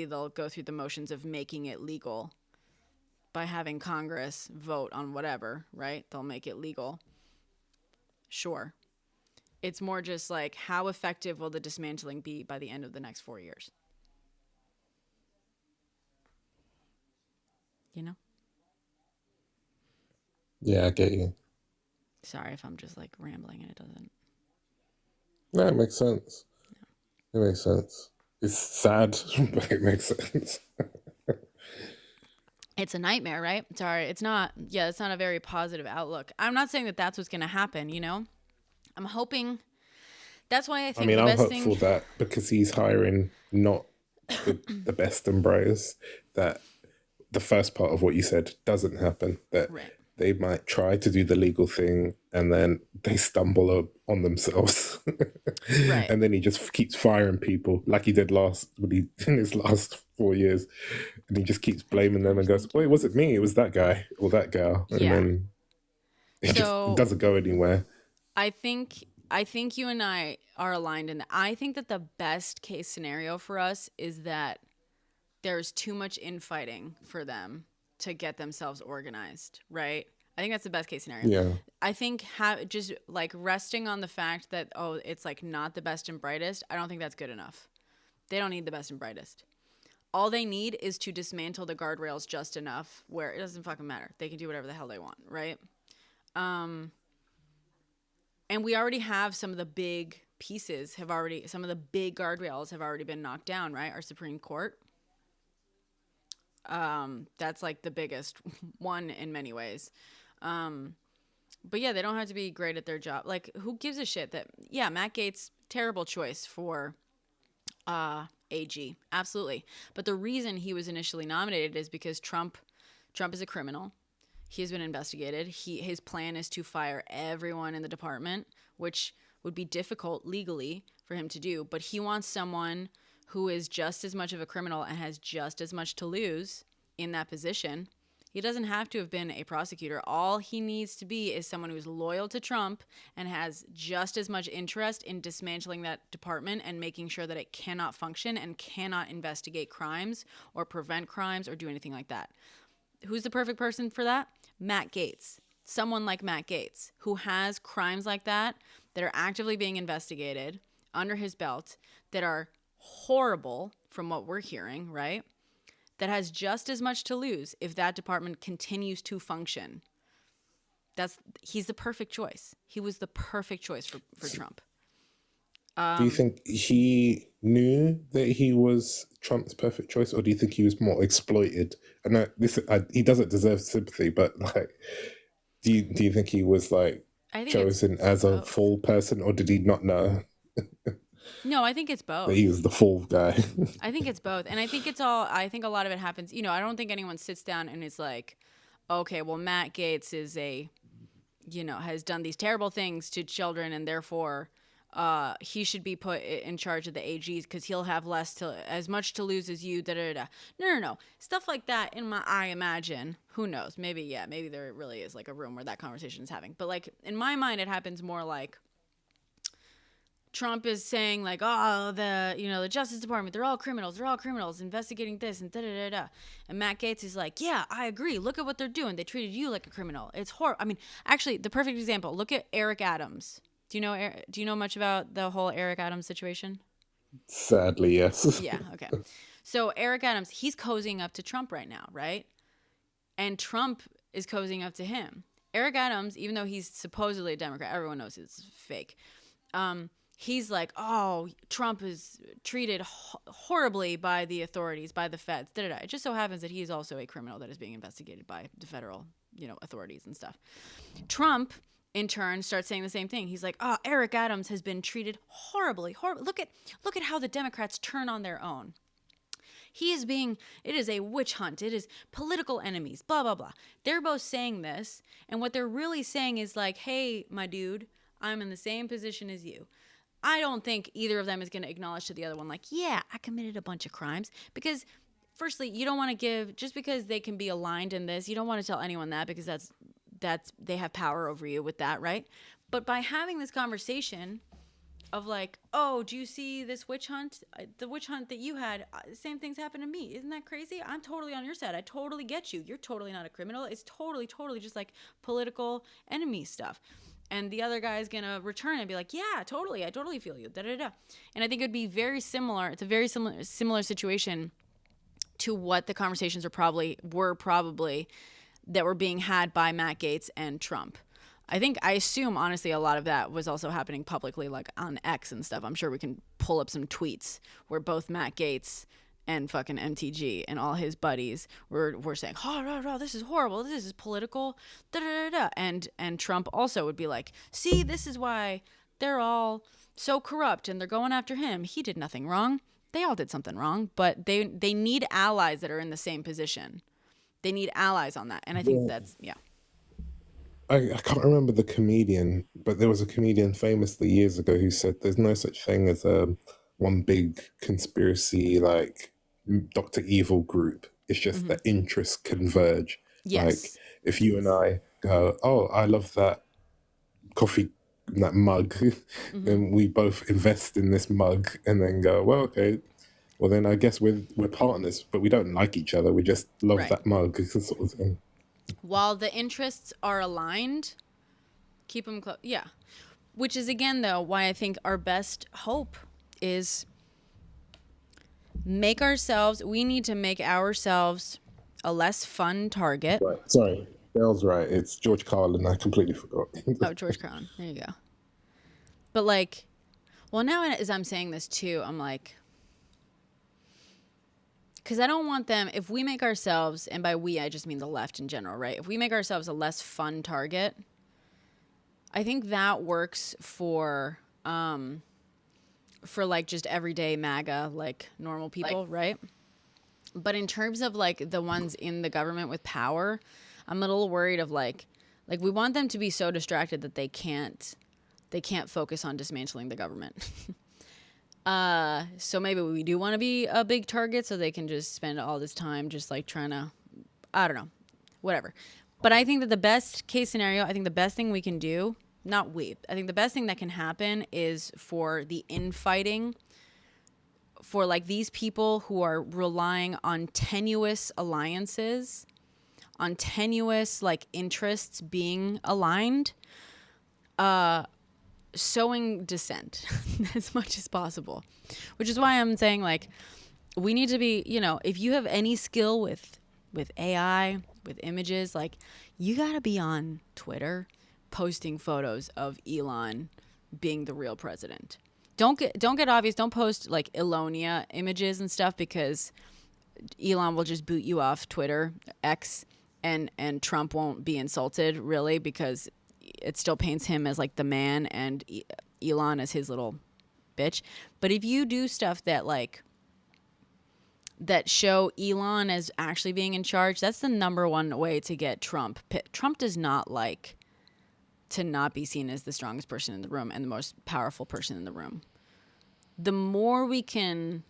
Speaker 1: they'll go through the motions of making it legal by having Congress vote on whatever, right? They'll make it legal. Sure. It's more just like, how effective will the dismantling be by the end of the next 4 years?
Speaker 11: Yeah, I get you.
Speaker 1: Sorry if I'm just like rambling and it doesn't.
Speaker 11: No, it makes sense. It makes sense. It's sad, but it makes sense.
Speaker 1: It's a nightmare, right? Sorry, it's not a very positive outlook. I'm not saying that that's what's going to happen, I'm hoping. That's why I think the
Speaker 11: I'm
Speaker 1: best
Speaker 11: hopeful that because he's hiring not the best and brightest, that the first part of what you said doesn't happen. That
Speaker 1: right.
Speaker 11: They might try to do the legal thing and then they stumble on themselves.
Speaker 1: Right.
Speaker 11: And then he just keeps firing people like he did in his last 4 years. And he just keeps blaming them and goes, well, it wasn't me, it was that guy or that girl. And then it doesn't go anywhere.
Speaker 1: I think you and I are aligned in that. I think that the best case scenario for us is that there's too much infighting for them to get themselves organized, right? I think that's the best case scenario.
Speaker 11: Yeah.
Speaker 1: I think just like resting on the fact that, it's like not the best and brightest, I don't think that's good enough. They don't need the best and brightest. All they need is to dismantle the guardrails just enough where it doesn't fucking matter. They can do whatever the hell they want, right? And we already have some of the big pieces some of the big guardrails have already been knocked down, right? Our Supreme Court. That's like the biggest one in many ways. But yeah, they don't have to be great at their job. Like, who gives a shit that, Matt Gaetz, terrible choice for, AG. Absolutely. But the reason he was initially nominated is because Trump is a criminal. He's been investigated. His plan is to fire everyone in the department, which would be difficult legally for him to do. But he wants someone who is just as much of a criminal and has just as much to lose in that position. He doesn't have to have been a prosecutor. All he needs to be is someone who's loyal to Trump and has just as much interest in dismantling that department and making sure that it cannot function and cannot investigate crimes or prevent crimes or do anything like that. Who's the perfect person for that? Matt Gaetz. Someone like Matt Gaetz, who has crimes like that are actively being investigated under his belt, that are horrible from what we're hearing, right? That has just as much to lose if that department continues to function. He's the perfect choice. He was the perfect choice for Trump.
Speaker 11: Do you think he knew that he was Trump's perfect choice, or do you think he was more exploited? I know he doesn't deserve sympathy, but like, do you think he was like chosen as a full person, or did he not know?
Speaker 1: No, I think it's both.
Speaker 11: That he was the full guy.
Speaker 1: I think it's both. And I think I think a lot of it happens, I don't think anyone sits down and is like, okay, well, Matt Gaetz is has done these terrible things to children and therefore he should be put in charge of the AGs because he'll have as much to lose as you. Da da da. No. Stuff like that. I imagine. Who knows? Maybe there really is like a room where that conversation is having. But like in my mind, it happens more like Trump is saying like, oh, the Justice Department, they're all criminals investigating this and da da da da. And Matt Gaetz is like, yeah, I agree. Look at what they're doing. They treated you like a criminal. It's horrible. I mean, actually, the perfect example. Look at Eric Adams. Do you know much about the whole Eric Adams situation?
Speaker 11: Sadly, yes.
Speaker 1: Yeah, okay. So Eric Adams, he's cozying up to Trump right now, right? And Trump is cozying up to him. Eric Adams, even though he's supposedly a Democrat, everyone knows it's fake. He's like, oh, Trump is treated horribly by the authorities, by the feds. Da, da, da. It just so happens that he's also a criminal that is being investigated by the federal, authorities and stuff. Trump, in turn, starts saying the same thing. He's like, oh, Eric Adams has been treated horribly. Look at how the Democrats turn on their own. It is a witch hunt. It is political enemies, blah, blah, blah. They're both saying this. And what they're really saying is like, hey, my dude, I'm in the same position as you. I don't think either of them is going to acknowledge to the other one, like, yeah, I committed a bunch of crimes. Because firstly, you don't want to give, just because they can be aligned in this, you don't want to tell anyone that because that's they have power over you with that, right? But by having this conversation of like, oh, do you see this witch hunt? The witch hunt that you had, same things happened to me. Isn't that crazy? I'm totally on your side. I totally get you. You're totally not a criminal. It's totally just like political enemy stuff. And the other guy's going to return and be like, yeah, totally. I totally feel you. Da, da, da. And I think it would be very similar. It's a very similar situation to what the conversations were probably that were being had by Matt Gaetz and Trump. I assume, honestly, a lot of that was also happening publicly, like on X and stuff. I'm sure we can pull up some tweets where both Matt Gaetz and fucking MTG and all his buddies were saying, oh, this is horrible. This is political. Da, da, da, da. And Trump also would be like, see, this is why they're all so corrupt and they're going after him. He did nothing wrong. They all did something wrong, but they need allies that are in the same position. They need allies on that. And I think that's, yeah.
Speaker 11: I can't remember the comedian, but there was a comedian famously years ago who said there's no such thing as one big conspiracy like Dr. Evil group. It's just that interests converge.
Speaker 1: Yes.
Speaker 11: Like if you and I go, oh, I love that coffee, that mug, and we both invest in this mug and then go, well, okay, well then I guess we're partners, but we don't like each other. We just love that mug. It's the sort of thing.
Speaker 1: While the interests are aligned, keep them close. Yeah. Which is, again, though, why I think our best hope is we need to make ourselves a less fun target.
Speaker 11: Right. Sorry. Bell's right. It's George Carlin. I completely forgot.
Speaker 1: Oh, George Carlin. There you go. But like, well, now as I'm saying this too, I'm like, because I don't want them, if we make ourselves, and by we, I just mean the left in general, right? If we make ourselves a less fun target, I think that works for like just everyday MAGA, like normal people, right? But in terms of like the ones in the government with power, I'm a little worried of like we want them to be so distracted that they can't focus on dismantling the government. So maybe we do want to be a big target so they can just spend all this time just like trying to, I don't know, whatever. But I think that the best case scenario, I think the best thing we can do, I think the best thing that can happen is for the infighting, for like these people who are relying on tenuous alliances, on tenuous like interests being aligned, sowing dissent as much as possible, which is why I'm saying like we need to be, if you have any skill with AI, with images, like you got to be on Twitter posting photos of Elon being the real president. Don't get obvious. Don't post like Elonia images and stuff because Elon will just boot you off Twitter, X, and Trump won't be insulted really because it still paints him as like the man and Elon as his little bitch. But if you do stuff that show Elon as actually being in charge, that's the number one way to get Trump. Trump does not like to not be seen as the strongest person in the room and the most powerful person in the room. The more we can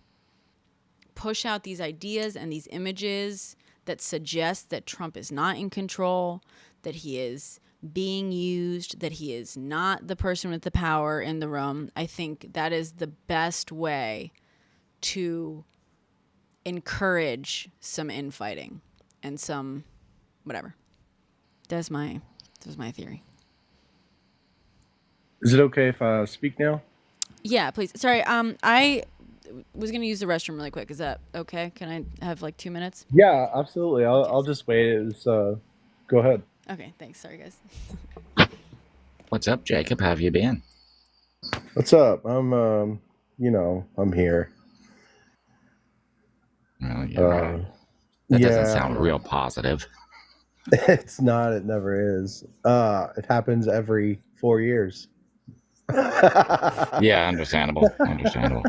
Speaker 1: push out these ideas and these images that suggest that Trump is not in control, that he is being used, that he is not the person with the power in the room, I think that is the best way to encourage some infighting and some whatever. That's my theory.
Speaker 12: Is it okay if I speak now?
Speaker 1: Yeah, please. Sorry, I was gonna use the restroom really quick. Is that okay? Can I have like 2 minutes?
Speaker 12: Yeah, absolutely. I'll just wait. Go ahead.
Speaker 1: Okay, thanks. Sorry, guys.
Speaker 5: What's up, Jacob? How have you been?
Speaker 12: What's up? I'm here.
Speaker 5: Oh, yeah. That doesn't sound real positive.
Speaker 12: It's not. It never is. It happens every 4 years.
Speaker 5: Yeah, understandable. Understandable.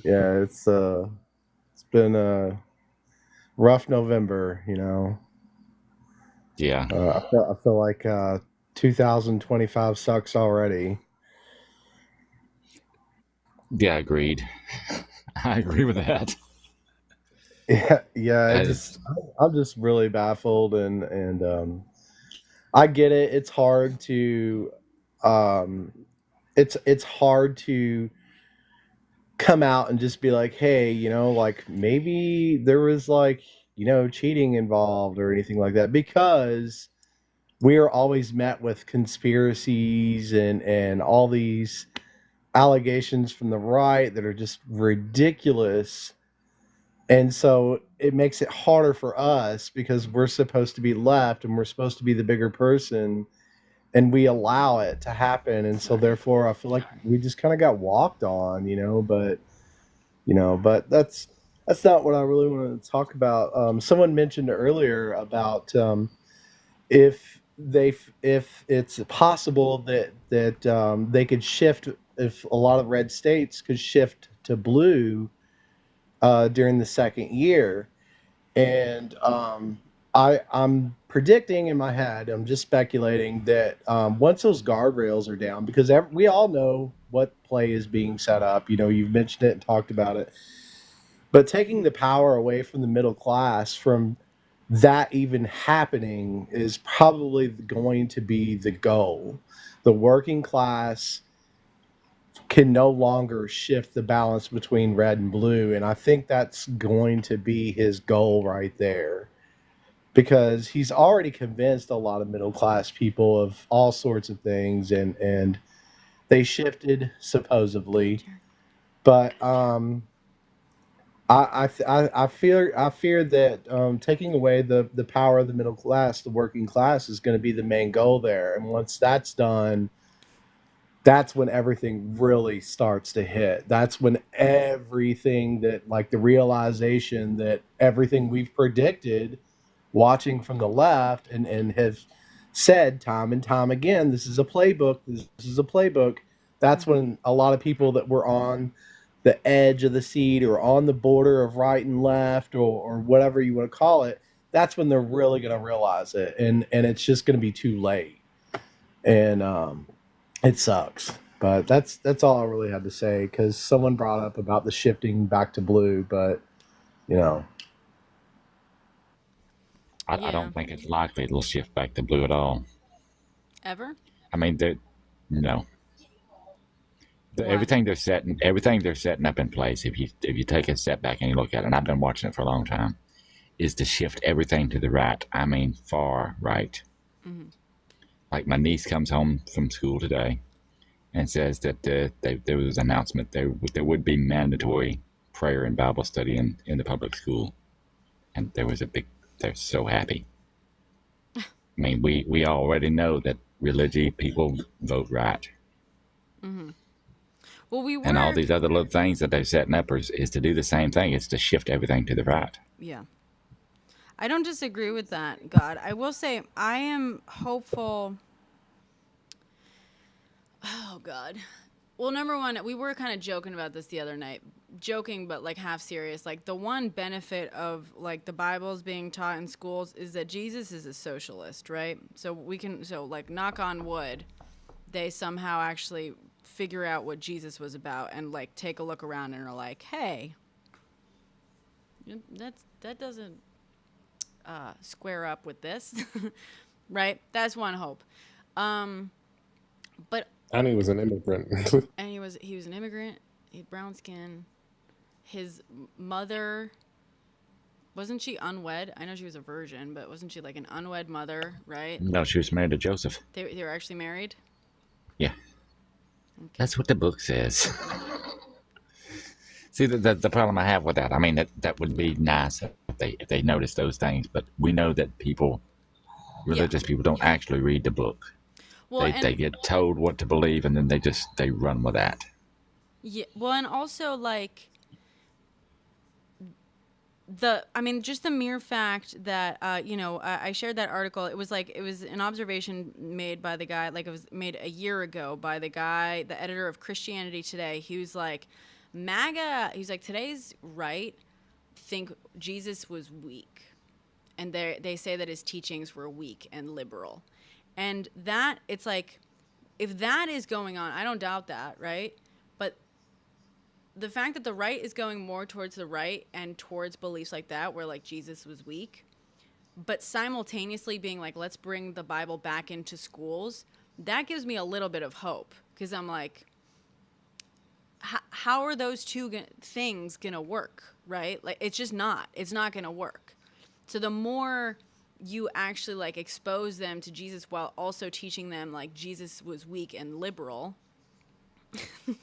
Speaker 12: Yeah, it's been a rough November,
Speaker 5: Yeah.
Speaker 12: I feel like 2025 sucks already.
Speaker 5: Yeah, agreed. I agree with that.
Speaker 12: Yeah. I'm just really baffled, and I get it. It's hard to, it's hard to come out and just be like, hey, like maybe there was like, cheating involved or anything like that, because we are always met with conspiracies and all these allegations from the right that are just ridiculous. And so it makes it harder for us because we're supposed to be left and we're supposed to be the bigger person, and we allow it to happen. And so therefore I feel like we just kind of got walked on, but that's not what I really want to talk about. Someone mentioned earlier about if it's possible that they could shift, if a lot of red states could shift to blue during the second year. And I'm predicting in my head, I'm just speculating that once those guardrails are down, because we all know what play is being set up. You've mentioned it and talked about it. But taking the power away from the middle class, from that even happening, is probably going to be the goal. The working class can no longer shift the balance between red and blue, and I think that's going to be his goal right there, because he's already convinced a lot of middle class people of all sorts of things, and they shifted supposedly. But I fear that taking away the power of the middle class, the working class, is going to be the main goal there. And once that's done, that's when everything really starts to hit. That's when everything that, like, the realization that everything we've predicted, watching from the left, and have said time and time again, this is a playbook. This is a playbook. That's when a lot of people that were on the edge of the seat or on the border of right and left, or whatever you want to call it, that's when they're really going to realize it, and it's just going to be too late. And it sucks. But that's all I really had to say, because someone brought up about the shifting back to blue, but
Speaker 5: I don't think it's likely it'll shift back to blue at all.
Speaker 1: Ever?
Speaker 5: I mean, no. Everything they're setting up in place, if you take a step back and you look at it, and I've been watching it for a long time, is to shift everything to the right. I mean, far right. Mm-hmm. Like, my niece comes home from school today and says that there was an announcement there would be mandatory prayer and Bible study in the public school, and they're so happy. I mean, we already know that religious people vote right. Mm-hmm. Well, and all these other little things that they're setting up is to do the same thing. It's to shift everything to the right.
Speaker 1: Yeah. I don't disagree with that, God. I will say I am hopeful. Oh, God. Well, number one, we were kind of joking about this the other night. joking, but like half serious. Like the one benefit of like the Bible's being taught in schools is that Jesus is a socialist, right? So like knock on wood, they somehow actually figure out what Jesus was about and like take a look around and are like, hey, that doesn't square up with this, right? That's one hope. But
Speaker 11: And he was an immigrant.
Speaker 1: and he was an immigrant. He had brown skin. His mother, wasn't she unwed? I know she was a virgin, but wasn't she like an unwed mother, right?
Speaker 5: No, she was married to Joseph.
Speaker 1: They were actually married?
Speaker 5: Yeah.
Speaker 1: Okay.
Speaker 5: That's what the book says. See, the problem I have with that, I mean, that would be nice if they notice those things, but we know that religious people don't actually read the book.
Speaker 1: Well,
Speaker 5: they get told what to believe, and then they run with that.
Speaker 1: Yeah. Well, and also like just the mere fact that I shared that article. It was an observation made by the guy, like it was made a year ago by the guy, the editor of Christianity Today. He was like, MAGA. He's like, today's right think Jesus was weak, and they say that his teachings were weak and liberal, and that it's like, if that is going on, I don't doubt that, right? But the fact that the right is going more towards the right and towards beliefs like that, where like Jesus was weak, but simultaneously being like, let's bring the Bible back into schools, that gives me a little bit of hope, because I'm like, how are those two things gonna work, right? Like it's not gonna work. So the more you actually like expose them to Jesus while also teaching them like Jesus was weak and liberal.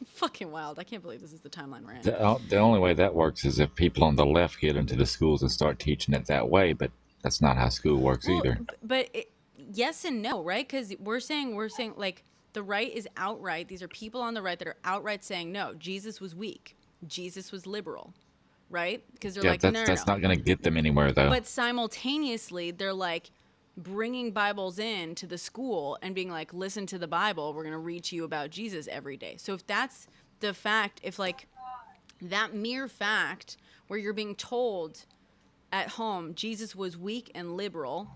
Speaker 1: Fucking wild. I can't believe this is the timeline we're in.
Speaker 5: The only way that works is if people on the left get into the schools and start teaching it that way, but that's not how school works either.
Speaker 1: But yes and no, right? Because we're saying like the right is outright. These are people on the right that are outright saying, no, Jesus was weak. Jesus was liberal, right? Because they're like, no.
Speaker 5: That's not going to get them anywhere, though.
Speaker 1: But simultaneously, they're like bringing Bibles in to the school and being like, listen to the Bible. We're going to read to you about Jesus every day. So if that's the fact, if like that mere fact where you're being told at home Jesus was weak and liberal,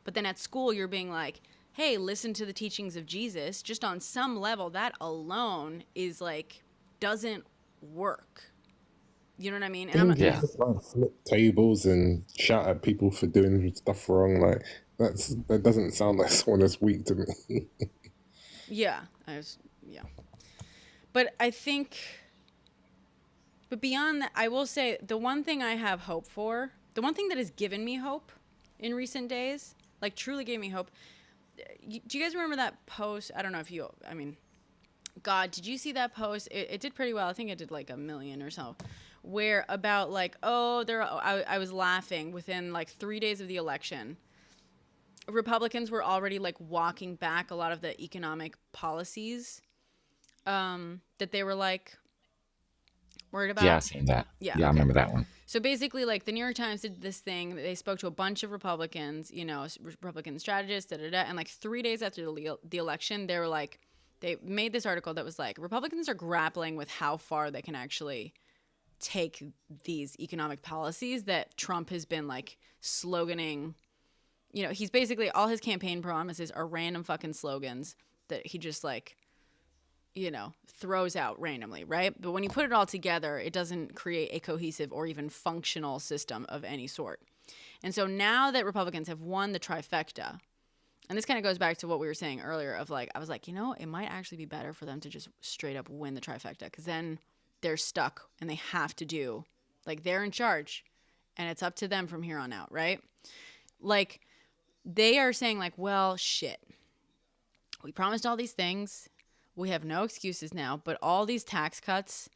Speaker 1: but then at school you're being like, hey, listen to the teachings of Jesus, just on some level, that alone is like, doesn't work. You know what I mean? And
Speaker 11: Just like flip tables and shout at people for doing stuff wrong. Like that doesn't sound like someone that's weak to me.
Speaker 1: Yeah. But I think, but beyond that, I will say the one thing I have hope for, the one thing that has given me hope in recent days, like truly gave me hope. Do you guys remember that post? I don't know if you, God, did you see that post? It did pretty well. I think it did like 1 million or so. Where about like, I was laughing within like 3 days of the election. Republicans were already like walking back a lot of the economic policies that they were like worried about.
Speaker 5: Yeah, I seen that. Yeah, okay. I remember that one.
Speaker 1: So basically, like the New York Times did this thing. They spoke to a bunch of Republicans, Republican strategists, and like 3 days after the election, they were like, they made this article that was like, Republicans are grappling with how far they can actually take these economic policies that Trump has been like sloganing. He's basically, all his campaign promises are random fucking slogans that he just like, throws out randomly, right? But when you put it all together, it doesn't create a cohesive or even functional system of any sort. And so now that Republicans have won the trifecta, and this kind of goes back to what we were saying earlier of like, I was like, it might actually be better for them to just straight up win the trifecta, because then they're stuck and they have to do, like, they're in charge and it's up to them from here on out, right? Like, they are saying like, well, shit, we promised all these things. We have no excuses now, but all these tax cuts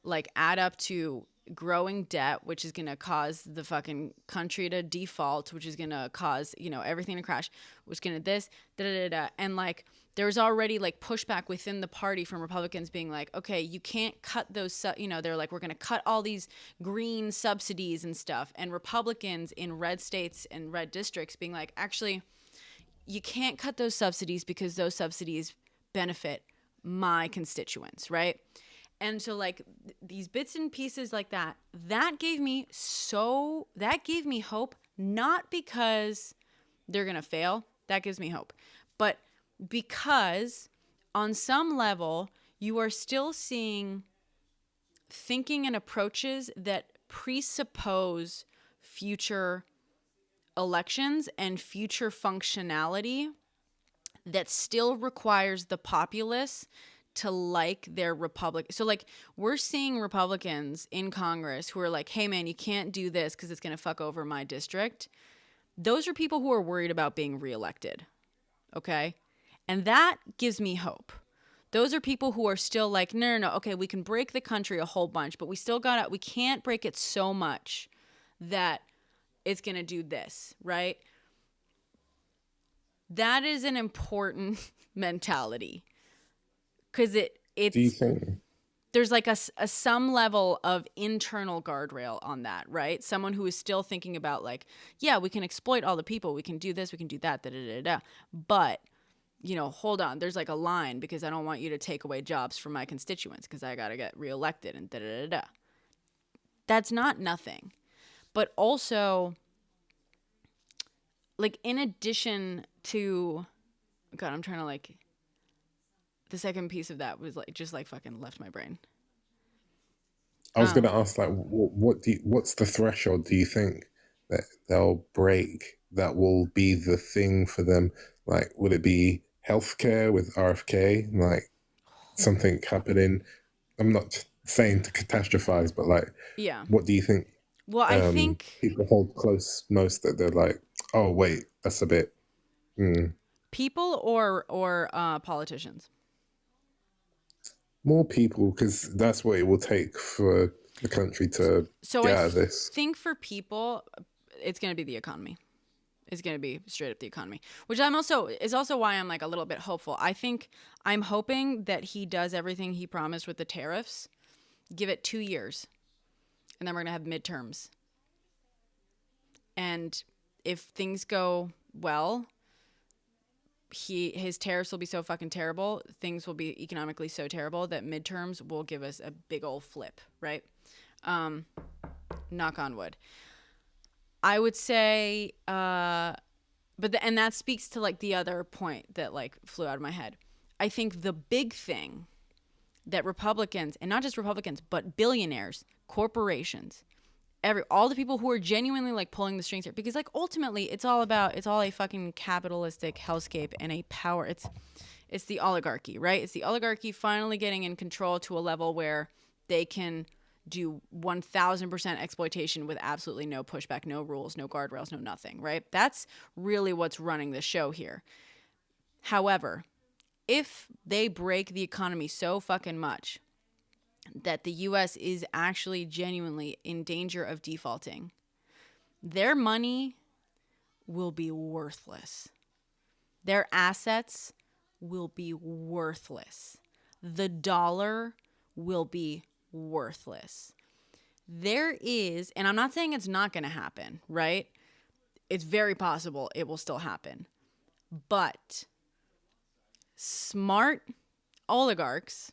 Speaker 1: like add up to growing debt, which is going to cause the fucking country to default, which is going to cause, everything to crash, which is going to this, and like, there's already like pushback within the party from Republicans being like, okay, you can't cut those, they're like, we're going to cut all these green subsidies and stuff. And Republicans in red states and red districts being like, actually, you can't cut those subsidies because those subsidies benefit my constituents, right? And so like these bits and pieces like that gave me hope, not because they're going to fail. That gives me hope. But because on some level, you are still seeing thinking and approaches that presuppose future elections and future functionality that still requires the populace to like their Republic. So like we're seeing Republicans in Congress who are like, hey man, you can't do this because it's going to fuck over my district. Those are people who are worried about being reelected. Okay. And that gives me hope. Those are people who are still like, no. Okay, we can break the country a whole bunch, but we can't break it so much that it's going to do this, right? That is an important mentality because
Speaker 11: Do you
Speaker 1: it's
Speaker 11: think?
Speaker 1: there's like a some level of internal guardrail on that, right? Someone who is still thinking about like, yeah, we can exploit all the people, we can do this, we can do that, but hold on, there's like a line because I don't want you to take away jobs from my constituents because I got to get reelected and That's not nothing. But also, like, in addition to, God, I'm trying to like, the second piece of that was like, just like fucking left my brain.
Speaker 11: I was going to ask, like, what's the threshold do you think that they'll break that will be the thing for them? Like, would it be healthcare with RFK? Like, something happening? I'm not saying to catastrophize, but like,
Speaker 1: Yeah.
Speaker 11: what do you think?
Speaker 1: Well, I think
Speaker 11: people hold close most that they're like, oh wait, that's a bit.
Speaker 1: people or politicians.
Speaker 11: More people, because that's what it will take for the country to get out of this.
Speaker 1: I think for people, it's going to be the economy. It's going to be straight up the economy, which is also why I'm like a little bit hopeful. I'm hoping that he does everything he promised with the tariffs. Give it 2 years, and then we're going to have midterms. And if things go well, his tariffs will be so fucking terrible, things will be economically so terrible that midterms will give us a big old flip, right? Knock on wood. I would say, and that speaks to like the other point that like flew out of my head. I think the big thing that Republicans, and not just Republicans, but billionaires, corporations, all the people who are genuinely like pulling the strings here, because like ultimately it's all a fucking capitalistic hellscape and a power. It's the oligarchy, right? It's the oligarchy finally getting in control to a level where they can do 1000% exploitation with absolutely no pushback, no rules, no guardrails, no nothing, right? That's really what's running the show here. However, if they break the economy so fucking much that the US is actually genuinely in danger of defaulting, their money will be worthless. Their assets will be worthless. The dollar will be worthless. There is, and I'm not saying it's not going to happen, right? It's very possible it will still happen. But smart oligarchs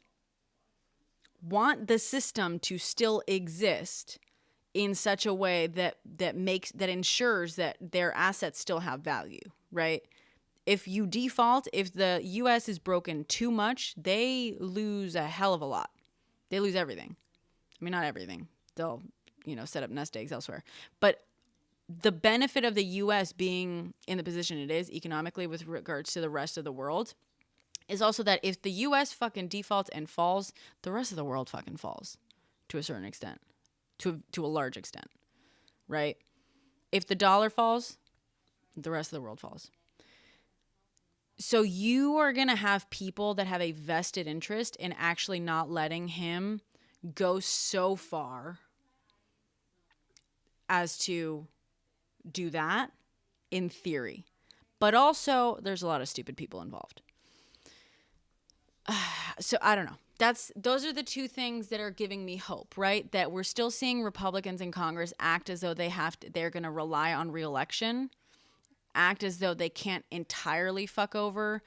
Speaker 1: want the system to still exist in such a way that ensures that their assets still have value, right? If you default, if the US is broken too much, they lose a hell of a lot. They lose everything. I mean, not everything. They'll, set up nest eggs elsewhere. But the benefit of the US being in the position it is economically with regards to the rest of the world is also that if the US fucking defaults and falls, the rest of the world fucking falls to a certain extent, to a large extent, right? If the dollar falls, the rest of the world falls. So you are going to have people that have a vested interest in actually not letting him go so far as to do that in theory. But also there's a lot of stupid people involved. So I don't know. Those are the two things that are giving me hope, right? That we're still seeing Republicans in Congress act as though they're going to rely on re-election, act as though they can't entirely fuck over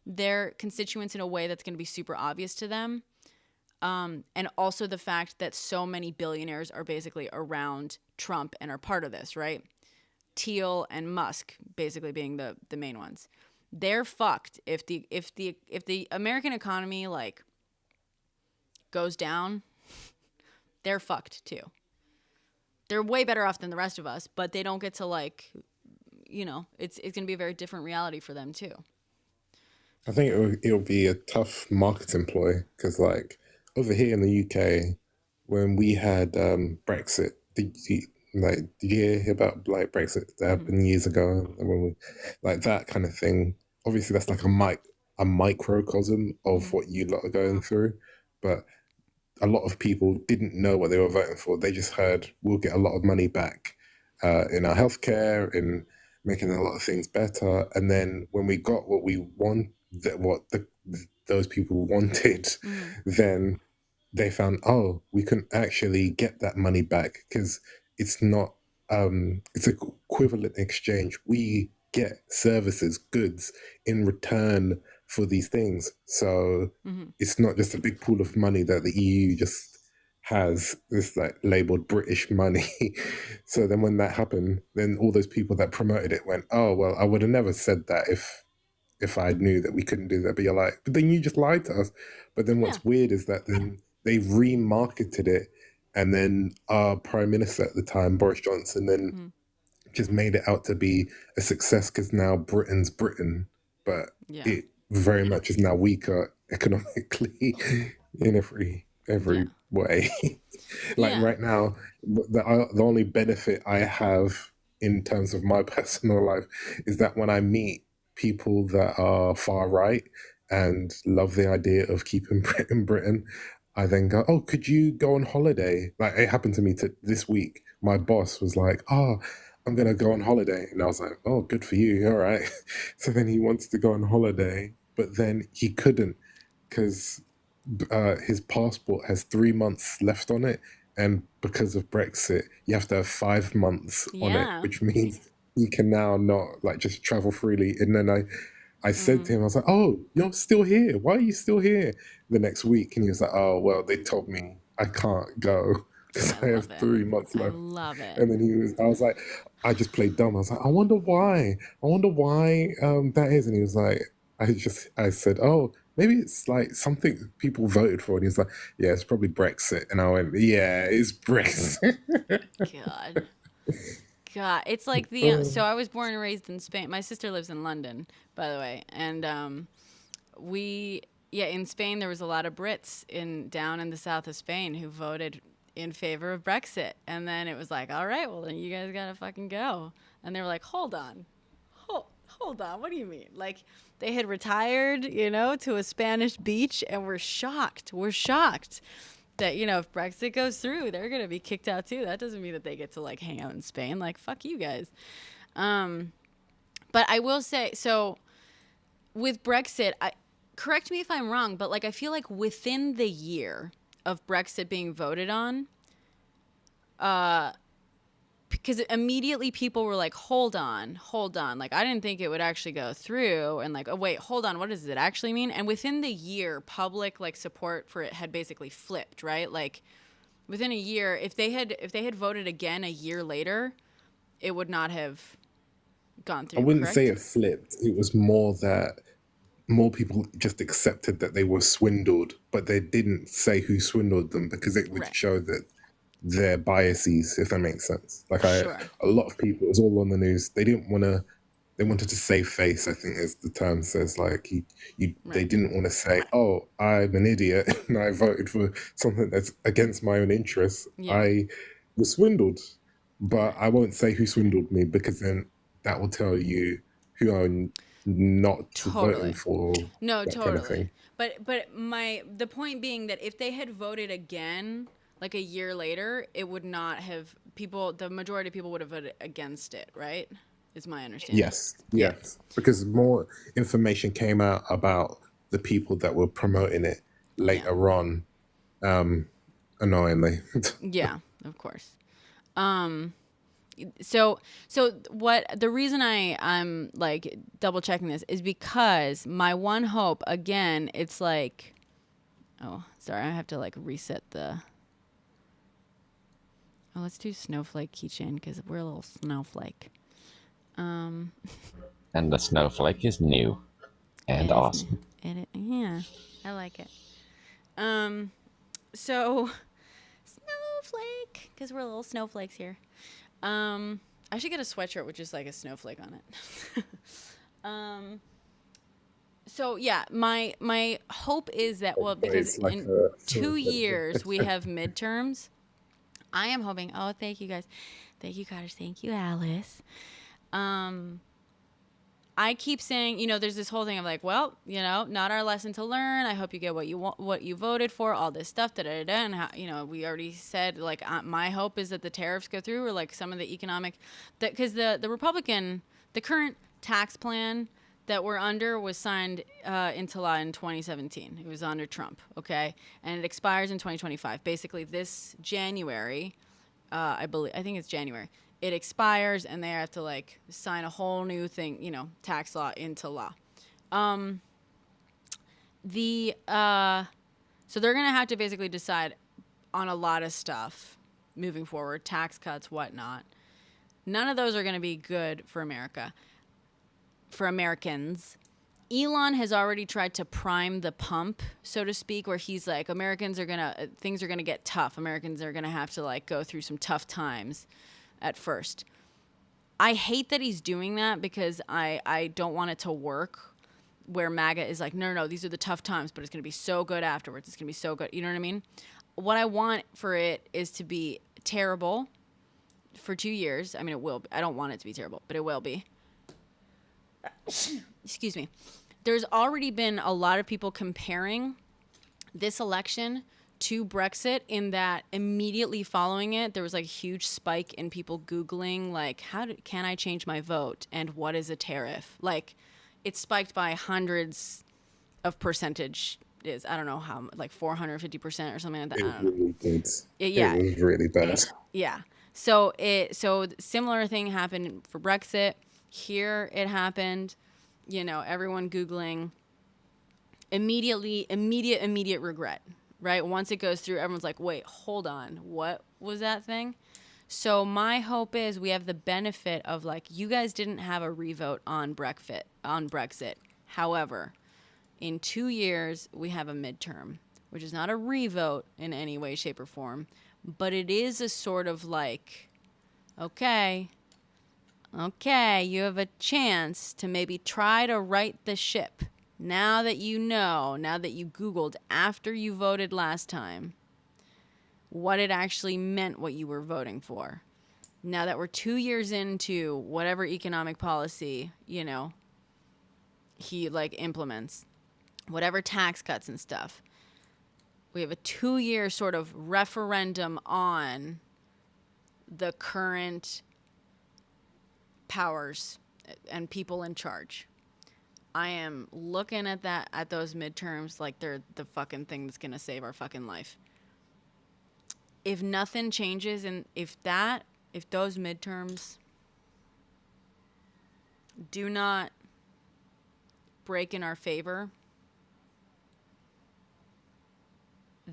Speaker 1: their constituents in a way that's going to be super obvious to them. And also the fact that so many billionaires are basically around Trump and are part of this, right? Thiel and Musk basically being the main ones. They're fucked if the American economy like goes down. They're fucked too. They're way better off than the rest of us, but they don't get to like, it's going to be a very different reality for them too.
Speaker 11: I think it'll be a tough marketing ploy because, like, over here in the UK, when we had Brexit, did you hear about like Brexit that happened years ago? When we like that kind of thing. Obviously, that's like a microcosm of what you lot are going through, but a lot of people didn't know what they were voting for. They just heard we'll get a lot of money back in our healthcare, in making a lot of things better. And then when we got what we want, those people wanted, then they found, oh, we couldn't actually get that money back because it's not, it's an equivalent exchange. We get services, goods in return for these things. So it's not just a big pool of money that the EU just has, this like labeled British money. So then when that happened, then all those people that promoted it went, oh, well, I would have never said that if I knew that we couldn't do that. But you're like, but then you just lied to us. But then what's weird is that then they remarketed it, and then our Prime Minister at the time, Boris Johnson, then just made it out to be a success because now Britain's Britain, but it very much is now weaker economically in every way. Like right now, the only benefit I have in terms of my personal life is that when I meet people that are far right and love the idea of keeping Britain, I then go, oh, could you go on holiday? Like it happened to me this week. My boss was like, oh, I'm going to go on holiday. And I was like, oh, good for you. All right. So then he wants to go on holiday, but then he couldn't because his passport has 3 months left on it. And because of Brexit, you have to have 5 months on it, which means you can now not like just travel freely. And then I said to him, I was like, oh, you're still here. Why are you still here the next week? And he was like, oh, well, they told me I can't go because I have 3 months left.
Speaker 1: I love it.
Speaker 11: And then I was like, I just played dumb. I was like, I wonder why that is. And he was like, I said, oh, maybe it's like something people voted for. And he was like, yeah, it's probably Brexit. And I went, yeah, it's Brexit.
Speaker 1: God, it's like so I was born and raised in Spain. My sister lives in London, by the way. And in Spain, there was a lot of Brits down in the south of Spain who voted in favor of Brexit. And then it was like, all right, well, then you guys got to fucking go. And they were like, hold on. Hold on. What do you mean? Like they had retired, to a Spanish beach and we're shocked. That, if Brexit goes through, they're going to be kicked out too. That doesn't mean that they get to like hang out in Spain. Like, fuck you guys. But I will say, so with Brexit, correct me if I'm wrong, but like, I feel like within the year of Brexit being voted on, because immediately people were like, hold on. Like, I didn't think it would actually go through. And like, oh, wait, hold on. What does it actually mean? And within the year, public like support for it had basically flipped, right? Like within a year, if they had voted again a year later, it would not have gone through.
Speaker 11: I wouldn't
Speaker 1: correct?
Speaker 11: say it flipped. It was more that more people just accepted that they were swindled, but they didn't say who swindled them because it would show that their biases, if that makes sense. Like a lot of people, it was all on the news. They wanted to save face, I think as the term says. Like they didn't want to say, oh, I'm an idiot and I voted for something that's against my own interests. I was swindled, but I won't say who swindled me because then that will tell you who I'm not voting for.
Speaker 1: No,
Speaker 11: that
Speaker 1: totally.
Speaker 11: Kind of thing.
Speaker 1: But the point being that if they had voted again, like a year later, it would not have the majority of people would have voted against it, right? Is my understanding.
Speaker 11: Yes. Because more information came out about the people that were promoting it later on, annoyingly.
Speaker 1: Yeah, of course. So what the reason I'm like double checking this is because my one hope, again, it's like, Oh, sorry. I have to like reset the. Oh, let's do snowflake keychain because we're a little snowflake.
Speaker 5: And the snowflake is new and
Speaker 1: It is
Speaker 5: awesome.
Speaker 1: yeah, I like it. So snowflake because we're little snowflakes here. I should get a sweatshirt with just like a snowflake on it. So yeah, my hope is that because
Speaker 11: It's like
Speaker 1: in
Speaker 11: a
Speaker 1: 2 years we have midterms. I am hoping. Oh, thank you guys, thank you Cottage, thank you Alice. I keep saying, there's this whole thing of like, well, not our lesson to learn. I hope you get what you want, what you voted for, all this stuff, and how, we already said, like, my hope is that the tariffs go through, or like some of the economic, because the Republican, the current tax plan that we're under was signed into law in 2017. It was under Trump, okay, and it expires in 2025. Basically, this January, I think it's January. It expires and they have to like sign a whole new thing, tax law into law. So they're going to have to basically decide on a lot of stuff moving forward, tax cuts, whatnot. None of those are going to be good for America, for Americans. Elon has already tried to prime the pump, so to speak, where he's like, things are going to get tough. Americans are going to have to like go through some tough times at first. I hate that he's doing that because I don't want it to work where MAGA is like, no, these are the tough times, but it's going to be so good afterwards. It's going to be so good. You know what I mean? What I want for it is to be terrible for 2 years. I mean, it will. I don't want it to be terrible, but it will be. Excuse me. There's already been a lot of people comparing this election to Brexit, in that immediately following it, there was like a huge spike in people Googling, like, can I change my vote? And what is a tariff? Like, it spiked by hundreds of percentages. I don't know how, like 450% or something like that. I don't know.
Speaker 11: Really did.
Speaker 1: Yeah.
Speaker 11: It was really bad.
Speaker 1: Yeah. So similar thing happened for Brexit. Here it happened, everyone Googling, immediate regret. Right? Once it goes through, everyone's like, wait, hold on. What was that thing? So my hope is we have the benefit of, like, you guys didn't have a revote on Brexit. However, in 2 years, we have a midterm, which is not a revote in any way, shape, or form, but it is a sort of like, okay, you have a chance to maybe try to right the ship. Now that you Googled after you voted last time, what it actually meant, what you were voting for. Now that we're 2 years into whatever economic policy, he like implements, whatever tax cuts and stuff, we have a 2-year sort of referendum on the current powers and people in charge. I am looking at those midterms like they're the fucking thing that's going to save our fucking life. If nothing changes, and if those midterms do not break in our favor,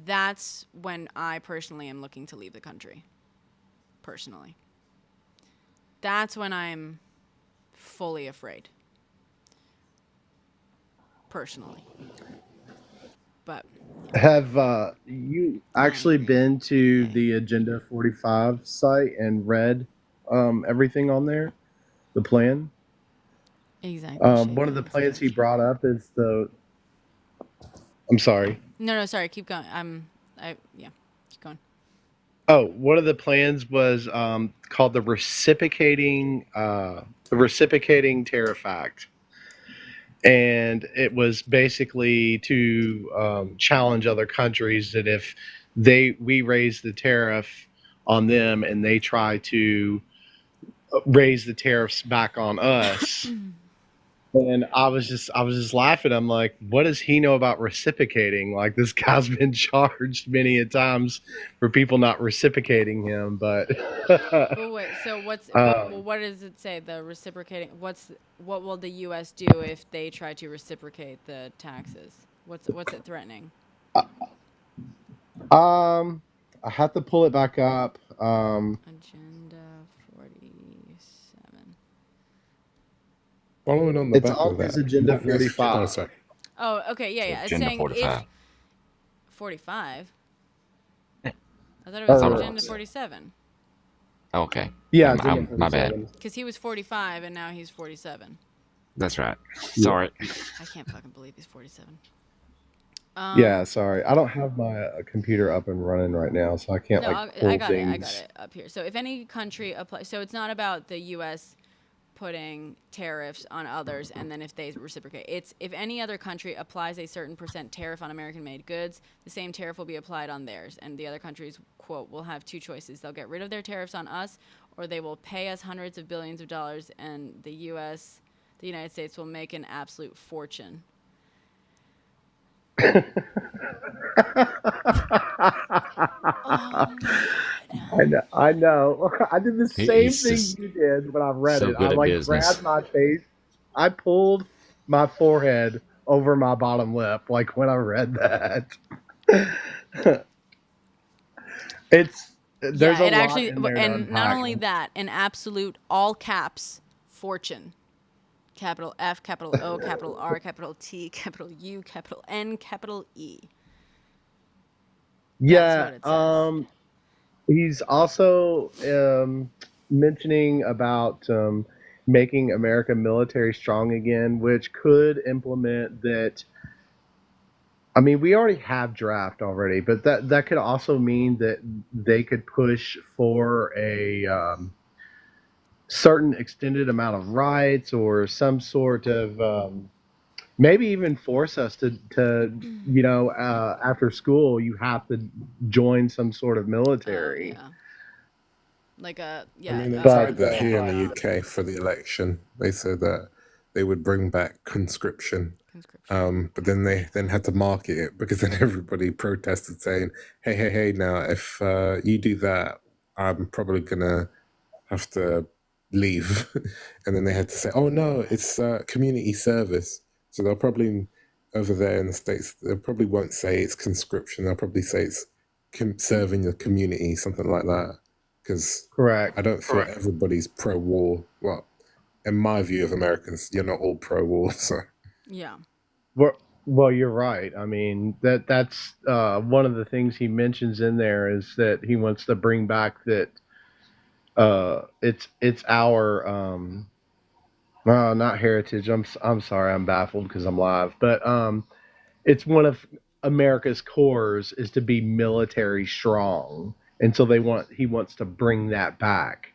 Speaker 1: that's when I personally am looking to leave the country. Personally. That's when I'm fully afraid. Personally. But
Speaker 12: have you actually been to the Agenda 45 site and read everything on there, the plan?
Speaker 1: Exactly.
Speaker 12: One of the plans he brought up is I'm sorry.
Speaker 1: No, sorry, keep going. Keep going.
Speaker 12: Oh, one of the plans was called the Reciprocating Tariff Act. And it was basically to challenge other countries that if we raise the tariff on them and they try to raise the tariffs back on us. And I was just laughing. I'm like, what does he know about reciprocating? Like, this guy's been charged many a times for people not reciprocating him. But
Speaker 1: well, wait. So what does it say? The reciprocating. What will the U.S. do if they try to reciprocate the taxes? What's it threatening?
Speaker 12: I have to pull it back up.
Speaker 1: Agenda 47.
Speaker 11: Following on the
Speaker 12: It's
Speaker 11: back of
Speaker 12: always
Speaker 11: that,
Speaker 12: Agenda
Speaker 11: what was?
Speaker 12: 45.
Speaker 11: Oh, sorry.
Speaker 1: Oh, okay, yeah. It's
Speaker 5: Agenda
Speaker 1: saying if
Speaker 5: 45.
Speaker 1: 45.
Speaker 5: Yeah,
Speaker 1: I thought it
Speaker 5: I
Speaker 1: was
Speaker 5: thought it
Speaker 1: Agenda
Speaker 5: was.
Speaker 1: 47.
Speaker 5: Okay.
Speaker 12: Yeah,
Speaker 5: I'm,
Speaker 12: Agenda
Speaker 5: I'm my bad.
Speaker 12: 47.
Speaker 1: Because he was 45 and now he's 47.
Speaker 5: That's right.
Speaker 12: Yeah.
Speaker 5: Sorry.
Speaker 1: I can't fucking believe he's 47.
Speaker 12: Yeah, sorry. I don't have my computer up and running right now, so I can't
Speaker 1: No,
Speaker 12: like
Speaker 1: I
Speaker 12: pull
Speaker 1: got it. I got
Speaker 12: things.
Speaker 1: it up here. So if any country applies, so it's not about the U.S. putting tariffs on others and then if they reciprocate. It's if any other country applies a certain % tariff on American-made goods, the same tariff will be applied on theirs. And the other countries, quote, will have two choices. They'll get rid of their tariffs on us, or they will pay us hundreds of billions of dollars, and the United States will make an absolute fortune.
Speaker 12: I know. I did the same
Speaker 5: He's
Speaker 12: thing
Speaker 5: just
Speaker 12: you did when I read
Speaker 5: so
Speaker 12: it.
Speaker 5: good
Speaker 12: I
Speaker 5: at
Speaker 12: like
Speaker 5: business.
Speaker 12: grabbed my face. I pulled my forehead over my bottom lip, like when I read that. There's
Speaker 1: Yeah,
Speaker 12: a
Speaker 1: it
Speaker 12: lot
Speaker 1: actually,
Speaker 12: in there to
Speaker 1: and not
Speaker 12: unpack.
Speaker 1: only that, an absolute all caps fortune. Capital F, capital O, capital R, capital T, capital U, capital N, capital E. That's
Speaker 12: Yeah.
Speaker 1: what it says.
Speaker 12: He's also mentioning about making America military strong again, which could implement that. I mean, we already have draft already, but that could also mean that they could push for a certain extended amount of rights or some sort of maybe even force us to after school you have to join some sort of military.
Speaker 1: Yeah. Like
Speaker 11: I mean, they
Speaker 12: But
Speaker 11: tried that here in the UK for the election. They said that they would bring back conscription. But then they then had to market it because then everybody protested saying, hey, now if you do that, I'm probably going to have to leave. And then they had to say, oh, no, it's community service. So they'll probably, over there in the States, they probably won't say it's conscription. They'll probably say it's serving the community, something like that. Because
Speaker 12: correct.
Speaker 11: I don't feel everybody's pro-war. Well, in my view of Americans, you're not all pro-war, so...
Speaker 1: Yeah.
Speaker 12: Well, you're right. I mean, that's one of the things he mentions in there is that he wants to bring back that it's our not heritage. I'm sorry, I'm baffled because I'm live, but it's one of America's cores is to be military strong, and so he wants to bring that back.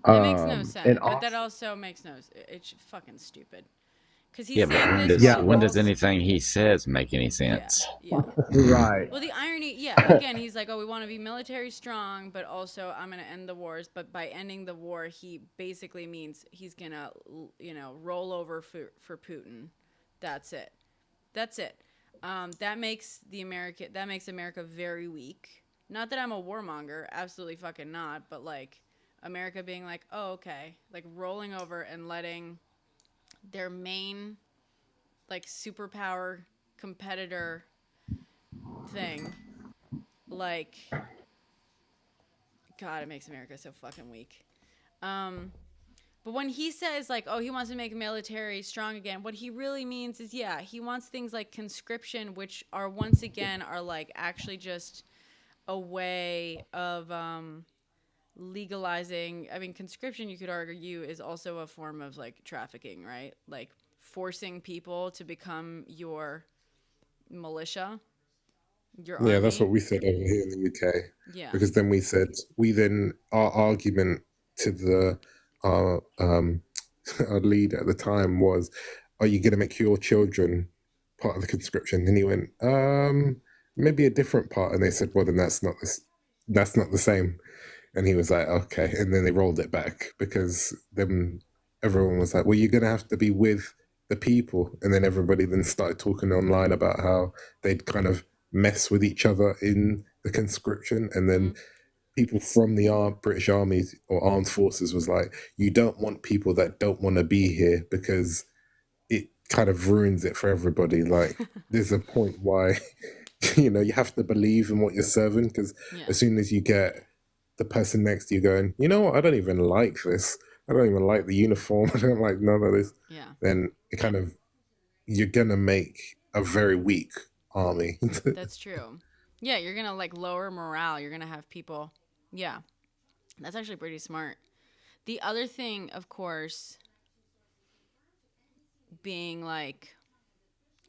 Speaker 1: It makes no sense,
Speaker 12: and
Speaker 1: but that also makes no. It's fucking stupid. Because he's
Speaker 5: Yeah, but
Speaker 1: saying
Speaker 5: when
Speaker 1: this
Speaker 5: does
Speaker 1: while
Speaker 5: when does
Speaker 1: also-
Speaker 5: anything he says make any sense?
Speaker 1: Yeah.
Speaker 12: Right.
Speaker 1: Well, the irony, again, he's like, oh, we want to be military strong, but also I'm going to end the wars. But by ending the war, he basically means he's going to, roll over for Putin. That's it. That makes America very weak. Not that I'm a warmonger, absolutely fucking not. But like America being like, oh, okay, like rolling over and letting their main like superpower competitor thing, like, God, it makes America so fucking weak. But when he says like, oh, he wants to make military strong again, what he really means is, he wants things like conscription, which are once again are like actually just a way of legalizing. I mean, conscription, you could argue, is also a form of like trafficking, right? Like forcing people to become your militia.
Speaker 11: Yeah, that's what we said over here in the UK.
Speaker 1: Yeah.
Speaker 11: Because then our argument to the our leader at the time was, are you going to make your children part of the conscription? And he went, maybe a different part. And they said, well, then that's not the same. And he was like, okay. And then they rolled it back because then everyone was like, well, you're going to have to be with the people. And then everybody then started talking online about how they'd kind of mess with each other in the conscription. And then people from the British Army or armed forces was like, you don't want people that don't want to be here because it kind of ruins it for everybody. Like there's a point why you have to believe in what you're serving, because
Speaker 1: Yeah.
Speaker 11: as soon as you get the person next to you going, you know what, I don't even like this. I don't even like the uniform. I don't like none of this.
Speaker 1: Yeah.
Speaker 11: Then it kind of, you're gonna make a very weak army.
Speaker 1: That's true. Yeah, you're gonna like lower morale. You're gonna have people. Yeah, that's actually pretty smart. The other thing, of course, being like,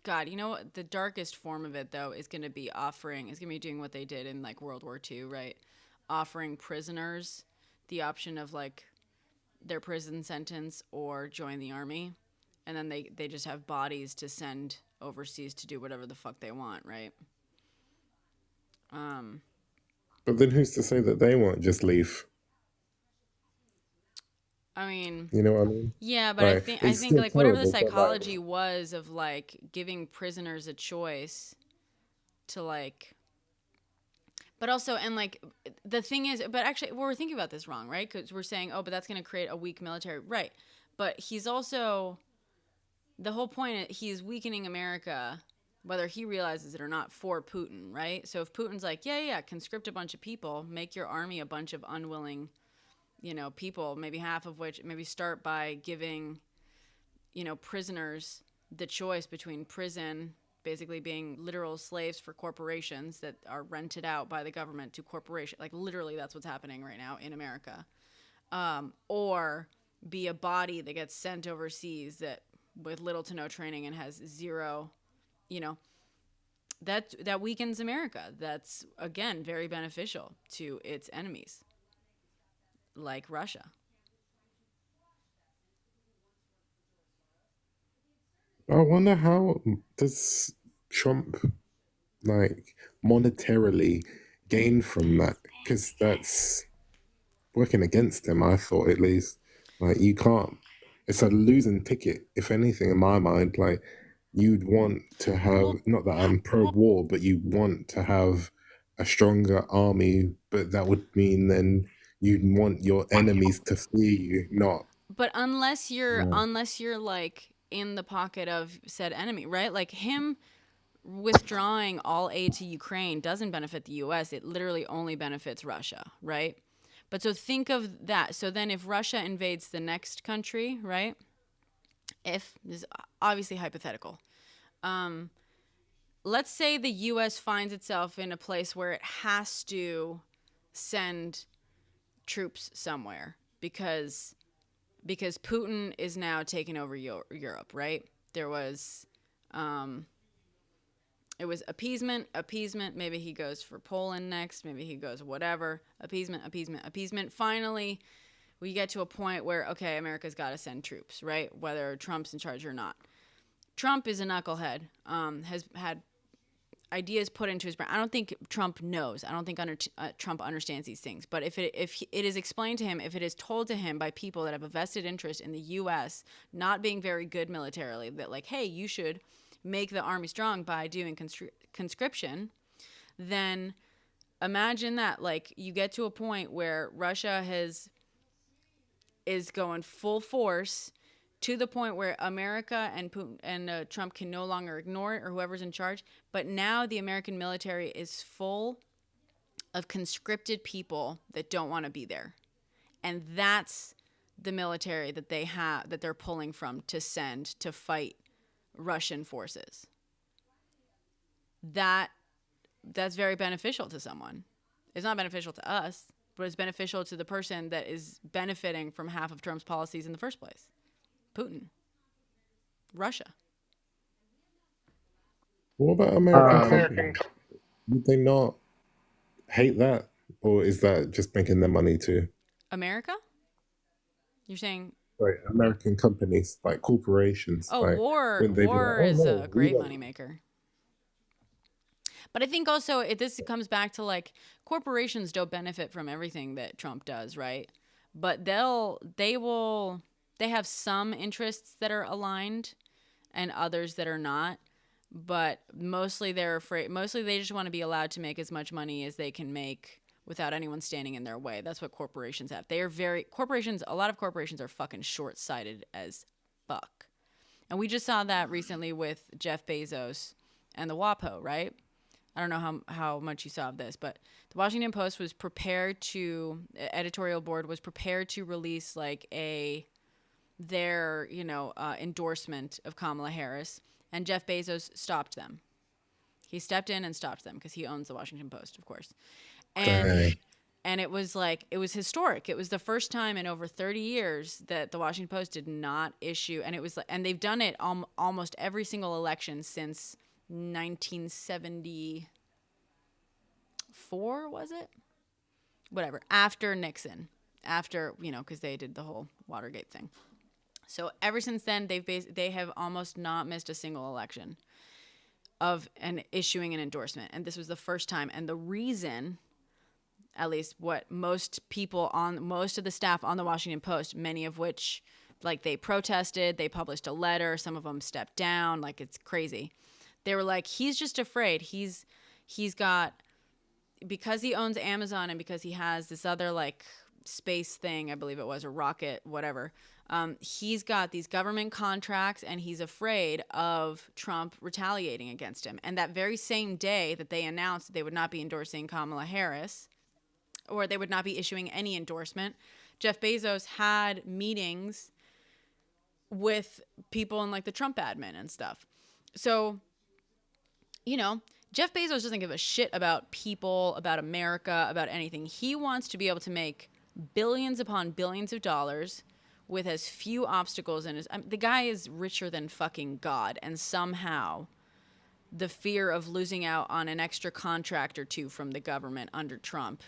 Speaker 1: God, you know what? The darkest form of it, though, is going to be doing what they did in like World War II, right? Offering prisoners the option of like their prison sentence or join the army. And then they just have bodies to send overseas to do whatever the fuck they want, right?
Speaker 11: But then who's to say that they won't just leave?
Speaker 1: I mean,
Speaker 11: You know what I mean?
Speaker 1: yeah, but
Speaker 11: Like,
Speaker 1: I
Speaker 11: it's
Speaker 1: think
Speaker 11: still
Speaker 1: like whatever the
Speaker 11: terrible, but like,
Speaker 1: psychology was of like giving prisoners a choice to like, but also, and like the thing is, but actually we're thinking about this wrong, right? Because we're saying, oh, but that's going to create a weak military, right? But he's also, the whole point, he's weakening America, whether he realizes it or not, for Putin, right? So if Putin's like, yeah, conscript a bunch of people, make your army a bunch of unwilling, people, maybe half of which, maybe start by giving, prisoners the choice between prison, basically being literal slaves for corporations that are rented out by the government to corporations. Like literally that's what's happening right now in America. Or be a body that gets sent overseas that with little to no training and has zero, that weakens America. That's again very beneficial to its enemies, like Russia.
Speaker 11: I wonder how does Trump like monetarily gain from that? Because that's working against him. I thought at least, like, you can't. It's a losing ticket, if anything, in my mind. Like, you'd want to have, not that I'm pro-war, but you want to have a stronger army, but that would mean then you'd want your enemies to flee you, not.
Speaker 1: But unless you're
Speaker 11: Yeah.
Speaker 1: like in the pocket of said enemy, right? Like him withdrawing all aid to Ukraine doesn't benefit the US. It literally only benefits Russia, right? But so think of that. So then if Russia invades the next country, right? If this is obviously hypothetical. Let's say the US finds itself in a place where it has to send troops somewhere because Putin is now taking over Europe, right? There was, it was appeasement. Maybe he goes for Poland next. Maybe he goes whatever. Appeasement. Finally, we get to a point where, okay, America's got to send troops, right? Whether Trump's in charge or not. Trump is a knucklehead, has had ideas put into his brain. I don't think Trump knows. I don't think Trump understands these things. But if it is explained to him, if it is told to him by people that have a vested interest in the U.S. not being very good militarily, that like, hey, you should make the army strong by doing conscription, then imagine that like you get to a point where Russia is going full force to the point where America and Putin and Trump can no longer ignore it, or whoever's in charge. But now the American military is full of conscripted people that don't want to be there. And that's the military that they have, that they're pulling from to send to fight Russian forces. That's very beneficial to someone. It's not beneficial to us, but it's beneficial to the person that is benefiting from half of Trump's policies in the first place. Putin. Russia.
Speaker 11: What about American companies? Would they not hate that? Or is that just making their money too?
Speaker 1: America? You're saying?
Speaker 11: Like American companies, like corporations.
Speaker 1: Oh,
Speaker 11: like,
Speaker 1: war is a great moneymaker. But I think also this comes back to like corporations don't benefit from everything that Trump does, right? But they have some interests that are aligned and others that are not. But mostly they're afraid. Mostly they just want to be allowed to make as much money as they can make without anyone standing in their way. That's what corporations have. A lot of corporations are fucking short-sighted as fuck. And we just saw that recently with Jeff Bezos and the WAPO, right? I don't know how much you saw of this, but the Washington Post was prepared to, editorial board was prepared to release like their endorsement of Kamala Harris, and Jeff Bezos stopped them. He stepped in and stopped them because he owns the Washington Post, of course. And it was historic. It was the first time in over 30 years that the Washington Post did not issue, and they've done it almost every single election since 1974, was it? Whatever, after Nixon, because they did the whole Watergate thing. So ever since then, they have almost not missed a single election of issuing an endorsement, and this was the first time. And the reason, at least what most of the staff on the Washington Post, many of which, like, they protested, they published a letter, some of them stepped down, like, it's crazy. They were like, he's just afraid. He's got, because he owns Amazon and because he has this other like space thing, I believe it was, a rocket, whatever. He's got these government contracts and he's afraid of Trump retaliating against him. And that very same day that they announced that they would not be endorsing Kamala Harris, or they would not be issuing any endorsement, Jeff Bezos had meetings with people in like the Trump admin and stuff. So, Jeff Bezos doesn't give a shit about people, about America, about anything. He wants to be able to make billions upon billions of dollars with as few obstacles in his... the guy is richer than fucking God, and somehow the fear of losing out on an extra contract or two from the government under Trump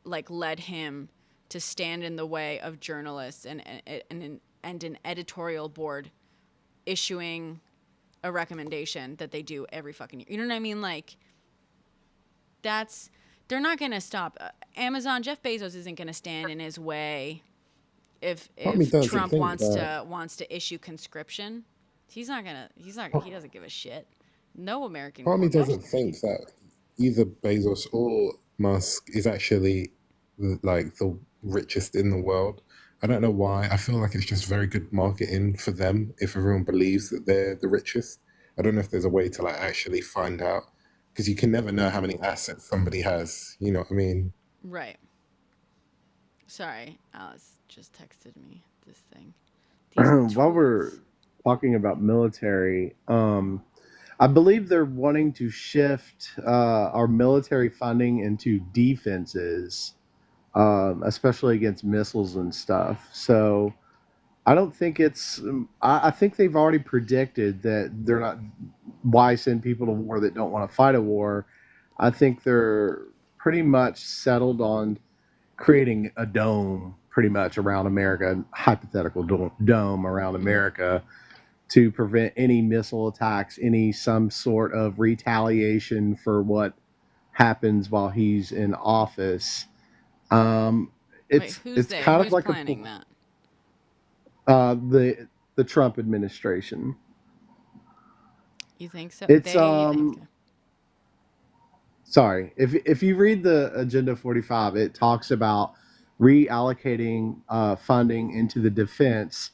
Speaker 1: like led him to stand in the way of journalists and an editorial board issuing a recommendation that they do every fucking year. You know what I mean? Like, they're not going to stop. Amazon, Jeff Bezos isn't going to stand in his way if Trump wants to issue conscription. He doesn't give a shit. No American.
Speaker 11: Part of me doesn't think that either Bezos or Musk is actually like the richest in the world. I don't know why. I feel like it's just very good marketing for them if everyone believes that they're the richest. I don't know if there's a way to like actually find out, because you can never know how many assets somebody has. You know what I mean?
Speaker 1: Right. Sorry, Alice just texted me this thing.
Speaker 12: While we're talking about military, I believe they're wanting to shift our military funding into defenses, especially against missiles and stuff. So I don't think it's... I think they've already predicted that they're not... Why send people to war that don't want to fight a war? I think they're pretty much settled on creating a dome pretty much around America, hypothetical dome around America, to prevent any missile attacks, some sort of retaliation for what happens while he's in office. It's kind of
Speaker 1: like planning that?
Speaker 12: The Trump administration.
Speaker 1: You think so?
Speaker 12: It's sorry, if you read the Agenda 45, it talks about reallocating funding into the defense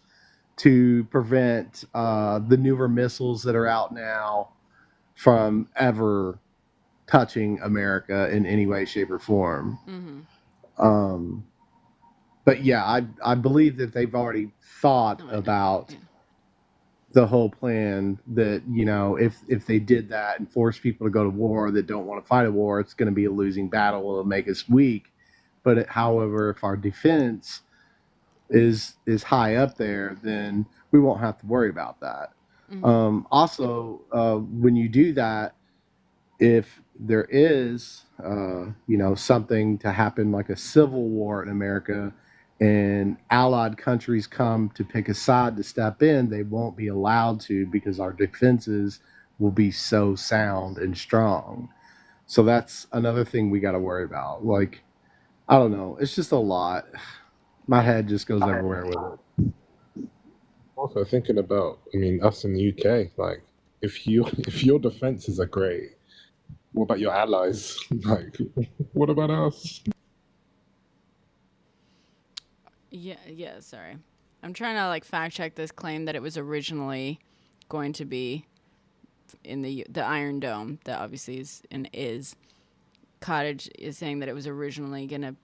Speaker 12: to prevent the newer missiles that are out now from ever touching America in any way, shape, or form. Mm-hmm. But yeah, I believe that they've already thought about the whole plan that, if they did that and force people to go to war that don't want to fight a war, it's going to be a losing battle. It'll make us weak. But however, if our defense is high up there, then we won't have to worry about that. Mm-hmm. Also, when you do that, if there is, something to happen like a civil war in America, and allied countries come to pick a side to step in, they won't be allowed to, because our defenses will be so sound and strong. So that's another thing we got to worry about. Like, I don't know. It's just a lot. My head just goes everywhere with it.
Speaker 11: Also thinking about, us in the UK, like, if your defenses are great, what about your allies? Like, what about us?
Speaker 1: Yeah, sorry. I'm trying to fact check this claim that it was originally going to be in the Iron Dome that obviously is Cottage is saying that it was originally gonna.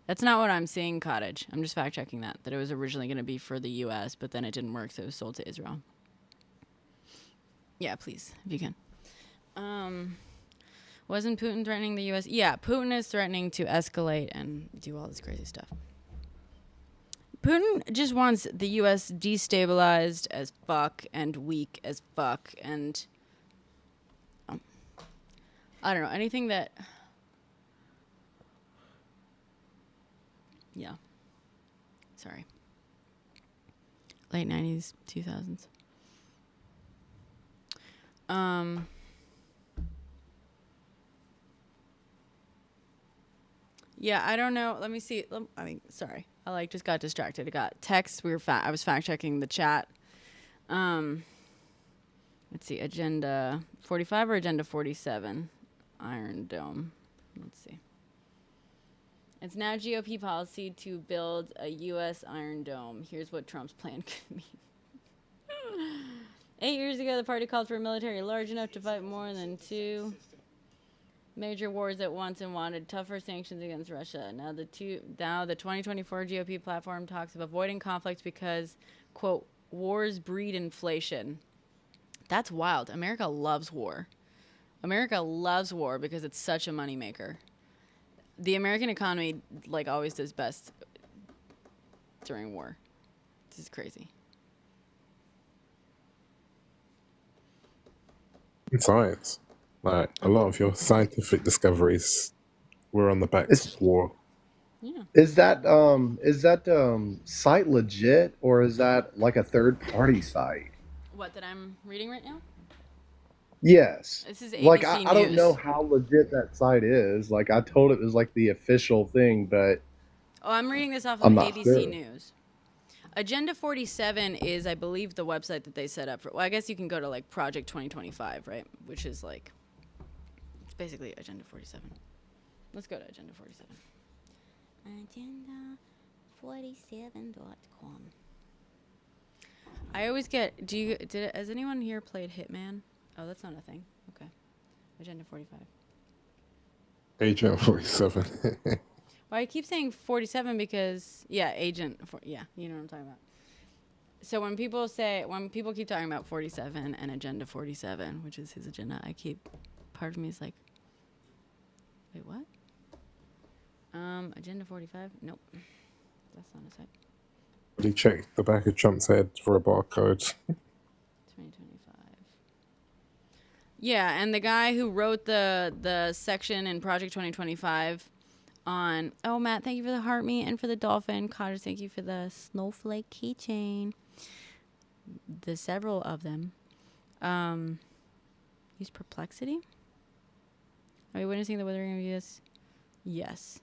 Speaker 1: That's not what I'm seeing, Cottage. I'm just fact checking that it was originally gonna be for the U.S., but then it didn't work, so it was sold to Israel. Yeah, please, if you can. Wasn't Putin threatening the U.S.? Yeah, Putin is threatening to escalate and do all this crazy stuff. Putin just wants the U.S. destabilized as fuck and weak as fuck and I don't know, anything that... Yeah. Sorry. Late 90s, 2000s. Yeah, I don't know. Let me see. Sorry. I just got distracted. I got text. I was fact checking the chat. Let's see. Agenda 45 or Agenda 47? Iron Dome. Let's see. It's now GOP policy to build a U.S. Iron Dome. Here's what Trump's plan could mean. 8 years ago, the party called for a military large enough to fight more than 2 major wars at once and wanted tougher sanctions against Russia. Now the 2024 GOP platform talks of avoiding conflict because, quote, wars breed inflation. That's wild. America loves war. America loves war because it's such a moneymaker. The American economy, always does best during war. This is crazy.
Speaker 11: In science, a lot of your scientific discoveries were on the backs of war.
Speaker 1: Yeah.
Speaker 12: Is that site legit, or is that like a third party site?
Speaker 1: What, that I'm reading right now?
Speaker 12: Yes.
Speaker 1: This is ABC
Speaker 12: I don't
Speaker 1: News.
Speaker 12: know how legit that site is. I told it was the official thing, but
Speaker 1: I'm reading this off of
Speaker 12: I'm not
Speaker 1: ABC
Speaker 12: sure.
Speaker 1: News. Agenda 47 is, I believe, the website that they set up for. Well, I guess you can go to Project 2025, right? Which is it's basically Agenda 47. Let's go to Agenda 47. Agenda47.com. I always get. Has anyone here played Hitman? Oh, that's not a thing. Okay. Agenda 45.
Speaker 11: Agent 47.
Speaker 1: Well, I keep saying 47 because, you know what I'm talking about. So when people keep talking about 47 and Agenda 47, which is his agenda, part of me is like, wait, what? Agenda 45? Nope. That's not a site.
Speaker 11: He checked the back of Trump's head for a barcode.
Speaker 1: 2025. Yeah, and the guy who wrote the section in Project 2025 on, oh, Matt, thank you for the heart me and for the dolphin. Cottage, thank you for the snowflake keychain. The several of them. Use perplexity? Are you witnessing the withering of U.S.? Yes.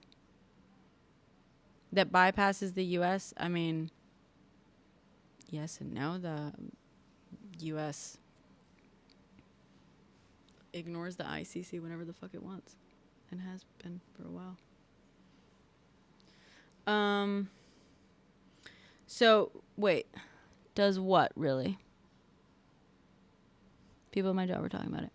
Speaker 1: That bypasses the U.S.? I mean, yes and no. The U.S. ignores the ICC whenever the fuck it wants. And has been for a while. So, wait. Does what, really? People in my job were talking about it.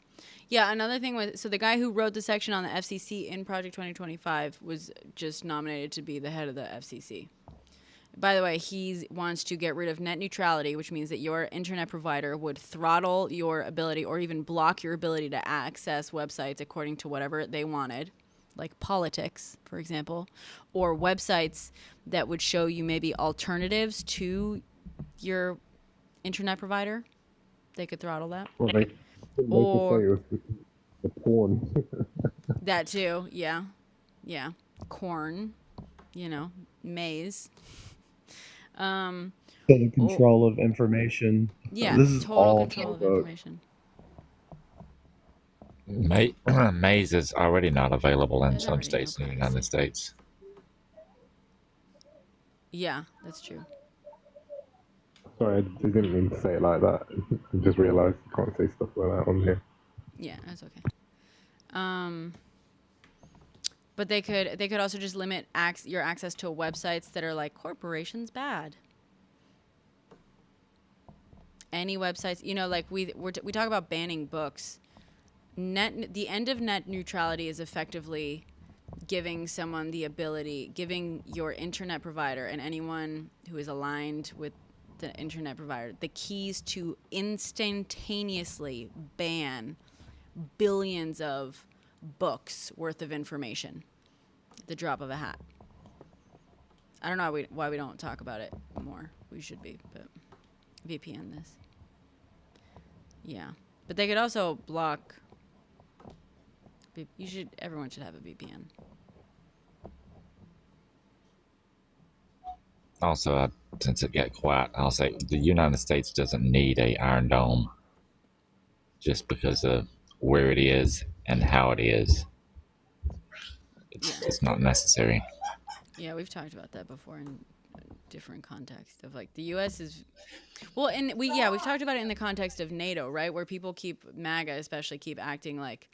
Speaker 1: Yeah, another thing was, so the guy who wrote the section on the FCC in Project 2025 was just nominated to be the head of the FCC. By the way, he wants to get rid of net neutrality, which means that your internet provider would throttle your ability or even block your ability to access websites according to whatever they wanted, like politics, for example, or websites that would show you maybe alternatives to your internet provider. They could throttle that.
Speaker 11: Well, they could say it was the porn.
Speaker 1: That too, yeah. Yeah. Corn, maize.
Speaker 12: Total control of information.
Speaker 1: Yeah,
Speaker 12: This is
Speaker 1: total
Speaker 12: all
Speaker 1: control of
Speaker 12: about-
Speaker 1: information.
Speaker 5: Maize is already not available in some states in the United States.
Speaker 1: Yeah, that's true.
Speaker 11: Sorry, I didn't mean to say it like that. I just realised you can't say stuff like that on here.
Speaker 1: Yeah, that's okay. But they could also just limit your access to websites that are like corporations bad. any websites, like we talk about banning books. The end of net neutrality is effectively giving someone the ability, giving your internet provider and anyone who is aligned with the internet provider the keys to instantaneously ban billions of books worth of information at the drop of a hat. I don't know why we don't talk about it more. We should be, but VPN this. Yeah. But they could also block. Everyone should have a VPN.
Speaker 5: Also, since it got quiet, I'll say the United States doesn't need a Iron Dome just because of where it is and how it is. It's not necessary.
Speaker 1: Yeah, we've talked about that before in different context of like the U.S. is, well, and we've talked about it in the context of NATO, right? Where people MAGA especially keep acting like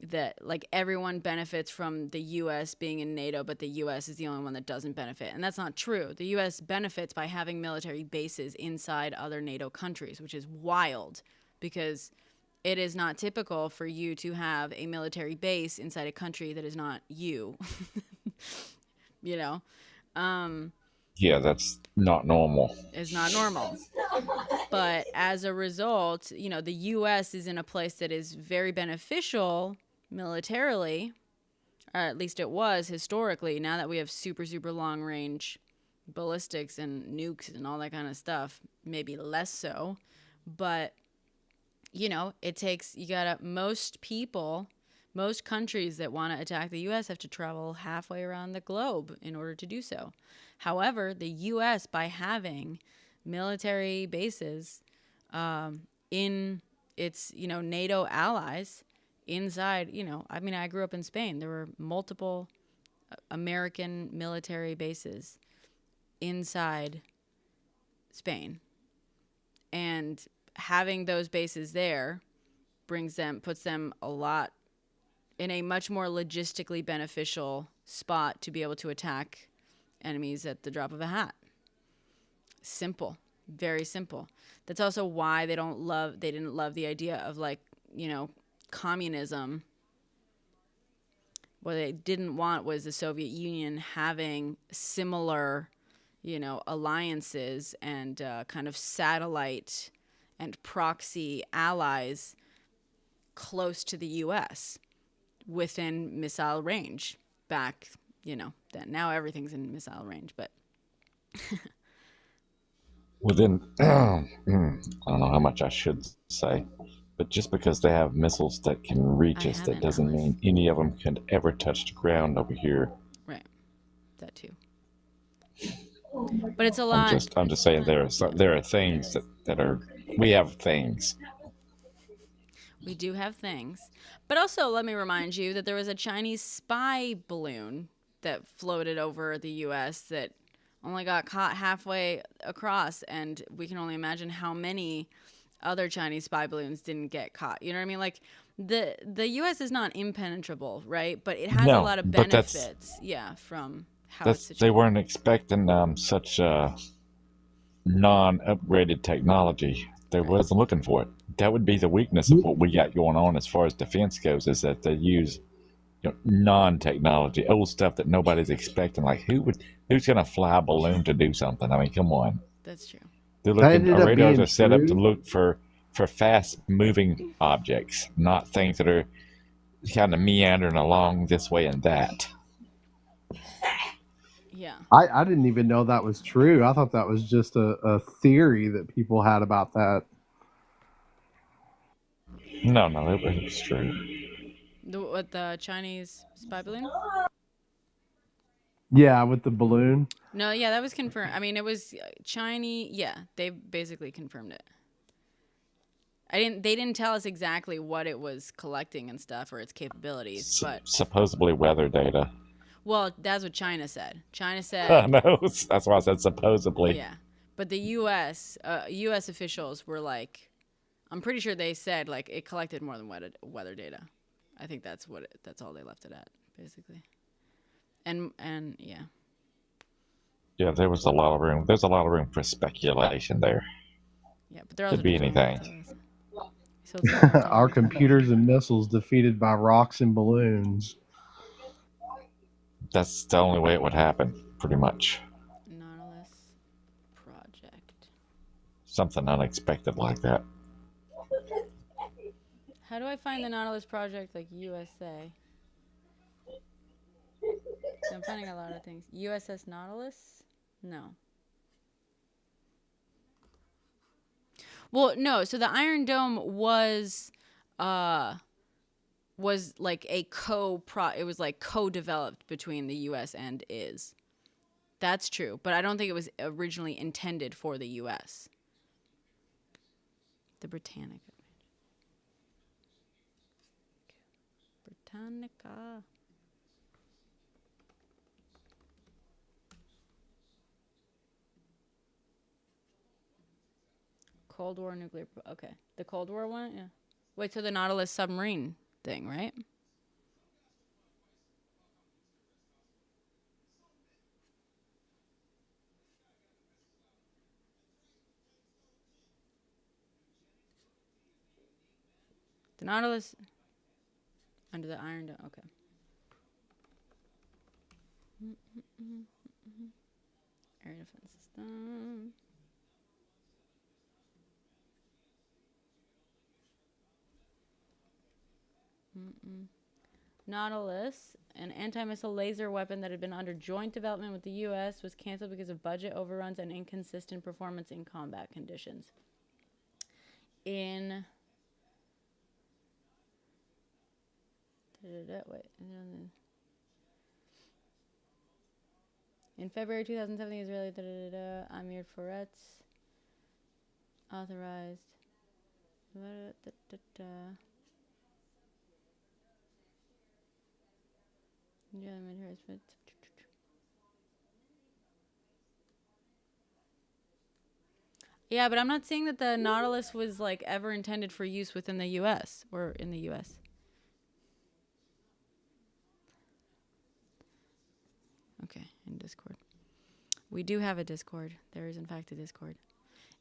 Speaker 1: that, like everyone benefits from the U.S. being in NATO, but the U.S. is the only one that doesn't benefit. And that's not true. The U.S. benefits by having military bases inside other NATO countries, which is wild because it is not typical for you to have a military base inside a country that is not you.
Speaker 5: Yeah, that's not normal.
Speaker 1: It's not normal. But as a result, the U.S. is in a place that is very beneficial militarily, or at least it was historically. Now that we have super, super long range ballistics and nukes and all that kind of stuff, maybe less so. But, it takes, most countries that want to attack the U.S. have to travel halfway around the globe in order to do so. However, the U.S., by having military bases in its, NATO allies inside, I grew up in Spain. There were multiple American military bases inside Spain. And having those bases there puts them a lot in a much more logistically beneficial spot to be able to attack enemies at the drop of a hat. Simple. Very simple. That's also why they didn't love the idea of communism. What they didn't want was the Soviet Union having similar, alliances and kind of satellite and proxy allies close to the U.S. within missile range back, then. Now everything's in missile range, but
Speaker 5: within, I don't know how much I should say, but just because they have missiles that can reach us, that doesn't mean any of them can ever touch the ground over here.
Speaker 1: Right. That too. But it's a lot.
Speaker 5: I'm just saying there are things that are, we have things.
Speaker 1: We do have things. But also, let me remind you that there was a Chinese spy balloon that floated over the U.S. that only got caught halfway across, and we can only imagine how many other Chinese spy balloons didn't get caught. You know what I mean? Like, the U.S. is not impenetrable, right? But it has a lot of benefits, from how it's situated.
Speaker 5: They weren't expecting such non-upgraded technology. They wasn't looking for it. That would be the weakness of what we got going on as far as defense goes, is that they use non-technology, old stuff that nobody's expecting. Like who's gonna fly a balloon to do something? I mean, come on.
Speaker 1: That's true.
Speaker 5: They're looking. Our radars are set up to look for fast-moving objects, not things that are kind of meandering along this way and that.
Speaker 1: Yeah.
Speaker 12: I didn't even know that was true. I thought that was just a theory that people had about that.
Speaker 5: No, it was true.
Speaker 1: What, the Chinese spy balloon?
Speaker 12: Yeah, with the balloon.
Speaker 1: No, yeah, that was confirmed. I mean, it was Chinese. Yeah, they basically confirmed it. They didn't tell us exactly what it was collecting and stuff or its capabilities, but
Speaker 5: supposedly weather data.
Speaker 1: Well, that's what China said. China said.
Speaker 5: No, that's why I said supposedly.
Speaker 1: Yeah, but the U.S. Officials were like, I'm pretty sure they said like it collected more than weather data. I think that's all they left it at, basically. And yeah.
Speaker 5: Yeah, there was a lot of room. There's a lot of room for speculation there.
Speaker 1: Yeah, but they're also
Speaker 5: Could be
Speaker 1: destroying
Speaker 5: anything.
Speaker 1: us. So it's like
Speaker 12: Our computers and missiles defeated by rocks and balloons.
Speaker 5: That's the only way it would happen, pretty much.
Speaker 1: Nautilus project.
Speaker 5: Something unexpected like that.
Speaker 1: How do I find the Nautilus project like USA? I'm finding a lot of things. USS Nautilus? No. Well, no. So the Iron Dome was like a it was like co-developed between the U.S. and IS. That's true, but I don't think it was originally intended for the U.S. The Britannica. Britannica. Cold War nuclear. Okay. The Cold War one? Yeah. Wait, so the Nautilus submarine thing, right? The Nautilus under the Iron Dome. Okay. Air defense system. Nautilus, an anti-missile laser weapon that had been under joint development with the U.S., was canceled because of budget overruns and inconsistent performance in combat conditions. In February 2007, the Israeli Amir Foretz authorized. Yeah, but I'm not saying that the Nautilus was like ever intended for use within the U.S. or in the U.S. Okay, in Discord. We do have a Discord. There is in fact a Discord.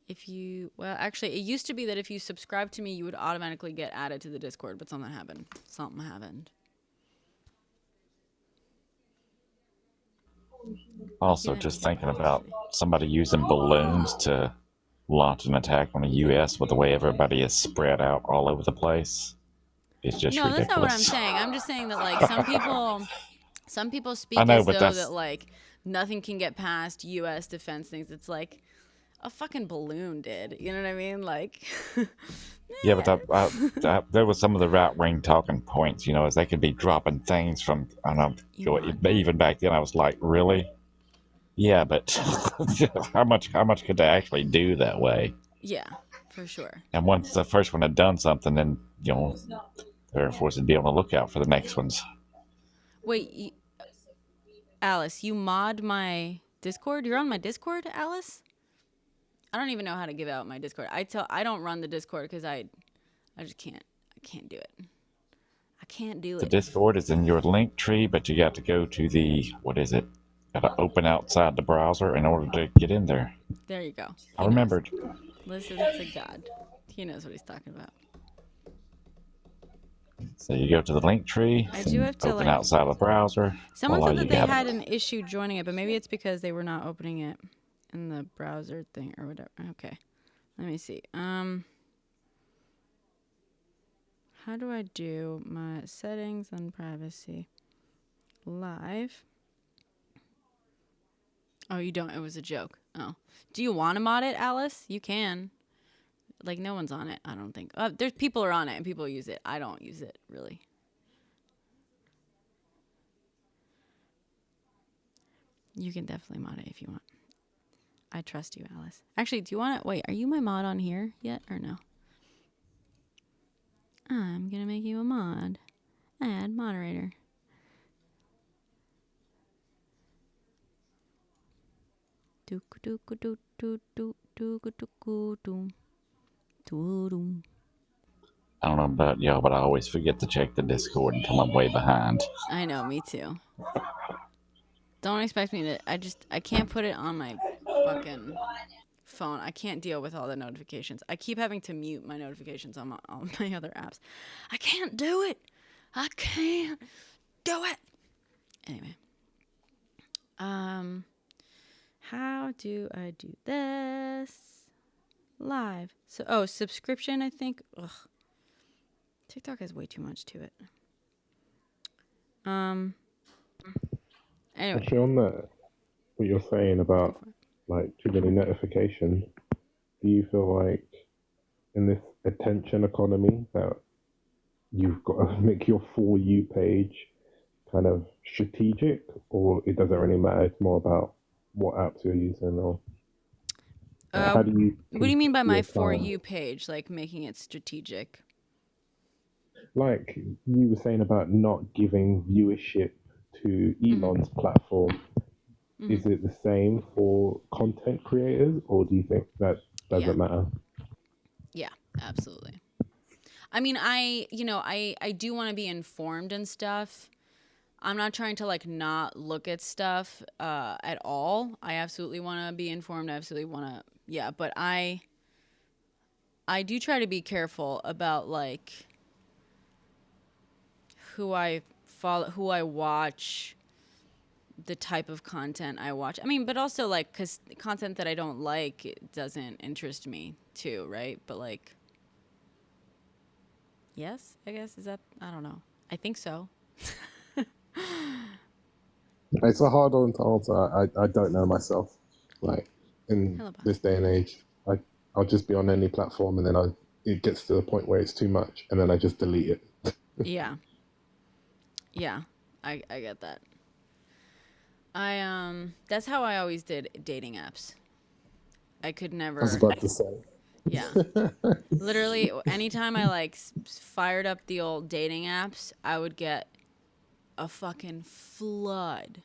Speaker 1: If you, well, actually, it used to be that if you subscribe to me, you would automatically get added to the Discord, but something happened.
Speaker 5: Also, just thinking about somebody using balloons to launch an attack on the U.S. with the way everybody is spread out all over the place. It's just ridiculous.
Speaker 1: That's not what I'm saying. I'm just saying that like some people speak as though that like nothing can get past U.S. defense things. It's like a fucking balloon did. You know what I mean? Like.
Speaker 5: Yeah, but there was some of the right-wing talking points, you know, as they could be dropping things from, I don't know, even back then I was like, really? Yeah, but how much could they actually do that way?
Speaker 1: Yeah, for sure.
Speaker 5: And once the first one had done something, then, you know, the Air Force would be on the lookout for the next ones.
Speaker 1: Wait, Alice, you mod my Discord? You're on my Discord, Alice? I don't even know how to give out my Discord. I don't run the Discord because I just can't. I can't do it. I can't do it.
Speaker 5: The Discord is in your link tree, but you got to go to the, what is it? Got to open outside the browser in order to get in there.
Speaker 1: There you go.
Speaker 5: I remembered.
Speaker 1: Listen to God. He knows what he's talking about.
Speaker 5: So you go to the link tree,
Speaker 1: I do have to
Speaker 5: open outside the browser.
Speaker 1: Someone said that they had an issue joining it, but maybe it's because they were not opening it in the browser thing or whatever. Okay. Let me see. How do I do my settings and privacy live? Oh, you don't. It was a joke. Oh. Do you want to mod it, Alice? You can. Like, no one's on it, I don't think. There's people are on it and people use it. I don't use it, really. You can definitely mod it if you want. I trust you, Alice. Actually, do you want to... Wait, are you my mod on here yet or no? I'm going to make you a mod. Add moderator.
Speaker 5: I don't know about y'all, but I always forget to check the Discord until I'm way behind.
Speaker 1: I know, me too. Don't expect me to... I can't put it on my fucking phone. I can't deal with all the notifications. I keep having to mute my notifications on my other apps. I can't do it. I can't do it. Anyway. How do I do this? Live. So, subscription, I think. Ugh. TikTok has way too much to it. Anyway.
Speaker 11: Actually, on that, what you're saying about like too many notifications, do you feel like in this attention economy that you've got to make your For You page kind of strategic, or it doesn't really matter? It's more about what apps you're using, or how do you?
Speaker 1: What do you mean by my
Speaker 11: your
Speaker 1: For
Speaker 11: time?
Speaker 1: You page? Like making it strategic?
Speaker 11: Like you were saying about not giving viewership to Elon's platform. Is it the same for content creators, or do you think that doesn't matter?
Speaker 1: Yeah, absolutely. I mean, I do want to be informed and stuff. I'm not trying to like not look at stuff at all. I absolutely want to be informed. I absolutely want to, but I do try to be careful about like who I follow, who I watch, the type of content I watch. I mean, but also like, cause content that I don't like, it doesn't interest me too, right? But like, yes, I guess, is that, I don't know. I think so.
Speaker 11: It's a hard one to answer. I don't know myself. Like in this day and age, I'll just be on any platform, and then it gets to the point where it's too much, and then I just delete it.
Speaker 1: Yeah, I get that. That's how I always did dating apps. I could never.
Speaker 11: I was about to say.
Speaker 1: Yeah. Literally, anytime I like fired up the old dating apps, I would get a fucking flood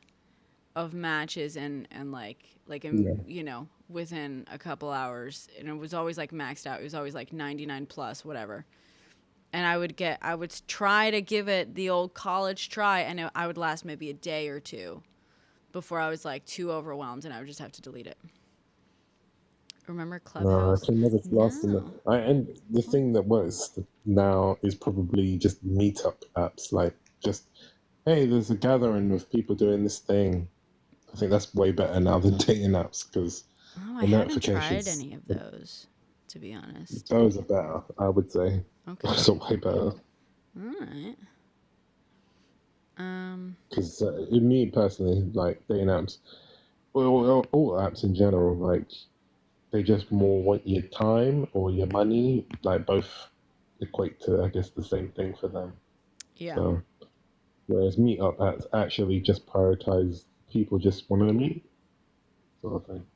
Speaker 1: of matches and you know, within a couple hours, and it was always like maxed out. It was always like 99 plus, whatever. And I would try to give it the old college try, and I would last maybe a day or two before I was like too overwhelmed, and I would just have to delete it. Remember Clubhouse?
Speaker 11: No, I can never last in it. And the thing that works now is probably just meetup apps. Like just, hey, there's a gathering of people doing this thing. I think that's way better now than dating apps because
Speaker 1: I haven't tried any of those, to be honest.
Speaker 11: Those are better, I would say.
Speaker 1: Okay.
Speaker 11: Those are way better.
Speaker 1: All right.
Speaker 11: Because in me personally, like dating apps, all apps in general, like they just more want your time or your money. Like both equate to, I guess, the same thing for them.
Speaker 1: Yeah.
Speaker 11: So, whereas meetup apps actually just prioritize people just want to meet, sort of thing.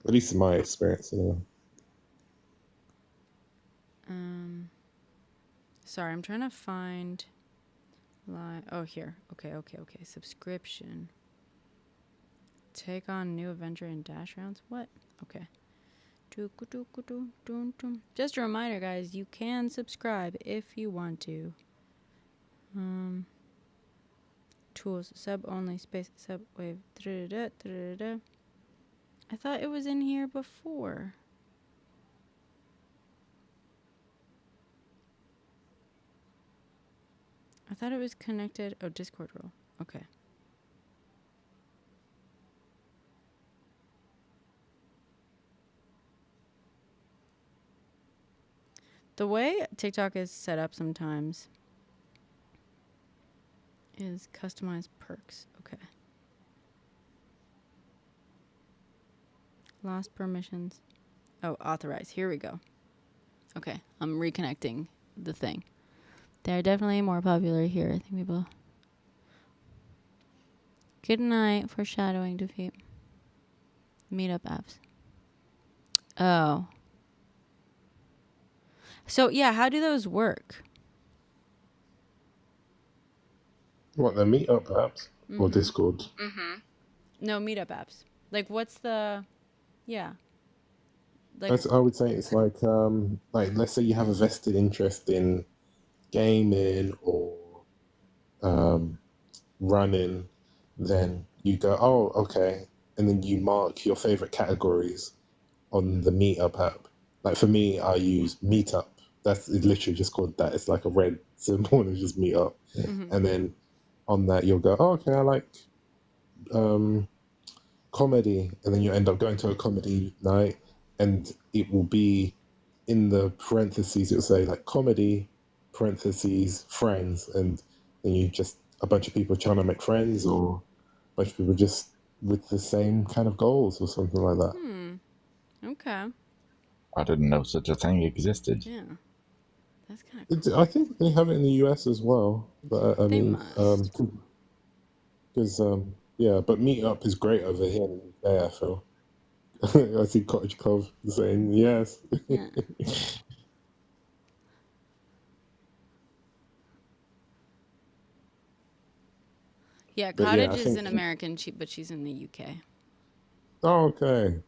Speaker 11: At least in my experience, anyway.
Speaker 1: Sorry, I'm trying to find oh, here. Okay. Subscription. Take on new adventure in dash rounds. What? Okay. Just a reminder, guys, you can subscribe if you want to. Tools, sub only, space, sub wave. I thought it was in here before. I thought it was connected. Oh, Discord role. Okay. The way TikTok is set up sometimes is customized perks. Okay. Lost permissions. Oh, authorize. Here we go. Okay, I'm reconnecting the thing. They're definitely more popular here. I think people. Good night. Foreshadowing defeat. Meetup apps. Oh. So, yeah, how do those work?
Speaker 11: What, the meetup apps or Discord?
Speaker 1: No, meetup apps. Like, what's the... Yeah. Like,
Speaker 11: I would say it's like let's say you have a vested interest in gaming or running, then you go, oh, okay, and then you mark your favorite categories on the Meetup app. Like for me, I use Meetup. It's literally just called that. It's like a red symbol and it's just Meetup. And then on that you'll go, oh, okay, I like comedy, and then you end up going to a comedy night, and it will be in the parentheses. It'll say like comedy parentheses friends, and then you just a bunch of people trying to make friends, or a bunch of people just with the same kind of goals, or something like that.
Speaker 1: Okay.
Speaker 5: I didn't know such a thing existed.
Speaker 1: Yeah. That's kind of cool.
Speaker 11: I think they have it in the US as well, but I
Speaker 1: They
Speaker 11: mean,
Speaker 1: must.
Speaker 11: because yeah, but Meetup is great over here in the UK, I feel. I see Cottage Club saying yes.
Speaker 1: Yeah. Yeah,
Speaker 11: But yeah,
Speaker 1: Cottage
Speaker 11: I
Speaker 1: is
Speaker 11: think.
Speaker 1: an American, but she's in the UK.
Speaker 11: Oh, okay.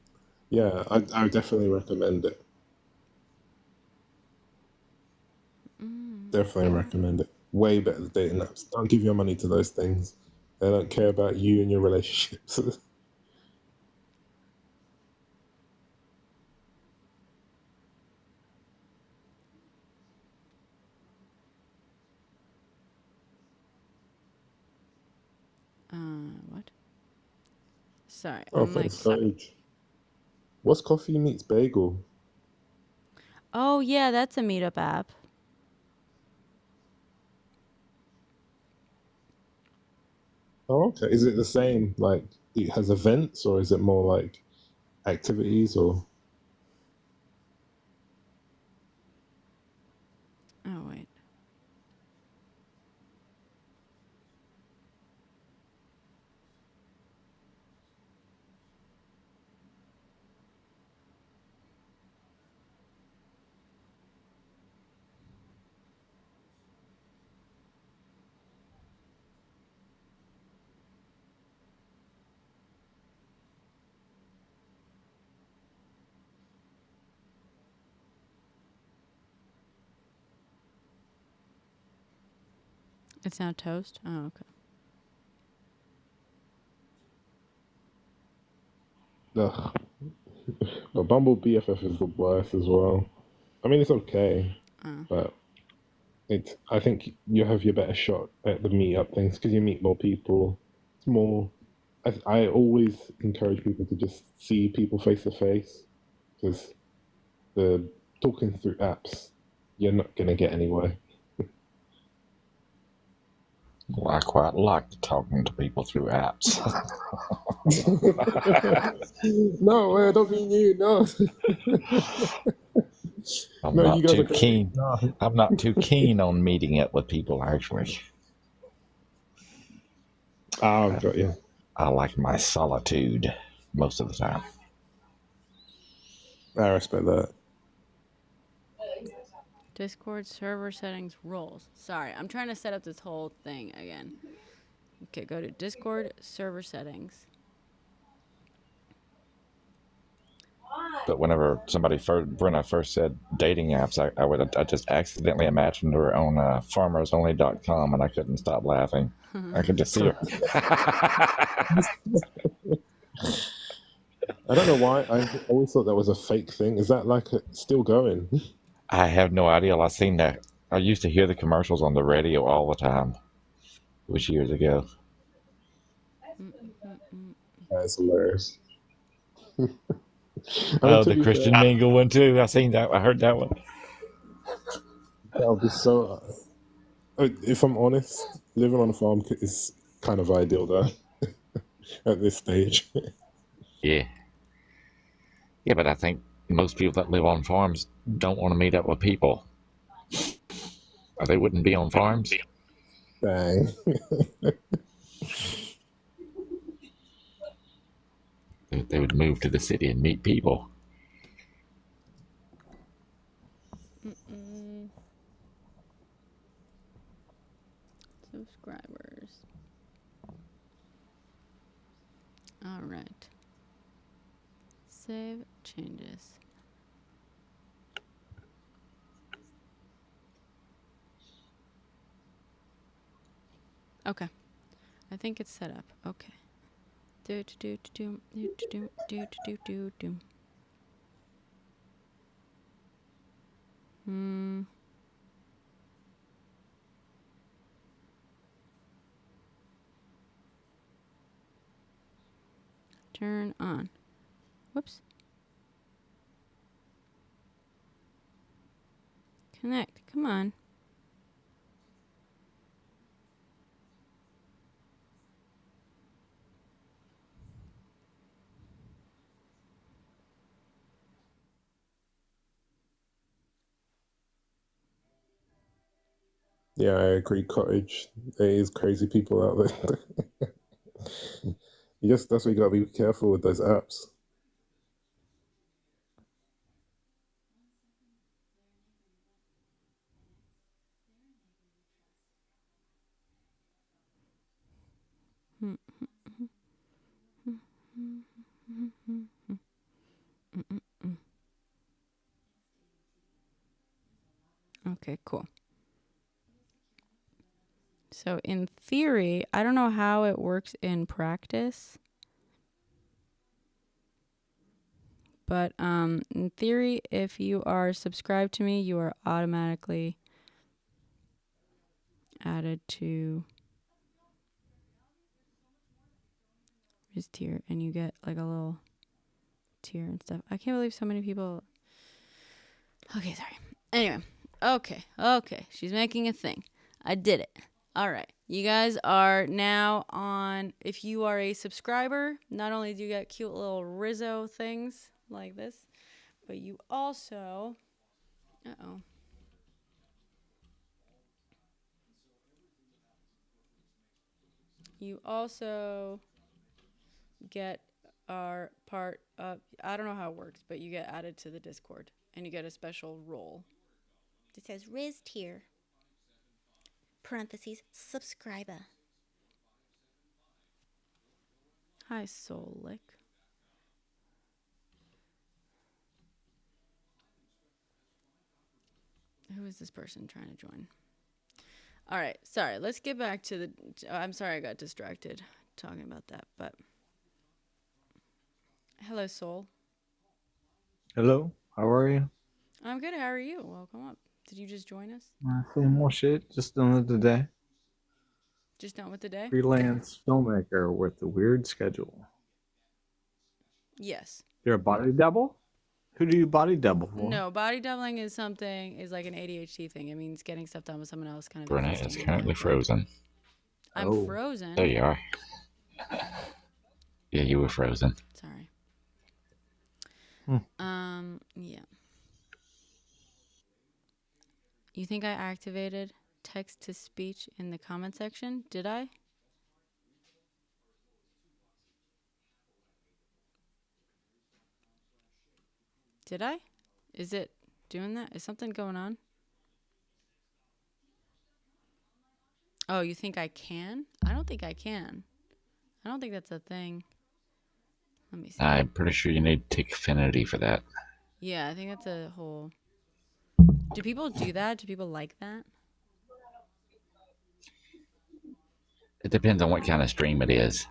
Speaker 11: Yeah, I would definitely recommend it. Definitely recommend it. Way better than dating apps. Don't give your money to those things. They don't care about you and your relationships.
Speaker 1: What? Sorry,
Speaker 11: Oh,
Speaker 1: I'm like.
Speaker 11: thanks, Coach. What's Coffee Meets Bagel?
Speaker 1: Oh yeah, that's a Meetup app.
Speaker 11: Oh, okay. Is it the same? Like, it has events, or is it more like activities, or?
Speaker 1: Oh wait. It's now Toast. Oh okay.
Speaker 11: Ugh. But Bumble BFF is the worst as well. I mean, it's okay, but I think you have your better shot at the meetup things because you meet more people. It's more. I always encourage people to just see people face to face because the talking through apps, you're not gonna get anywhere.
Speaker 5: Well, I quite like talking to people through apps.
Speaker 11: No, I don't mean you. No.
Speaker 5: I'm
Speaker 11: No, you
Speaker 5: not
Speaker 11: guys
Speaker 5: too
Speaker 11: are great.
Speaker 5: keen.
Speaker 11: No.
Speaker 5: I'm not too keen on meeting up with people. Actually,
Speaker 11: Oh, got you.
Speaker 5: I like my solitude most of the time.
Speaker 11: I respect that.
Speaker 1: Discord server settings roles. Sorry, I'm trying to set up this whole thing again. Okay, go to Discord server settings.
Speaker 5: But whenever Brenna first said dating apps, I just accidentally imagined her on farmersonly.com, and I couldn't stop laughing. I could just see her.
Speaker 11: I don't know why. I always thought that was a fake thing. Is that like still going?
Speaker 5: I have no idea. I seen that. I used to hear the commercials on the radio all the time. It was years ago.
Speaker 11: That's hilarious. I mean,
Speaker 5: Oh,
Speaker 11: to
Speaker 5: the
Speaker 11: be fair,
Speaker 5: Christian Mingle one too. I seen that. I heard that one.
Speaker 11: that would be so. If I'm honest, living on a farm is kind of ideal, though. At this stage.
Speaker 5: Yeah. Yeah, but I think most people that live on farms don't want to meet up with people. Or they wouldn't be on farms.
Speaker 11: Dang.
Speaker 5: They would move to the city and meet people.
Speaker 1: Subscribers. All right. Save changes. Okay. I think it's set up. Okay. Do. Turn on. Whoops. Connect. Come on.
Speaker 11: Yeah, I agree, Cottage. There is crazy people out there. That's why you gotta be careful with those apps.
Speaker 1: Okay, cool. So in theory, I don't know how it works in practice. But in theory, if you are subscribed to me, you are automatically added to this tier, and you get like a little tier and stuff. I can't believe so many people. Okay, sorry. Anyway, okay. She's making a thing. I did it. All right. You guys are now on. If you are a subscriber, not only do you get cute little Rizzo things like this, but you also. You also get our part of, I don't know how it works, but you get added to the Discord and you get a special role. It says Riz tier. Parentheses, subscriber. Hi, Soul Lick. Who is this person trying to join? All right, sorry. Let's get back to the. I'm sorry I got distracted talking about that, but. Hello, Soul.
Speaker 13: Hello, how are you?
Speaker 1: I'm good. How are you? Welcome up. Did you just join us?
Speaker 13: Same more shit, just done it today.
Speaker 1: Just done with the day?
Speaker 13: Freelance filmmaker with a weird schedule.
Speaker 1: Yes.
Speaker 13: You're a body double? Who do you body double for?
Speaker 1: No, body doubling is like an ADHD thing. It means getting stuff done with someone else kind of.
Speaker 5: Brenna is currently frozen.
Speaker 1: I'm frozen.
Speaker 5: There you are. Yeah, you were frozen.
Speaker 1: Sorry.
Speaker 13: Hmm.
Speaker 1: Yeah. You think I activated text to speech in the comment section? Did I? Did I? Is it doing that? Is something going on? Oh, you think I can? I don't think I can. I don't think that's a thing. Let me see.
Speaker 5: I'm pretty sure you need Tickfinity for that.
Speaker 1: Yeah, I think that's a whole... Do people do that? Do people like that?
Speaker 5: It depends on what kind of stream it is.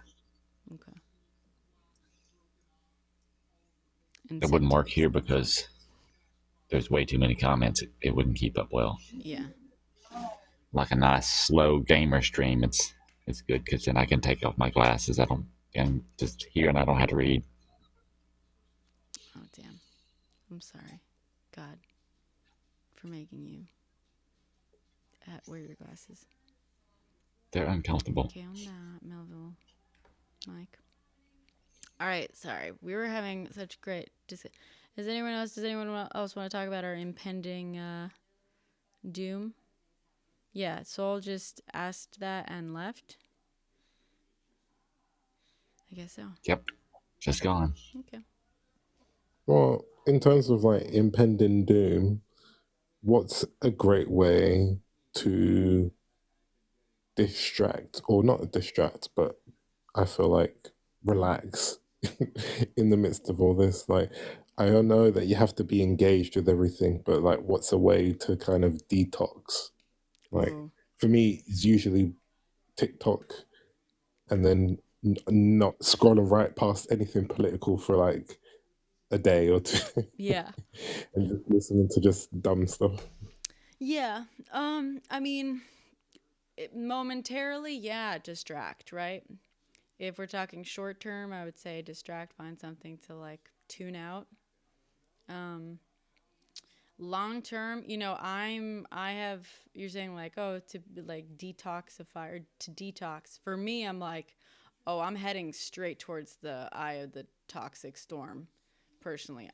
Speaker 1: Okay.
Speaker 5: It wouldn't work here because there's way too many comments. It wouldn't keep up well.
Speaker 1: Yeah.
Speaker 5: Like a nice slow gamer stream, it's good because then I can take off my glasses. I'm just here and I don't have to read.
Speaker 1: Oh damn! I'm sorry, God, for making you wear your glasses.
Speaker 5: They're uncomfortable.
Speaker 1: Okay, on that, Melville, Mike. All right, sorry. We were having such great. Does anyone else want to talk about our impending doom? Yeah, Soul just asked that and left. I guess so.
Speaker 5: Yep, just gone.
Speaker 1: Okay.
Speaker 11: Well, in terms of like impending doom, what's a great way to distract, or not distract, but I feel like relax in the midst of all this? Like, I don't know that you have to be engaged with everything, but like, what's a way to kind of detox? Like, for me, it's usually TikTok and then not scrolling right past anything political for like a day or two
Speaker 1: Yeah.
Speaker 11: and just listening to just dumb stuff.
Speaker 1: Yeah. I mean, momentarily, yeah, distract, right? If we're talking short term, I would say distract, find something to like tune out. Long term, you're saying like, oh, to like detoxify or to detox. For me, I'm like, oh, I'm heading straight towards the eye of the toxic storm. Personally,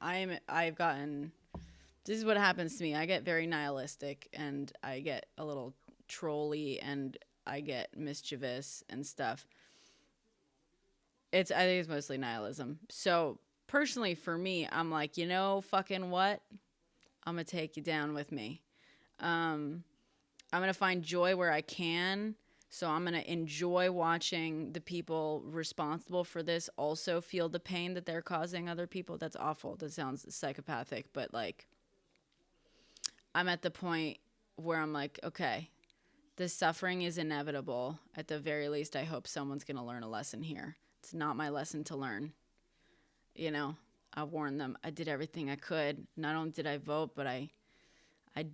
Speaker 1: this is what happens to me. I get very nihilistic and I get a little trolly and I get mischievous and stuff. I think it's mostly nihilism. So personally for me, I'm like, fucking what? I'm going to take you down with me. I'm going to find joy where I can. So I'm going to enjoy watching the people responsible for this also feel the pain that they're causing other people. That's awful. That sounds psychopathic, but like, I'm at the point where I'm like, okay, the suffering is inevitable. At the very least, I hope someone's going to learn a lesson here. It's not my lesson to learn. I warned them. I did everything I could. Not only did I vote, but I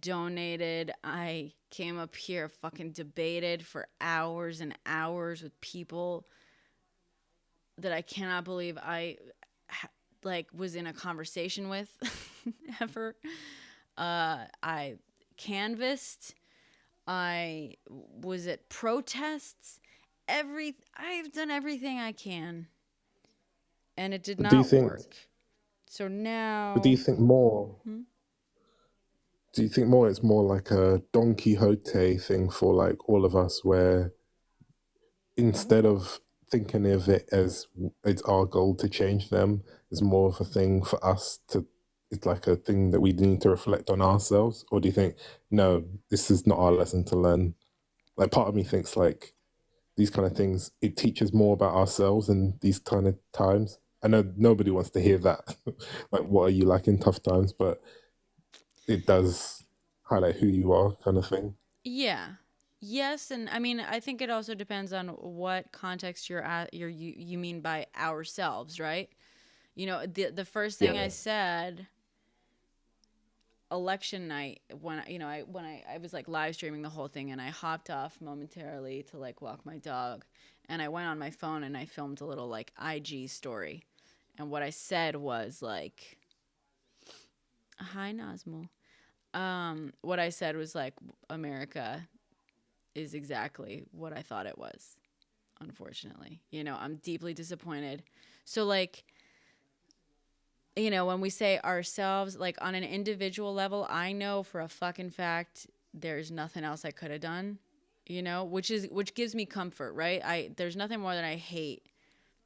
Speaker 1: donated. I came up here, fucking debated for hours and hours with people that I cannot believe I was in a conversation with ever. I canvassed. I was at protests. I've done everything I can, and it did not work. So now,
Speaker 11: But do you think more? Do you think more? It's more like a Don Quixote thing for like all of us, where instead of thinking of it as it's our goal to change them, it's more of a thing for us to. It's like a thing that we need to reflect on ourselves. Or do you think no, this is not our lesson to learn? Like part of me thinks like these kind of things, it teaches more about ourselves in these kind of times. I know nobody wants to hear that. Like, what are you like in tough times? But it does highlight who you are, kind of thing.
Speaker 1: yeah. Yes, and I mean, I think it also depends on what context you mean by ourselves, right? The first thing I said election night when I was like live streaming the whole thing and I hopped off momentarily to like walk my dog and I went on my phone and I filmed a little like IG story, and what I said was like, hi Nazmul. What I said was like, America is exactly what I thought it was, unfortunately. I'm deeply disappointed. So like, when we say ourselves, like on an individual level, I know for a fucking fact there's nothing else I could have done, which gives me comfort, right? There's nothing more that I hate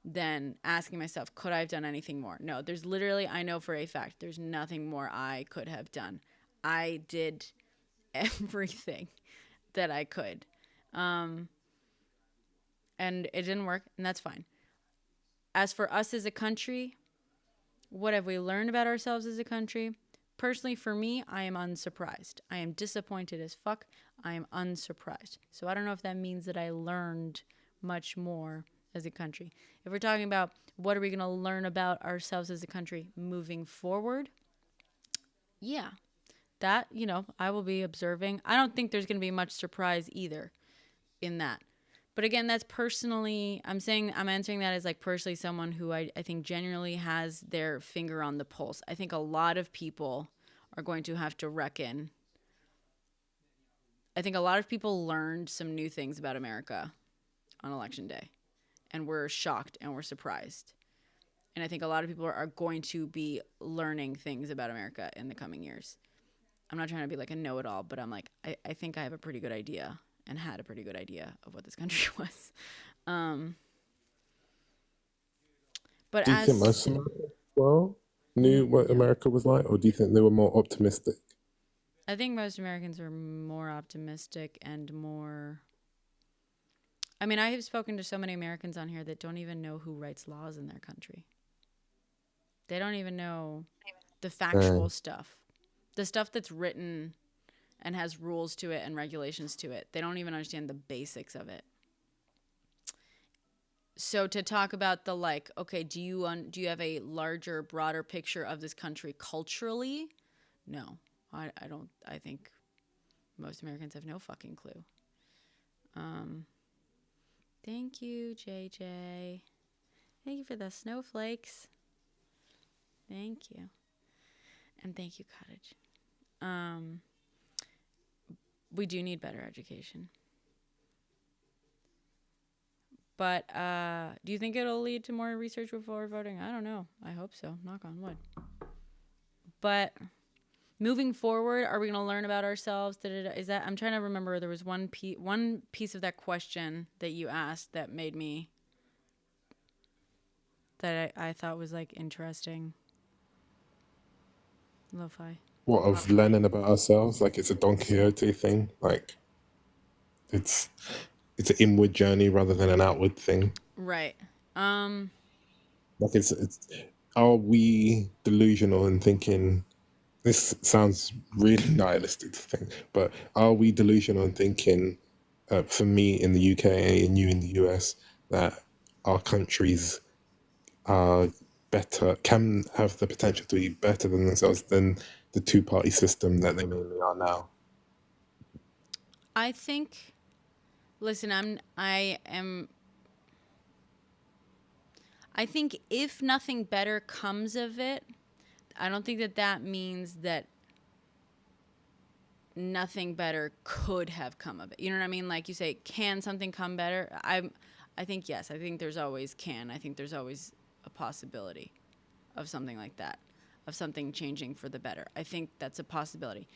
Speaker 1: than asking myself, could I have done anything more? No, there's literally, I know for a fact, there's nothing more I could have done. I did everything that I could. And it didn't work, and that's fine. As for us as a country, what have we learned about ourselves as a country? Personally, for me, I am unsurprised. I am disappointed as fuck. I am unsurprised. So I don't know if that means that I learned much more as a country. If we're talking about what are we going to learn about ourselves as a country moving forward, yeah, that, I will be observing. I don't think there's going to be much surprise either in that. But again, that's personally, I'm answering that as like personally someone who I think genuinely has their finger on the pulse. I think a lot of people are going to have to reckon. I think a lot of people learned some new things about America on Election Day, and we're shocked and we're surprised. And I think a lot of people are going to be learning things about America in the coming years. I'm not trying to be like a know-it-all, but I'm like, I think I have a pretty good idea and had a pretty good idea of what this country was. But
Speaker 11: do you think most Americans knew what America was like, or do you think they were more optimistic?
Speaker 1: I think most Americans are more optimistic and more... I mean, I have spoken to so many Americans on here that don't even know who writes laws in their country. They don't even know the factual stuff. The stuff that's written and has rules to it and regulations to it. They don't even understand the basics of it. So to talk about the like, okay, do you have a larger, broader picture of this country culturally? No, I don't. I think most Americans have no fucking clue. Thank you, JJ. Thank you for the snowflakes. Thank you. And thank you, Cottage. We do need better education. But do you think it'll lead to more research before voting? I don't know. I hope so. Knock on wood. But moving forward, are we going to learn about ourselves? Is that? I'm trying to remember. There was one piece of that question that you asked that made me, that I thought was like interesting. Lo-fi.
Speaker 11: What, of learning about ourselves? Like it's a Don Quixote thing. Like it's an inward journey rather than an outward thing.
Speaker 1: Right.
Speaker 11: Like it's are we delusional in thinking? This sounds really nihilistic to think, but are we delusional in thinking, for me in the UK and you in the US, that our countries are better, can have the potential to be better than themselves than the two-party system that they mainly are now?
Speaker 1: I think, listen, I think if nothing better comes of it, I don't think that means that nothing better could have come of it. You know what I mean? Like you say, can something come better? I think yes. I think there's always can. I think there's always a possibility of something like that, of something changing for the better. I think that's a possibility.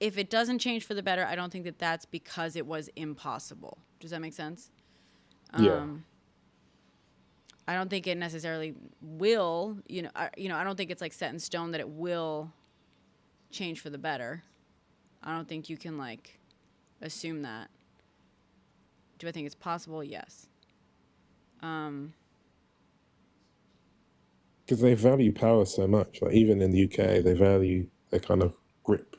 Speaker 1: If it doesn't change for the better, I don't think that that's because it was impossible. Does that make sense?
Speaker 11: Yeah.
Speaker 1: I don't think it necessarily will, I don't think it's like set in stone that it will change for the better. I don't think you can like assume that. Do I think it's possible? Yes.
Speaker 11: Because they value power so much. Like even in the UK, they value their kind of grip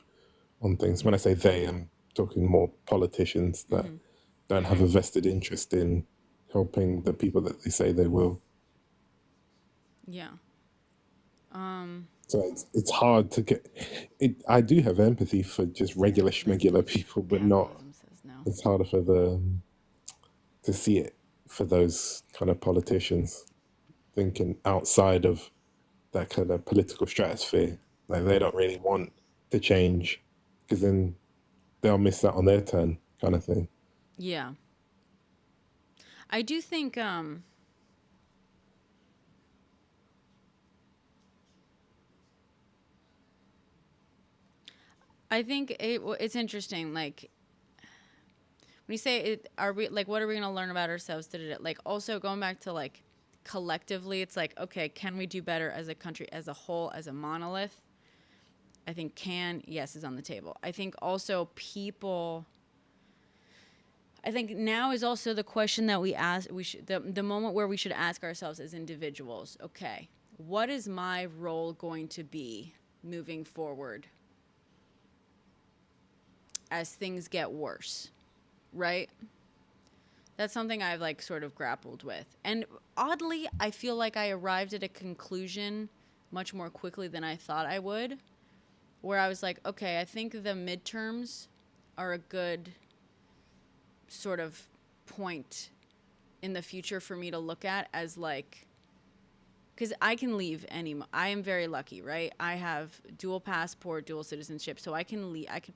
Speaker 11: on things. When I say they, I'm talking more politicians that don't have a vested interest in helping the people that they say they will.
Speaker 1: Yeah.
Speaker 11: So it's hard to get it. I do have empathy for just regular schmegular people, but not. It's harder for to see it for those kind of politicians thinking outside of that kind of political stratosphere. Like they don't really want to change because then they'll miss out on their turn, kind of thing.
Speaker 1: Yeah. I do think it's interesting. Like when you say it, are we like, what are we going to learn about ourselves? Like also going back to like collectively, it's like, okay, can we do better as a country, as a whole, as a monolith? I think yes is on the table. I think also I think now is also the question that we ask. The moment where we should ask ourselves as individuals, okay, what is my role going to be moving forward as things get worse, right? That's something I've like sort of grappled with. And oddly, I feel like I arrived at a conclusion much more quickly than I thought I would, where I was like, okay, I think the midterms are a good sort of point in the future for me to look at as like, because I can leave I am very lucky, right? I have dual passport, dual citizenship, so I can leave. I could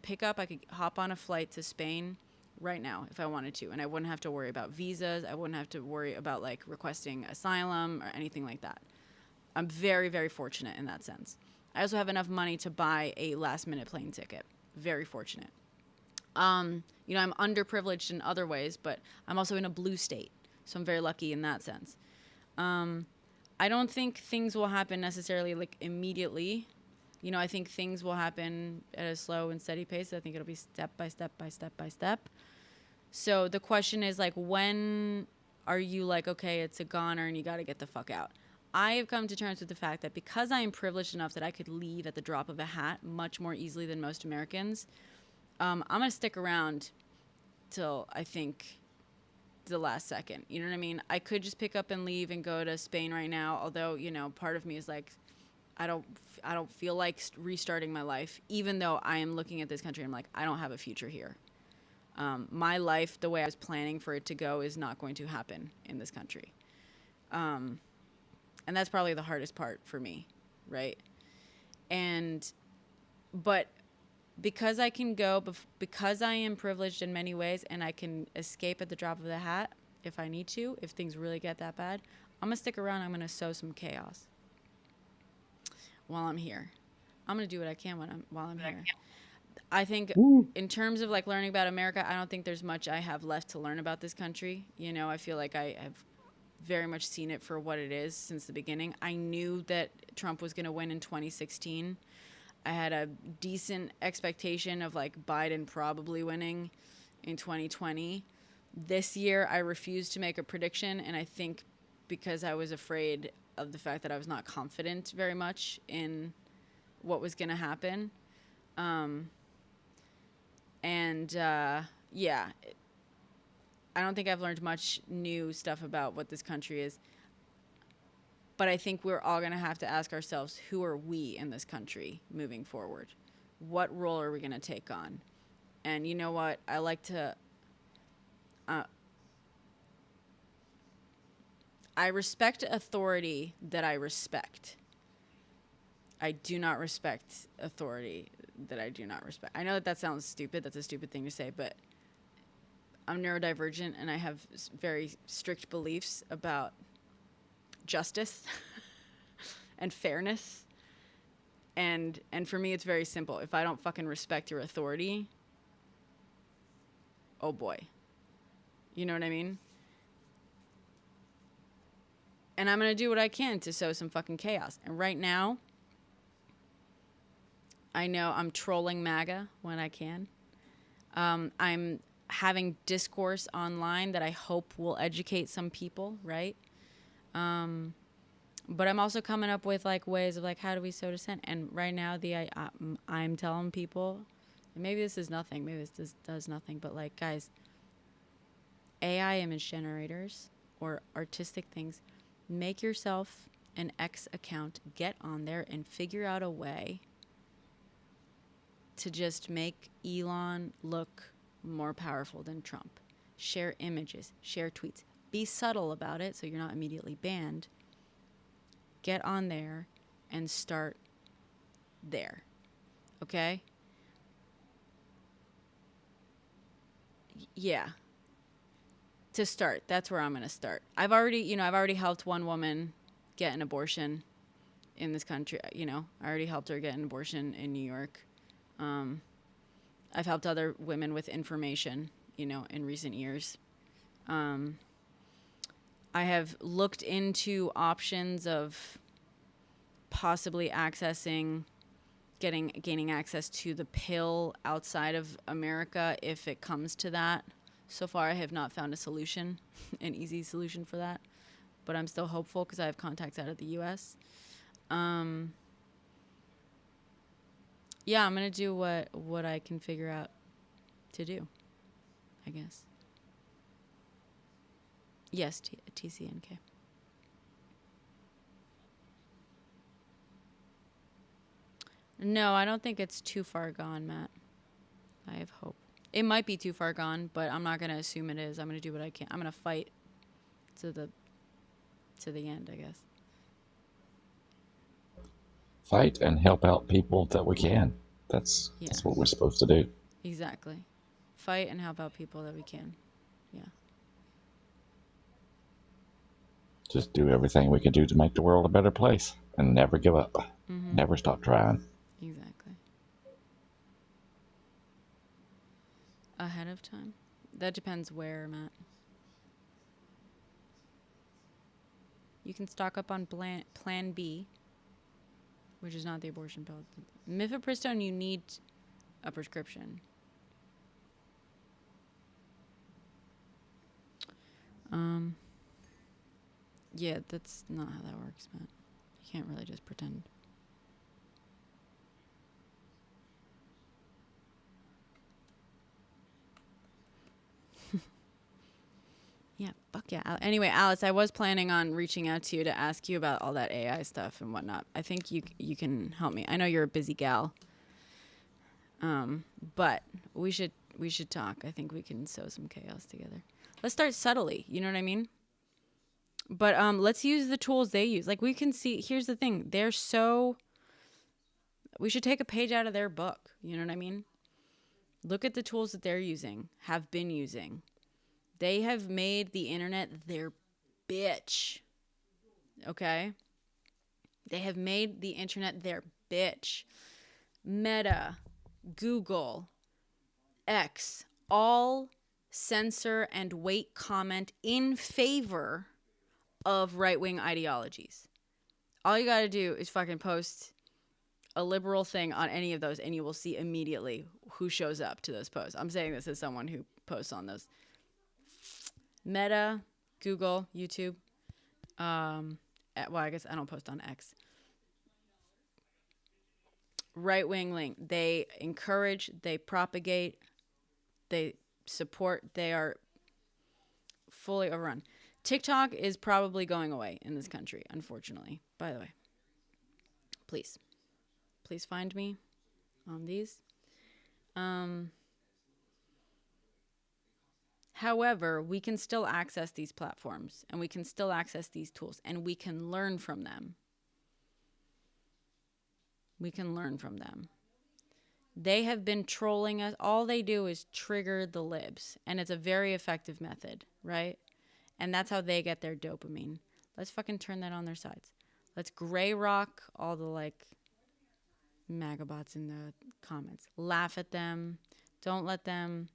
Speaker 1: hop on a flight to Spain right now if I wanted to, and I wouldn't have to worry about visas. I wouldn't have to worry about like requesting asylum or anything like that. I'm very, very fortunate in that sense. I also have enough money to buy a last-minute plane ticket. Very fortunate. I'm underprivileged in other ways, but I'm also in a blue state, so I'm very lucky in that sense. I don't think things will happen necessarily like immediately. I think things will happen at a slow and steady pace. I think it'll be step by step by step by step. So the question is like, when are you like, okay, it's a goner and you got to get the fuck out? I have come to terms with the fact that because I am privileged enough that I could leave at the drop of a hat much more easily than most Americans, I'm going to stick around till I think the last second. You know what I mean? I could just pick up and leave and go to Spain right now. Although, you know, part of me is like, I don't feel like restarting my life, even though I am looking at this country. I'm like, I don't have a future here. My life, the way I was planning for it to go, is not going to happen in this country. And that's probably the hardest part for me, right? But because I can go, because I am privileged in many ways, and I can escape at the drop of the hat if I need to, if things really get that bad, I'm going to stick around. I'm going to sow some chaos while I'm here. I'm going to do what I can while I'm here. I think in terms of like learning about America, I don't think there's much I have left to learn about this country. You know, I feel like I have very much seen it for what it is since the beginning. I knew that Trump was going to win in 2016. I had a decent expectation of like Biden probably winning in 2020. This year, I refused to make a prediction, and I think because I was afraid of the fact that I was not confident very much in what was going to happen. Yeah, I don't think I've learned much new stuff about what this country is. But I think we're all going to have to ask ourselves, who are we in this country moving forward? What role are we going to take on? And you know what? I like to... I respect authority that I respect. I do not respect authority that I do not respect. I know that sounds stupid. That's a stupid thing to say, but I'm neurodivergent and I have very strict beliefs about justice and fairness. And for me, it's very simple. If I don't fucking respect your authority, oh boy. You know what I mean? And I'm going to do what I can to sow some fucking chaos. And right now, I know I'm trolling MAGA when I can. I'm having discourse online that I hope will educate some people, right? But I'm also coming up with like ways of like, how do we sow dissent? And right now, I'm telling people, maybe this is nothing, maybe this does nothing, but like, guys, AI image generators or artistic things, make yourself an X account, get on there and figure out a way to just make Elon look more powerful than Trump. Share images, share tweets. Be subtle about it so you're not immediately banned. Get on there and start there. Okay? Yeah. To start, that's where I'm going to start. I've already helped one woman get an abortion in this country. You know, I already helped her get an abortion in New York. I've helped other women with information, you know, in recent years. I have looked into options of possibly gaining access to the pill outside of America if it comes to that. So far, I have not found a solution, an easy solution for that. But I'm still hopeful because I have contacts out of the U.S. Yeah, I'm going to do what I can figure out to do, I guess. Yes, TCNK. No, I don't think it's too far gone, Matt. I have hope. It might be too far gone, but I'm not going to assume it is. I'm going to do what I can. I'm going to fight to the end, I guess.
Speaker 5: Fight and help out people that we can. That's what we're supposed to do.
Speaker 1: Exactly. Fight and help out people that we can. Yeah.
Speaker 5: Just do everything we can do to make the world a better place and never give up. Mm-hmm. Never stop trying.
Speaker 1: Exactly. Ahead of time? That depends where, Matt. You can stock up on Plan B, which is not the abortion pill. Mifepristone, you need a prescription. Yeah, that's not how that works, Matt. You can't really just pretend. Yeah, fuck yeah. Anyway, Alice, I was planning on reaching out to you to ask you about all that AI stuff and whatnot. I think you can help me. I know you're a busy gal, but we should talk. I think we can sow some chaos together. Let's start subtly. You know what I mean? But let's use the tools they use. Like, we can see. Here's the thing. We should take a page out of their book. You know what I mean? Look at the tools that they're using, have been using. They have made the internet their bitch. Okay? They have made the internet their bitch. Meta, Google, X, all censor and weight comment in favor of right-wing ideologies. All you got to do is fucking post a liberal thing on any of those, and you will see immediately who shows up to those posts. I'm saying this as someone who posts on those. Meta, Google, YouTube. Well, I guess I don't post on X. Right-wing link. They encourage, they propagate, they support, they are fully overrun. TikTok is probably going away in this country, unfortunately. By the way, please find me on these. However, we can still access these platforms, and we can still access these tools, and we can learn from them. We can learn from them. They have been trolling us. All they do is trigger the libs, and it's a very effective method, right? And that's how they get their dopamine. Let's fucking turn that on their sides. Let's gray rock all the, like, MAGA bots in the comments. Laugh at them. Don't let them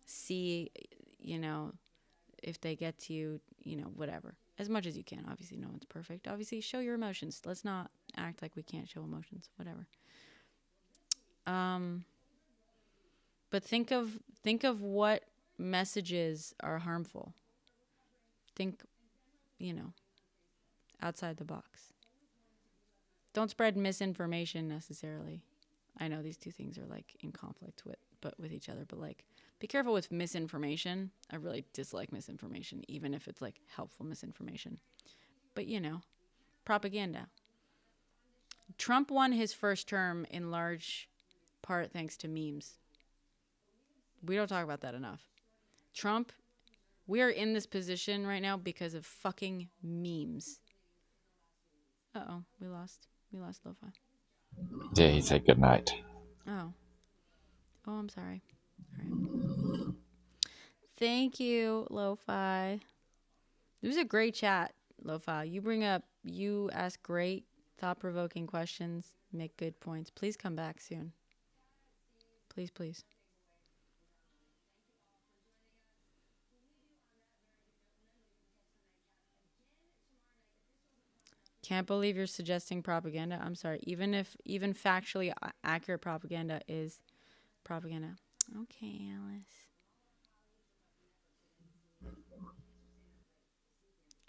Speaker 1: see, you know, if they get to you, you know, whatever. As much as you can. Obviously, no one's perfect. Obviously, show your emotions. Let's not act like we can't show emotions. Whatever. But think of what messages are harmful. Think, you know, outside the box. Don't spread misinformation necessarily. I know these two things are like in conflict with each other, but like, be careful with misinformation. I really dislike misinformation, even if it's like helpful misinformation. But you know, propaganda. Trump won his first term in large part thanks to memes. We don't talk about that enough. Trump, we are in this position right now because of fucking memes. Uh-oh, we lost Lo-Fi.
Speaker 5: Yeah, he said good night.
Speaker 1: Oh, I'm sorry. All right. Thank you, Lo-Fi. It was a great chat, Lo-Fi. You ask great, thought-provoking questions, make good points. Please come back soon. Please, please. Can't believe you're suggesting propaganda. I'm sorry. Even factually accurate propaganda is propaganda. Okay, Alice.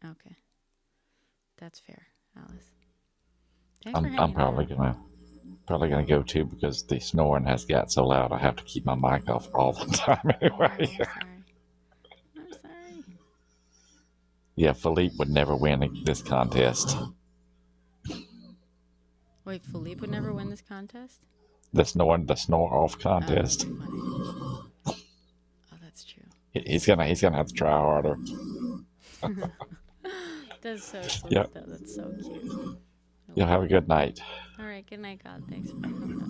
Speaker 1: Okay. That's fair, Alice. Thanks for hanging
Speaker 5: I'm probably gonna go too, because the snoring has got so loud I have to keep my mic off all the time anyway.
Speaker 1: I'm sorry.
Speaker 5: Yeah, Philippe would never win this contest.
Speaker 1: Wait, Philippe would never win this contest?
Speaker 5: The snore off contest.
Speaker 1: Oh, that's true.
Speaker 5: He's gonna have to try harder.
Speaker 1: That's so sweet,
Speaker 5: Yep.
Speaker 1: though. That's so cute.
Speaker 5: You'll have a good night.
Speaker 1: All right, good night, God. Thanks for coming up.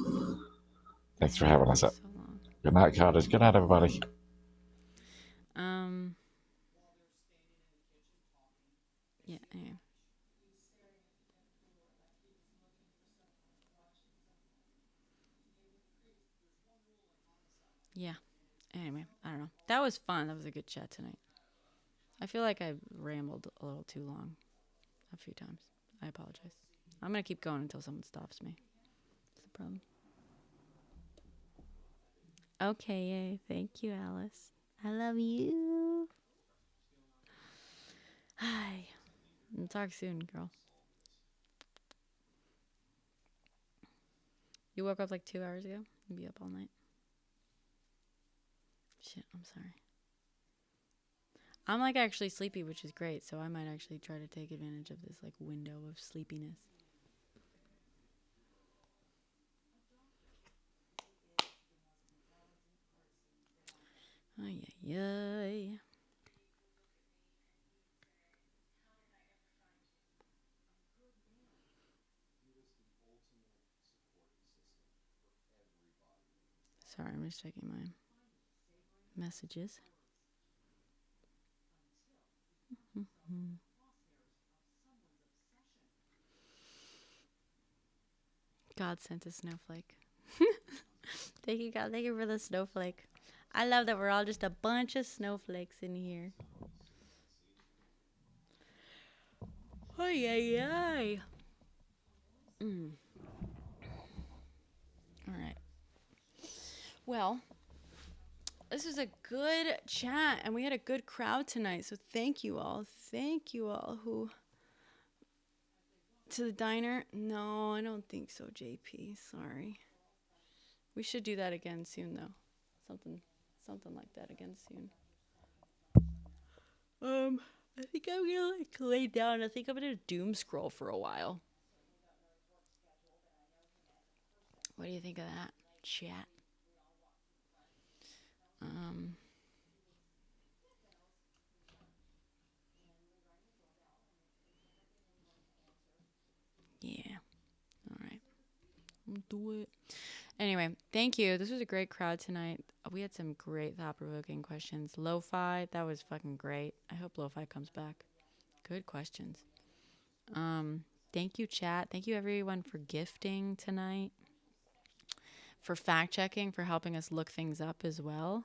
Speaker 5: Thanks for having us up.
Speaker 1: So long.
Speaker 5: Good night, Cottage. Good night, everybody.
Speaker 1: Yeah, anyway. Yeah. Anyway, I don't know. That was fun. That was a good chat tonight. I feel like I rambled a little too long a few times. I apologize. I'm going to keep going until someone stops me. That's the problem. Okay, yay. Thank you, Alice. I love you. Hi. We'll talk soon, girl. You woke up like 2 hours ago? You'll be up all night. Shit, I'm sorry. I'm like actually sleepy, which is great. So I might actually try to take advantage of this like window of sleepiness. Ay, ay, ay. Sorry, I'm just checking my messages. God sent a snowflake. Thank you, God. Thank you for the snowflake. I love that we're all just a bunch of snowflakes in here. Ay, ay, ay. All right. Well, this was a good chat, and we had a good crowd tonight. So thank you all. Thank you all who... To the diner? No, I don't think so, JP. Sorry. We should do that again soon, though. Something like that again soon. I think I'm gonna like lay down. I think I'm gonna doom scroll for a while. What do you think of that, chat? Yeah. All right. I'll do it. Anyway, thank you. This was a great crowd tonight. We had some great thought-provoking questions. Lo-fi, that was fucking great. I hope Lo-fi comes back. Good questions. Thank you, chat. Thank you, everyone, for gifting tonight. For fact-checking, for helping us look things up as well.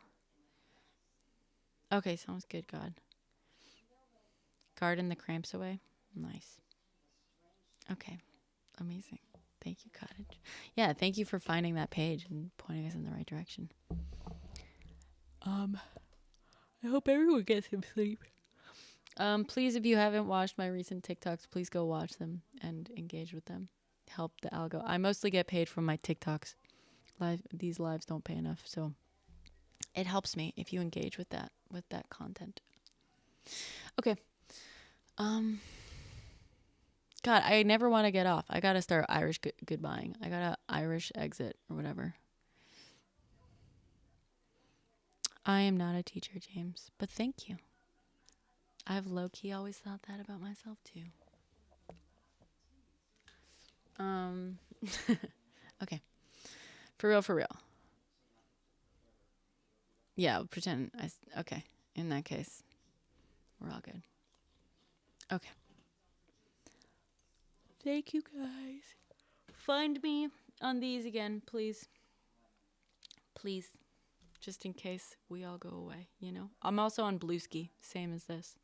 Speaker 1: Okay, sounds good, God. Garden the cramps away. Nice. Okay. Amazing. Thank you, Cottage. Yeah, thank you for finding that page and pointing us in the right direction. I hope everyone gets some sleep. Please, if you haven't watched my recent TikToks, please go watch them and engage with them. Help the algo. I mostly get paid from my TikToks. These lives don't pay enough, so it helps me if you engage with that content. Okay. God, I never want to get off. I gotta start Irish goodbying. I gotta Irish exit or whatever. I am not a teacher, James, but thank you. I've low-key always thought that about myself too. Okay. For real. Yeah, I'll pretend okay. In that case, we're all good. Okay. Thank you, guys. Find me on these again, please. Please. Just in case we all go away, you know? I'm also on Blueski, same as this.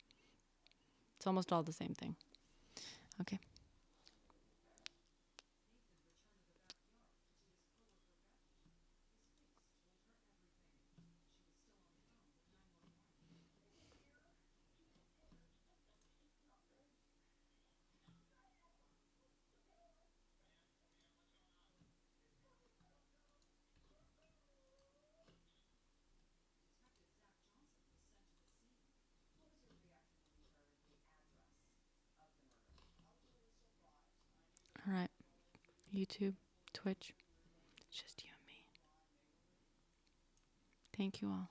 Speaker 1: It's almost all the same thing. Okay. All right. YouTube, Twitch. It's just you and me. Thank you all.